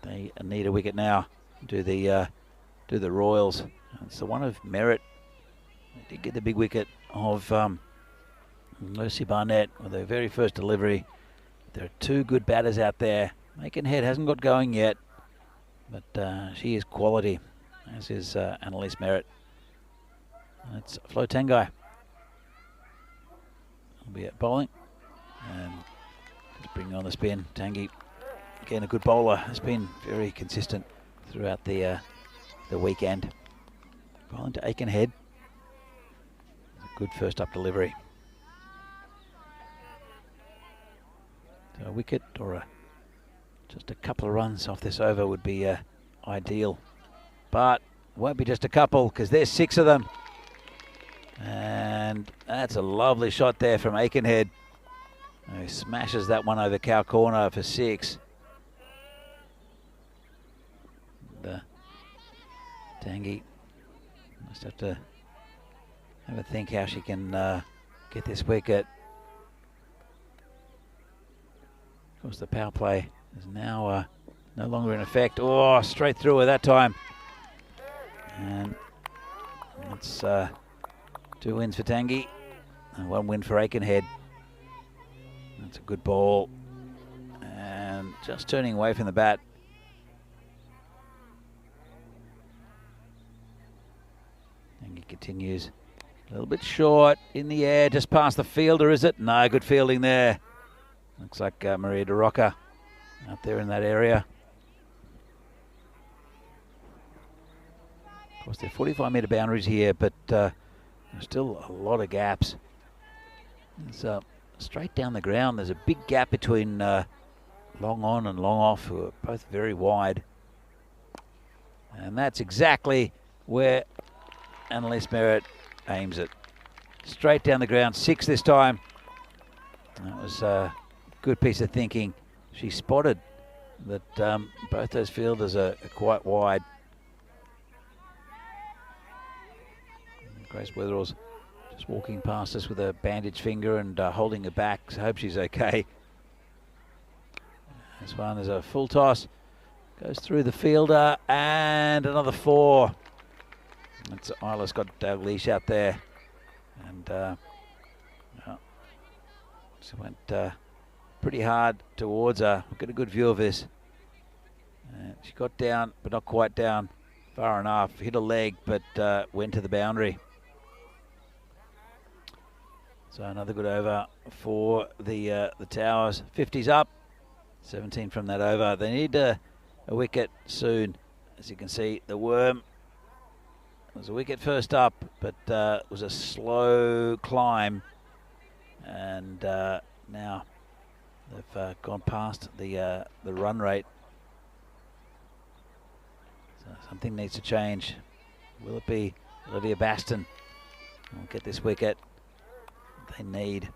S3: they need a wicket now. Do the Royals. It's the one of Merritt. They did get the big wicket of Lucy Barnett with their very first delivery. There are 2 good batters out there Aikenhead hasn't got going yet, but she is quality, as is Annalise Merritt. It's Flo Tangai. Will be at bowling, and just bringing on the spin. Tangi, again a good bowler, has been very consistent throughout the weekend. Bowling to Aikenhead. A good first up delivery. So a wicket or just a couple of runs off this over would be ideal, but won't be just a couple because there's 6 of them. And that's a lovely shot there from Aikenhead. He smashes that one over cow corner for 6. Tangi must have to have a think how she can get this wicket. Of course, the power play is now no longer in effect. Oh, straight through her that time. And that's 2 wins for Tangi and 1 win for Aikenhead. That's a good ball. And just turning away from the bat. Tangi continues. A little bit short in the air, just past the fielder, is it? No, good fielding there. Looks like Maria De Rocca out there in that area. Of course, they're 45-metre boundaries here, but there's still a lot of gaps. It's straight down the ground. There's a big gap between long on and long off, who are both very wide. And that's exactly where Annalise Merritt aims it. Straight down the ground, 6 this time. That was a good piece of thinking. She spotted that both those fielders are quite wide. Grace Wetherall's just walking past us with a bandaged finger and holding her back. So I hope she's okay. This one is a full toss. Goes through the fielder and another 4. That's Isla Scott Dalglish out there. And she went pretty hard towards her. We'll get a good view of this. She got down, but not quite down far enough. Hit a leg, but went to the boundary. So another good over for the Towers. 50's up, 17 from that over. They need a wicket soon. As you can see, the Worm was a wicket first up, but it was a slow climb. And now they've gone past the run rate. So something needs to change. Will it be Olivia Baston? We'll get this wicket. They need.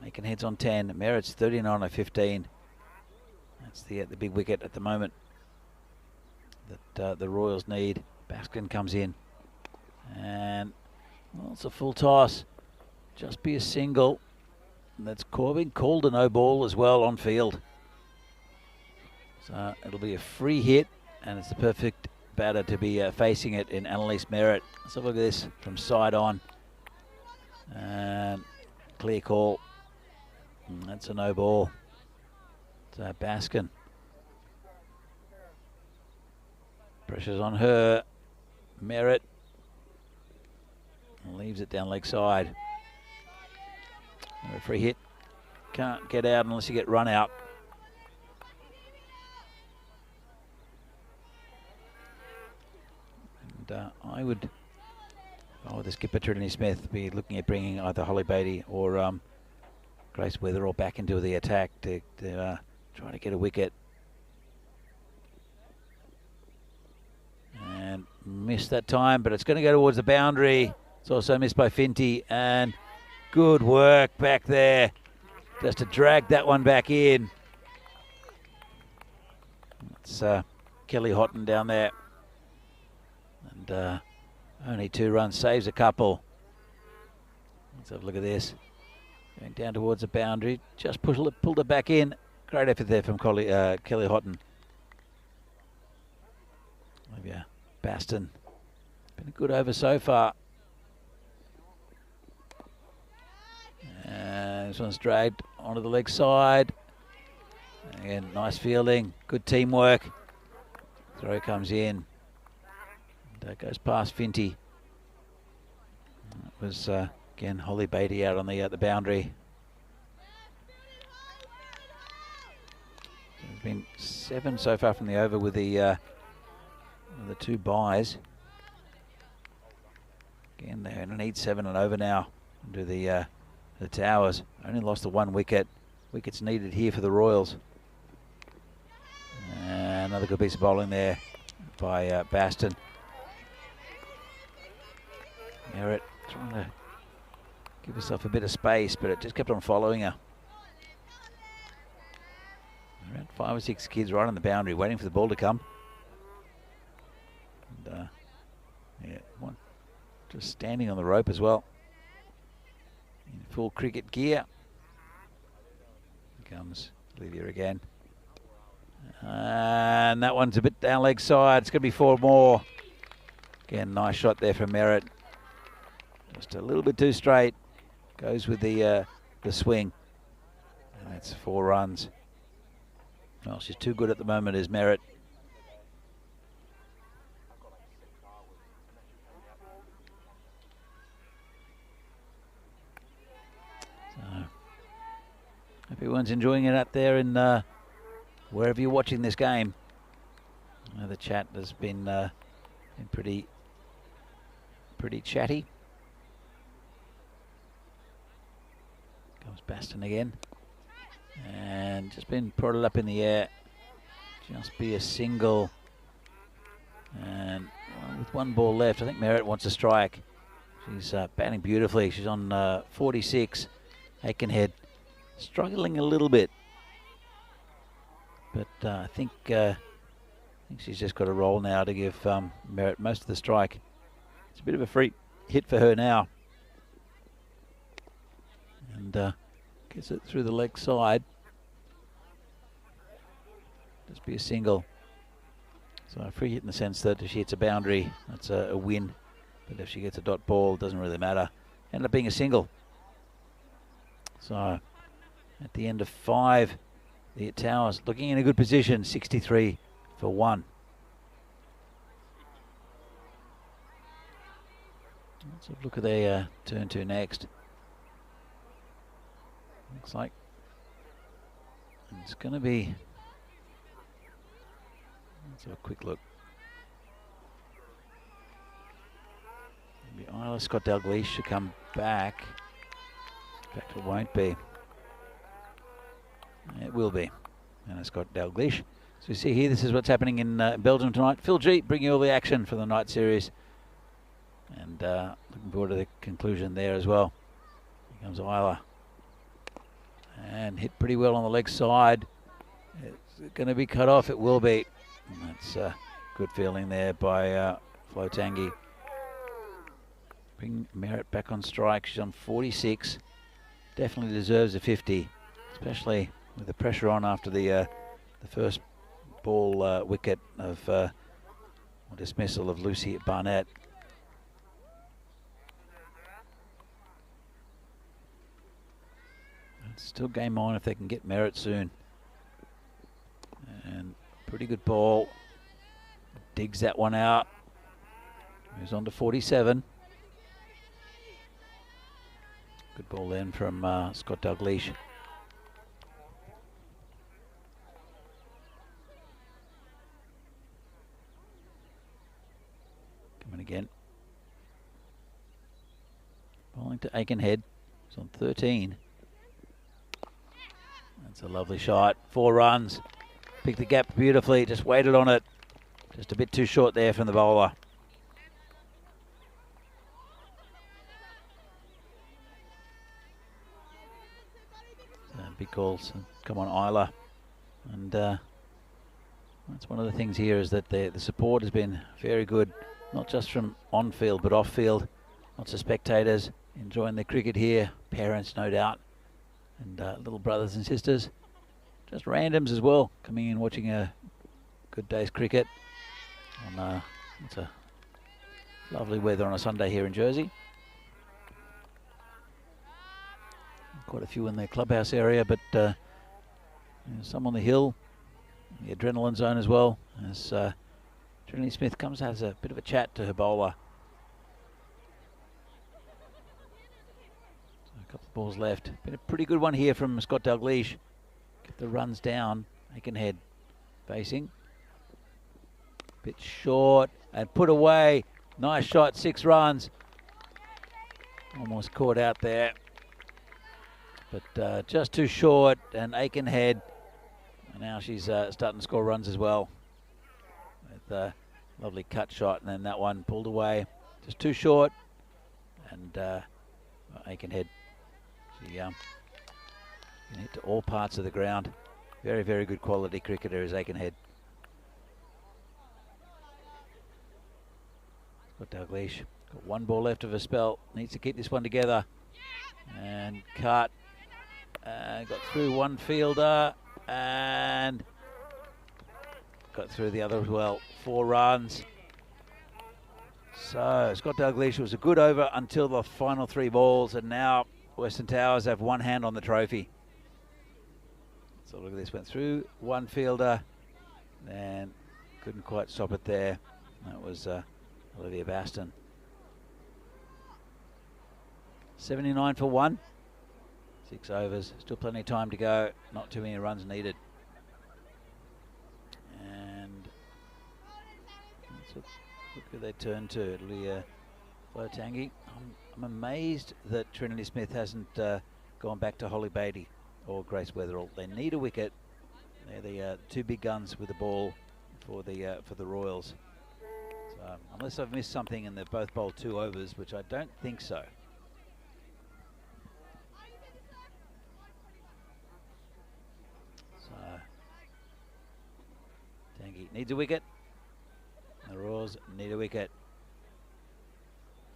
S3: Making heads on 10. Merritt's 39 or 15. That's the big wicket at the moment that the Royals need. Baskin comes in. And, well, it's a full toss. Just be a single. And that's Corbin called a no ball as well on field. So it'll be a free hit, and it's the perfect batter to be facing it in Annalise Merritt. Let's have a look at this from side on. And clear call. And that's a no ball. So Baskin. Pressure's on her. Merritt leaves it down leg side. A free hit. Can't get out unless you get run out. And I would, the skipper Trinity Smith, be looking at bringing either Holly Beatty or Grace Wetherall back into the attack to try to get a wicket. And missed that time, but it's going to go towards the boundary. It's also missed by Finty, and good work back there, just to drag that one back in. It's Kelly Houghton down there, and only 2 runs, saves a couple. Let's have a look at this. Going down towards the boundary, just pulled it back in. Great effort there from Kelly Houghton. Olivia Baston. Been a good over so far. And this one's dragged onto the leg side. Again, nice fielding, good teamwork. Throw comes in. And, goes past Finty. That was, again, Holly Beatty out on the boundary. There's been 7 so far from the over with the 2 byes. Again, they only need 7 and over now to the Towers. Only lost the 1 wicket. Wickets needed here for the Royals. And another good piece of bowling there by Baston. Merritt trying to give herself a bit of space, but it just kept on following her. Around 5 or 6 kids right on the boundary waiting for the ball to come. And, yeah, one just standing on the rope as well. In full cricket gear. Here comes Lydia again. And that one's a bit down leg side. It's going to be 4 more. Again, nice shot there from Merritt. Just a little bit too straight. Goes with the swing. And that's 4 runs. Well, she's too good at the moment, is Merritt. So, hope everyone's enjoying it out there in wherever you're watching this game. The chat has been pretty chatty. Comes Baston again. And just been prodded up in the air. Just be a single. And with 1 ball left, I think Merritt wants a strike. She's batting beautifully. She's on 46. Aikenhead struggling a little bit. But I think she's just got a roll now to give Merritt most of the strike. It's a bit of a free hit for her now. And gets it through the leg side. Just be a single. So a free hit in the sense that if she hits a boundary, that's a win. But if she gets a dot ball, it doesn't really matter. End up being a single. So at the end of 5, the Towers looking in a good position, 63 for 1. Let's have a look at their turn 2 next. Looks like it's going to be. Let's have a quick look. Maybe Isla Scott Dalglish should come back. In fact, it won't be. It will be. And Scott Dalglish. So you see here, this is what's happening in Belgium tonight. Phil G bringing you all the action for the night series. And looking forward to the conclusion there as well. Here comes Isla. And hit pretty well on the leg side. It's going to be cut off. It will be. And that's good feeling there by Flo Tanguy. Bring Merritt back on strike. She's on 46. Definitely deserves a 50, especially with the pressure on after the first ball wicket of dismissal of Lucy Barnett. Still game on if they can get Merritt soon. And pretty good ball. Digs that one out. Moves on to 47. Good ball then from Scott Dalglish. Coming again. Bowling to Aikenhead. It's on 13. That's a lovely shot. 4 runs. Picked the gap beautifully. Just waited on it. Just a bit too short there from the bowler. So big calls. Come on, Isla. And that's one of the things here is that the support has been very good. Not just from on-field, but off-field. Lots of spectators enjoying the cricket here. Parents, no doubt. And little brothers and sisters, just randoms as well, coming in watching a good day's cricket. It's a lovely weather on a Sunday here in Jersey. Quite a few in the clubhouse area, but There's some on the hill, the adrenaline zone as well, as Trinity Smith comes, has a bit of a chat to her bowler. So a couple of balls left. Been a pretty good one here from Scott Dalgleish. Get the runs down. Aikenhead facing. Bit short and put away. Nice shot, 6 runs. Almost caught out there. But just too short, and Aikenhead. And now she's starting to score runs as well. With a lovely cut shot, and then that one pulled away. Just too short. And Aikenhead, she can hit to all parts of the ground. Very, very good quality cricketer is Aikenhead. Scott Dalgleish got 1 ball left of a spell. Needs to keep this one together. And cut. Got through one fielder and got through the other as well. 4 runs. So Scott Dalgleish was a good over until the final 3 balls, and now Western Towers have one hand on the trophy. So look at this, went through one fielder and couldn't quite stop it there. That was Olivia Baston. 79 for 1. 6 overs, still plenty of time to go, not too many runs needed. And look who they turn to. It'll be Flo Tanguy. I'm amazed that Trinity Smith hasn't gone back to Holly Beatty or Grace Weatherall. They need a wicket. They're the 2 big guns with the ball for the Royals. So unless I've missed something and they've both bowled 2 overs, which I don't think so. So Tanguy needs a wicket. The Royals need a wicket.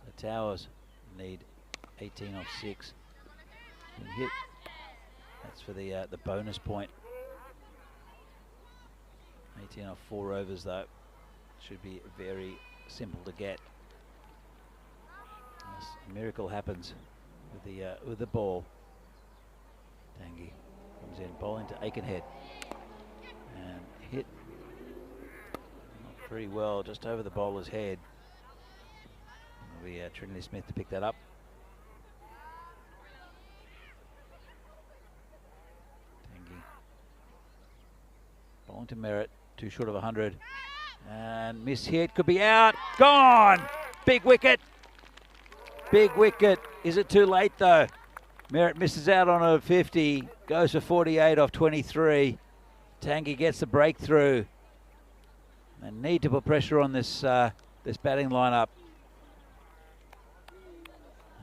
S3: The Towers need 18 off 6. Good hit. That's for the bonus point. 18 off 4 overs though. Should be very simple to get. Yes, a miracle happens with the ball. Tanguy comes in, bowling to Aikenhead. And hit not very well, just over the bowler's head. It'll be Trinity Smith to pick that up. Tanguy bowling to Merritt, too short of 100. And miss hit, could be out, gone! Big wicket! Big wicket. Is it too late though? Merritt misses out on a 50, goes for 48 off 23. Tanguy gets the breakthrough. They need to put pressure on this this batting lineup.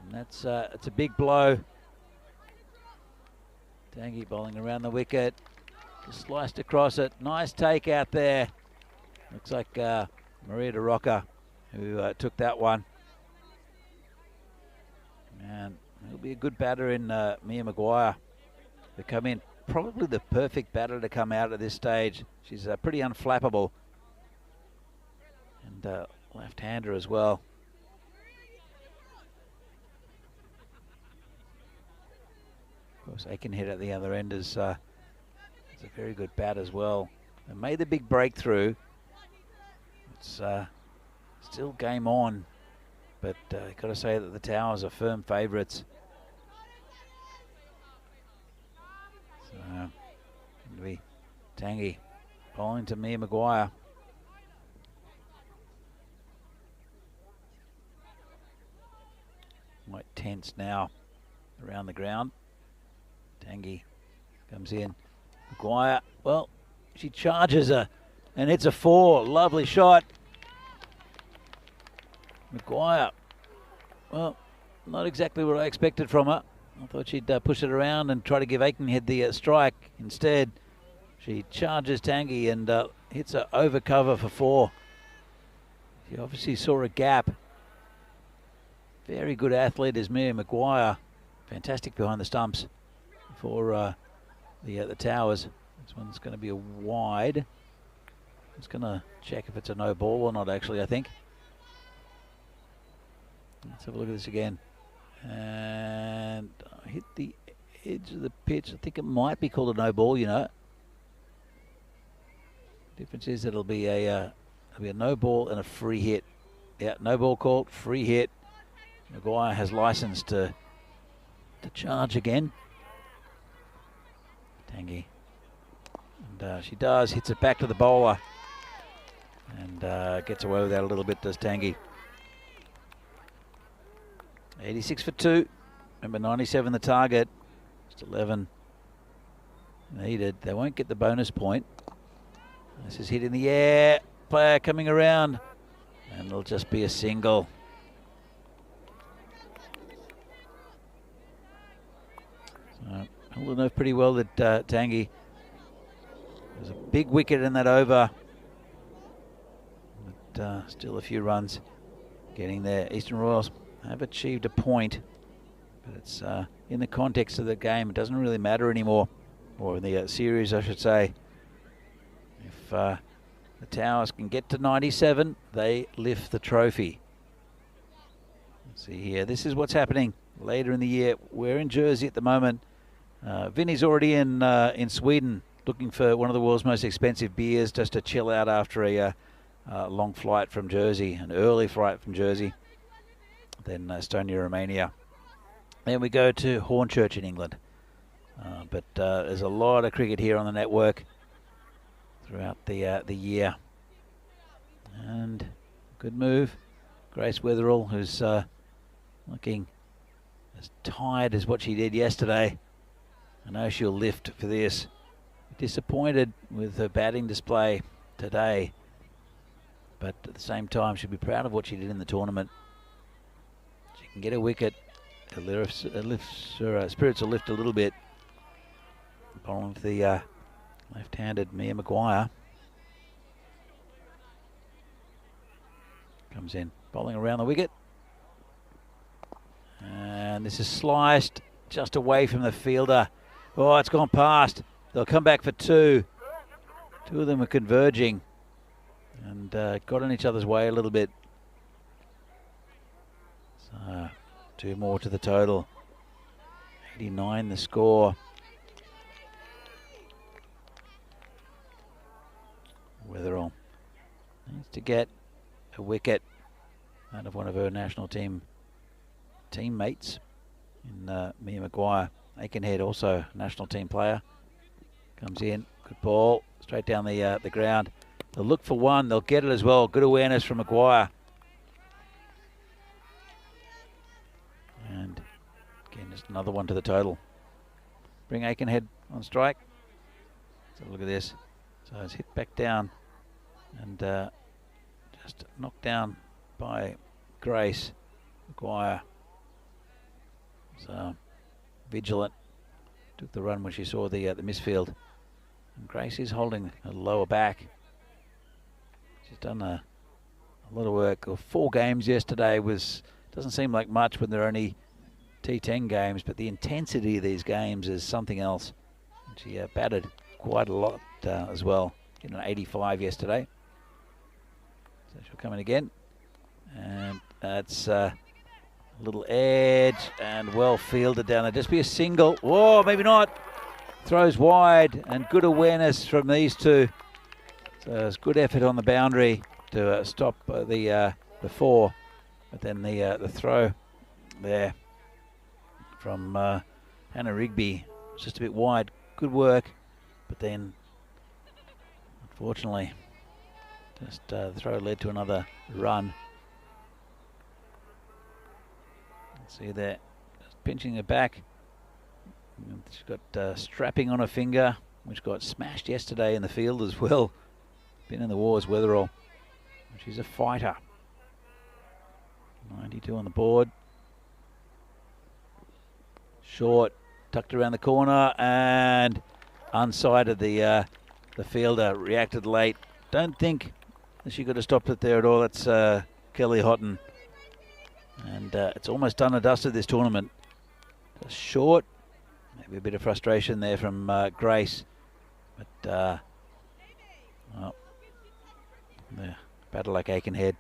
S3: And that's it's a big blow. Tanguy bowling around the wicket. Just sliced across it. Nice take out there. Looks like Maria De Rocca who took that one. And it'll be a good batter in Mia Maguire to come in. Probably the perfect batter to come out at this stage. She's pretty unflappable. And left-hander as well. Of course, Aikenhead at the other end is a very good bat as well. They made the big breakthrough. It's still game on, but got to say that the Towers are firm favourites. So, it'll be Tanguy bowling to Mia Maguire. Quite tense now around the ground. Tanguy comes in. Maguire, well, she charges her and hits a 4. Lovely shot. Maguire, well, not exactly what I expected from her. I thought she'd push it around and try to give Aikenhead the strike. Instead, she charges Tanguy and hits her over cover for 4. She obviously saw a gap. Very good athlete is Mia Maguire. Fantastic behind the stumps for the Towers. This one's going to be a wide. Just going to check if it's a no ball or not, actually, I think. Let's have a look at this again. And hit the edge of the pitch. I think it might be called a no ball, you know. Difference is it'll be a no ball and a free hit. Yeah, no ball called, free hit. Maguire has license to charge again. Tangi. And she does, hits it back to the bowler. And gets away with that a little bit, does Tangi. 86 for 2. Remember, 97 the target. Just 11 needed. They won't get the bonus point. This is hit in the air. Player coming around. And it'll just be a single. So, held it off pretty well that Tangi. There's a big wicket in that over. But still a few runs getting there. Eastern Royals have achieved a point. But it's in the context of the game, it doesn't really matter anymore. Or in the series, I should say. If the Towers can get to 97, they lift the trophy. Let's see here. This is what's happening later in the year. We're in Jersey at the moment. Vinny's already in Sweden looking for one of the world's most expensive beers just to chill out after a long flight from Jersey, an early flight from Jersey. Then Estonia, Romania. Then we go to Hornchurch in England. But there's a lot of cricket here on the network throughout the year. And good move. Grace Weatherall, who's looking as tired as what she did yesterday. I know she'll lift for this. Disappointed with her batting display today. But at the same time, she'll be proud of what she did in the tournament. She can get a wicket. It lifts her spirits will lift a little bit. Bottom of the left-handed Mia Maguire. Comes in, bowling around the wicket. And this is sliced just away from the fielder. Oh, it's gone past. They'll come back for 2. 2 of them are converging. And got in each other's way a little bit. So 2 more to the total. 89 the score. Weatherall needs to get a wicket out of one of her national team teammates in Mia Maguire. Aikenhead, also national team player, comes in. Good ball straight down the ground. They'll look for 1. They'll get it as well. Good awareness from Maguire. And again, just another one to the total. Bring Aikenhead on strike. Let's have a look at this. So it's hit back down and just knocked down by Grace Maguire. So vigilant, took the run when she saw the misfield. And Grace is holding a lower back. She's done a lot of work. 4 games yesterday doesn't seem like much when there are only T10 games, but the intensity of these games is something else. And she batted quite a lot as well. Getting an 85 yesterday. So she'll come in again. And that's a little edge and well fielded down there. Just be a single. Whoa, maybe not. Throws wide and good awareness from these 2. So it's good effort on the boundary to stop the 4. But then the throw there from Hannah Rigby was just a bit wide. Good work. But then, unfortunately, just the throw led to another run. See there, just pinching her back. She's got strapping on her finger, which got smashed yesterday in the field as well. Been in the wars, Weatherall. She's a fighter. 92 on the board. Short, tucked around the corner and unsighted the fielder. Reacted late. Don't think that she could have stopped it there at all. That's Kelly Houghton. And it's almost done and dusted this tournament. Just short. Maybe a bit of frustration there from Grace. But well, the battle like Aikenhead.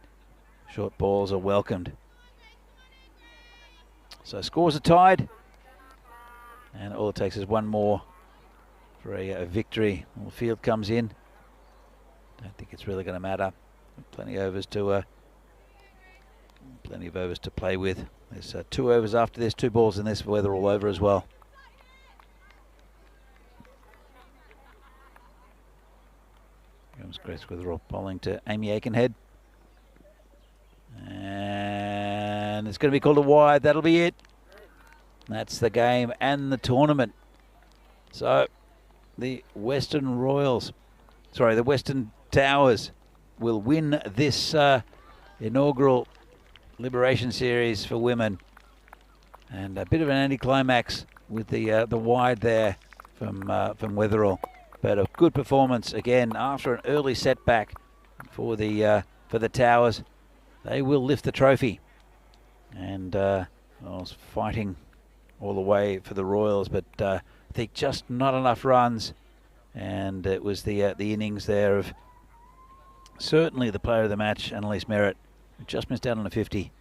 S3: Short balls are welcomed. So scores are tied. And all it takes is 1 more for a victory. Well, the field comes in. Don't think it's really going to matter. Plenty of overs to play with. There's 2 overs after this, 2 balls in this for Weatherall over as well. Comes Grace Weatherall bowling to Amy Aikenhead. And it's going to be called a wide. That'll be it. That's the game and the tournament. So the Western Towers will win this inaugural Liberation Series for women. And a bit of an anticlimax with the wide there from Weatherall. But a good performance again after an early setback for the Towers. They will lift the trophy. And I was fighting all the way for the Royals, but I think just not enough runs. And it was the innings there of certainly the player of the match, Annalise Merritt, who just missed out on a 50.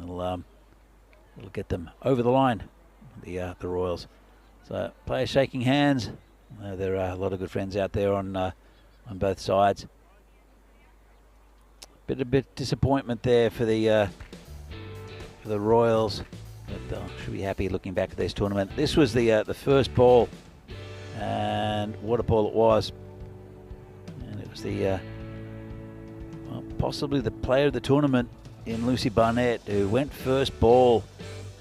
S3: It'll get them over the line, the Royals. So players shaking hands. There are a lot of good friends out there on both sides. A bit disappointment there for the Royals, but should be happy looking back at this tournament. This was the first ball, and what a ball it was! And it was possibly the player of the tournament in Lucy Barnett, who went first ball,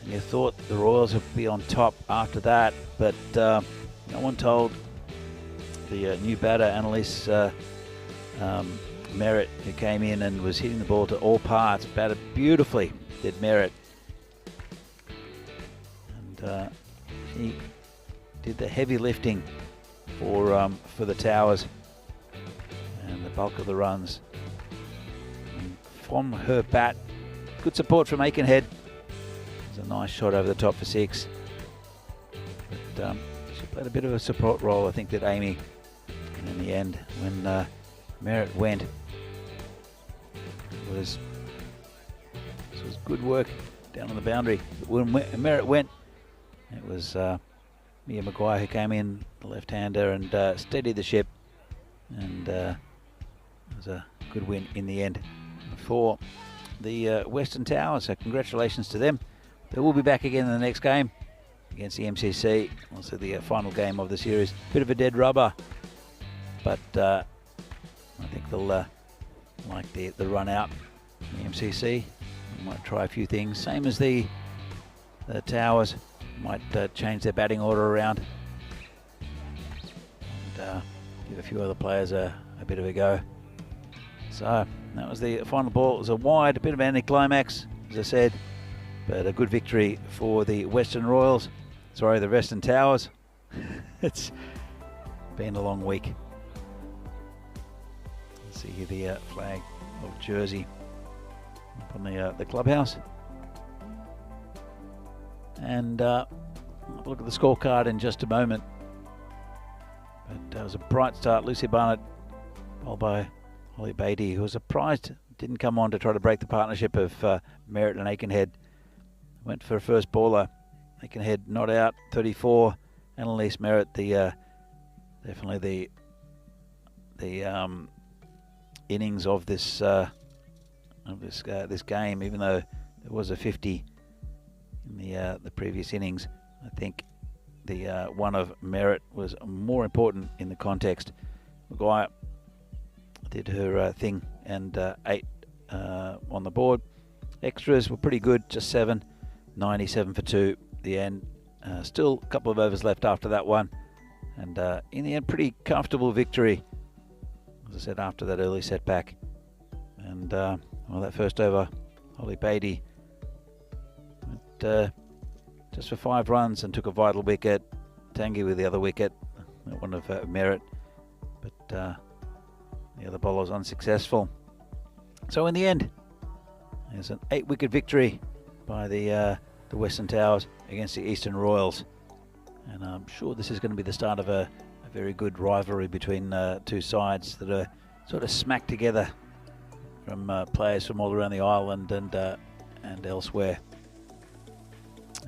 S3: and you thought the Royals would be on top after that, but no one told the new batter, Annalise Merritt, who came in and was hitting the ball to all parts, batted beautifully, did Merritt. And she did the heavy lifting for the Towers and the bulk of the runs. And from her bat, good support from Aikenhead. It's a nice shot over the top for 6. But she played a bit of a support role, I think, did Amy. And in the end, when Merritt went, this was good work down on the boundary. But when Merritt went, it was Mia Maguire who came in, the left-hander, and steadied the ship. And it was a good win in the end for the Western Towers. So congratulations to them. They will be back again in the next game against the MCC. Also the final game of the series. Bit of a dead rubber, but I think they'll like the run out in the MCC. They might try a few things, same as the Towers. Might change their batting order around and give a few other players a bit of a go. So that was the final ball. It was a wide, a bit of an anticlimax, as I said, but a good victory for the Western Towers. It's been a long week. See here the flag of Jersey up on the clubhouse. And I'll look at the scorecard in just a moment. But it was a bright start. Lucy Barnett, bowled by Holly Beatty, who was surprised didn't come on to try to break the partnership of Merritt and Aikenhead. Went for a first baller. Aikenhead not out, 34. Annalise Merritt, definitely the innings of this game, even though there was a 50 in the previous innings. I think the one of Merritt was more important in the context. Maguire did her thing and 8 on the board. Extras were pretty good, just 7, 97 for 2. The end, still a couple of overs left after that one, and in the end, pretty comfortable victory. As I said, after that early setback, and that first over, Holly Beatty went just for 5 runs and took a vital wicket. Tanguy with the other wicket, one of Merritt, but the other bowler was unsuccessful. So in the end, there's an 8-wicket victory by the Western Towers against the Eastern Royals, and I'm sure this is going to be the start of a very good rivalry between two sides that are sort of smacked together from players from all around the island and elsewhere.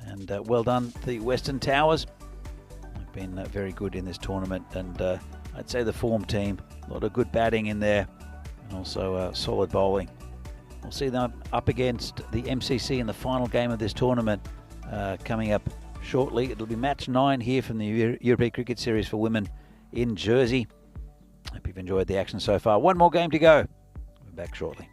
S3: And well done to the Western Towers. They've been very good in this tournament, and I'd say the form team. A lot of good batting in there, and also solid bowling. We'll see them up against the MCC in the final game of this tournament coming up shortly. It'll be match 9 here from the European Cricket Series for women in Jersey. Hope you've enjoyed the action so far. One more game to go. We're back shortly.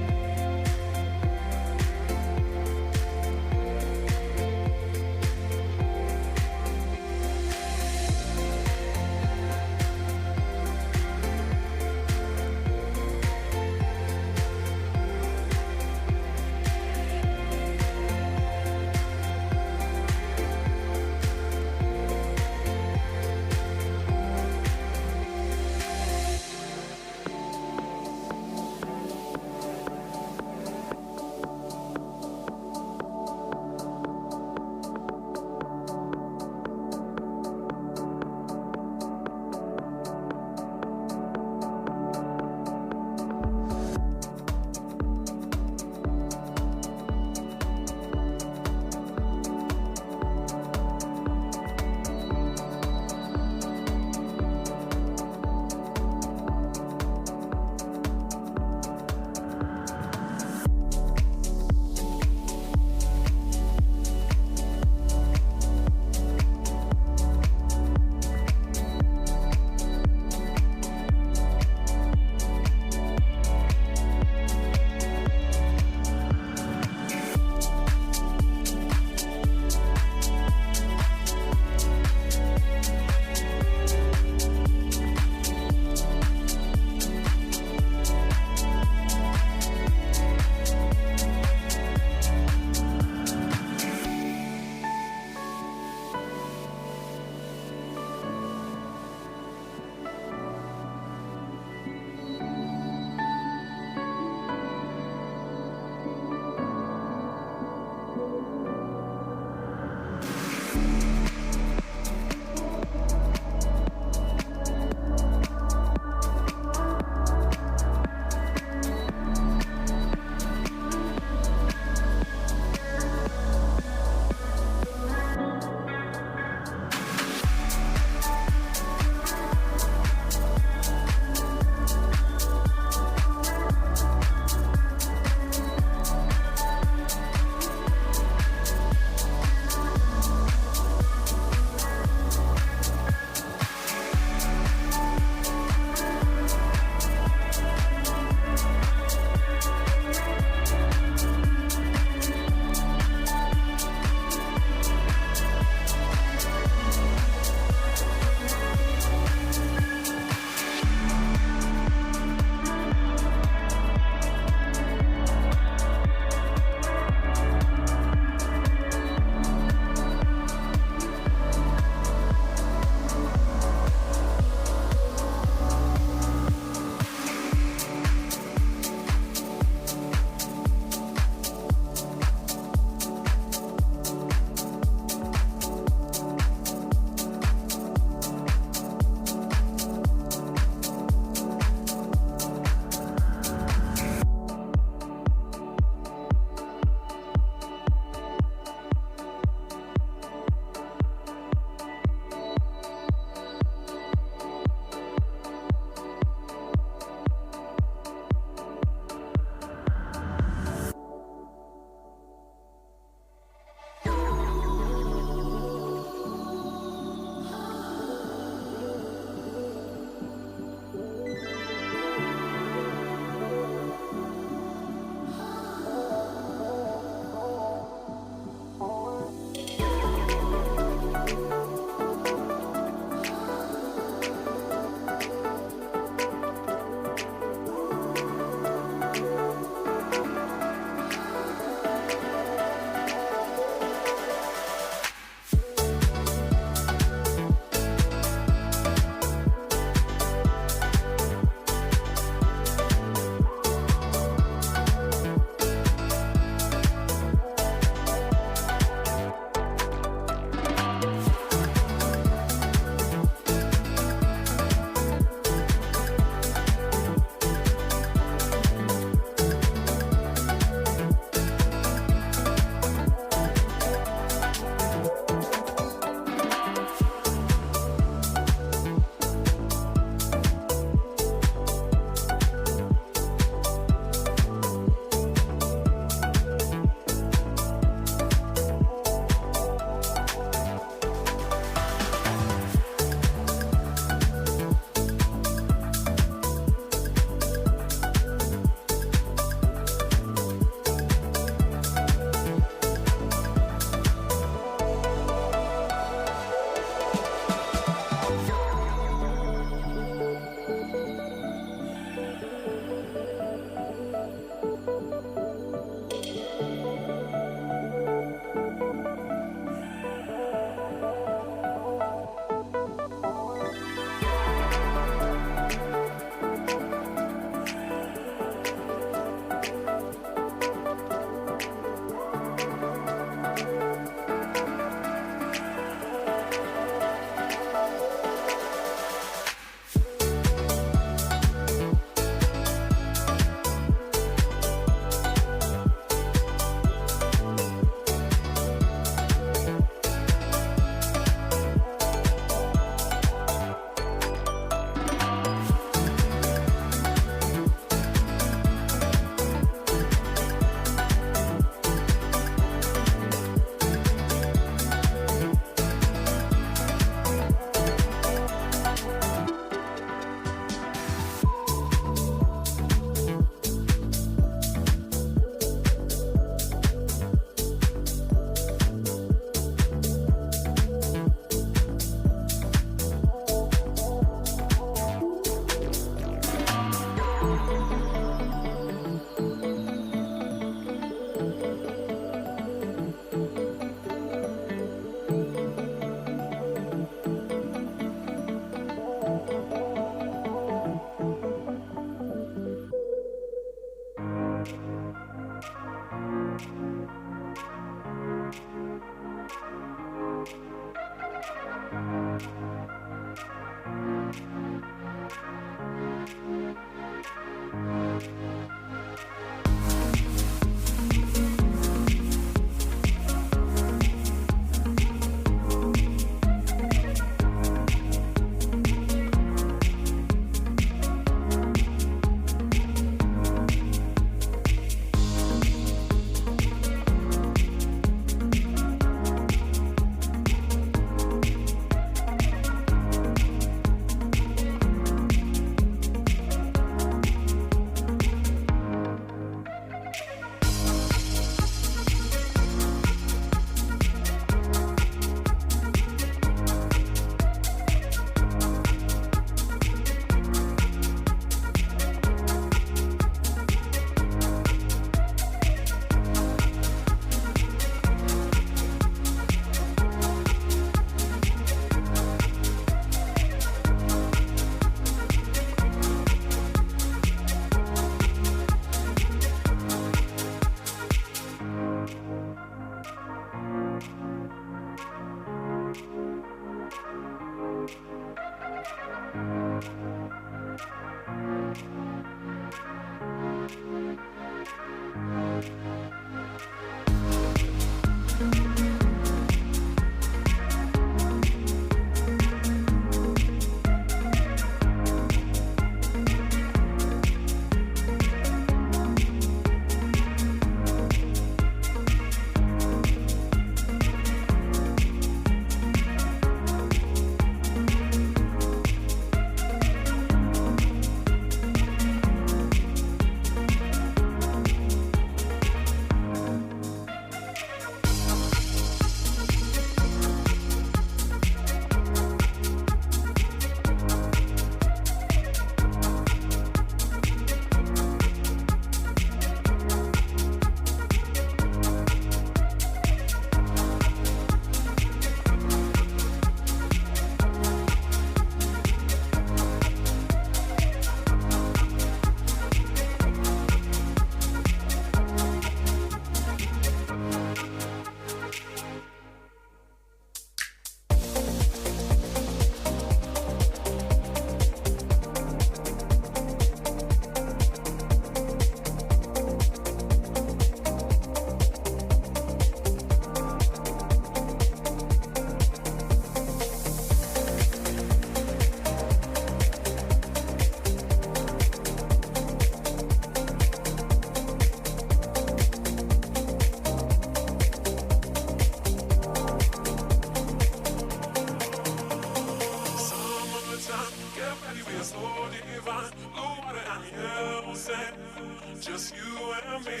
S5: just you and me.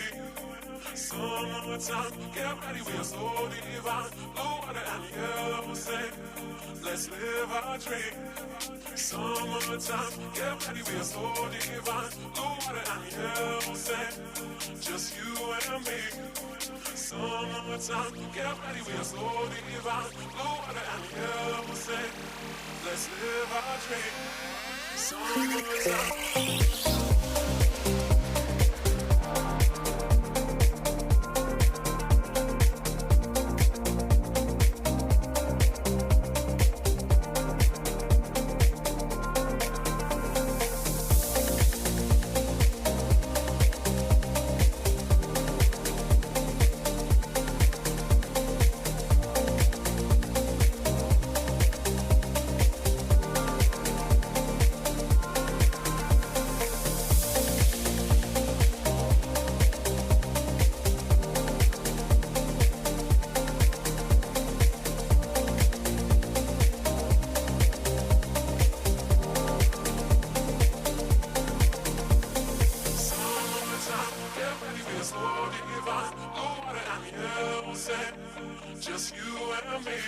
S5: Summertime, get ready, we are so divine. Blue water and yellow sand, let's live our dream. Summertime, get ready, we are so divine. Blue water and yellow sand, just you and me. Summertime, get ready, we are so divine. Blue water and yellow sand, let's live our dream. Summertime. Just you and me.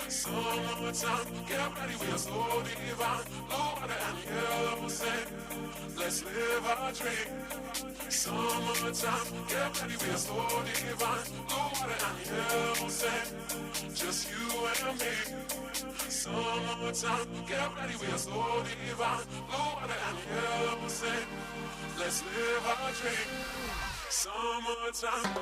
S5: Summertime, get ready, we are so divine. Blue water and yellow sand, let's live our dream. Summertime, get ready, we are so divine. Blue water and yellow sand, just you and me. Summertime, get ready, we are so divine. Blue water and yellow sand, let's live our dream. Summertime.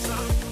S5: Time.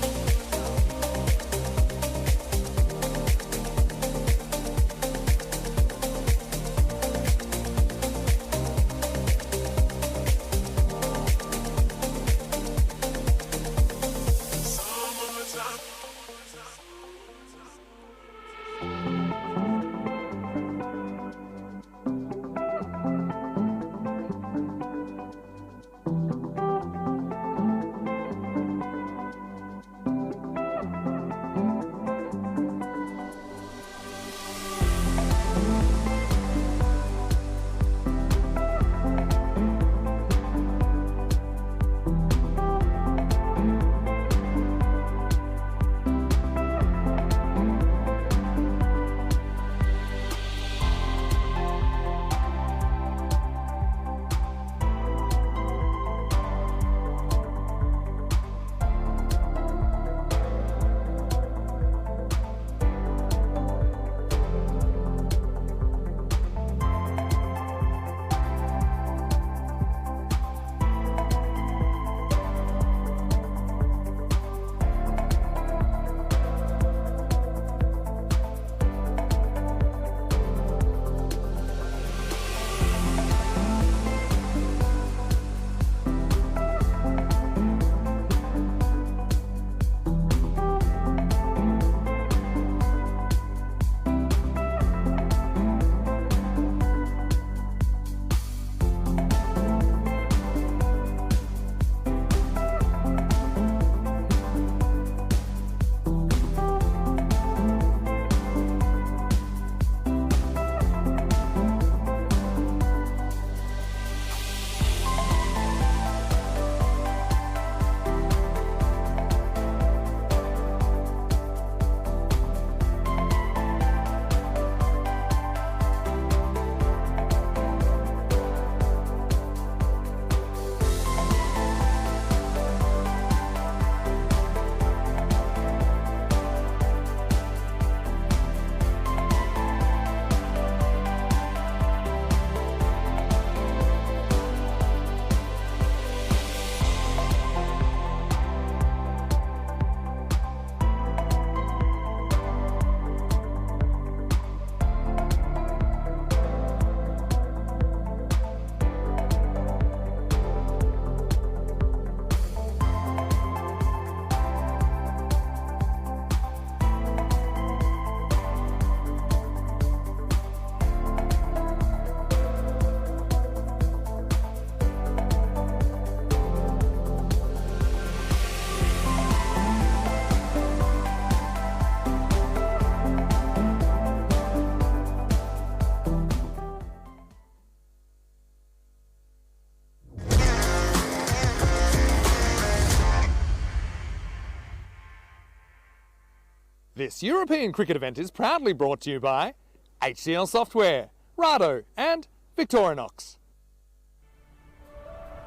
S1: This European cricket event is proudly brought to you by HCL Software, Rado and Victorinox.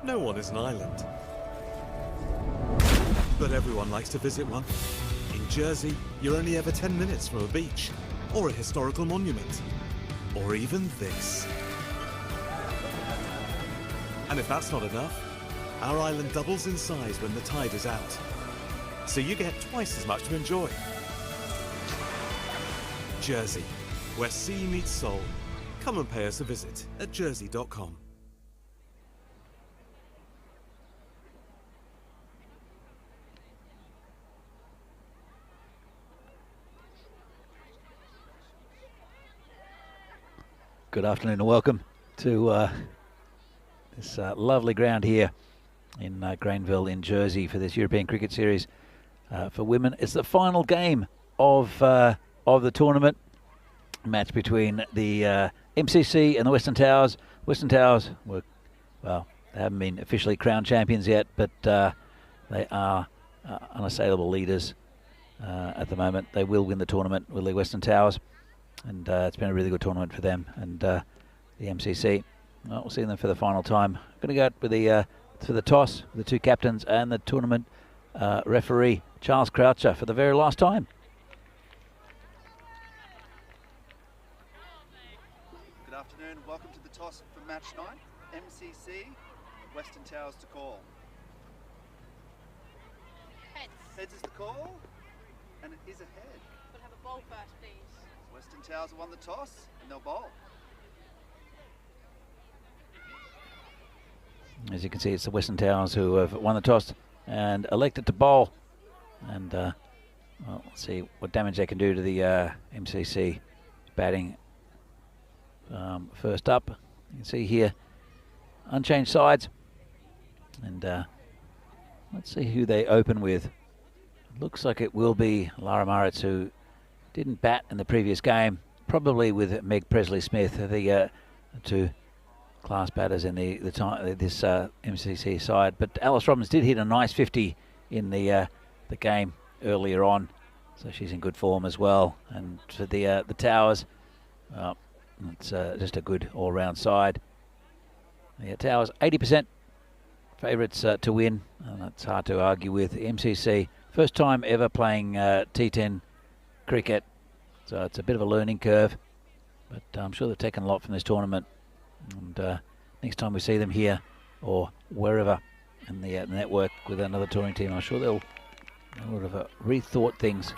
S2: No one is an island, but everyone likes to visit one. In Jersey, you're only ever 10 minutes from a beach, or a historical monument, or even this. And if that's not enough, our island doubles in size when the tide is out. So you get twice as much to enjoy. Jersey, where sea meets soul. Come and pay us a visit at jersey.com.
S3: Good afternoon and welcome to this lovely ground here in Granville in Jersey for this European Cricket Series for women. It's the final game of the tournament, match between the MCC and the Western Towers. Western Towers were, well, they haven't been officially crowned champions yet, but they are unassailable leaders at the moment. They will win the tournament with the Western Towers. And it's been a really good tournament for them and the MCC. Well, we'll see them for the final time. I'm going to go out with for the toss, the two captains and the tournament referee, Charles Croucher, for the very last time.
S6: Good afternoon. Welcome to the toss for match 9. MCC, Western Towers to call.
S7: Heads.
S6: Heads is the call, and it is a head.
S7: We'll have a bowl first, please.
S6: Western Towers have won the toss, and they'll bowl.
S3: As you can see, it's the Western Towers who have won the toss and elected to bowl. And well, let's see what damage they can do to the MCC batting. First up, you can see here, unchanged sides. And let's see who they open with. It looks like it will be Lara Maritz, who didn't bat in the previous game, probably with Meg Presley-Smith, the two class batters in this MCC side. But Alice Robbins did hit a nice 50 in the game earlier on, so she's in good form as well. And for the Towers, it's just a good all-round side. The Towers 80% favourites to win, and that's hard to argue with. The MCC, first time ever playing T10 cricket, so it's a bit of a learning curve, but I'm sure they've taken a lot from this tournament. And next time we see them here or wherever in the network with another touring team, I'm sure they would have rethought things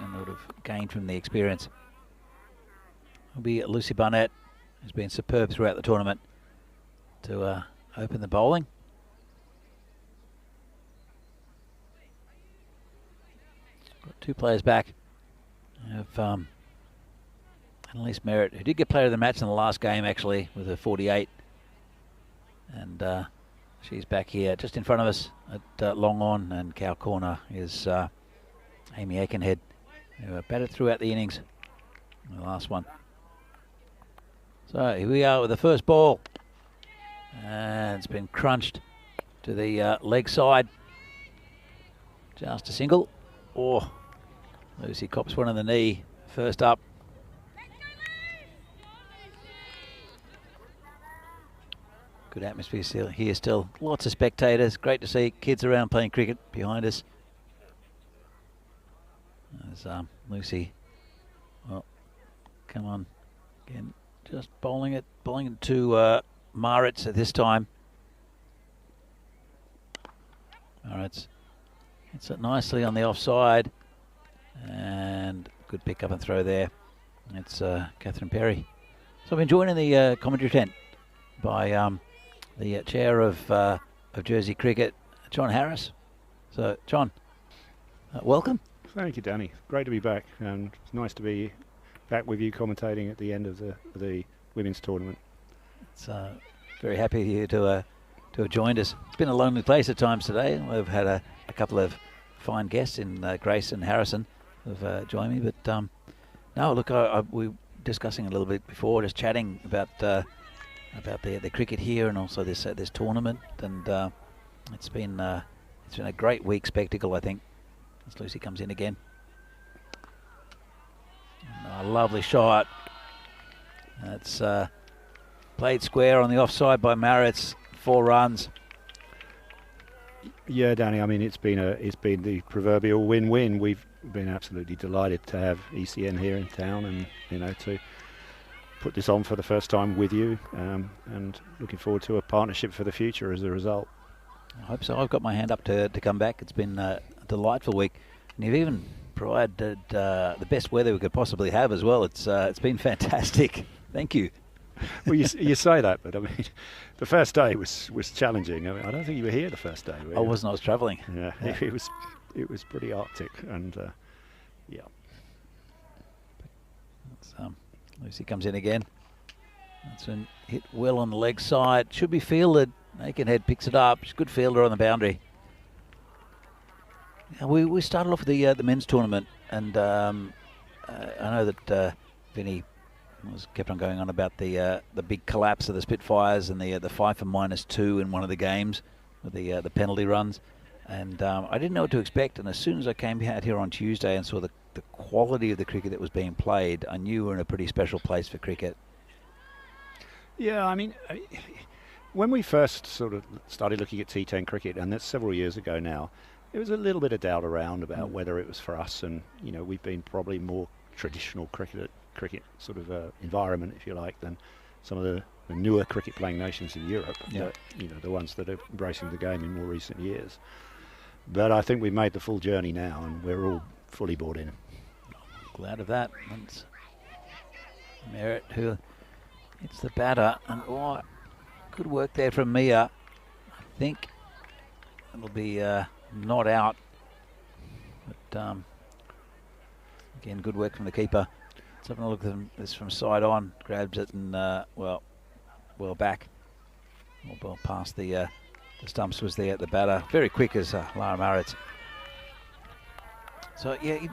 S3: and they would have gained from the experience. It'll be Lucy Barnett, who's been superb throughout the tournament, to open the bowling. Got two players back. We have Annalise Merritt, who did get player of the match in the last game actually with her 48. And she's back here just in front of us at long on, and cow corner is Amy Aikenhead, who batted throughout the innings, the last one. So here we are with the first ball, and it's been crunched to the leg side. Just a single. Oh, Lucy cops one on the knee. First up. Good atmosphere here still. Lots of spectators. Great to see kids around playing cricket behind us. There's Lucy. Well, come on. Again, just bowling it to Maritz at this time. Maritz hits it nicely on the offside. And good pick up and throw there. It's Catherine Perry. So I've been joined in the commentary tent by the chair of Jersey Cricket, John Harris. So, John, welcome.
S9: Thank you, Danny. Great to be back, and it's nice to be back with you commentating at the end of the women's tournament.
S3: It's very happy here to have joined us. It's been a lonely place at times today. We've had a couple of fine guests in Grace and Harrison who've joined me, but no, look, we were discussing a little bit before, just chatting about the cricket here and also this tournament, and it's been a great week spectacle, I think, as Lucy comes in again. A lovely shot. That's played square on the offside by Maritz. 4 runs.
S9: Yeah, Danny. I mean, it's been the proverbial win-win. We've been absolutely delighted to have ECN here in town, and to put this on for the first time with you, and looking forward to a partnership for the future as a result.
S3: I hope so. I've got my hand up to come back. It's been a delightful week, and you've even provided the best weather we could possibly have as well. It's been fantastic. Thank you.
S9: Well, you say that, but I mean, the first day was challenging. I mean, I don't think you were here the first day.
S3: I wasn't. I was travelling.
S9: Yeah, it was pretty arctic, and yeah.
S3: Lucy comes in again. That's been hit well on the leg side. Should be fielded. Aikenhead picks it up. She's a good fielder on the boundary. We started off with the men's tournament, and I know that Vinny kept on going on about the big collapse of the Spitfires and the 5 for -2 in one of the games with the penalty runs, and I didn't know what to expect. And as soon as I came out here on Tuesday and saw the quality of the cricket that was being played, I knew we were in a pretty special place for cricket.
S9: Yeah, I mean, when we first sort of started looking at T10 cricket, and that's several years ago now, there was a little bit of doubt around about whether it was for us, and we've been probably more traditional cricket sort of environment, if you like, than some of the newer cricket playing nations in Europe.
S3: Yeah.
S9: The ones that are embracing the game in more recent years. But I think we've made the full journey now, and we're all fully bought in.
S3: Glad of that. That's Merritt who hits the batter, and good work there from Mia. I think it'll be not out, but again, good work from the keeper. Let's have a look at this from side on. Grabs it and well back, well past the stumps was there at the batter. Very quick as Lara Maritz. So yeah,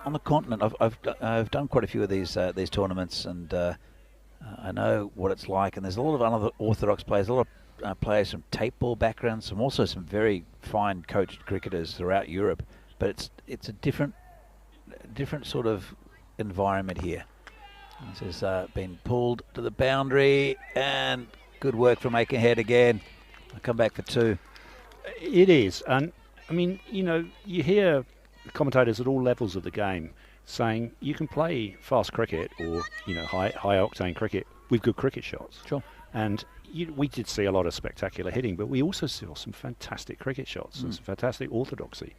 S3: on the continent, I've done quite a few of these tournaments, and I know what it's like. And there's a lot of unorthodox players, a lot of players from tape ball backgrounds, some very fine coached cricketers throughout Europe. But it's a different sort of environment here. This has been pulled to the boundary, and good work from Aikenhead again. I'll come back for 2.
S9: It is, and I mean, you hear commentators at all levels of the game saying you can play fast cricket or high octane cricket with good cricket shots.
S3: Sure.
S9: And we did see a lot of spectacular hitting, but we also saw some fantastic cricket shots and some fantastic orthodoxy.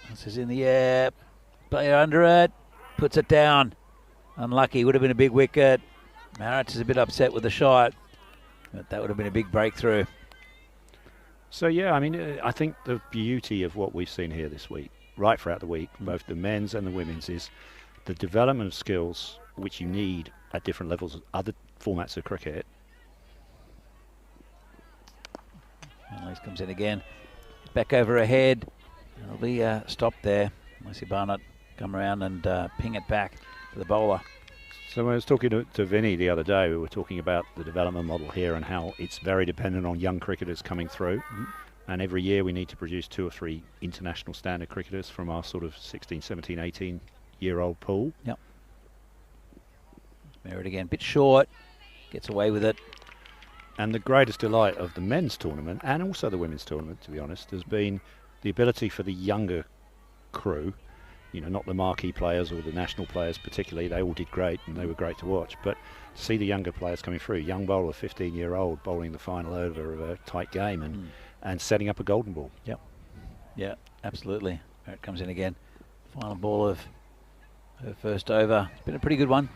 S3: This is in the air. Player under it. Puts it down. Unlucky. Would have been a big wicket. Maritz is a bit upset with the shot, but that would have been a big breakthrough.
S9: So yeah, I mean, I think the beauty of what we've seen here this week, right throughout the week, both the men's and the women's, is the development of skills which you need at different levels of other formats of cricket.
S3: Annalise comes in again. Back over her head. It'll be stopped there. Lucy Barnett come around and ping it back to the bowler.
S9: So when I was talking to Vinny the other day, we were talking about the development model here and how it's very dependent on young cricketers coming through. And every year we need to produce 2 or 3 international standard cricketers from our sort of 16, 17, 18-year-old pool.
S3: Yep. Merritt again, bit short, gets away with it.
S9: And the greatest delight of the men's tournament, and also the women's tournament, to be honest, has been the ability for the younger crew, not the marquee players or the national players particularly, they all did great and they were great to watch, but to see the younger players coming through, young bowler, 15-year-old, bowling the final over of a tight game and setting up a golden ball.
S3: Yep. Yeah, absolutely. Merritt comes in again. Final ball of her first over. It's been a pretty good one.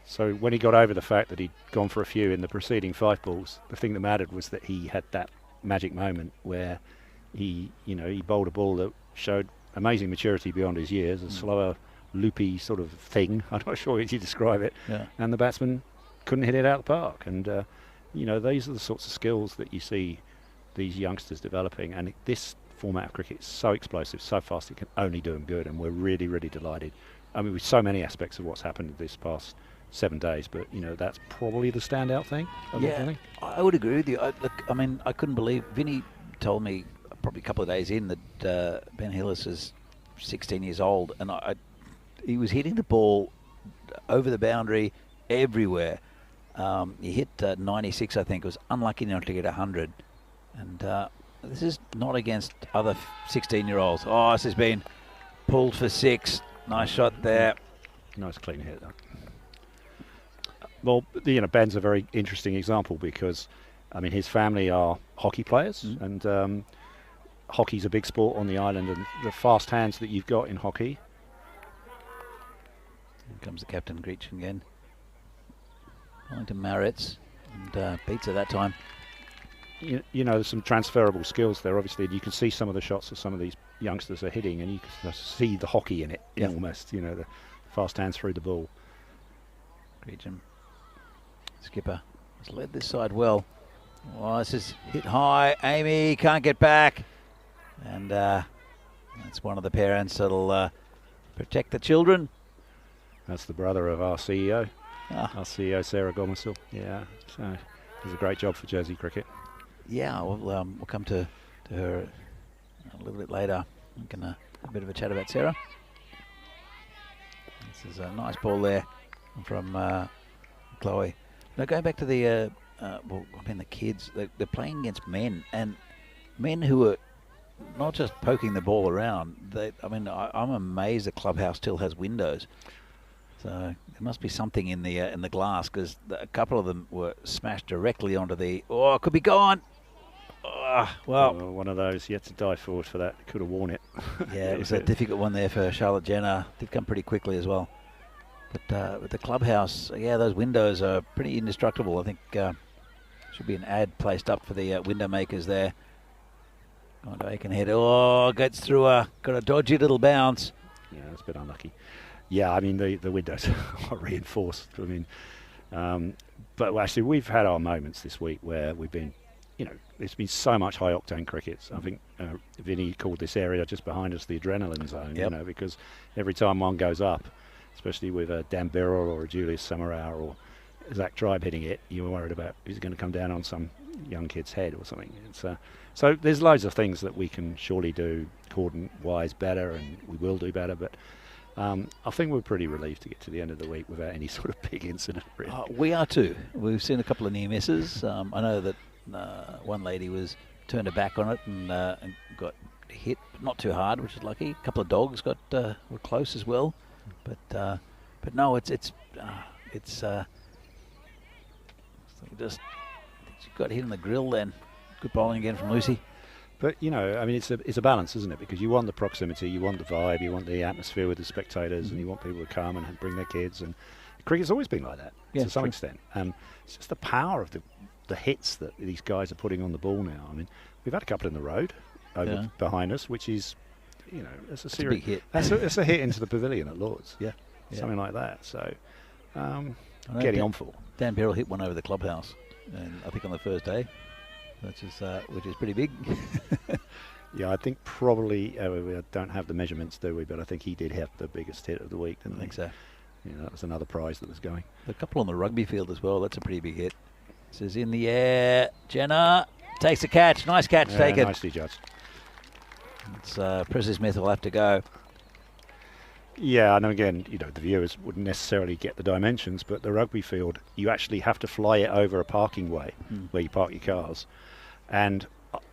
S9: So when he got over the fact that he'd gone for a few in the preceding 5 balls, the thing that mattered was that he had that magic moment where he bowled a ball that showed amazing maturity beyond his years, a slower, loopy sort of thing. I'm not sure how you describe it.
S3: Yeah.
S9: And the batsman couldn't hit it out of the park. And, these are the sorts of skills that you see these youngsters developing. And this format of cricket is so explosive, so fast, it can only do them good. And we're really, really delighted. I mean, with so many aspects of what's happened this past 7 days, but that's probably the standout thing.
S3: Yeah, I would agree with you. I couldn't believe Vinny told me probably a couple of days in that Ben Hillis has 16 years old, and he was hitting the ball over the boundary everywhere. He hit 96, I think. It was unlucky not to get 100. And this is not against other 16-year-olds. Oh, this has been pulled for 6. Nice shot there.
S9: Nice clean hit, though. Well, Ben's a very interesting example because, I mean, his family are hockey players, and hockey's a big sport on the island, and the fast hands that you've got in hockey.
S3: Here comes the captain, Greach again. Going to Maritz, and beats her that time.
S9: There's some transferable skills there, obviously. You can see some of the shots that some of these youngsters are hitting, and you can see the hockey in it, almost, the fast hands through the ball.
S3: Greacham, skipper, has led this side well. Oh, this is hit high. Amy can't get back. And that's one of the parents that'll protect the children.
S9: That's the brother of our CEO.
S3: Our
S9: CEO, Sarah Gomersall. Yeah, so does a great job for Jersey cricket.
S3: Yeah, we'll come to her a little bit later. I'm going to have a bit of a chat about Sarah. This is a nice ball there from Chloe. Now going back to the, the kids, they're playing against men, and men who are not just poking the ball around. I'm amazed the clubhouse still has windows. So there must be something in the glass, because a couple of them were smashed directly onto the. Oh, it could be gone.
S9: One of those you had to dive forward for that. Could have worn it.
S3: Yeah, it was a difficult one there for Charlotte Jenner. Did come pretty quickly as well. But with the clubhouse, those windows are pretty indestructible. I think should be an ad placed up for the window makers there. Going to Aikenhead. Oh, gets through got a dodgy little bounce.
S9: Yeah, that's a bit unlucky. Yeah, I mean, the windows are reinforced. I mean, but actually, we've had our moments this week where we've been, there's been so much high-octane cricket. I think Vinny called this area just behind us the adrenaline zone, because every time one goes up, especially with a Dan Birrell or a Julius Summerhour or Zach Tribe hitting it, you're worried about who's going to come down on some young kid's head or something. So there's loads of things that we can surely do cordon-wise better, and we will do better, but I think we're pretty relieved to get to the end of the week without any sort of big incident. Really.
S3: We are too. We've seen a couple of near misses. I know that one lady turned her back on it and got hit, but not too hard, which is lucky. A couple of dogs were close as well, but no, it's just she got hit in the grill then. Good bowling again from Lucy.
S9: But it's a balance, isn't it? Because you want the proximity, you want the vibe, you want the atmosphere with the spectators, and you want people to come and bring their kids. And cricket's always been like that to some extent. It's just the power of the hits that these guys are putting on the ball now. I mean, we've had a couple in the road behind us, which is, it's a serious
S3: big hit.
S9: It's a hit into the pavilion at Lord's.
S3: Yeah.
S9: Something like that. So getting on for.
S3: Dan Birrell hit one over the clubhouse, and I think on the first day. Which is pretty big.
S9: Yeah, I think probably we don't have the measurements, do we? But I think he did have the biggest hit of the week, didn't he?
S3: I think so.
S9: That was another prize that was going.
S3: A couple on the rugby field as well. That's a pretty big hit. This is in the air. Jenner takes a catch. Nice catch taken.
S9: Nicely judged.
S3: It's Presley Smith will have to go.
S9: Yeah, and again, the viewers wouldn't necessarily get the dimensions, but the rugby field, you actually have to fly it over a parking way where you park your cars. And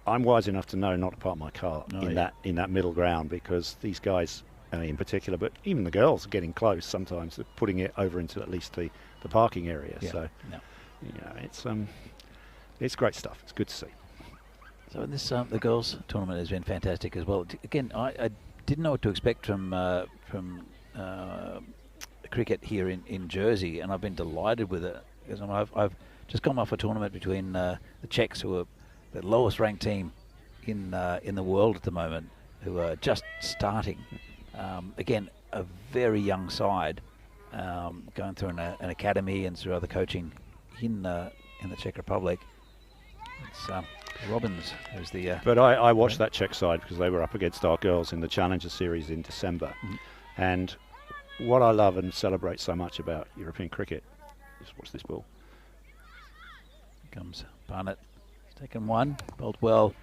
S9: I'm wise enough to know not to park my car in that middle ground, because these guys in particular, but even the girls are getting close sometimes. They're putting it over into at least the parking area.
S3: Yeah.
S9: So, it's great stuff. It's good to see.
S3: So in this the girls tournament has been fantastic as well. Again, I didn't know what to expect from cricket here in Jersey, and I've been delighted with it, because I've just come off a tournament between the Czechs, who are the lowest ranked team in the world at the moment, who are just starting. Again, a very young side, going through an academy and through other coaching in the Czech Republic. It's Robbins who's the.
S9: But I watched that Czech side because they were up against our girls in the Challenger Series in December, and what I love and celebrate so much about European cricket is watch this ball.
S3: Here comes Barnett. He's taken one, bowled well.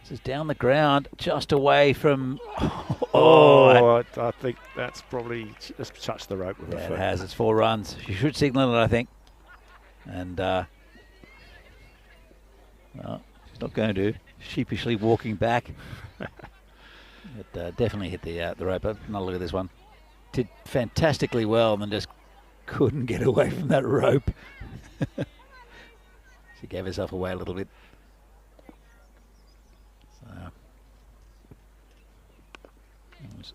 S3: This is down the ground, just away from.
S9: I think that's probably just touched the rope with her
S3: Yeah,
S9: foot.
S3: it has. It's 4 runs. She should signal it, I think. And well, she's not going to. Sheepishly walking back. It definitely hit the rope. Another look at this one. Did fantastically well, and then just couldn't get away from that rope. She gave herself away a little bit. So,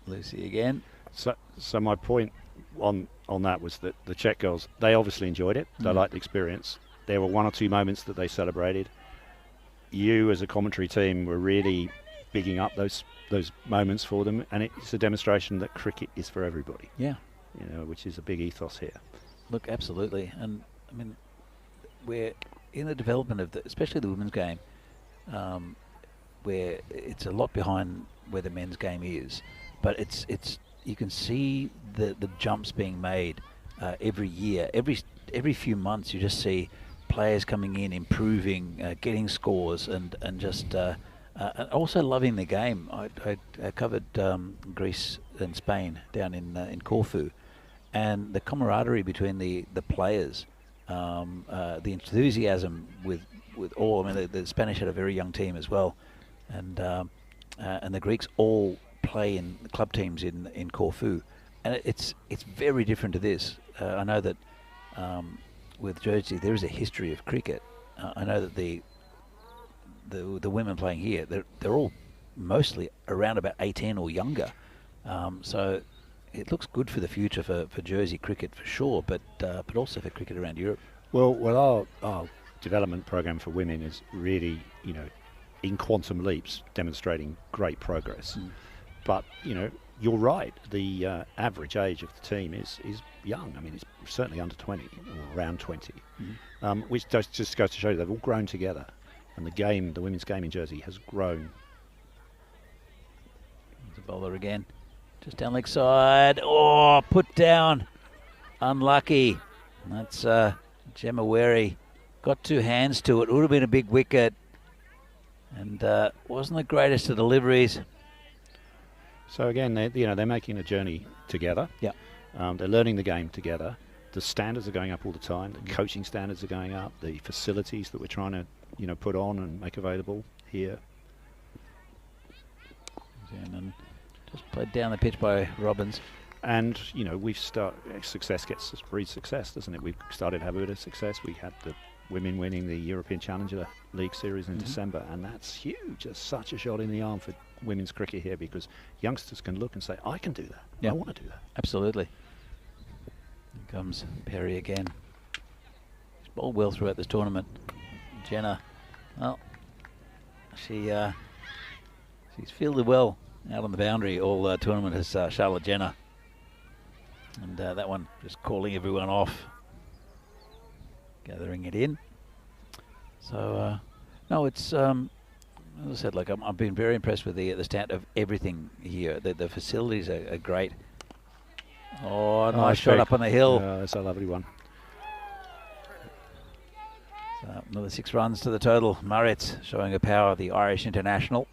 S3: Lucy again.
S9: So my point on that was that the Czech girls, they obviously enjoyed it. They liked the experience. There were 1 or 2 moments that they celebrated. You, as a commentary team, were really bigging up those moments for them, and it's a demonstration that cricket is for everybody.
S3: Yeah,
S9: which is a big ethos here.
S3: Look, absolutely, and I mean, we're in the development of especially the women's game, where it's a lot behind where the men's game is, but it's you can see the jumps being made every year, every few months. You just see players coming in, improving, getting scores, and just and also loving the game. I covered Greece and Spain down in Corfu, and the camaraderie between the players, the enthusiasm with all. I mean, the Spanish had a very young team as well, and the Greeks all play in club teams in Corfu, and it's very different to this. I know that with Jersey there is a history of cricket. I know that the women playing here, they're all mostly around about 18 or younger, so it looks good for the future for Jersey cricket for sure, but also for cricket around Europe.
S9: Well, our development program for women is really, in quantum leaps, demonstrating great progress. But you're right. The average age of the team is young. I mean, it's certainly under 20 or around 20, which just goes to show you they've all grown together. And the women's game in Jersey has grown.
S3: There's a bowler again. Just down leg side. Oh, put down. Unlucky. That's Gemma Wary. Got 2 hands to it. Would have been a big wicket. And wasn't the greatest of deliveries.
S9: So again, they're making a journey together.
S3: Yeah.
S9: They're learning the game together. The standards are going up all the time. The coaching standards are going up. The facilities that we're trying to put on and make available here.
S3: And just played down the pitch by Robbins.
S9: And, success breeds success, doesn't it? We've started to have a bit of success. We had the women winning the European Challenger League Series in December, and that's huge. It's such a shot in the arm for women's cricket here, because youngsters can look and say, I can do that.
S3: Yeah.
S9: I want to do that.
S3: Absolutely. Here comes Perry again. She's bowled well throughout this tournament. Jenna, well, she's fielded well out on the boundary all tournament as Charlotte Jenna. And that one just calling everyone off, gathering it in. So, no, it's, as I said, like I've been very impressed with the stand of everything here. The facilities are great. Oh, nice shot up on the hill.
S9: That's a lovely one.
S3: Another 6 runs to the total. Murrett showing the power of the Irish international.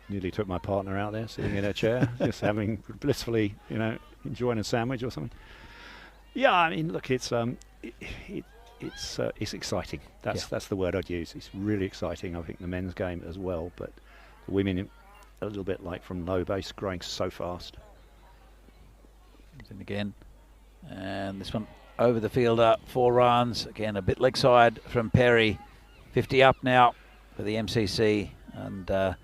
S9: Nearly took my partner out there, sitting in her chair, just having blissfully, enjoying a sandwich or something. Yeah, I mean, look, it's exciting. That's the word I'd use. It's really exciting. I think the men's game as well, but the women, a little bit like from low base, growing so fast.
S3: And again, and this one over the fielder, 4 runs. Again, a bit leg side from Perry. 50 up now for the MCC, and we're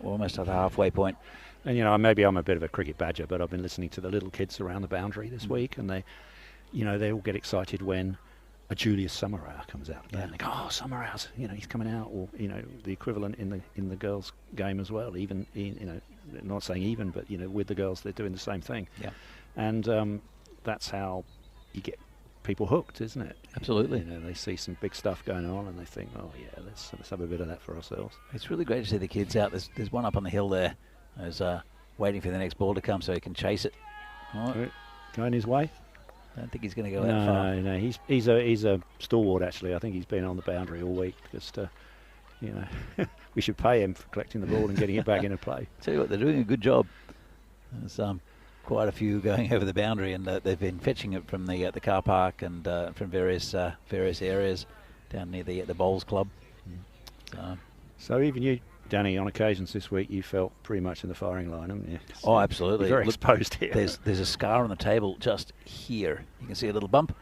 S3: almost at the halfway point.
S9: And maybe I'm a bit of a cricket badger, but I've been listening to the little kids around the boundary this week, and they all get excited when a Julius Summerhouse comes out. Yeah. And they go, "Oh, Summerhouse, he's coming out," or the equivalent in the girls' game as well. Even not saying even, but with the girls, they're doing the same thing.
S3: Yeah.
S9: And that's how you get people hooked, isn't it?
S3: Absolutely.
S9: They see some big stuff going on and they think, oh yeah, let's have a bit of that for ourselves.
S3: It's really great to see the kids out. There's one up on the hill there. Who's waiting for the next ball to come so he can chase it.
S9: Oh. Going his way?
S3: I don't think he's going to go that far.
S9: No, he's a stalwart actually. I think he's been on the boundary all week. Just You know, we should pay him for collecting the ball and getting it back into play.
S3: Tell you what, they're doing a good job. There's quite a few going over the boundary, and they've been fetching it from the car park and from various areas down near the Bowls Club.
S9: So even you, Danny, on occasions this week, you felt pretty much in the firing line, haven't you?
S3: Oh, absolutely.
S9: You're very exposed here.
S3: There's a scar on the table just here. You can see a little bump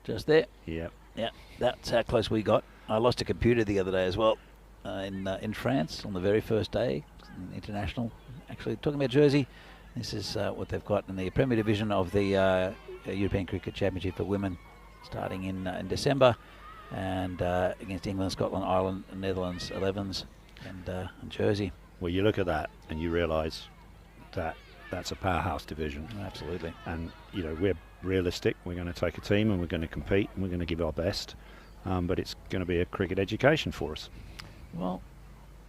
S3: just there.
S9: Yep.
S3: Yeah, that's how close we got. I lost a computer the other day as well in France on the very first day, international. Actually, talking about Jersey, this is what they've got in the Premier Division of the European Cricket Championship for women, starting in December, and against England, Scotland, Ireland, Netherlands 11s, and Jersey.
S9: Well, you look at that and you realise that that's a powerhouse division.
S3: Absolutely.
S9: And you know, we're realistic. We're going to take a team and we're going to compete and we're going to give our best. But it's going to be a cricket education for us.
S3: Well,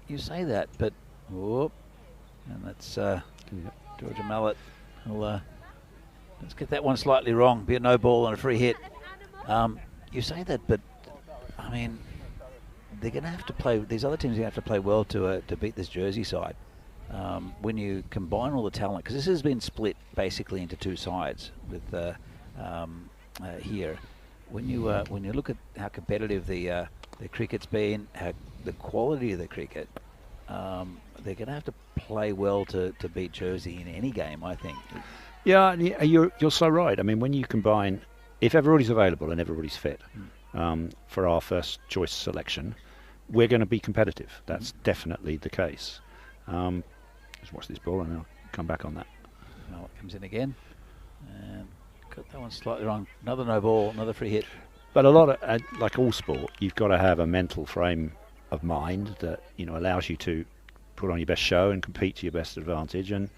S3: you say that, but whoop, and that's Georgia Mallet. Let's get that one slightly wrong. Be a no ball and a free hit. You say that, but I mean, they're going to have to play. These other teams are going to have to play well to beat this Jersey side. When you combine all the talent, because this has been split basically into two sides with here. When you look at how competitive the cricket's been, how the quality of the cricket, they're going to have to play well to beat Jersey in any game, I think.
S9: Yeah, you're so right. I mean, when you combine, if everybody's available and everybody's fit for our first choice selection, we're going to be competitive. That's definitely the case. Let's watch this ball and I'll come back on that.
S3: Well, it comes in again. And got that one slightly wrong. Another no ball, another free hit.
S9: But a lot of, like all sport, you've got to have a mental frame of mind that, you know, allows you to put on your best show and compete to your best advantage. And,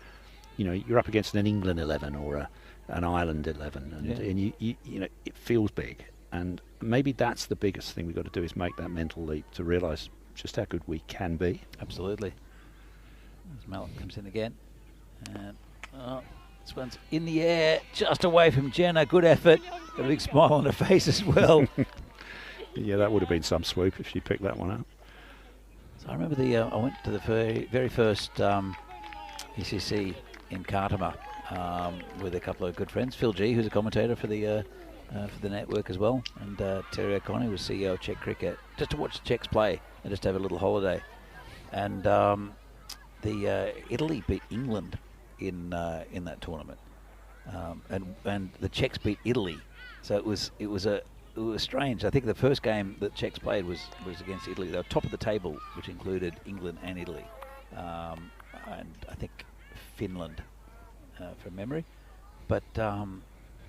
S9: you know, you're up against an England 11 or an Ireland 11, and you know, it feels big. And maybe that's the biggest thing we've got to do, is make that mental leap to realise just how good we can be.
S3: Absolutely. As Mallet comes in again. And this one's in the air, just away from Jenna. Good effort. Got a big smile on her face as well.
S9: Yeah, that would have been some swoop if she picked that one up.
S3: So I remember I went to the very first ECC in Cartama with a couple of good friends. Phil G, who's a commentator for the network as well, and Terry O'Connor, who was CEO of Czech Cricket, just to watch the Czechs play and just have a little holiday. And Italy beat England in that tournament, and the Czechs beat Italy. So it was strange. I think the first game that Czechs played was against Italy. They were top of the table, which included England and Italy, and I think Finland, from memory. But I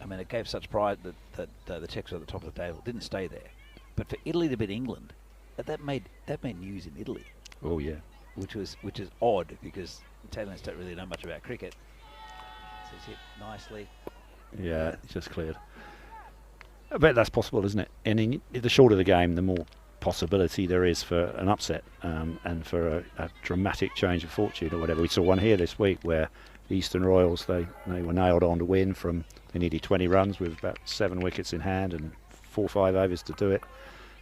S3: mean, it gave such pride that the Czechs were at the top of the table. Didn't stay there, but for Italy to beat England, that made news in Italy.
S9: Oh yeah.
S3: Which is odd, because Italians don't really know much about cricket. So it's hit nicely.
S9: Yeah, it's just cleared. I bet that's possible, isn't it? And in the shorter the game, the more possibility there is for an upset and for a dramatic change of fortune or whatever. We saw one here this week where the Eastern Royals, they were nailed on to win from, they needed 20 runs with about 7 wickets in hand and 4 or 5 overs to do it,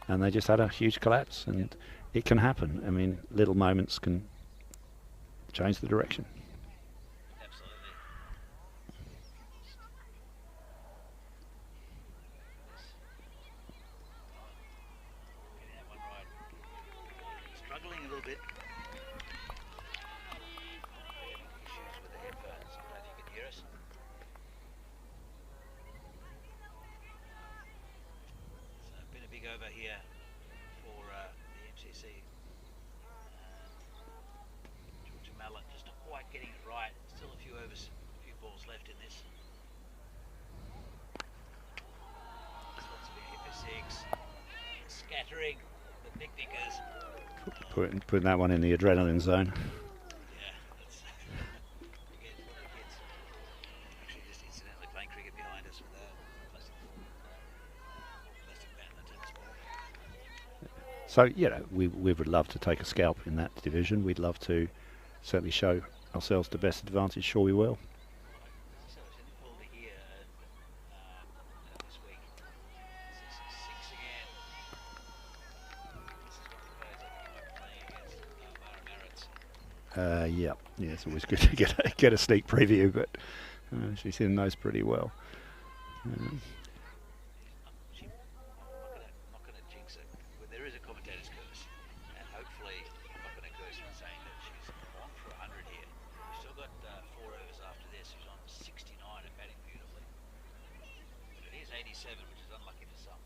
S9: and they just had a huge collapse. And it can happen. I mean, little moments can change the direction.
S3: Absolutely. Getting that one right. Struggling a little bit. Issues with the headphones. I don't know if you can hear us. So been a big over here for the MCC. Georgia Mallet just not quite getting it right. Still a few overs, a few balls left in this. This one's been hit for 6. Scattering the picnickers.
S9: Putting that one in the adrenaline zone.
S3: Yeah, that's again one of the kids actually just incidentally playing cricket behind us with a plastic bat and a tennis ball.
S9: So, you know, we would love to take a scalp in that division. We'd love to certainly show ourselves to best advantage. Sure we will.
S3: So it's in the pool here this week. This is 6 again. This is one of the players I think might
S9: Yeah, it's always good to get a sneak preview, but she's in those pretty well.
S3: Not going to jinx it. Well, there is a commentator's curse, and hopefully I'm not going to curse for saying that she's on for 100 here. She's still got 4 overs after this. She's on 69 and batting beautifully. But it is 87, which is unlucky for some.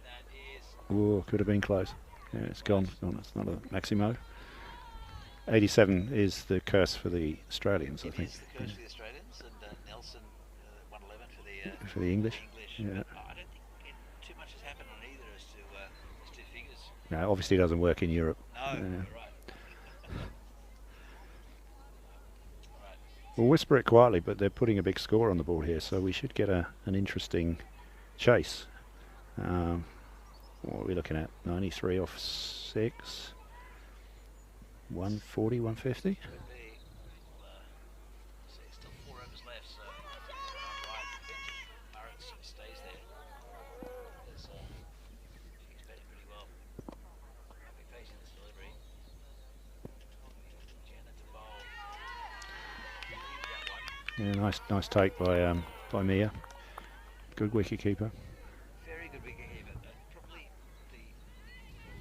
S3: That is...
S9: Oh, could have been close. Yeah, it's gone. It's not a Maximo. 87 is the curse for the Australians, I think.
S3: It is the curse for the Australians, and Nelson 111
S9: for the English. Yeah.
S3: I don't think too much has happened on either as to two figures.
S9: No, obviously it doesn't work in Europe.
S3: No,
S9: Yeah.
S3: right.
S9: We'll whisper it quietly, but they're putting a big score on the board here, so we should get an interesting chase. What are we looking at? 93 off 6. 140, 150?
S3: Could be. Still 4 overs left, so right. Murray stays there. She's batting pretty well. I'll be facing this delivery. Jenna to bowl. That one.
S9: Yeah, nice take by Mia. Good wicket keeper.
S3: Very good wicket keeper. Probably the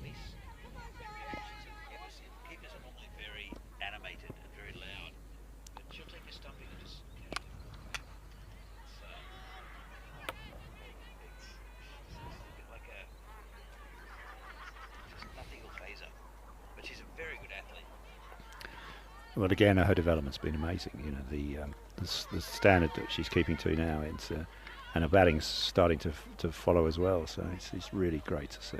S3: least reactions I've ever seen. Keepers are normally very animated and very loud, but she'll take a stumping and just. It's a bit like just nothing will phase her. But she's a very good athlete.
S9: Well, again, her development's been amazing. You know, the standard that she's keeping to now, and her batting's starting to follow as well. So it's really great to see.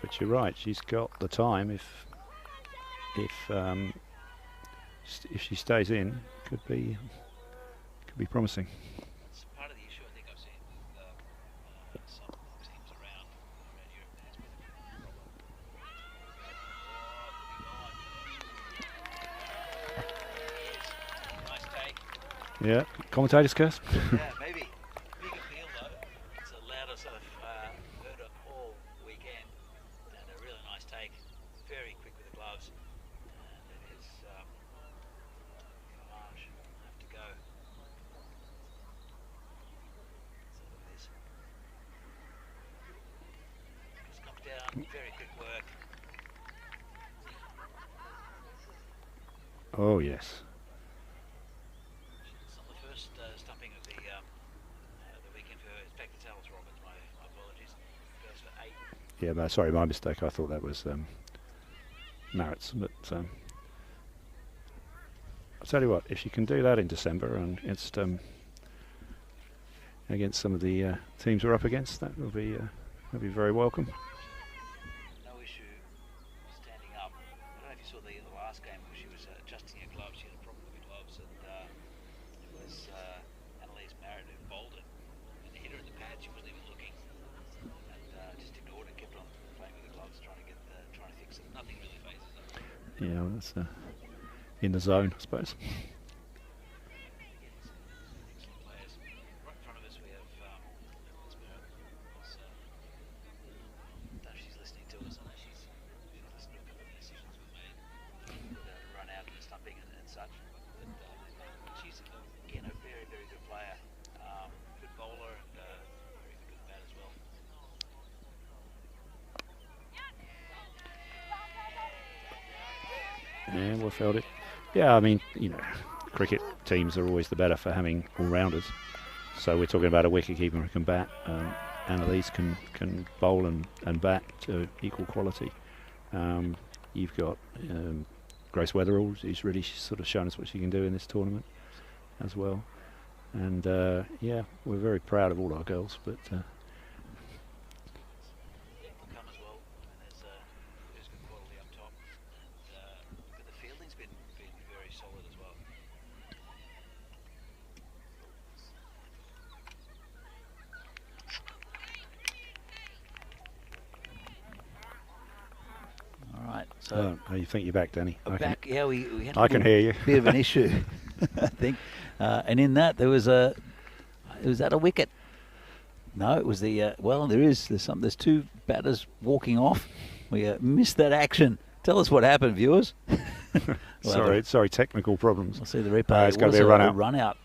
S9: But you're right, she's got the time. If she stays in, could be promising.
S3: It's part of the issue I think I've seen with some teams around Europe. There's been a problem. Nice take.
S9: Yeah, commentator's curse.
S3: Yeah, maybe. Big appeal though. It's allowed us sort of heard it all weekend, and a really nice take. Very quick with the gloves. And it is Marsh have to go. So it is. Just comes down. Very quick work.
S9: Oh yes.
S3: It's not the first stumping of the weekend for her. It's back to Tallis Roberts. My apologies. Goes for 8.
S9: Yeah, but sorry, my mistake. I thought that was Marritt's. But I'll tell you what, if she can do that in December and it's against some of the teams we're up against, that'll be very welcome.
S3: No issue standing up. I don't know if you saw the last game where she was adjusting her gloves. She had a problem with the gloves, and it was Annalise Marriott who bowled it. And hit her in the pad. She wasn't even looking, and just ignored it. Kept on playing with the gloves, trying to fix it. Nothing really phases her.
S9: Yeah, well, that's in the zone, I suppose.
S3: Excellent players. Right in front of us we have Annalise Marriott. I don't know if she's listening to us. I know she's listening to a couple of decisions we've made. Run out and stumping and such. But she's again a very, very good player. Good bowler and very good with the bat as well.
S9: Yeah, well felt it. Yeah, I mean, cricket teams are always the better for having all-rounders. So we're talking about a wicket-keeper who can bat. Annalise can bowl and bat to equal quality. You've got Grace Weatherall, who's really sort of shown us what she can do in this tournament as well. And yeah, we're very proud of all our girls, but
S3: Will come as well. And there's So
S9: you think you're back, Danny?
S3: back, yeah, we had
S9: I can hear you.
S3: Bit of an issue, I think. And in that there was a wicket? No, it was the there's two batters walking off. We missed that action. Tell us what happened, viewers.
S9: Sorry, technical problems.
S3: I'll see the replay.
S9: It's going to be a run out.
S3: Run out.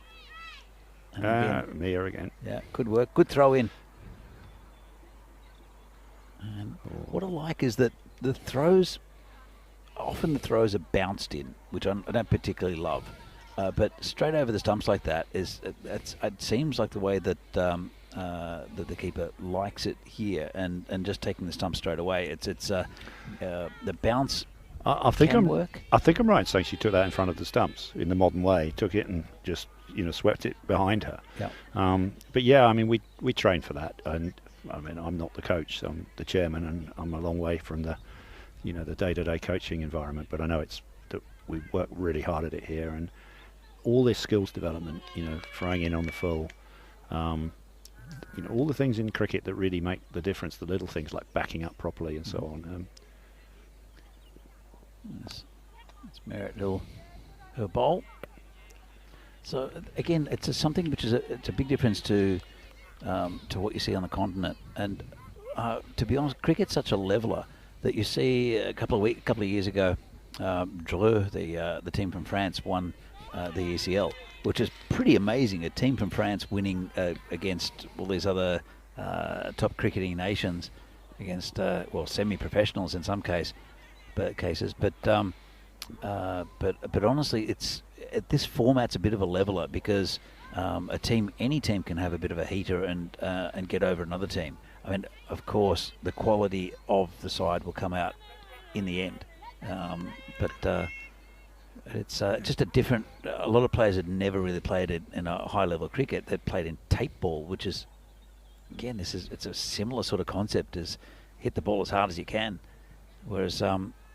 S9: Mia again.
S3: Yeah, good work. Good throw in. And what I like is that the throws are bounced in, which I don't particularly love. But straight over the stumps like that it seems like the way that that the keeper likes it here, and just taking the stump straight away. It's the bounce.
S9: I think
S3: can
S9: I'm
S3: work.
S9: I think I'm right in saying she took that in front of the stumps in the modern way. Took it and just swept it behind her.
S3: Yeah.
S9: But yeah, I mean we train for that, and I mean I'm not the coach, so I'm the chairman, and I'm a long way from the the day-to-day coaching environment. But I know that we work really hard at it here, and all this skills development, throwing in on the full, all the things in cricket that really make the difference, the little things like backing up properly and so on.
S3: Let's merit her bowl. So again, it's something which it's a big difference to what you see on the continent. And to be honest, cricket's such a leveler that you see a couple of years ago, Dreux, the team from France, won the ECL, which is pretty amazing. A team from France winning against all these other top cricketing nations, against semi-professionals in some cases. But honestly, this format's a bit of a leveler because any team can have a bit of a heater and get over another team. I mean, of course, the quality of the side will come out in the end, but it's just a different. A lot of players had never really played it in a high-level cricket. They'd played in tape ball, which is, again, it's a similar sort of concept as hit the ball as hard as you can. Whereas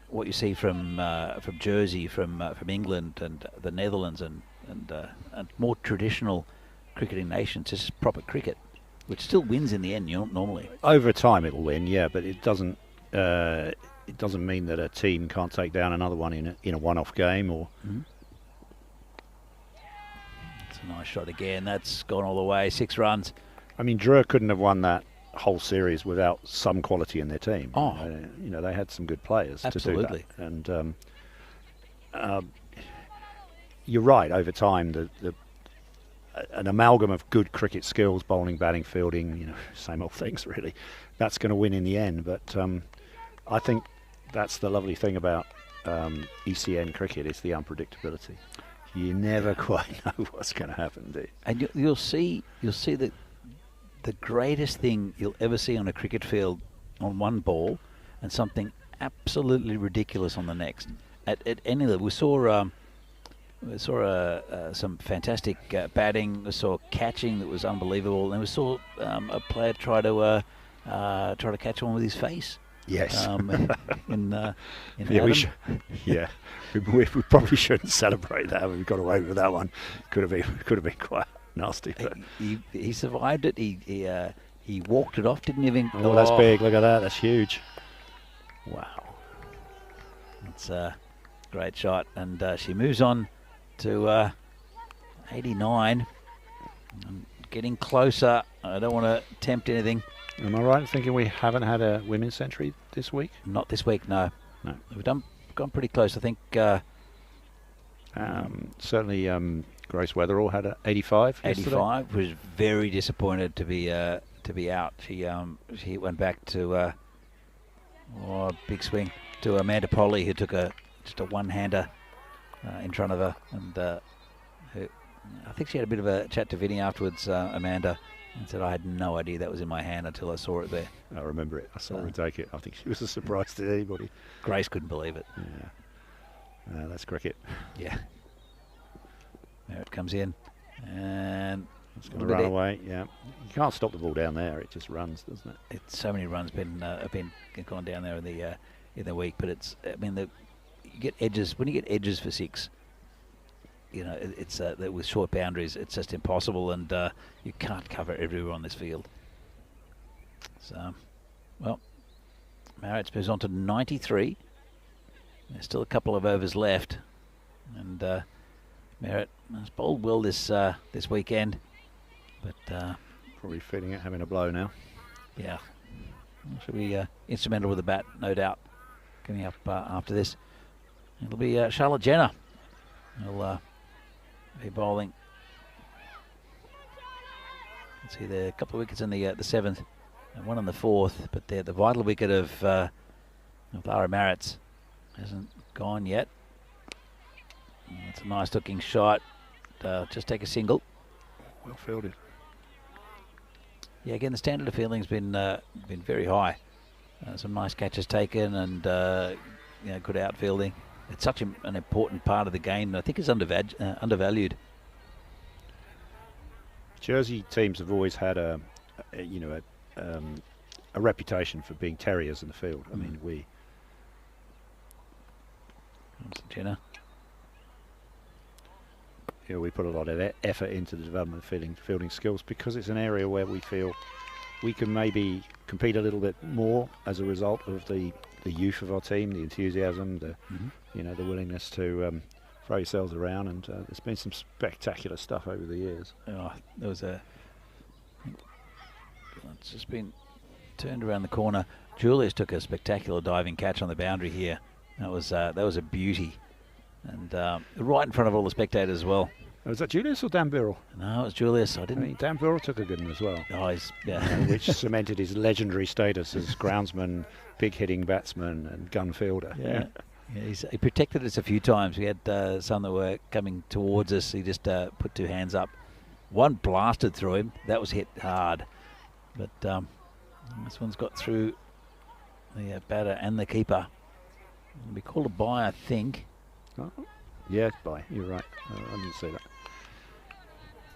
S3: what you see from Jersey, from England and the Netherlands and more traditional cricketing nations, is proper cricket, which still wins in the end. Normally,
S9: over time it'll win, yeah, but it doesn't. It doesn't mean that a team can't take down another one in a one-off game or.
S3: It's a nice shot again. That's gone all the way. 6 runs.
S9: I mean, Dreux couldn't have won that whole series without some quality in their team.
S3: Oh,
S9: they had some good players
S3: absolutely.
S9: To do that. And you're right. Over time, an amalgam of good cricket skills, bowling, batting, fielding, same old things really. That's going to win in the end. But I think that's the lovely thing about ECN cricket is the unpredictability. You never quite know what's going to happen, do you?
S3: And you'll see that the greatest thing you'll ever see on a cricket field on one ball, and something absolutely ridiculous on the next. At any level, we saw some fantastic batting. We saw catching that was unbelievable, and we saw a player try to catch one with his face.
S9: Yes.
S3: We
S9: probably shouldn't celebrate that. We got away with that one. Could have been quite nasty. But
S3: he survived it. He walked it off. Didn't even.
S9: Oh, that's big. Look at that. That's huge. Wow.
S3: It's a great shot, and she moves on to 89. I'm getting closer. I don't want to tempt anything.
S9: Am I right in thinking we haven't had a women's century this week?
S3: Not this week, no.
S9: No.
S3: We've gone pretty close. I think.
S9: Certainly, Grace Weatherall had an 85.
S3: 85 was very disappointed to be out. She went back to big swing to Amanda Polly, who took just a one-hander in front of her, and I think she had a bit of a chat to Vinny afterwards, Amanda, and said, I had no idea that was in my hand until I saw it there.
S9: I remember it. I saw her take it. I think she was a surprise to anybody.
S3: Grace couldn't believe it.
S9: Yeah. That's cricket.
S3: Yeah. There it comes in. And
S9: it's going to run away. Yeah. You can't stop the ball down there. It just runs, doesn't it?
S3: It's so many runs have been gone down there in the week. But you get edges. When you get edges for 6, it's with short boundaries, it's just impossible, and you can't cover everywhere on this field. So, Marriott moves on to 93. There's still a couple of overs left, and Merritt has bowled well this weekend, but
S9: Probably feeling it, having a blow now.
S3: yeah, should be instrumental with the bat, no doubt. Coming up after this, it'll be Charlotte Jenner. He'll be bowling. Let's see, there a couple of wickets in the 7th and one in the 4th, but the vital wicket of Lara Maritz hasn't gone yet. It's a nice looking shot. Just take a single.
S9: Well fielded.
S3: Yeah, again, the standard of fielding's been very high. Some nice catches taken, and good outfielding. It's such an important part of the game. I think it's undervalued.
S9: Jersey teams have always had a reputation for being terriers in the field. I mean, we.
S3: Jenner.
S9: You know, we put a lot of effort into the development of fielding skills, because it's an area where we feel we can maybe compete a little bit more as a result of the youth of our team, the enthusiasm, the willingness to throw yourselves around, and there's been some spectacular stuff over the years.
S3: Oh, there was it's just been turned around the corner. Julius took a spectacular diving catch on the boundary here. That was a beauty, and right in front of all the spectators as well.
S9: Was that Julius or Dan Birrell?
S3: No, it was Julius. I
S9: mean, Dan Birrell took a good one as well.
S3: Oh,
S9: which cemented his legendary status as groundsman, big hitting batsman, and gun fielder.
S3: Yeah, he protected us a few times. We had some that were coming towards us. He just put two hands up. One blasted through him. That was hit hard, but this one's got through the batter and the keeper. It'll be called a bye, I think.
S9: Oh, yeah, it's bye. You're right. I didn't see that.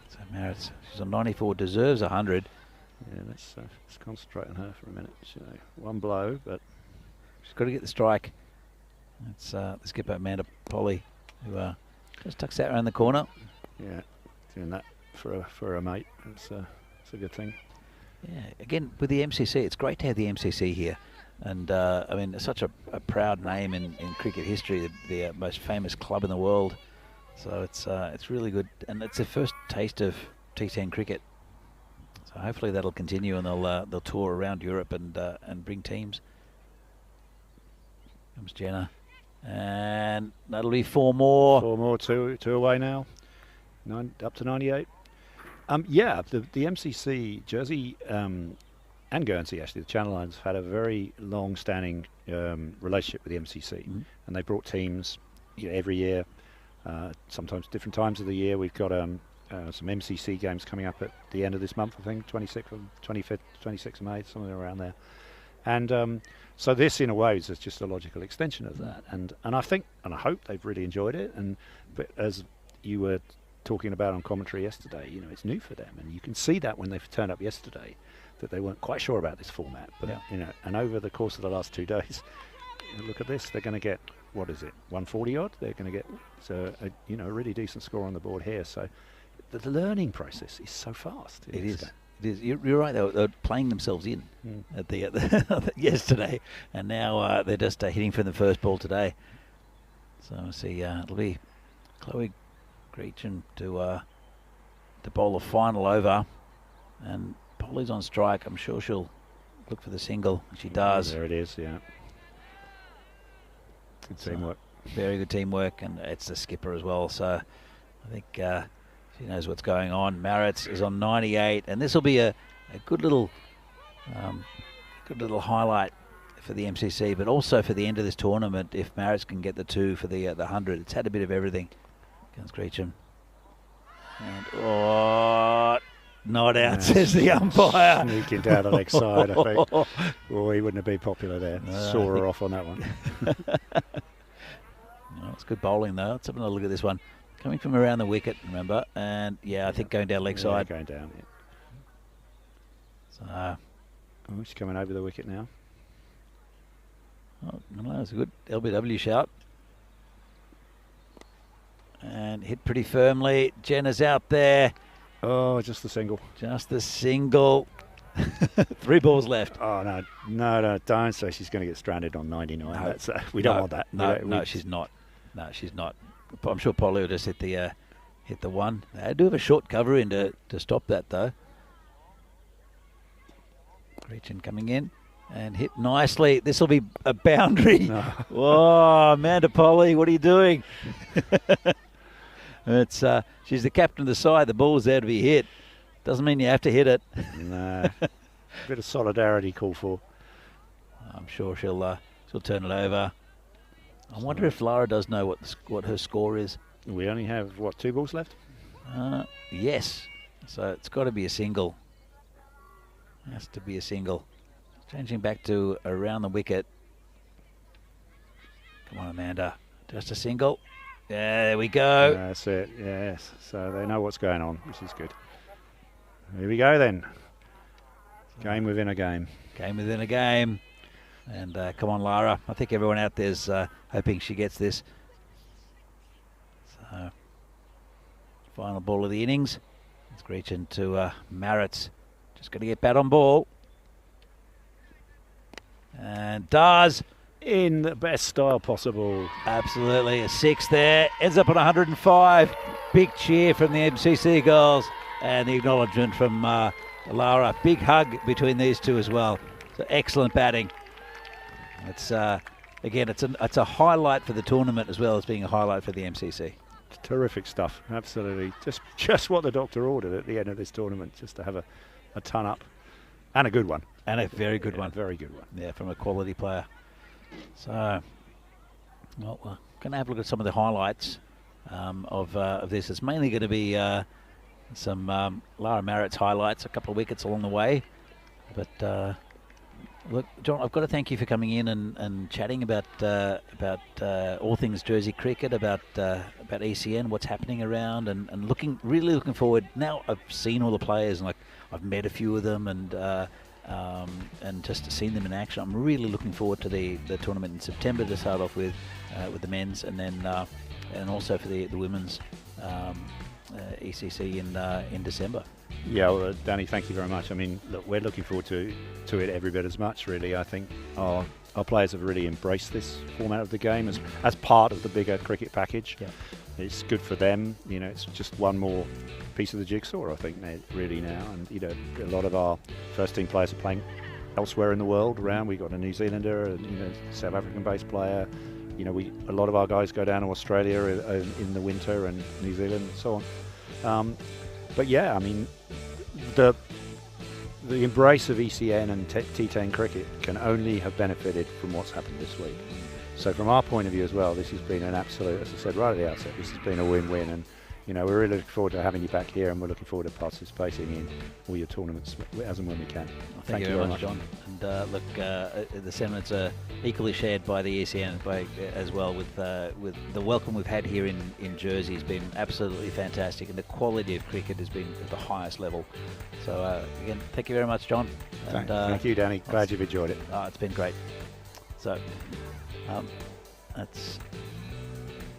S3: So Maritz, she's on 94, deserves 100.
S9: Yeah, let's concentrate on her for a minute. So, one blow, but
S3: she's got to get the strike. It's the skipper, Amanda Polly, who just tucks that around the corner.
S9: Yeah, doing that for a mate. It's a good thing.
S3: Yeah, again, with the MCC, it's great to have the MCC here. And I mean, it's such a proud name in cricket history, the most famous club in the world. So it's really good, and it's the first taste of T10 cricket. So hopefully that'll continue, and they'll tour around Europe and bring teams. Comes Jenner, and that'll be 4 more.
S9: 4 more, two away now. Up to 98. Yeah, the MCC, Jersey and Guernsey, actually, the Channel Islands have had a very long-standing relationship with the MCC, and they brought teams every year. Sometimes different times of the year. We've got some MCC games coming up at the end of this month, I think, 26th of May, somewhere around there. And so this, in a way, is just a logical extension of that. And I think, and I hope they've really enjoyed it. But as you were talking about on commentary yesterday, it's new for them, and you can see that when they've turned up yesterday, that they weren't quite sure about this format. But and over the course of the last 2 days, look at this. They're going to get, what is it, 140 odd? They're going to get a really decent score on the board here. So the learning process is so fast.
S3: It is. You're right. They're playing themselves in at the yesterday, and now they're just hitting from the first ball today. So I see it'll be Chloe Greachin to bowl a final over, and Polly's on strike. I'm sure she'll look for the single. She does.
S9: There it is. Yeah. Good teamwork.
S3: Very good teamwork, and it's the skipper as well. So I think she knows what's going on. Maritz is on 98, and this will be a good little highlight for the MCC, but also for the end of this tournament. If Maritz can get the 2 for the 100, it's had a bit of everything. Comes Greachin, and not out, says the umpire.
S9: Sneaking down the leg side, I think. Well, he wouldn't have been popular there. Saw her off on that one.
S3: No, it's good bowling though. Let's have another look at this one. Coming from around the wicket, remember? And I think going down leg side.
S9: Going down,
S3: So,
S9: she's coming over the wicket now.
S3: Oh, no, that's a good LBW shout. And hit pretty firmly. Jenner's out there.
S9: Oh, just the single.
S3: Just the single. 3 balls left.
S9: Oh, no, don't say she's going to get stranded on 99.
S3: No.
S9: That's, we don't want that.
S3: No, she's not. No, she's not. I'm sure Polly will just hit the one. They do have a short cover in to stop that, though. Gretchen coming in and hit nicely. This will be a boundary.
S9: No.
S3: Whoa, Amanda Polly, what are you doing? She's the captain of the side. The ball's there to be hit. Doesn't mean you have to hit it.
S9: No. A bit of solidarity called for.
S3: I'm sure she'll turn it over. I wonder if Lara does know what her score is.
S9: We only have, 2 balls left?
S3: Yes. So it's got to be a single. Has to be a single. Changing back to around the wicket. Come on, Amanda. Just a single. Yeah, there we go.
S9: That's it, yes. So they know what's going on, which is good. Here we go then. Game within a game.
S3: Game within a game. And come on, Lara. I think everyone out there's hoping she gets this. So, final ball of the innings. It's Gretchen to Maritz. Just got to get bat on ball. And does.
S9: In the best style possible.
S3: Absolutely. A 6 there. Ends up on 105. Big cheer from the MCC girls. And the acknowledgement from Lara. Big hug between these two as well. So excellent batting. It's again, it's a highlight for the tournament as well as being a highlight for the MCC.
S9: Terrific stuff. Absolutely. Just what the doctor ordered at the end of this tournament, just to have a ton up. And a good one.
S3: And a very good one.
S9: Very good one.
S3: Yeah, from a quality player. So, well, we're going to have a look at some of the highlights of this. It's mainly going to be some Lara Maritz highlights, a couple of wickets along the way. But look, John, I've got to thank you for coming in and chatting about all things Jersey cricket, about ECN, what's happening around, and really looking forward. Now I've seen all the players and I've met a few of them and just seen them in action. I'm really looking forward to the tournament in September to start off with the men's, and then and also for the women's ECC in December.
S9: Yeah, well, Danny, thank you very much. I mean, look, we're looking forward to it every bit as much, really. I think our players have really embraced this format of the game as part of the bigger cricket package.
S3: Yeah.
S9: It's good for them. You know, it's just one more piece of the jigsaw, I think, really now. And, you know, a lot of our first-team players are playing elsewhere in the world around. We've got a New Zealander, South African-based player. You know, a lot of our guys go down to Australia in the winter, and New Zealand and so on. But yeah, I mean, the embrace of ECN and T10 cricket can only have benefited from what's happened this week. So from our point of view as well, this has been an absolute, as I said right at the outset, this has been a win-win, and you know, we're really looking forward to having you back here, and we're looking forward to participating in all your tournaments as and when we can.
S3: Thank you very much, John. And look, the sentiments are equally shared by the ECN as well. With the welcome we've had here in Jersey has been absolutely fantastic, and the quality of cricket has been at the highest level. So again, thank you very much, John. And,
S9: thank you, Danny. Glad you've enjoyed it.
S3: It's been great. So that's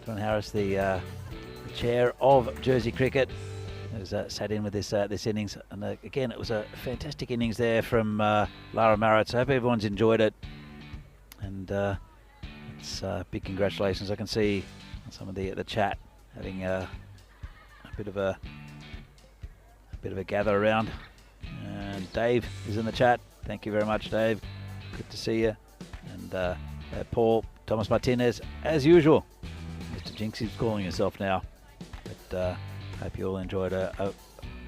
S3: John Harris, the chair of Jersey Cricket, has sat in with this innings, and again, it was a fantastic innings there from Lara Maritz. I hope everyone's enjoyed it, and it's big congratulations. I can see some of the chat having a bit of a gather around, and Dave is in the chat. Thank you very much, Dave. Good to see you. And Paul Thomas Martinez, as usual. Mr. Jinx is calling himself now. But hope you all enjoyed a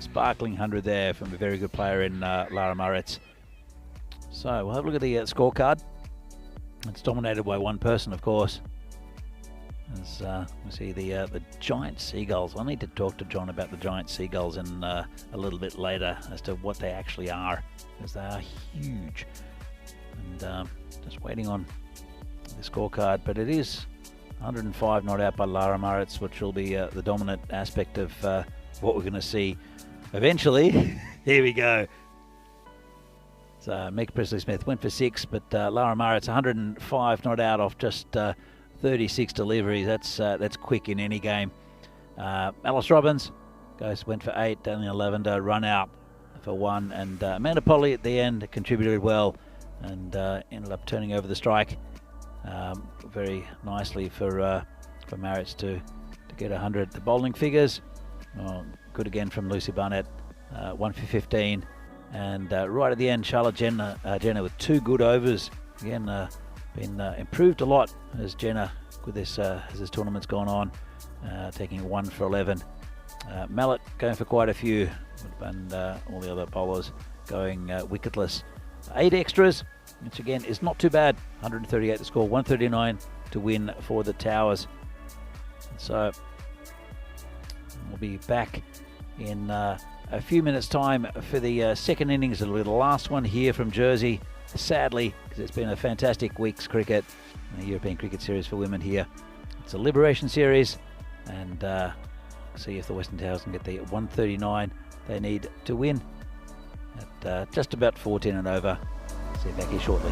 S3: sparkling 100 there from a very good player in Lara Maritz. So we'll have a look at the scorecard. It's dominated by one person, of course. As we see the giant seagulls. I need to talk to John about the giant seagulls in a little bit later as to what they actually are, because they are huge. And just waiting on the scorecard, but it is 105 not out by Lara Maritz, which will be the dominant aspect of what we're going to see eventually. Here we go. So Meg Priestley-Smith went for 6, but Lara Maritz 105 not out off just 36 deliveries. That's quick in any game. Alice Robbins went for 8. Daniel Lavender run out for 1, and Amanda Polly at the end contributed well and ended up turning over the strike very nicely for Marriott to get 100. The bowling figures, good again from Lucy Barnett, 1 for 15, and right at the end, Charlotte Jenner with 2 good overs. Again, been improved a lot as Jenner with this as this tournament's gone on, taking 1 for 11. Mallet going for quite a few, and all the other bowlers going wicketless. 8 extras, which again is not too bad. 138 the score, 139 to win for the Towers. So we'll be back in a few minutes' time for the second innings. It'll be the last one here from Jersey, sadly, because it's been a fantastic week's cricket, the European Cricket Series for women here. It's a Liberation Series, and see if the Western Towers can get the 139 they need to win at just about 14 and over. See you back here shortly.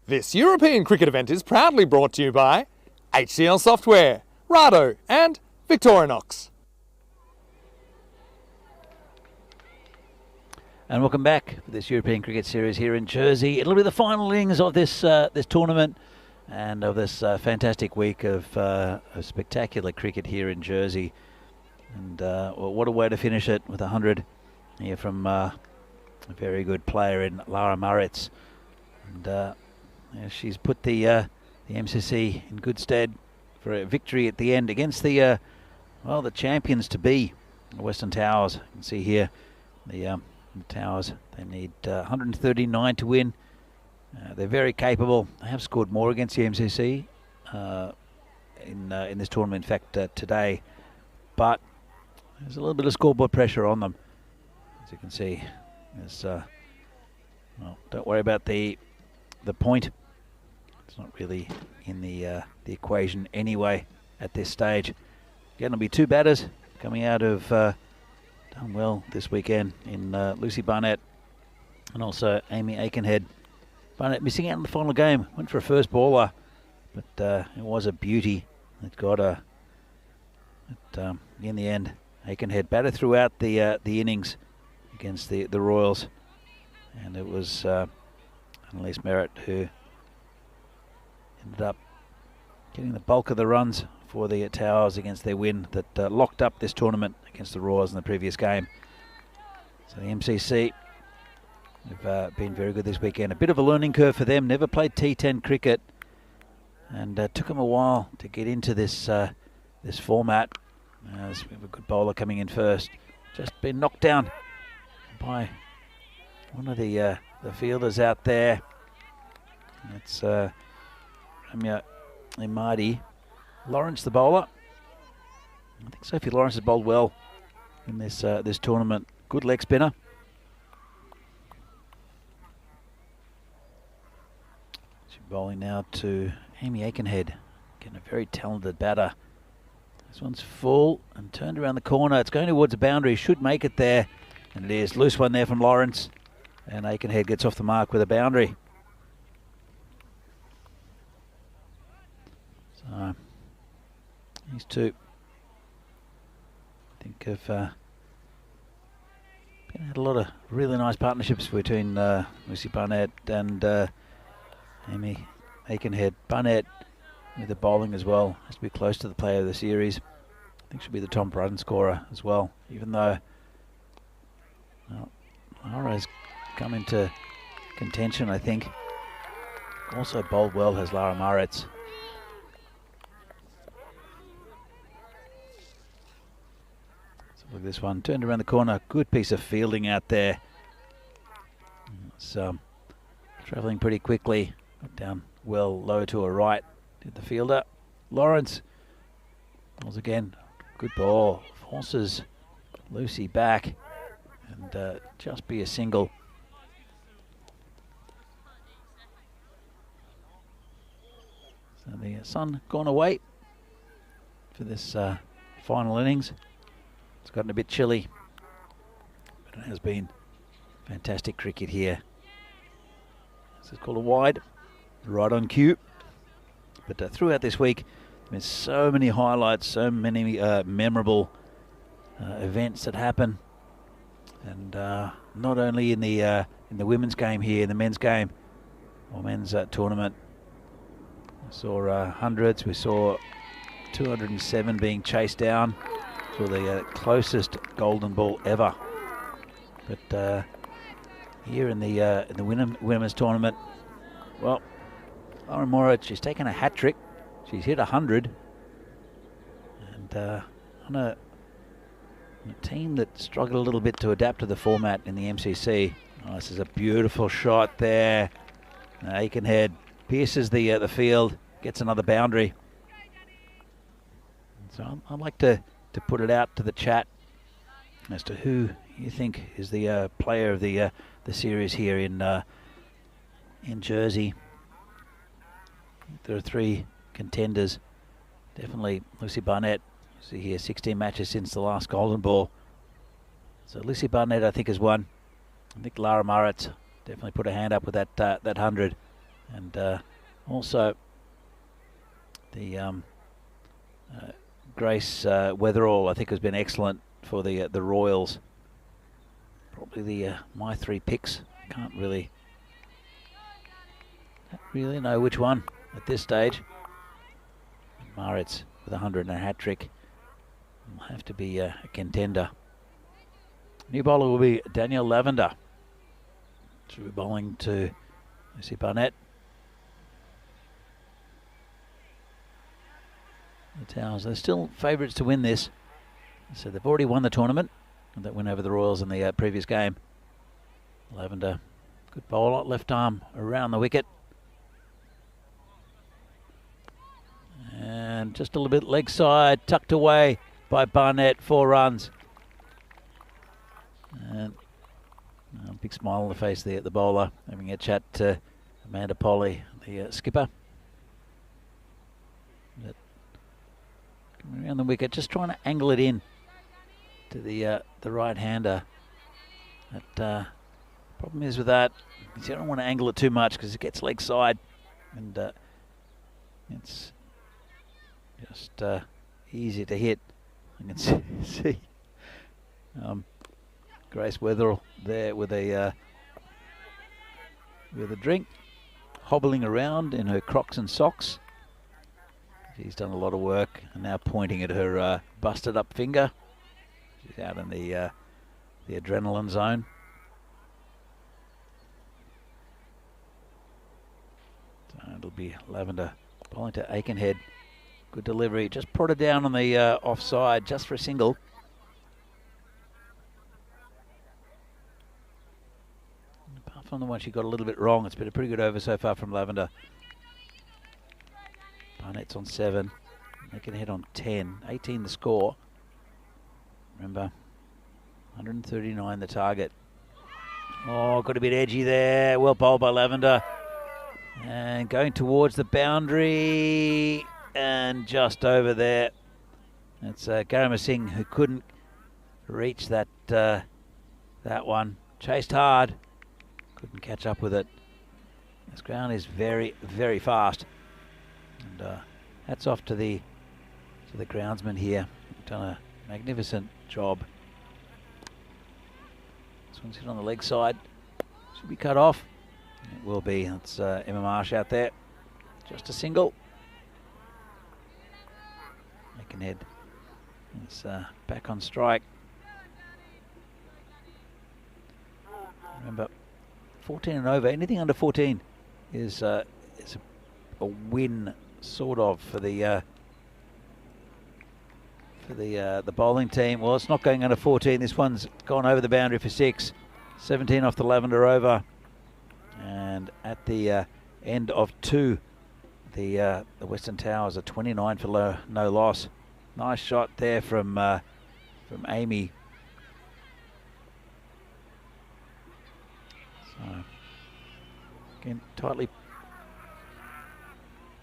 S1: This European cricket event is proudly brought to you by HCL Software, Rado and Victorinox.
S3: And welcome back for this European Cricket Series here in Jersey. It'll be the final innings of this tournament and of this fantastic week of spectacular cricket here in Jersey. And well, what a way to finish it with 100 here from a very good player in Lara Maritz. And yeah, she's put the MCC in good stead for a victory at the end against the the champions to be, the Western Towers. You can see here the Towers. They need 139 to win. They're very capable. They have scored more against the MCC in this tournament, in fact, today. But there's a little bit of scoreboard pressure on them, as you can see. There's, well, don't worry about the point. It's not really in the equation anyway at this stage. Going to be two batters coming out of done well this weekend in Lucy Barnett and also Amy Aikenhead. Barnett missing out in the final game. Went for a first bowler, but it was a beauty. It got her. But in the end, Aikenhead batted throughout the innings against the Royals, and it was Annalise Merritt who ended up getting the bulk of the runs for the Towers against their win that locked up this tournament against the Royals in the previous game. So the MCC have been very good this weekend. A bit of a learning curve for them. Never played T10 cricket, and took them a while to get into this this format. We have a good bowler coming in first. Just been knocked down by one of the fielders out there. That's Ramya Imadi. Lawrence, the bowler. I think Sophie Lawrence has bowled well in this this tournament. Good leg spinner. She's bowling now to Amy Aikenhead. Getting a very talented batter. This one's full and turned around the corner. It's going towards the boundary. Should make it there. And it is. Loose one there from Lawrence. And Aikenhead gets off the mark with a boundary. So these two, I think, have had a lot of really nice partnerships between Lucy Barnett and Amy Aikenhead. Barnett with the bowling as well. Has to be close to the player of the series. I think she'll be the Tom Brudden scorer as well, even though Lara's come into contention, I think. Also bowled well has Lara Maritz. Look at this one, turned around the corner. Good piece of fielding out there. It's travelling pretty quickly. Got down well low to her right. Did the fielder. Lawrence. Once again, good ball. Forces Lucy back. And just be a single. So the sun gone away for this final innings. It's gotten a bit chilly, but it has been fantastic cricket here. This is called a wide, right on cue. But throughout this week, there's so many highlights, so many memorable events that happen, and not only in the women's game here, in the men's game or men's tournament. We saw hundreds. We saw 207 being chased down. For the closest golden ball ever. But here in the women's tournament, well, Lauren Moritz, she's taken a hat trick. She's hit 100, and on a team that struggled a little bit to adapt to the format in the MCC. Oh, this is a beautiful shot there. Aikenhead pierces the field, gets another boundary. So I'd like to put it out to the chat as to who you think is the player of the series here in Jersey. There are three contenders. Definitely Lucy Barnett. See here, 16 matches since the last golden ball. So Lucy Barnett, I think, has won. I think Lara Maritz definitely put her hand up with that 100. And also the Grace Weatherall, I think, has been excellent for the Royals. Probably the my three picks. Can't really know which one at this stage. Maritz with 100 and a hat trick will have to be a contender. New bowler will be Daniel Lavender. Should be bowling to Lucy Barnett. The Towers, they're still favourites to win this. So they've already won the tournament. That win over the Royals in the previous game. Lavender, good bowler, left arm around the wicket. And just a little bit leg side, tucked away by Barnett, 4 runs. And big smile on the face there at the bowler, having a chat to Amanda Polly, the skipper. But coming around the wicket, just trying to angle it in to the right-hander. But problem is with that, is you don't want to angle it too much because it gets leg side, and it's just easy to hit. I can see Grace Weatherall there with a drink, hobbling around in her Crocs and socks. She's done a lot of work and now pointing at her busted up finger. She's out in the adrenaline zone. So it'll be Lavender bowling to Aikenhead. Good delivery, just prodded down on the offside just for a single. And apart from the one she got a little bit wrong, it's been a pretty good over so far from Lavender. Barnett's on 7, Aikenhead on 10, 18 the score. Remember, 139 the target. Oh, got a bit edgy there. Well bowled by Lavender. And going towards the boundary. And just over there. It's Garima Singh who couldn't reach that one. Chased hard. Couldn't catch up with it. This ground is very, very fast. And hats off to the groundsman here. Done a magnificent job. This one's hit on the leg side. Should be cut off. It will be. That's Emma Marsh out there. Just a single. Aikenhead is back on strike. Remember, 14 and over. Anything under 14 is a win, sort of, for the bowling team. Well, it's not going under 14. This one's gone over the boundary for 6. 17 off the Lavender over. And at the end of 2, the Western Towers are 29 for no loss. Nice shot there from Amy. So again, tightly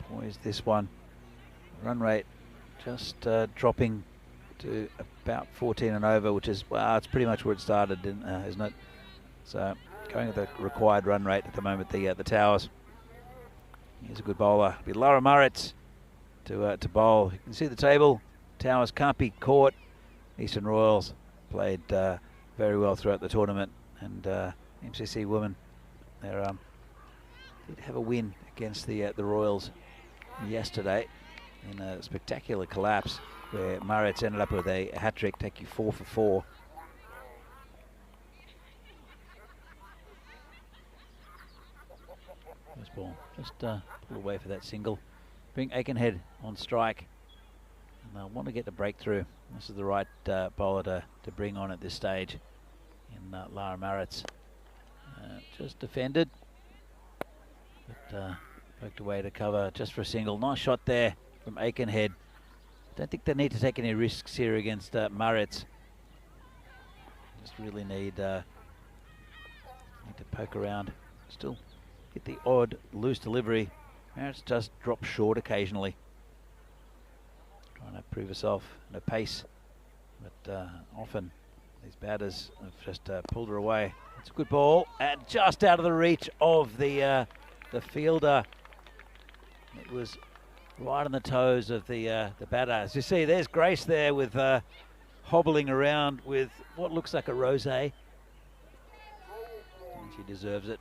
S3: poised this one. Run rate just dropping to about 14 and over, which is, well, it's pretty much where it started, isn't it? So going at the required run rate at the moment, the Towers. Here's a good bowler. It'll be Lara Maritz to bowl. You can see the table. Towers can't be caught. Eastern Royals played very well throughout the tournament, and MCC women, they did have a win against the Royals yesterday in a spectacular collapse where Maritz ended up with a hat trick, take you 4 for 4. First ball, just pull away for that single. Bring Aikenhead on strike. And they'll want to get the breakthrough. This is the right bowler to bring on at this stage in Lara Maritz. Just defended, but poked away to cover just for a single. Nice shot there from Aikenhead. Don't think they need to take any risks here against Maritz. Just really need to poke around. Still get the odd loose delivery. Maritz just drops short occasionally. Trying to prove herself in her pace, but often these batters have just pulled her away. It's a good ball, and just out of the reach of the the fielder. It was right on the toes of the batter. As you see, there's Grace there with hobbling around with what looks like a rosé. And she deserves it.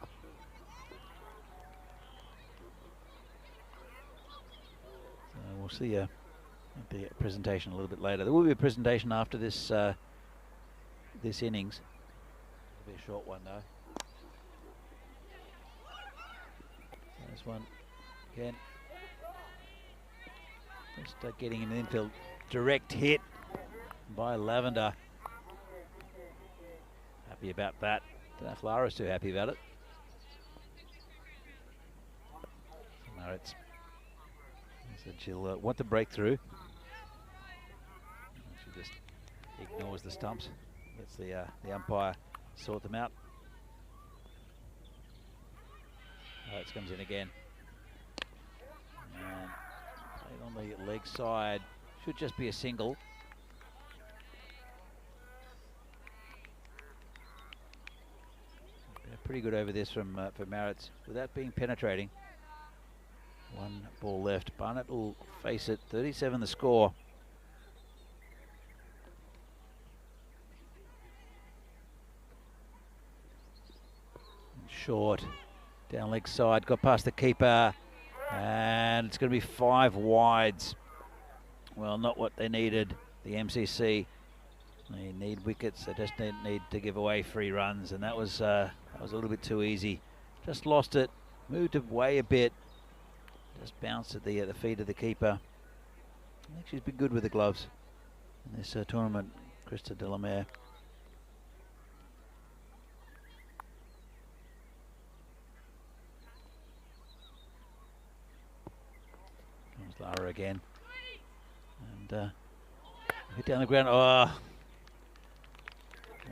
S3: So we'll see at the presentation a little bit later. There will be a presentation after this this innings. It'll be a short one though. So this one again. Just getting in the infield. Direct hit by Lavender. Happy about that. Don't know if Lara's too happy about it. No, it's. Said she'll want the breakthrough. She just ignores the stumps. Lets the umpire sort them out. It comes in again. And played on the leg side. Should just be a single. Pretty good over this from Marritz without being penetrating. One ball left. Barnett will face it. 37 the score. Short. Down leg side. Got past the keeper. And it's going to be 5 wides. Well, not what they needed. The MCC. They need wickets. They just need to give away free runs. And that was a little bit too easy. Just lost it. Moved away a bit. Just bounced at the feet of the keeper. I think she's been good with the gloves in this tournament, Krista Delamere. Comes Lara again. And hit down the ground. Oh,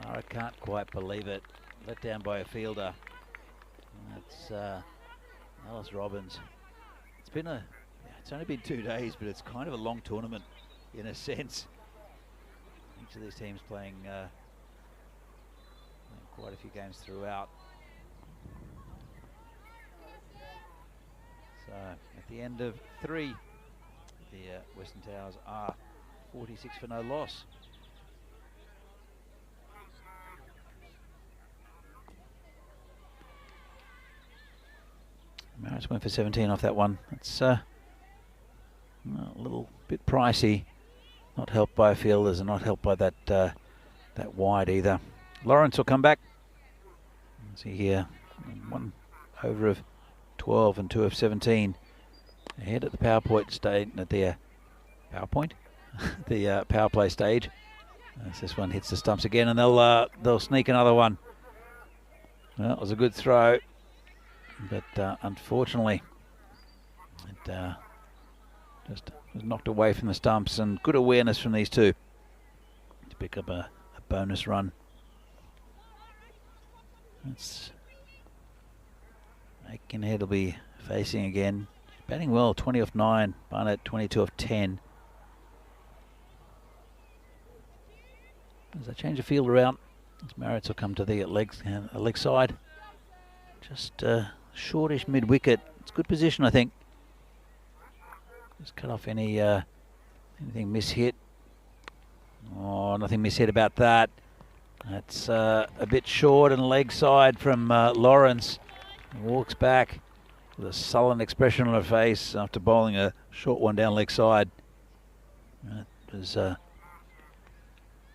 S3: Lara can't quite believe it. Let down by a fielder. And that's Alice Robbins. It's only been 2 days, but it's kind of a long tournament in a sense. Each of these teams playing quite a few games throughout. So at the end of 3, the Western Towers are 46 for no loss. Marritz went for 17 off that one. It's a little bit pricey. Not helped by fielders and not helped by that that wide either. Lawrence will come back. See here, 1 over of 12 and 2 of 17. Ahead at the power point stage, at the the power play stage. As this one hits the stumps again, and they'll sneak another one. Well, it was a good throw. But unfortunately, it just was knocked away from the stumps, and good awareness from these two to pick up a bonus run. That's Aikenhead will be facing again. Batting well, 20 off 9, Barnett 22 off 10. As they change the field around, Marritz will come to the leg side. Just shortish mid-wicket. It's good position, I think. Just cut off anything mishit. Oh, nothing mishit about that. That's a bit short and leg side from Lawrence. Walks back with a sullen expression on her face after bowling a short one down leg side. It was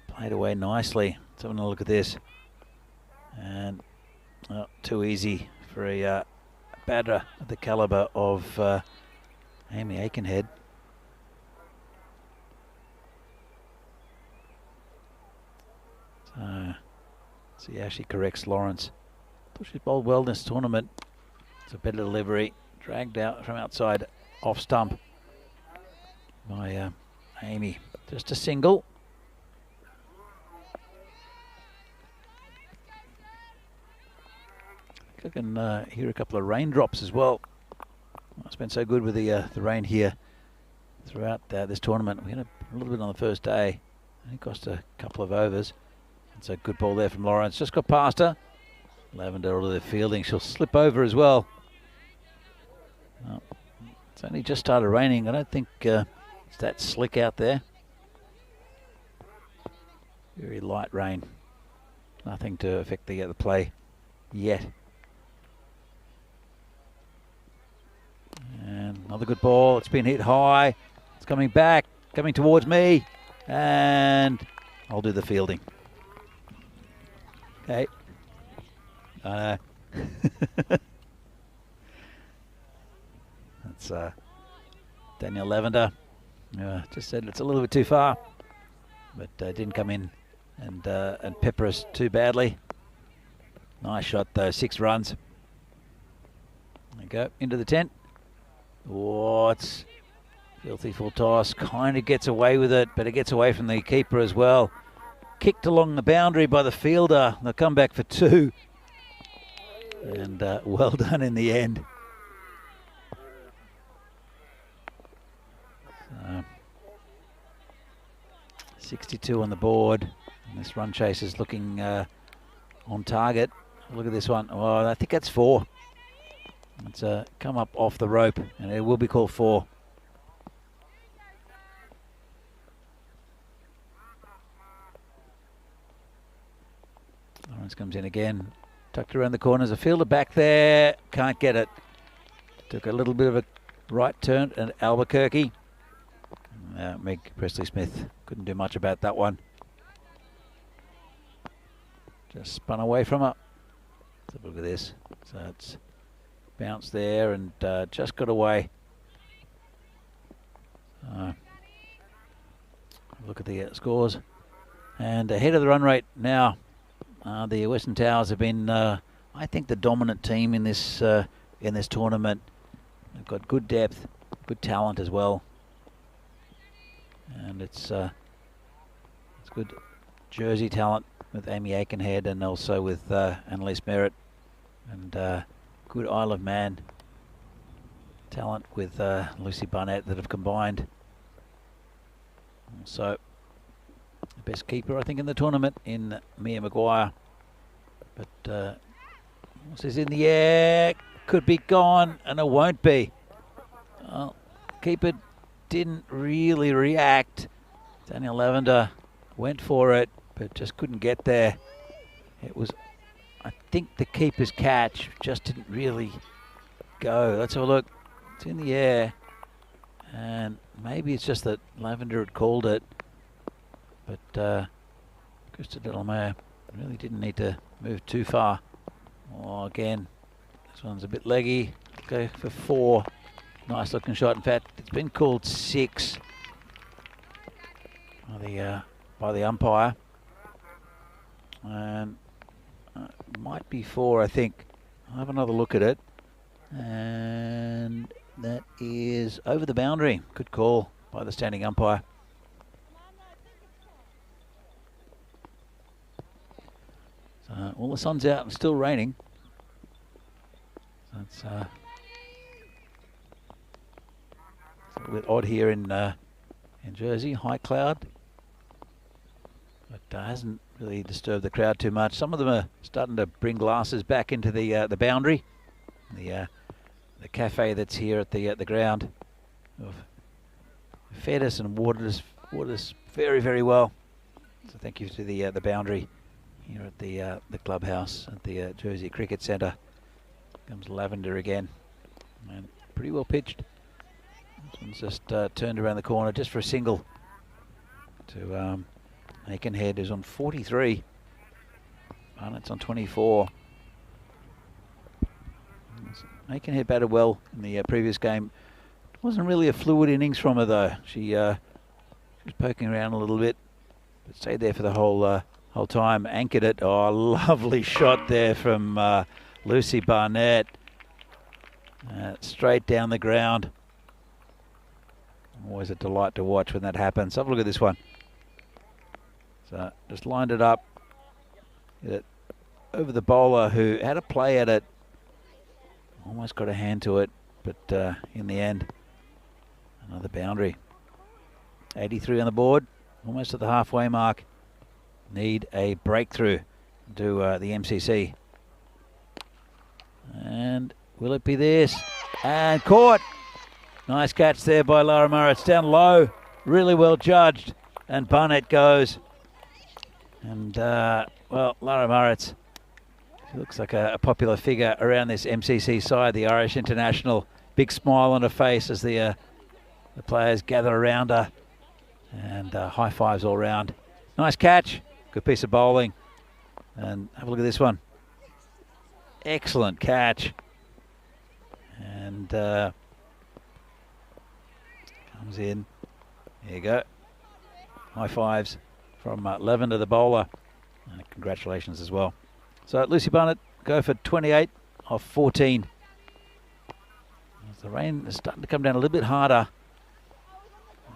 S3: played away nicely. Let's have a look at this. And too easy for a batter of the calibre of Amy Aikenhead. So, see how she corrects Lawrence. Thought she's bowled well this tournament. It's a better delivery. Dragged out from outside off stump by Amy. Just a single. I can hear a couple of raindrops as well. It's been so good with the rain here throughout this tournament. We had a little bit on the first day. It cost a couple of overs. It's a good ball there from Lawrence. Just got past her. Lavender out of the fielding. She'll slip over as well. Well, it's only just started raining. I don't think it's that slick out there. Very light rain. Nothing to affect the play yet. And another good ball. It's been hit high. It's coming back, coming towards me. And I'll do the fielding. Okay. That's Daniel Lavender. Just said it's a little bit too far, but didn't come in and pepper us too badly. Nice shot though, 6 runs. There you go, into the tent. Oh, it's filthy full toss. Kind of gets away with it, but it gets away from the keeper as well. Kicked along the boundary by the fielder. They'll come back for 2. And well done in the end. 62 on the board. And this run chase is looking on target. Look at this one. Oh, I think that's 4. It's come up off the rope, and it will be called 4. Lawrence comes in again. Tucked around the corners. A fielder back there. Can't get it. Took a little bit of a right turn at Albuquerque. Meg Presley-Smith couldn't do much about that one. Just spun away from her. Let's have a look at this. So it's bounced there and just got away. Look at the scores. And ahead of the run rate now. The Western Towers have been, I think, the dominant team in this tournament. They've got good depth, good talent as well, and it's good Jersey talent with Amy Aikenhead and also with Annalise Merritt, and good Isle of Man talent with Lucy Barnett that have combined. So the best keeper, I think, in the tournament in Mia Maguire. But what's this in the air? Could be gone, and it won't be. Well, keeper didn't really react. Daniel Lavender went for it, but just couldn't get there. It was, I think, the keeper's catch just didn't really go. Let's have a look. It's in the air, and maybe it's just that Lavender had called it. But Krista Delamere really didn't need to move too far. Oh, again, this one's a bit leggy. Go for 4. Nice looking shot. In fact, it's been called 6 by the umpire. And it might be 4, I think. I'll have another look at it. And that is over the boundary. Good call by the standing umpire. Well, the sun's out and still raining. So it's a little bit odd here in Jersey. High cloud, but hasn't really disturbed the crowd too much. Some of them are starting to bring glasses back into the boundary. The cafe that's here at the ground fed us and watered us very, very well. So thank you to the boundary here at the clubhouse at the Jersey Cricket Centre. Comes Lavender again, and pretty well pitched. This one's just turned around the corner just for a single to Aikenhead, who's on 43. Barnett's on 24. Aikenhead batted well in the previous game. It wasn't really a fluid innings from her though. She was poking around a little bit, but stayed there for the whole time. Anchored it. Oh, lovely shot there from Lucy Barnett. Straight down the ground. Always a delight to watch when that happens. Have a look at this one. So just lined it up. Hit it over the bowler who had a play at it. Almost got a hand to it, but in the end, another boundary. 83 on the board. Almost at the halfway mark. Need a breakthrough to the MCC. And will it be this? And caught. Nice catch there by Lara Murray. It's down low. Really well judged. And Barnett goes. And, well, Lara Murray looks like a popular figure around this MCC side, the Irish international. Big smile on her face as the players gather around her. And high fives all round. Nice catch. Good piece of bowling. And have a look at this one. Excellent catch. And comes in. There you go. High fives from Lavender, the bowler. And congratulations as well. So Lucy Barnett go for 28 off 14. As the rain is starting to come down a little bit harder.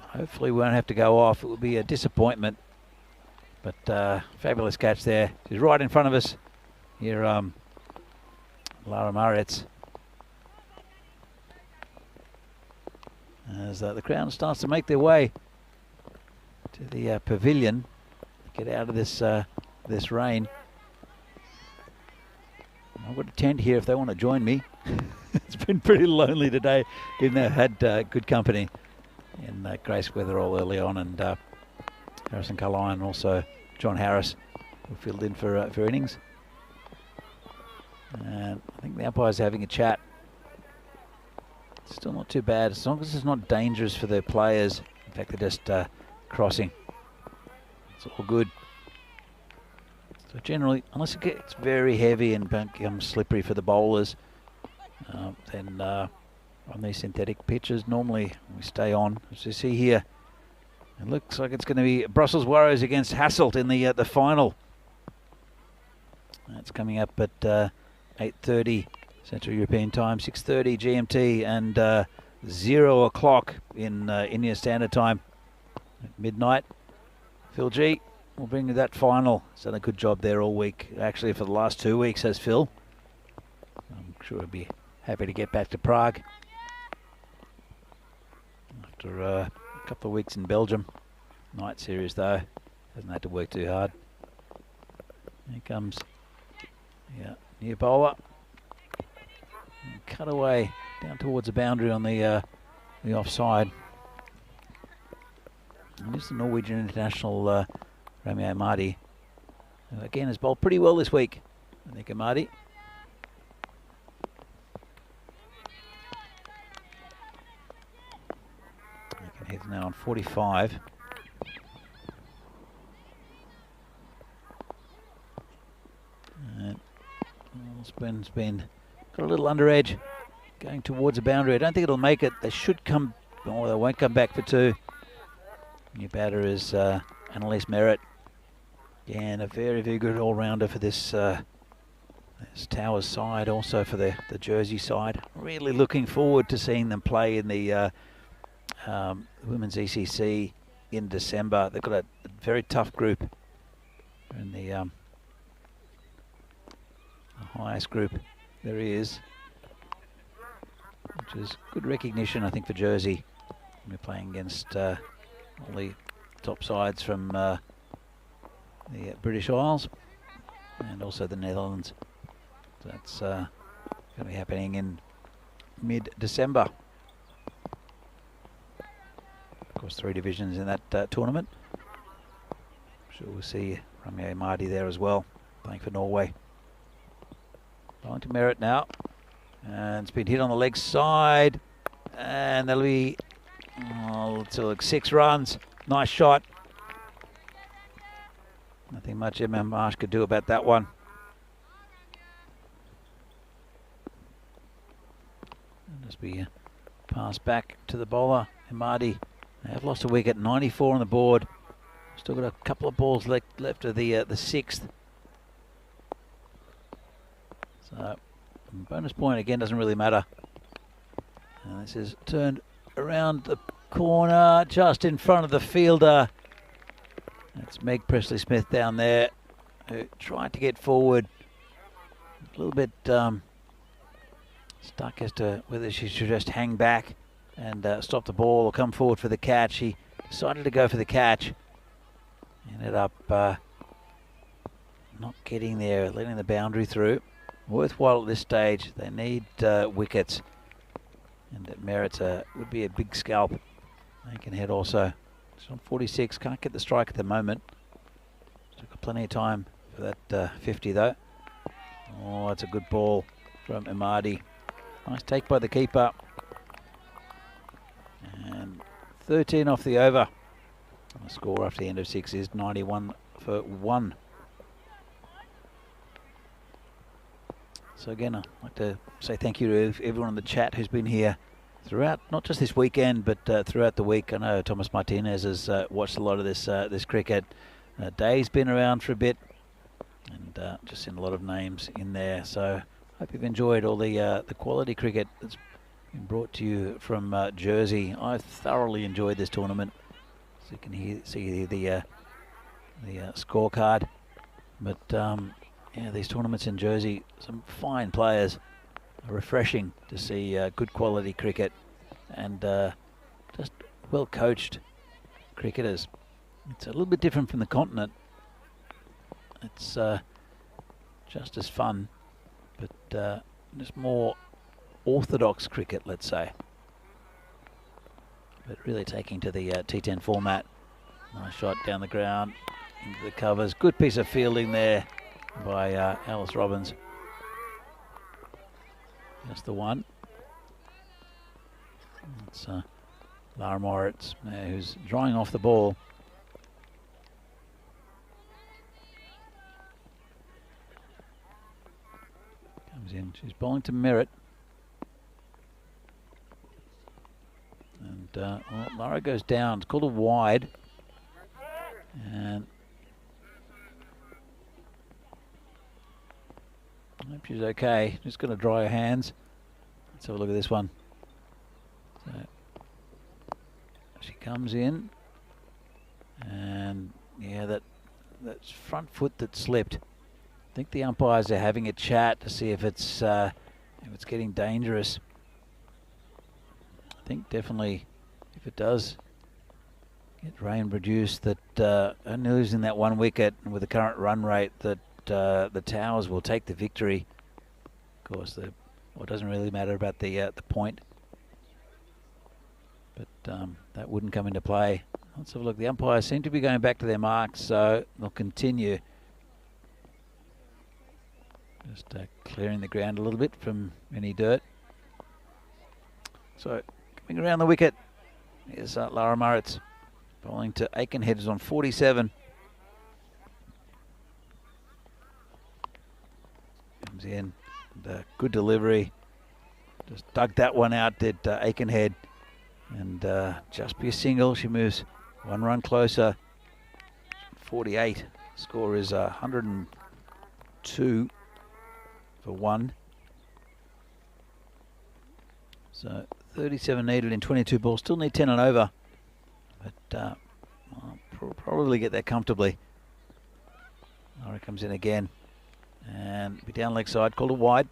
S3: Hopefully we won't have to go off. It will be a disappointment. But fabulous catch there. She's right in front of us. Here, Lara Murray. As the crowd starts to make their way to the pavilion, get out of this this rain. I've got a tent here if they want to join me. It's been pretty lonely today, even though I had good company in Grace Weatherall early on, and Harrison Carline and also John Harris who filled in for innings. And I think the umpire's having a chat. Still not too bad, as long as it's not dangerous for the players. In fact, they're just crossing. It's all good. So generally, unless it gets very heavy and becomes slippery for the bowlers, then on these synthetic pitches, normally we stay on. As you see here, it looks like it's going to be Brussels Warriors against Hasselt in the final. That's coming up at 8:30 Central European Time, 6:30 GMT, and 0 o'clock in Indian Standard Time at midnight. Phil G will bring you that final. He's done a good job there all week. Actually, for the last 2 weeks, has Phil. I'm sure he'll be happy to get back to Prague after a couple of weeks in Belgium. Night series though, hasn't had to work too hard. Here comes, yeah, new bowler. And cut away down towards the boundary on the offside. And this is the Norwegian international Rami Ahmadi, who again has bowled pretty well this week. I think Ahmadi. He's now on 45. And Spin's been got a little under edge going towards the boundary. I don't think it'll make it. They should come, or they won't come back for two. New batter is Annalise Merritt. Yeah, and a very, very good all-rounder for this Towers side, also for the Jersey side. Really looking forward to seeing them play in the Women's ECC in December. They've got a very tough group in the highest group there is, which is good recognition, I think, for Jersey. We're playing against all the top sides from the British Isles and also the Netherlands. So that's going to be happening in mid-December. Of course, 3 divisions in that tournament. I'm sure we'll see Rami Ahmadi there as well, playing for Norway. Going to Merritt now, and it's been hit on the leg side, and that'll be like 6 runs. Nice shot. Nothing much Emma Marsh could do about that one. And just be passed back to the bowler, Ahmadi. They have lost a wicket, 94 on the board. Still got a couple of balls left of the 6th. So bonus point again doesn't really matter. And this is turned around the corner, just in front of the fielder. That's Meg Presley-Smith down there, who tried to get forward. A little bit stuck as to whether she should just hang back and stop the ball or come forward for the catch. She decided to go for the catch. Ended up not getting there, letting the boundary through. Worthwhile at this stage. They need wickets. And Merritt's would be a big scalp. Aikenhead also. It's on 46. Can't get the strike at the moment. Still got plenty of time for that 50 though. Oh, it's a good ball from Imadi. Nice take by the keeper. And 13 off the over. And the score after the end of 6 is 91 for 1. So again, I'd like to say thank you to everyone in the chat who's been here throughout, not just this weekend, but throughout the week. I know Thomas Martinez has watched a lot of this cricket. Dave's been around for a bit, and just seen a lot of names in there. So hope you've enjoyed all the quality cricket that's been brought to you from Jersey. I thoroughly enjoyed this tournament. So you can see the scorecard, but yeah, these tournaments in Jersey, some fine players. Refreshing to see good quality cricket and just well coached cricketers. It's a little bit different from the continent. It's just as fun, but just more orthodox cricket, let's say. But really taking to the T10 format. Nice shot down the ground into the covers. Good piece of fielding there by Alice Robbins. That's the one. It's Lara Moritz who's drawing off the ball. Comes in. She's bowling to Merritt. And well, Lara goes down. It's called a wide. And I hope she's okay. Just going to dry her hands. Let's have a look at this one. So she comes in, and yeah, that front foot that slipped. I think the umpires are having a chat to see if it's getting dangerous. I think definitely if it does get rain produced, that only losing that 1 wicket with the current run rate, that the Towers will take the victory. Of course, it doesn't really matter about the point, but that wouldn't come into play. Let's have a look. The umpires seem to be going back to their marks, so they'll continue. Just clearing the ground a little bit from any dirt. So coming around the wicket is Lara Moritz, bowling to Aikenhead, who's on 47. Comes in, and, good delivery. Just dug that one out, did Aikenhead, and just be a single. She moves 1 run closer. 48. Score is 102 for 1. So 37 needed in 22 balls. Still need 10 and over, but I'll probably get there comfortably. Lara comes in again. And be down leg side, called a wide.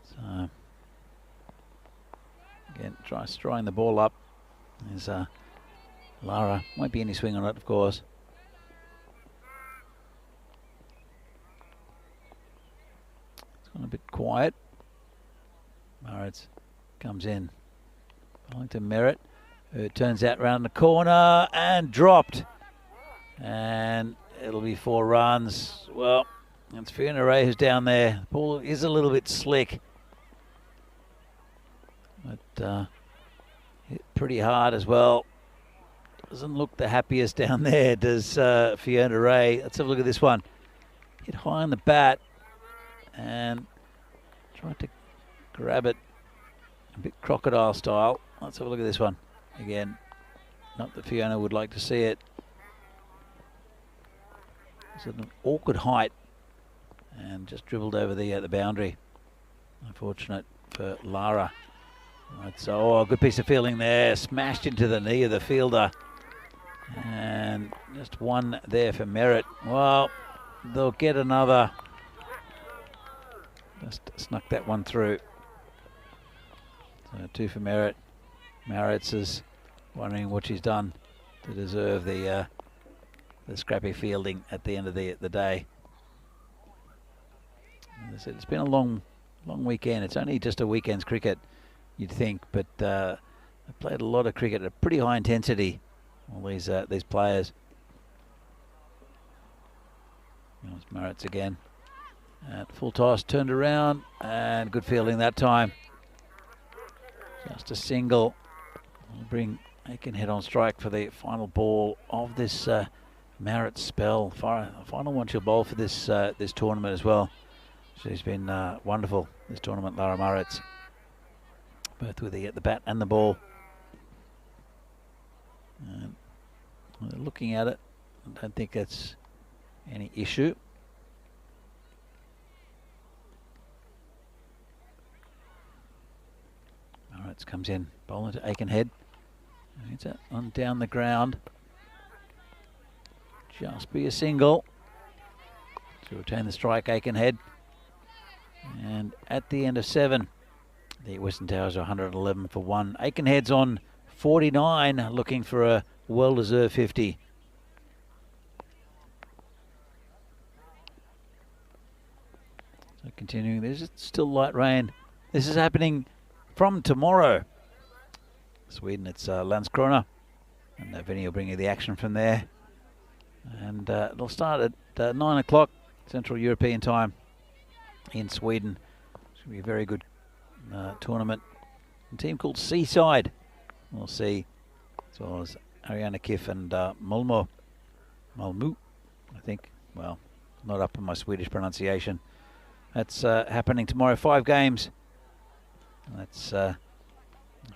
S3: So again, tries drawing the ball up. There's Lara. Won't be any swing on it, of course. A bit quiet. Moritz comes in. Bowling to Merritt, who turns out round the corner and dropped. And it'll be 4 runs. Well, it's Fiona Ray who's down there. The ball is a little bit slick, but hit pretty hard as well. Doesn't look the happiest down there, does Fiona Ray. Let's have a look at this one. Hit high on the bat and tried to grab it a bit crocodile style. Let's have a look at this one again. Not that Fiona would like to see it. It's at an awkward height and just dribbled over the boundary. Unfortunate for Lara. Right, so good piece of fielding there. Smashed into the knee of the fielder, and just 1 there for Merritt. Well, they'll get another. Just snuck that one through. So 2 for Merritt. Maritz is wondering what she's done to deserve the scrappy fielding at the end of the day. As I said, it's been a long weekend. It's only just a weekend's cricket, you'd think, but they played a lot of cricket at pretty high intensity. All these players. There's Maritz again. At full toss, turned around, and good fielding that time. Just a single. We'll bring Aikenhead on strike for the final ball of this Maritz spell. Final one she'll bowl for this tournament as well. She's been wonderful this tournament, Lara Maritz, both with the bat and the ball. And looking at it, I don't think that's any issue. Maritz comes in, bowling to Aikenhead. It's on down the ground. Just be a single to retain the strike, Aikenhead. And at the end of 7, the Western Towers are 111 for 1. Aikenhead's on 49, looking for a well-deserved 50. So continuing, there's still light rain. This is happening from tomorrow. Sweden, it's Landskrona. And Vinny will bring you the action from there. And it'll start at 9 o'clock Central European time in Sweden. It's going to be a very good tournament. A team called Seaside. We'll see. As well as Ariana Kiff and Malmö, I think. Well, not up on my Swedish pronunciation. That's happening tomorrow. 5 games. That's a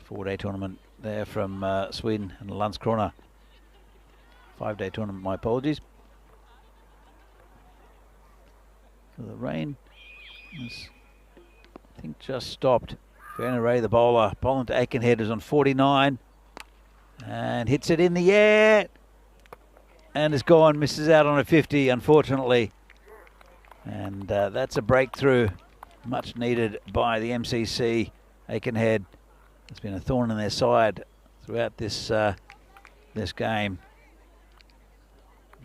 S3: 4-day tournament there from Sweden and Landskrona. 5-day tournament, my apologies. So the rain has, I think, just stopped. Fiona Ray, the bowler, bowling to Aikenhead, is on 49 and hits it in the air and is gone, misses out on a 50, unfortunately. And that's a breakthrough, much needed by the MCC. Aikenhead has been a thorn in their side throughout this game.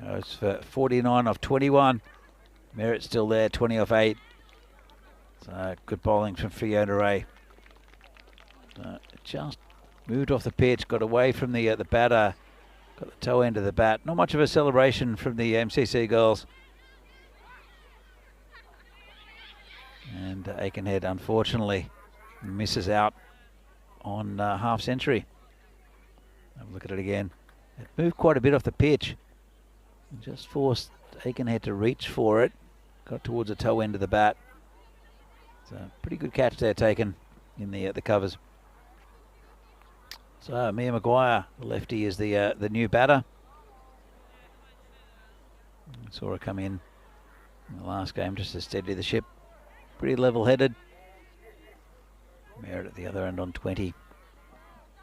S3: Goes for 49 off 21. Merritt's still there, 20 off 8. So good bowling from Fiona Ray. Just moved off the pitch, got away from the batter, got the toe end of the bat. Not much of a celebration from the MCC girls. And Aikenhead, unfortunately, misses out on half century. Have a look at it again. It moved quite a bit off the pitch. Just forced Aikenhead to reach for it. Got towards the toe end of the bat. It's a pretty good catch there taken in the covers. So Mia Maguire, the lefty, is the new batter. Saw her come in the last game just to steady the ship. Pretty level-headed. Merritt at the other end on 20.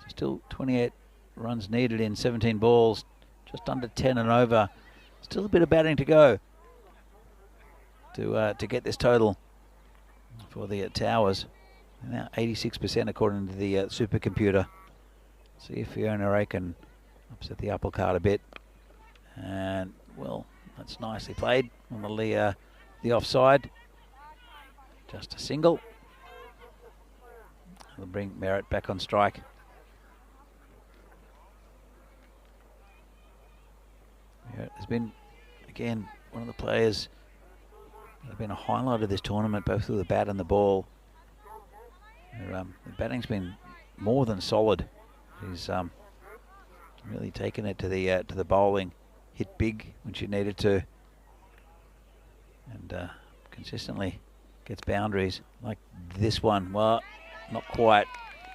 S3: So still 28 runs needed in 17 balls. Just under 10 and over. Still a bit of batting to go to get this total for the Towers. Now 86% according to the supercomputer. See if Fiona Ray can upset the apple cart a bit. And, well, that's nicely played on the offside. Just a single. We'll bring Merritt back on strike. Merritt has been, again, one of the players that have been a highlight of this tournament, both with the bat and the ball. The batting's been more than solid. He's really taken it to the bowling. Hit big when she needed to, and consistently gets boundaries like this one. Well, not quite.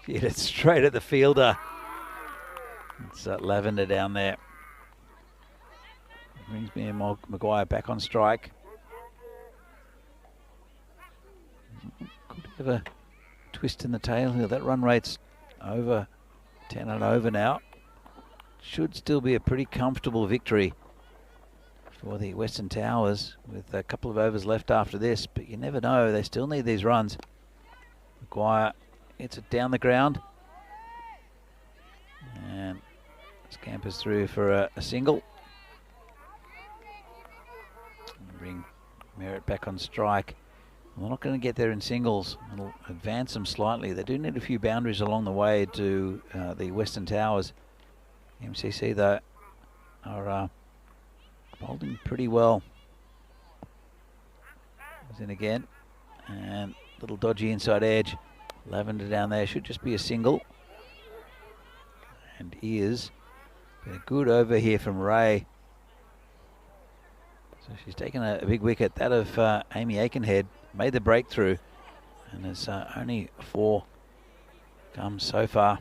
S3: She hit it straight at the fielder. It's Lavender down there. Brings me and Maguire back on strike. Could have a twist in the tail here. That run rate's over 10 and over now. Should still be a pretty comfortable victory for the Western Towers with a couple of overs left after this, but you never know, they still need these runs. Maguire hits it down the ground. Scampers through for a single. Bring Merritt back on strike. They're not going to get there in singles. It'll advance them slightly. They do need a few boundaries along the way to the Western Towers. MCC, though, are holding pretty well. Comes in again. And little dodgy inside edge. Lavender down there. Should just be a single. And is. Been a good over here from Ray. So she's taken a big wicket. That of Amy Aikenhead. Made the breakthrough. And there's only 4 come so far.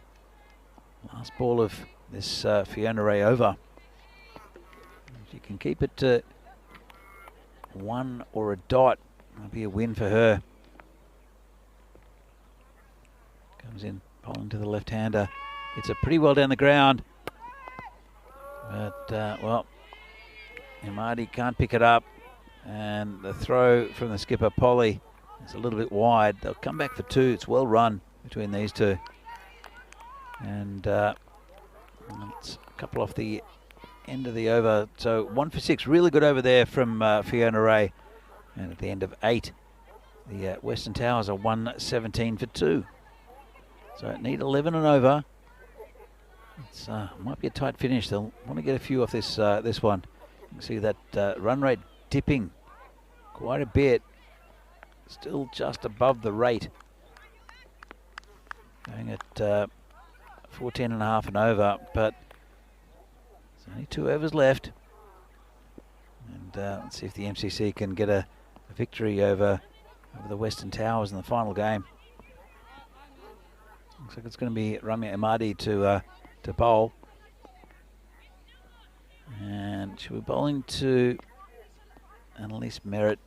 S3: Last ball of this Fiona Ray over. If you can keep it to 1 or a dot, that'll be a win for her. Comes in, bowling to the left-hander. It's a pretty well down the ground. But, well, Amadi can't pick it up. And the throw from the skipper, Polly, is a little bit wide. They'll come back for 2. It's well run between these two. And it's a couple off the end of the over. So 1 for 6. Really good over there from Fiona Ray. And at the end of 8, the Western Towers are 117 for 2. So need 11 and over. It's might be a tight finish. They'll want to get a few off this this one. You can see that run rate dipping quite a bit. Still just above the rate. Going at 14 and a half and over, but there's only 2 overs left. And let's see if the MCC can get a victory over the Western Towers in the final game. Looks like it's going to be Ramya Amadi to bowl. And she'll be bowling to Annalise Merritt.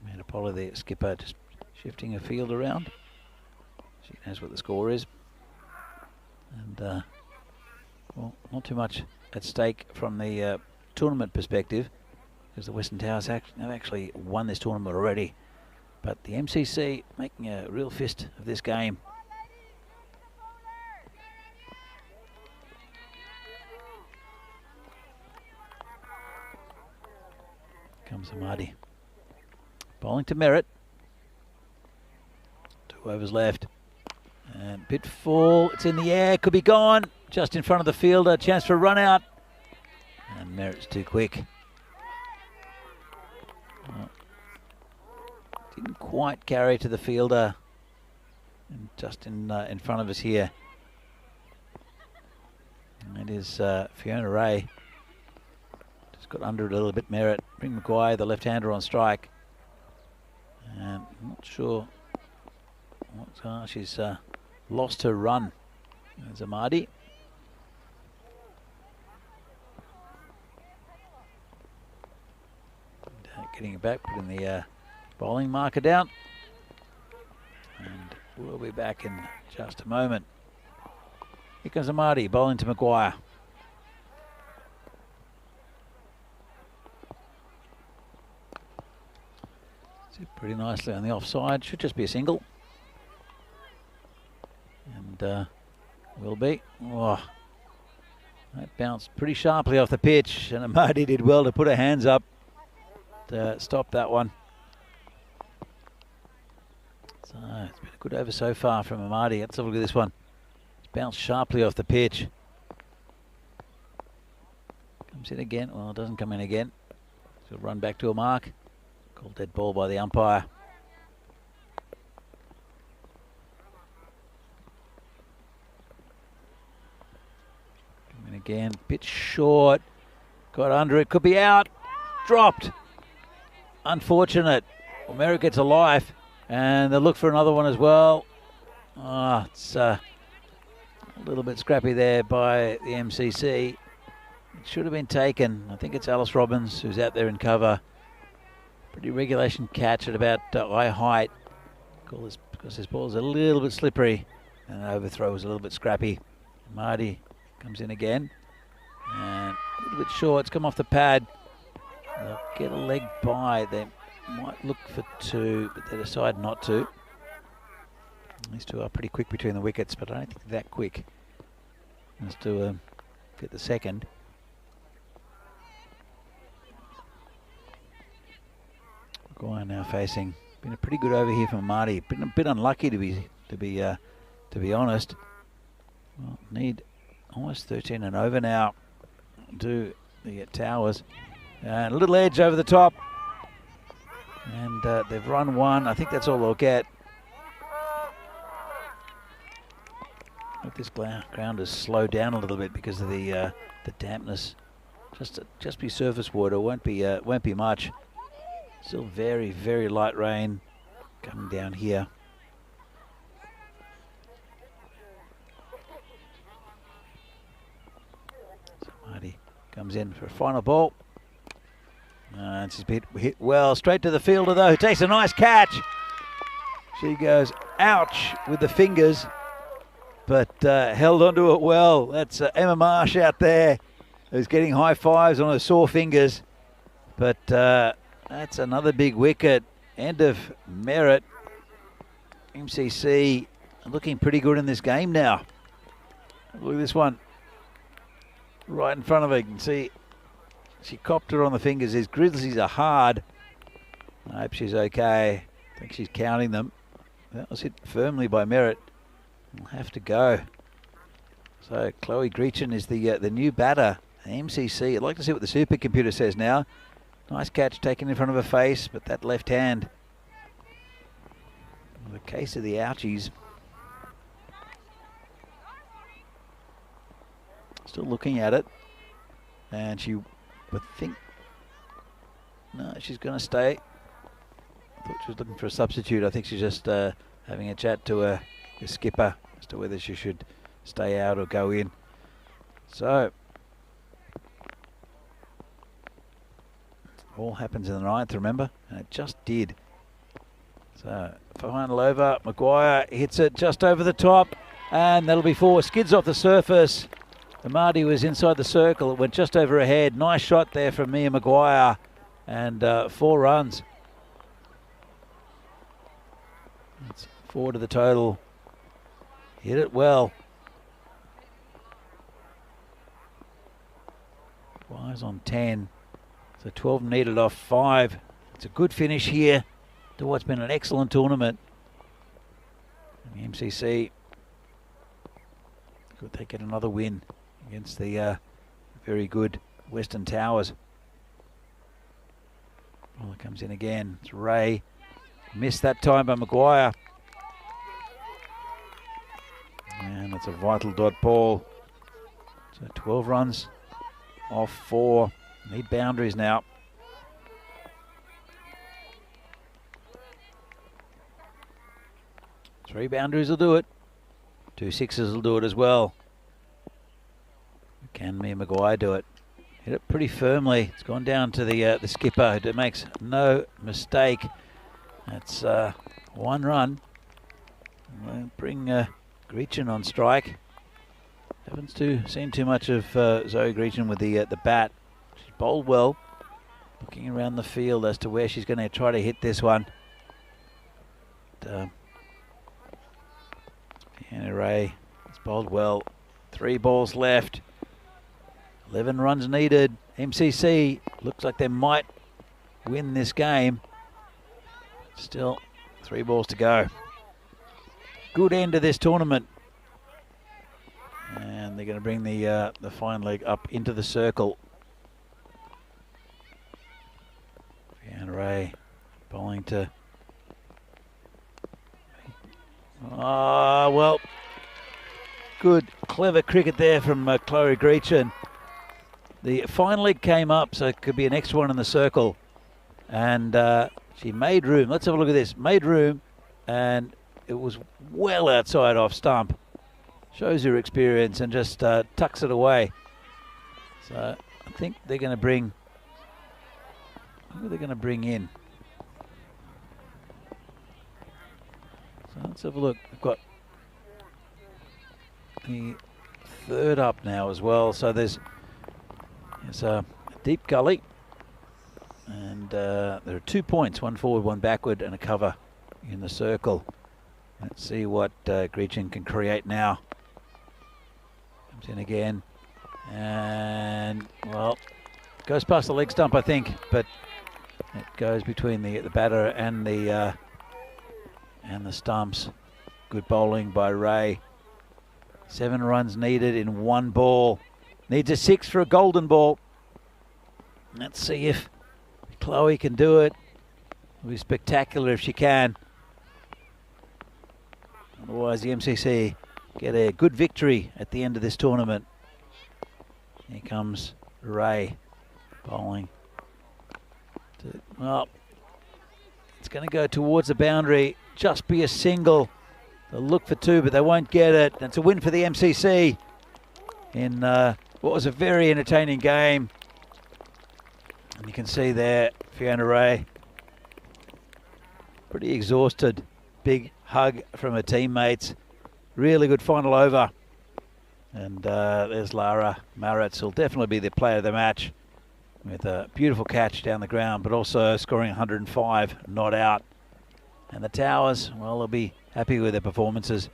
S3: Amanda Poller, the skipper, just shifting her field around. She knows what the score is. And, well, not too much at stake from the tournament perspective, because the Western Towers have actually won this tournament already. But the MCC making a real fist of this game. Comes Amadi. Bowling to Merritt. 2 overs left. And bit fall. It's in the air. Could be gone. Just in front of the fielder. Chance for a run out. And Merritt's too quick. Well, didn't quite carry to the fielder. And just in front of us here. And it is Fiona Ray. Just got under it a little bit, Merritt. Bring Maguire, the left-hander, on strike. And I'm not sure what's she's lost her run. There's Amadi. Getting it back, putting the bowling marker down. And we'll be back in just a moment. Here comes Amadi, bowling to Maguire. Pretty nicely on the offside. Should just be a single. And will be. Oh, that bounced pretty sharply off the pitch, and Amadi did well to put her hands up to stop that one. So it's been a good over so far from Amadi. Let's have a look at this one. It's bounced sharply off the pitch. Comes in again. Well, it doesn't come in again. So run back to a mark. Called dead ball by the umpire. Come in again. Bit short. Got under it. Could be out. Dropped. Unfortunate. Well, Merritt gets a life. And they'll look for another one as well. It's a little bit scrappy there by the MCC. It should have been taken. I think it's Alice Robbins who's out there in cover. Pretty regulation catch at about eye height. Because this ball's a little bit slippery. And the overthrow was a little bit scrappy. Marty comes in again. And a little bit short. It's come off the pad. They'll get a leg by. They might look for 2, but they decide not to. These two are pretty quick between the wickets, but I don't think they're that quick as to get the second. Maguire now facing. Been a pretty good over here from Marty. Been a bit unlucky to be honest. Well, need almost 13 and over now. Do the Towers. And a little edge over the top. And they've run one. I think that's all they'll get. But this ground has slowed down a little bit because of the dampness. Just be surface water. Won't be much. Still very, very light rain coming down here. So Marty comes in for a final ball. And she's hit well. Straight to the fielder though, who takes a nice catch. She goes ouch with the fingers, but held onto it well. That's Emma Marsh out there, who's getting high fives on her sore fingers. But that's another big wicket. End of merit. MCC looking pretty good in this game now. Look at this one. Right in front of her. You can see she copped her on the fingers. These Grizzlies are hard. I hope she's okay. I think she's counting them. That was hit firmly by Merritt. We'll have to go. So Chloe Greachin is the new batter. MCC. I'd like to see what the supercomputer says now. Nice catch taken in front of her face, but that left hand. The case of the ouchies. Still looking at it. And she would think, no, she's going to stay. I thought she was looking for a substitute. I think she's just having a chat to her skipper as to whether she should stay out or go in. So, all happens in the ninth, remember? And it just did. So, final over. Maguire hits it just over the top. And that'll be four. Skids off the surface. Marty was inside the circle. It went just over her head. Nice shot there from Mia Maguire. And 4 runs. That's 4 to the total. Hit it well. Maguire's on 10. So 12 needed off 5. It's a good finish here to what's been an excellent tournament. And the MCC, could they get another win against the very good Western Towers? Bowler comes in again. It's Ray. Missed that time by Maguire. And that's a vital dot ball. So 12 runs off 4. Need boundaries now. 3 boundaries will do it. 2 sixes will do it as well. Can Mia Maguire do it? Hit it pretty firmly. It's gone down to the skipper, who makes no mistake. That's 1 run. We'll bring Greachin on strike. Haven't seen too much of Zoe Greachin with the bat. She's bowled well. Looking around the field as to where she's going to try to hit this one. Deanna Ray has bowled well. 3 balls left. 11 runs needed. MCC looks like they might win this game. Still 3 balls to go. Good end of this tournament. And they're going to bring the fine leg up into the circle. Deanna Ray bowling to... well, good, clever cricket there from Chloe Greachin. The fine leg came up, so it could be an extra one in the circle. And she made room. Let's have a look at this. Made room, and it was well outside off stump. Shows her experience and just tucks it away. So I think they're going to bring... Who are they going to bring in? So let's have a look. We've got the 3rd up now as well. So there's a deep gully, and there are 2 points, 1 forward, 1 backward, and a cover in the circle. Let's see what Gretchen can create now. Comes in again. And, well, goes past the leg stump, I think, but it goes between the batter and the stumps. Good bowling by Ray. 7 runs needed in 1 ball. Needs a 6 for a golden ball. Let's see if Chloe can do it. It'll be spectacular if she can. Otherwise, the MCC get a good victory at the end of this tournament. Here comes Ray bowling. Well, it's going to go towards the boundary. Just be a single. They'll look for 2, but they won't get it. It's a win for the MCC in what was a very entertaining game. And you can see there, Fiona Ray, pretty exhausted. Big hug from her teammates. Really good final over. And there's Lara Maritz, who'll definitely be the player of the match, with a beautiful catch down the ground, but also scoring 105, not out. And the Towers, well, they'll be happy with their performances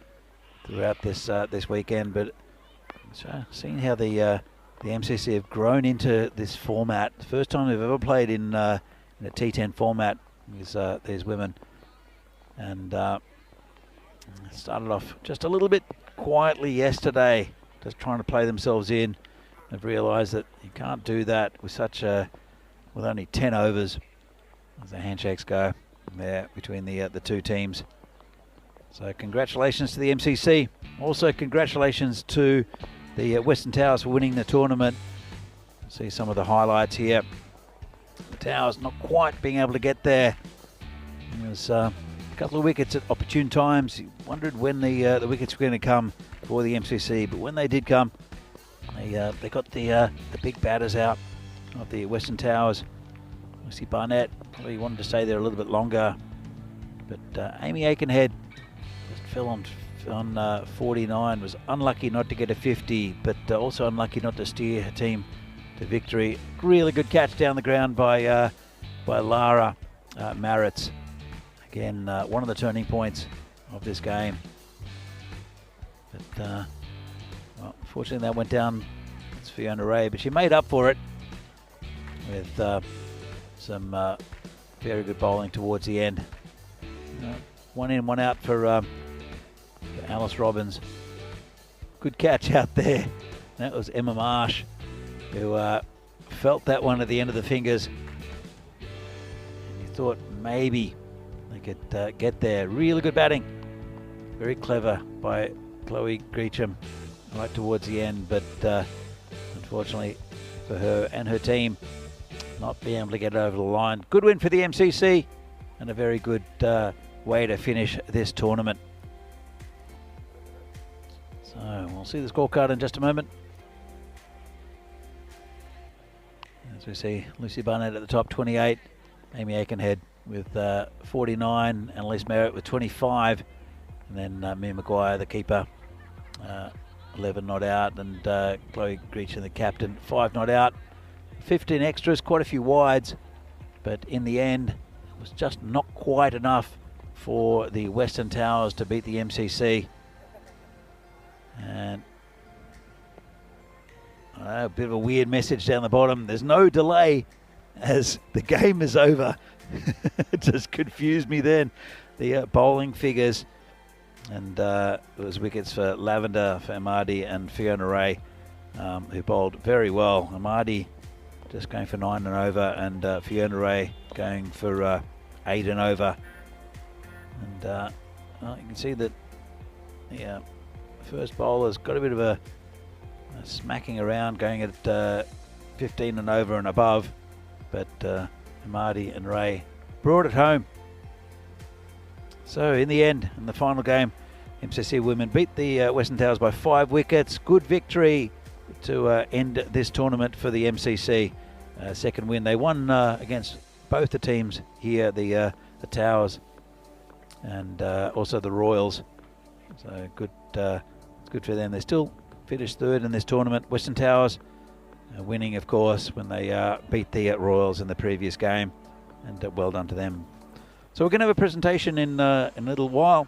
S3: throughout this weekend. But seeing how the MCC have grown into this format, the first time they've ever played in a T10 format is these women. And started off just a little bit quietly yesterday, just trying to play themselves in. They've realised that you can't do that with with only 10 overs. As the handshakes go there between the 2 teams. So congratulations to the MCC. Also congratulations to the Western Towers for winning the tournament. See some of the highlights here. The Towers not quite being able to get there. It was a couple of wickets at opportune times. You wondered when the wickets were going to come for the MCC, but when they did come, they got the big batters out of the Western Towers. Lucy Barnett probably wanted to stay there a little bit longer, but Amy Aikenhead just fell on 49. Was unlucky not to get a 50, but also unlucky not to steer her team to victory. Really good catch down the ground by Lara Maritz. Again, one of the turning points of this game. But well, unfortunately that went down. It's Fiona Ray, but she made up for it with some very good bowling towards the end. 1 in, 1 out for Alice Robbins. Good catch out there. That was Emma Marsh, who felt that one at the end of the fingers. And you thought maybe they could get there. Really good batting. Very clever by Chloe Greecham right towards the end, but unfortunately for her and her team, not being able to get it over the line. Good win for the MCC and a very good way to finish this tournament. So we'll see the scorecard in just a moment. As we see Lucy Barnett at the top, 28. Amy Aikenhead with 49. Annalise Merritt with 25. And then Mia Maguire, the keeper, 11 not out. And Chloe Greecham, the captain, 5 not out. 15 extras, quite a few wides. But in the end, it was just not quite enough for the Western Towers to beat the MCC. And a bit of a weird message down the bottom. There's no delay as the game is over. It just confused me then. The bowling figures. And it was wickets for Lavender, for Amadi and Fiona Ray, who bowled very well. Amadi just going for 9 and over, and Fiona Ray going for 8 and over. And well, you can see that the first bowler's got a bit of a smacking around, going at 15 and over and above, but Amadi and Ray brought it home. So in the end, in the final game, MCC women beat the Western Towers by 5 wickets. Good victory to end this tournament for the MCC. Second win. They won against both the teams here, the Towers and also the Royals. So good, it's good for them. They still finished third in this tournament. Western Towers winning, of course, when they beat the Royals in the previous game, and well done to them. So we're going to have a presentation in a little while.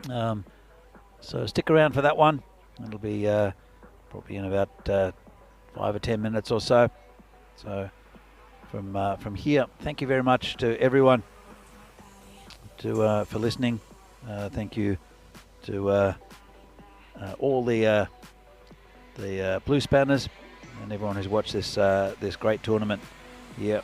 S3: So stick around for that one. It'll be probably in about 5 or 10 minutes or so. So from here, thank you very much to everyone for listening. Thank you to all the Blue Spanners and everyone who's watched this great tournament. Yeah,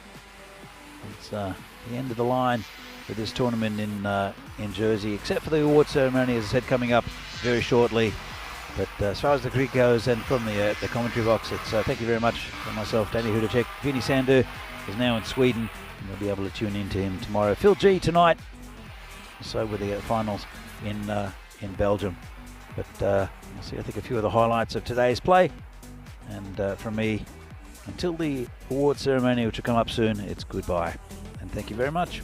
S3: it's the end of the line for this tournament in Jersey, except for the award ceremony, as I said, coming up very shortly. But as far as the cricket goes, and from the commentary box, it's thank you very much from myself, Danny Hudacek. Vinny Sandu is now in Sweden, and you'll be able to tune in to him tomorrow. Phil G tonight, so with the finals in Belgium. But you'll see, I think, a few of the highlights of today's play. And from me, until the award ceremony, which will come up soon, it's goodbye. And thank you very much.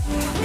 S5: Yeah.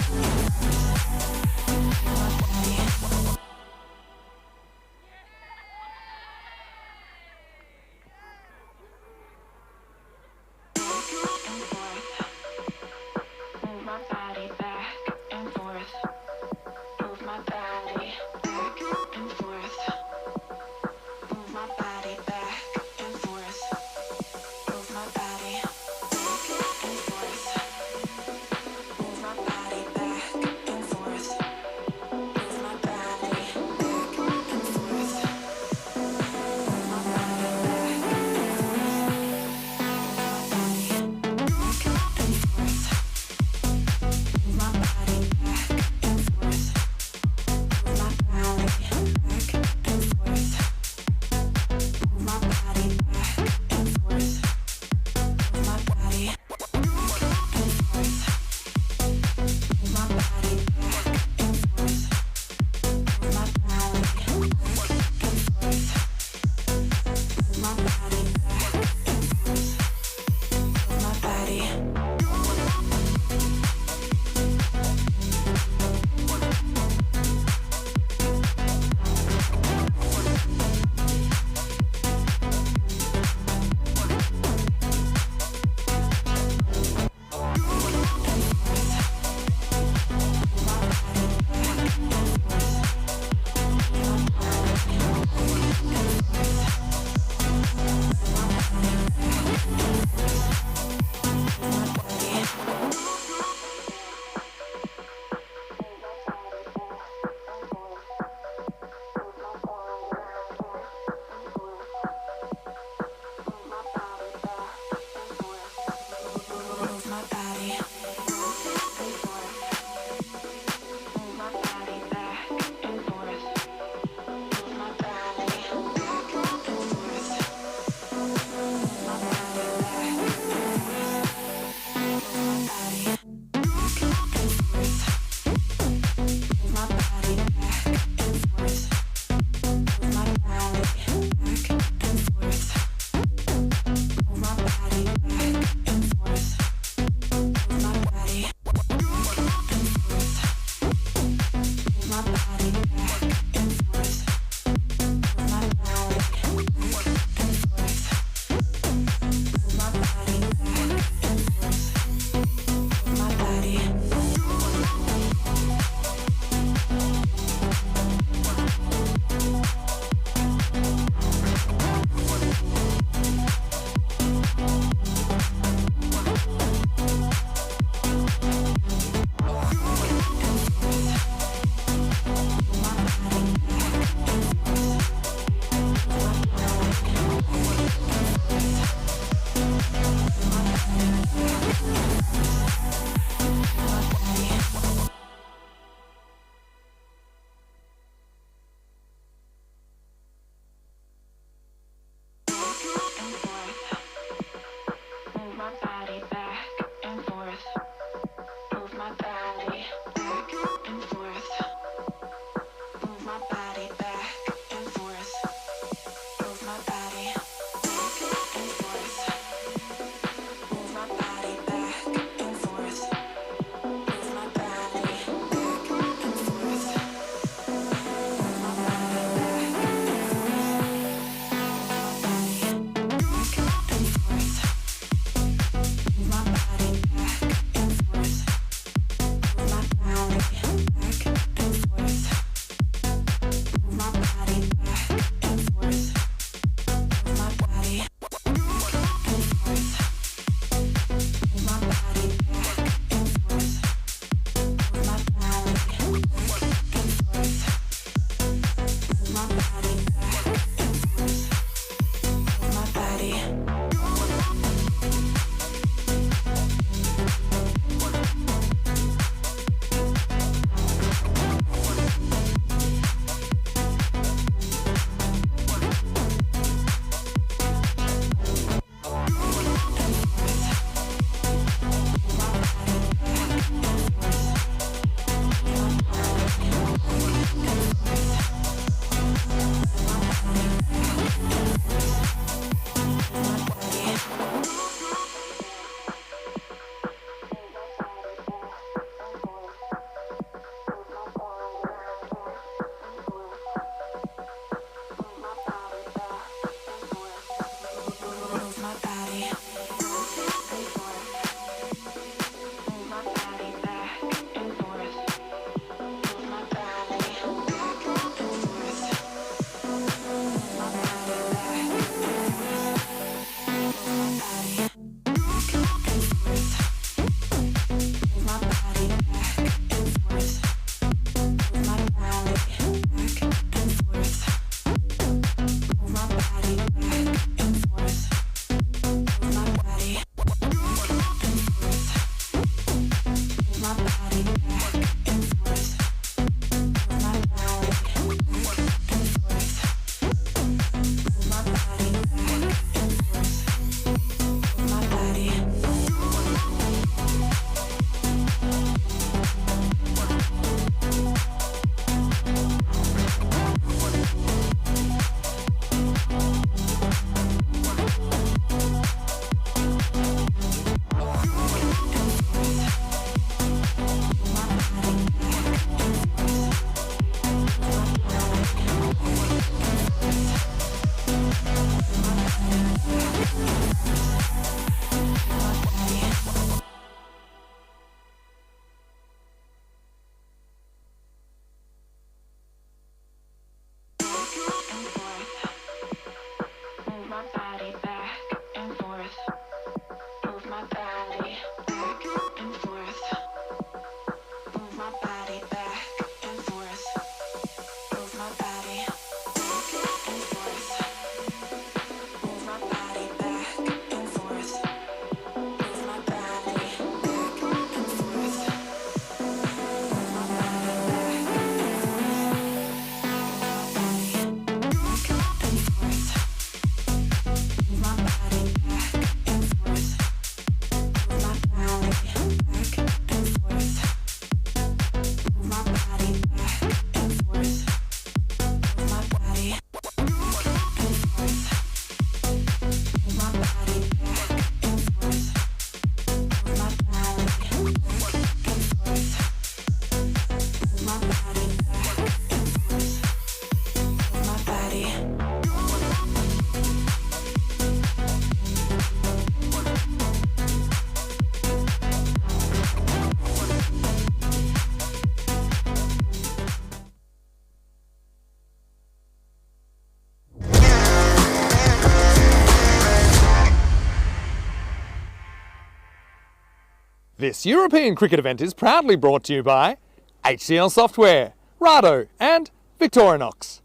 S1: This European cricket event is proudly brought to you by HCL Software, Rado and Victorinox.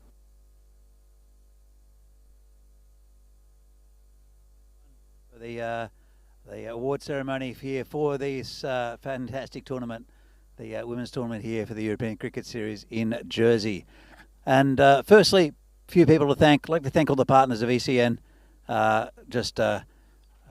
S3: The award ceremony here for this fantastic tournament, the women's tournament here for the European Cricket Series in Jersey. And firstly, a few people to thank. I'd like to thank all the partners of ECN. Just a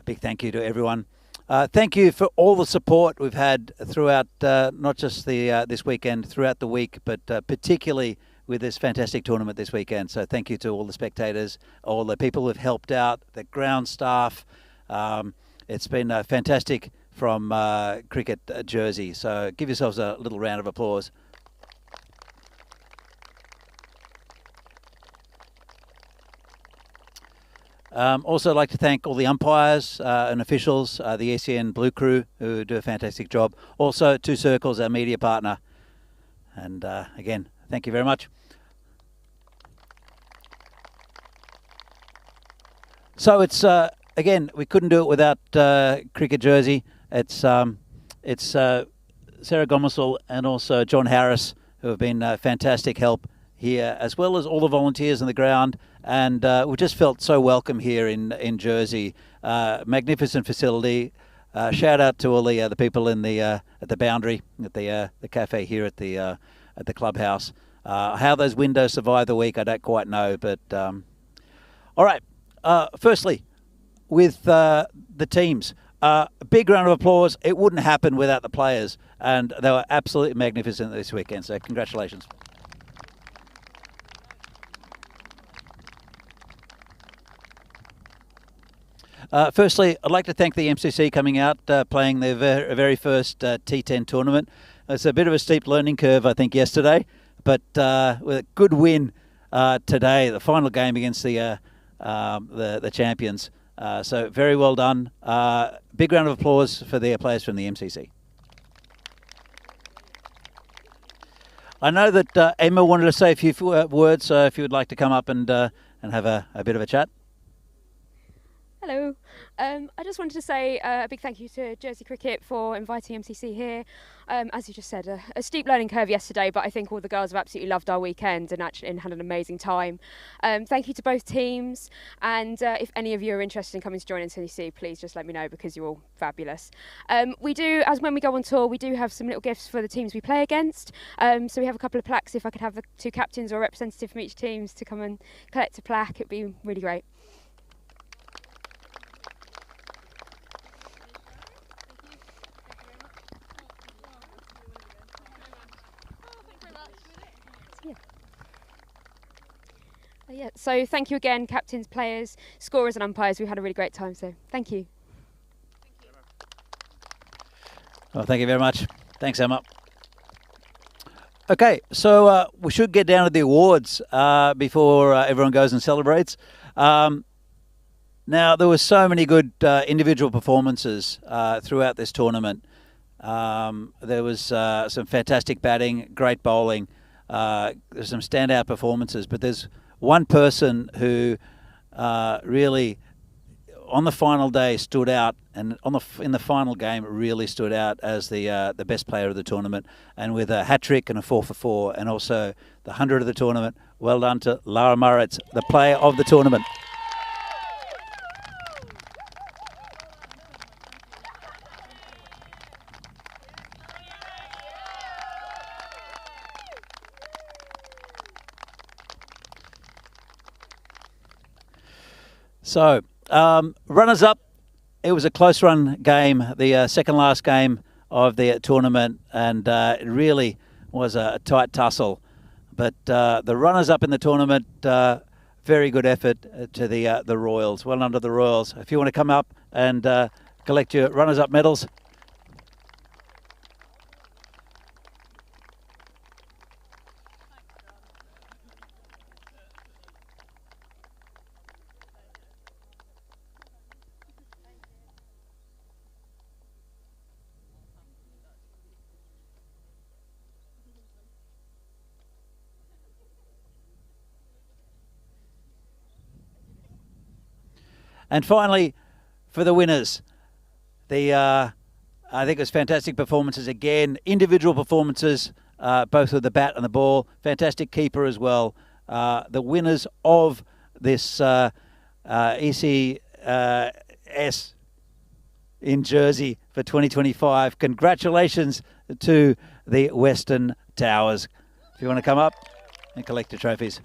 S3: big thank you to everyone. Thank you for all the support we've had throughout, not just this weekend, throughout the week, but particularly with this fantastic tournament this weekend. So thank you to all the spectators, all the people who've helped out, the ground staff. It's been fantastic from Cricket Jersey. So give yourselves a little round of applause. Also like to thank all the umpires and officials, the ECN Blue Crew, who do a fantastic job. Also, Two Circles, our media partner. And again, thank you very much. So it's, again, we couldn't do it without Cricket Jersey. It's Sarah Gomersall and also John Harris, who have been fantastic help here, as well as all the volunteers on the ground. And we just felt so welcome here in Jersey. Magnificent facility. Shout out to all the people in the at the Boundary, at the cafe here at the clubhouse. How those windows survive the week, I don't quite know. But all right. Firstly, with the teams, a big round of applause. It wouldn't happen without the players, and they were absolutely magnificent this weekend. So congratulations. Firstly, I'd like to thank the MCC coming out, playing their very first T10 tournament. It's a bit of a steep learning curve, I think, yesterday, but with a good win today, the final game against the champions. So very well done. Big round of applause for the players from the MCC. I know that Emma wanted to say a few words, so if you would like to come up and have a bit of a chat.
S10: Hello. I just wanted to say a big thank you to Jersey Cricket for inviting MCC here. As you just said, a steep learning curve yesterday, but I think all the girls have absolutely loved our weekend and actually had an amazing time. Thank you to both teams, and if any of you are interested in coming to join MCC, please just let me know because you're all fabulous. We do, as when we go on tour, we do have some little gifts for the teams we play against. So we have a couple of plaques. If I could have the two captains or a representative from each team to come and collect a plaque, it'd be really great. Yeah, so thank you again, captains, players, scorers and umpires. We've had a really great time, so thank you.
S3: Well, thank you very much. Thanks, Emma. Okay, so we should get down to the awards before everyone goes and celebrates. Now, there were so many good individual performances throughout this tournament. There was some fantastic batting, great bowling. There's some standout performances, but there's one person who really, on the final day, stood out, and in the final game, really stood out as the best player of the tournament, and with a hat trick and a 4 for 4, and also the 100 of the tournament. Well done to Lara Murritz, the player of the tournament. So, runners-up, it was a close-run game, the second last game of the tournament, and it really was a tight tussle. But the runners-up in the tournament, very good effort to the Royals. Well done to the Royals. If you want to come up and collect your runners-up medals. And finally, for the winners, the I think it was fantastic performances again, individual performances, both with the bat and the ball. Fantastic keeper as well. The winners of this ECS in Jersey for 2025. Congratulations to the Western Towers. If you want to come up and collect your trophies.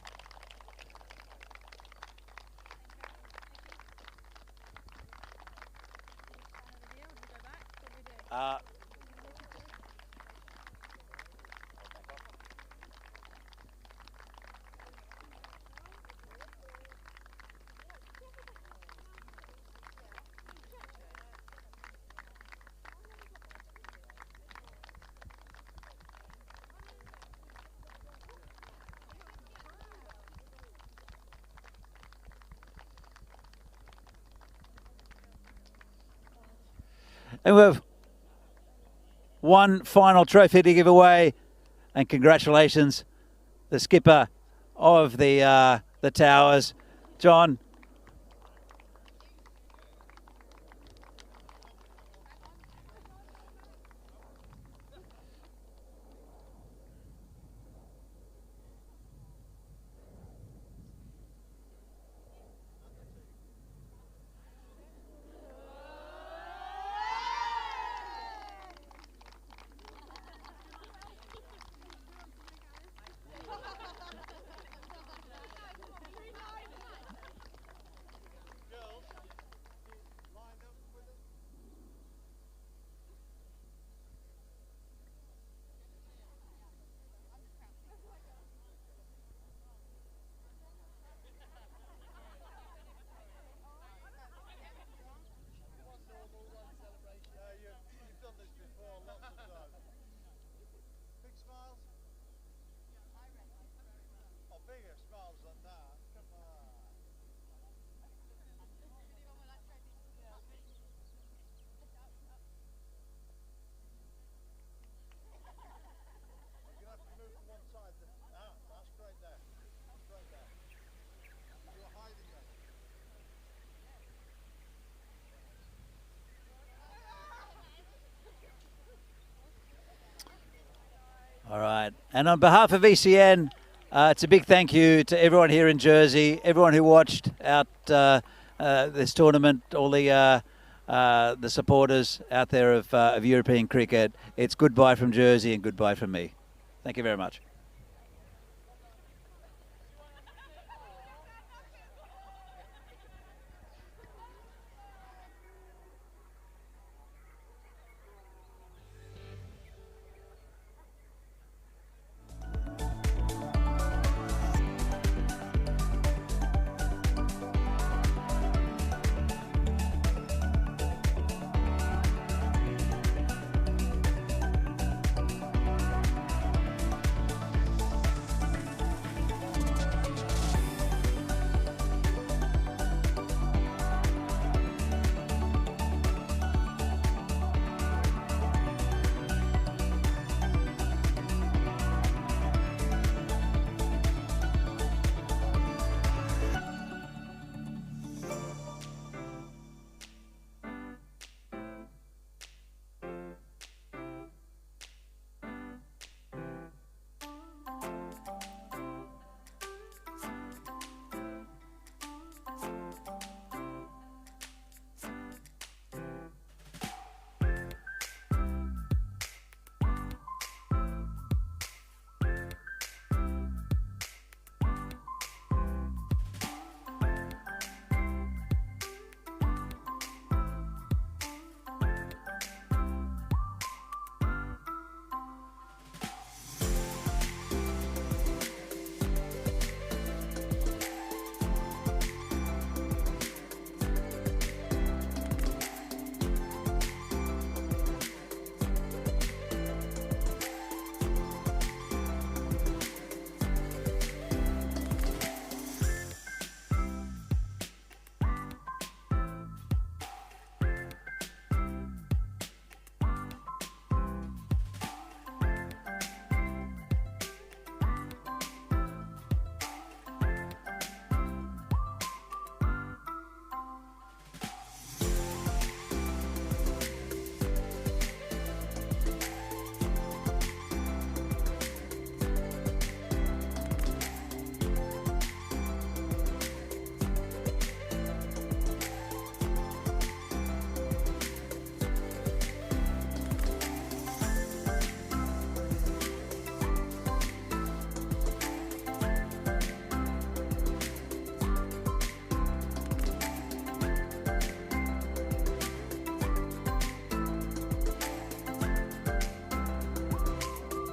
S3: And we have one final trophy to give away, and congratulations, the skipper of the Towers, John. All right. And on behalf of ECN, it's a big thank you to everyone here in Jersey, everyone who watched out this tournament, all the supporters out there of European cricket. It's goodbye from Jersey and goodbye from me. Thank you very much.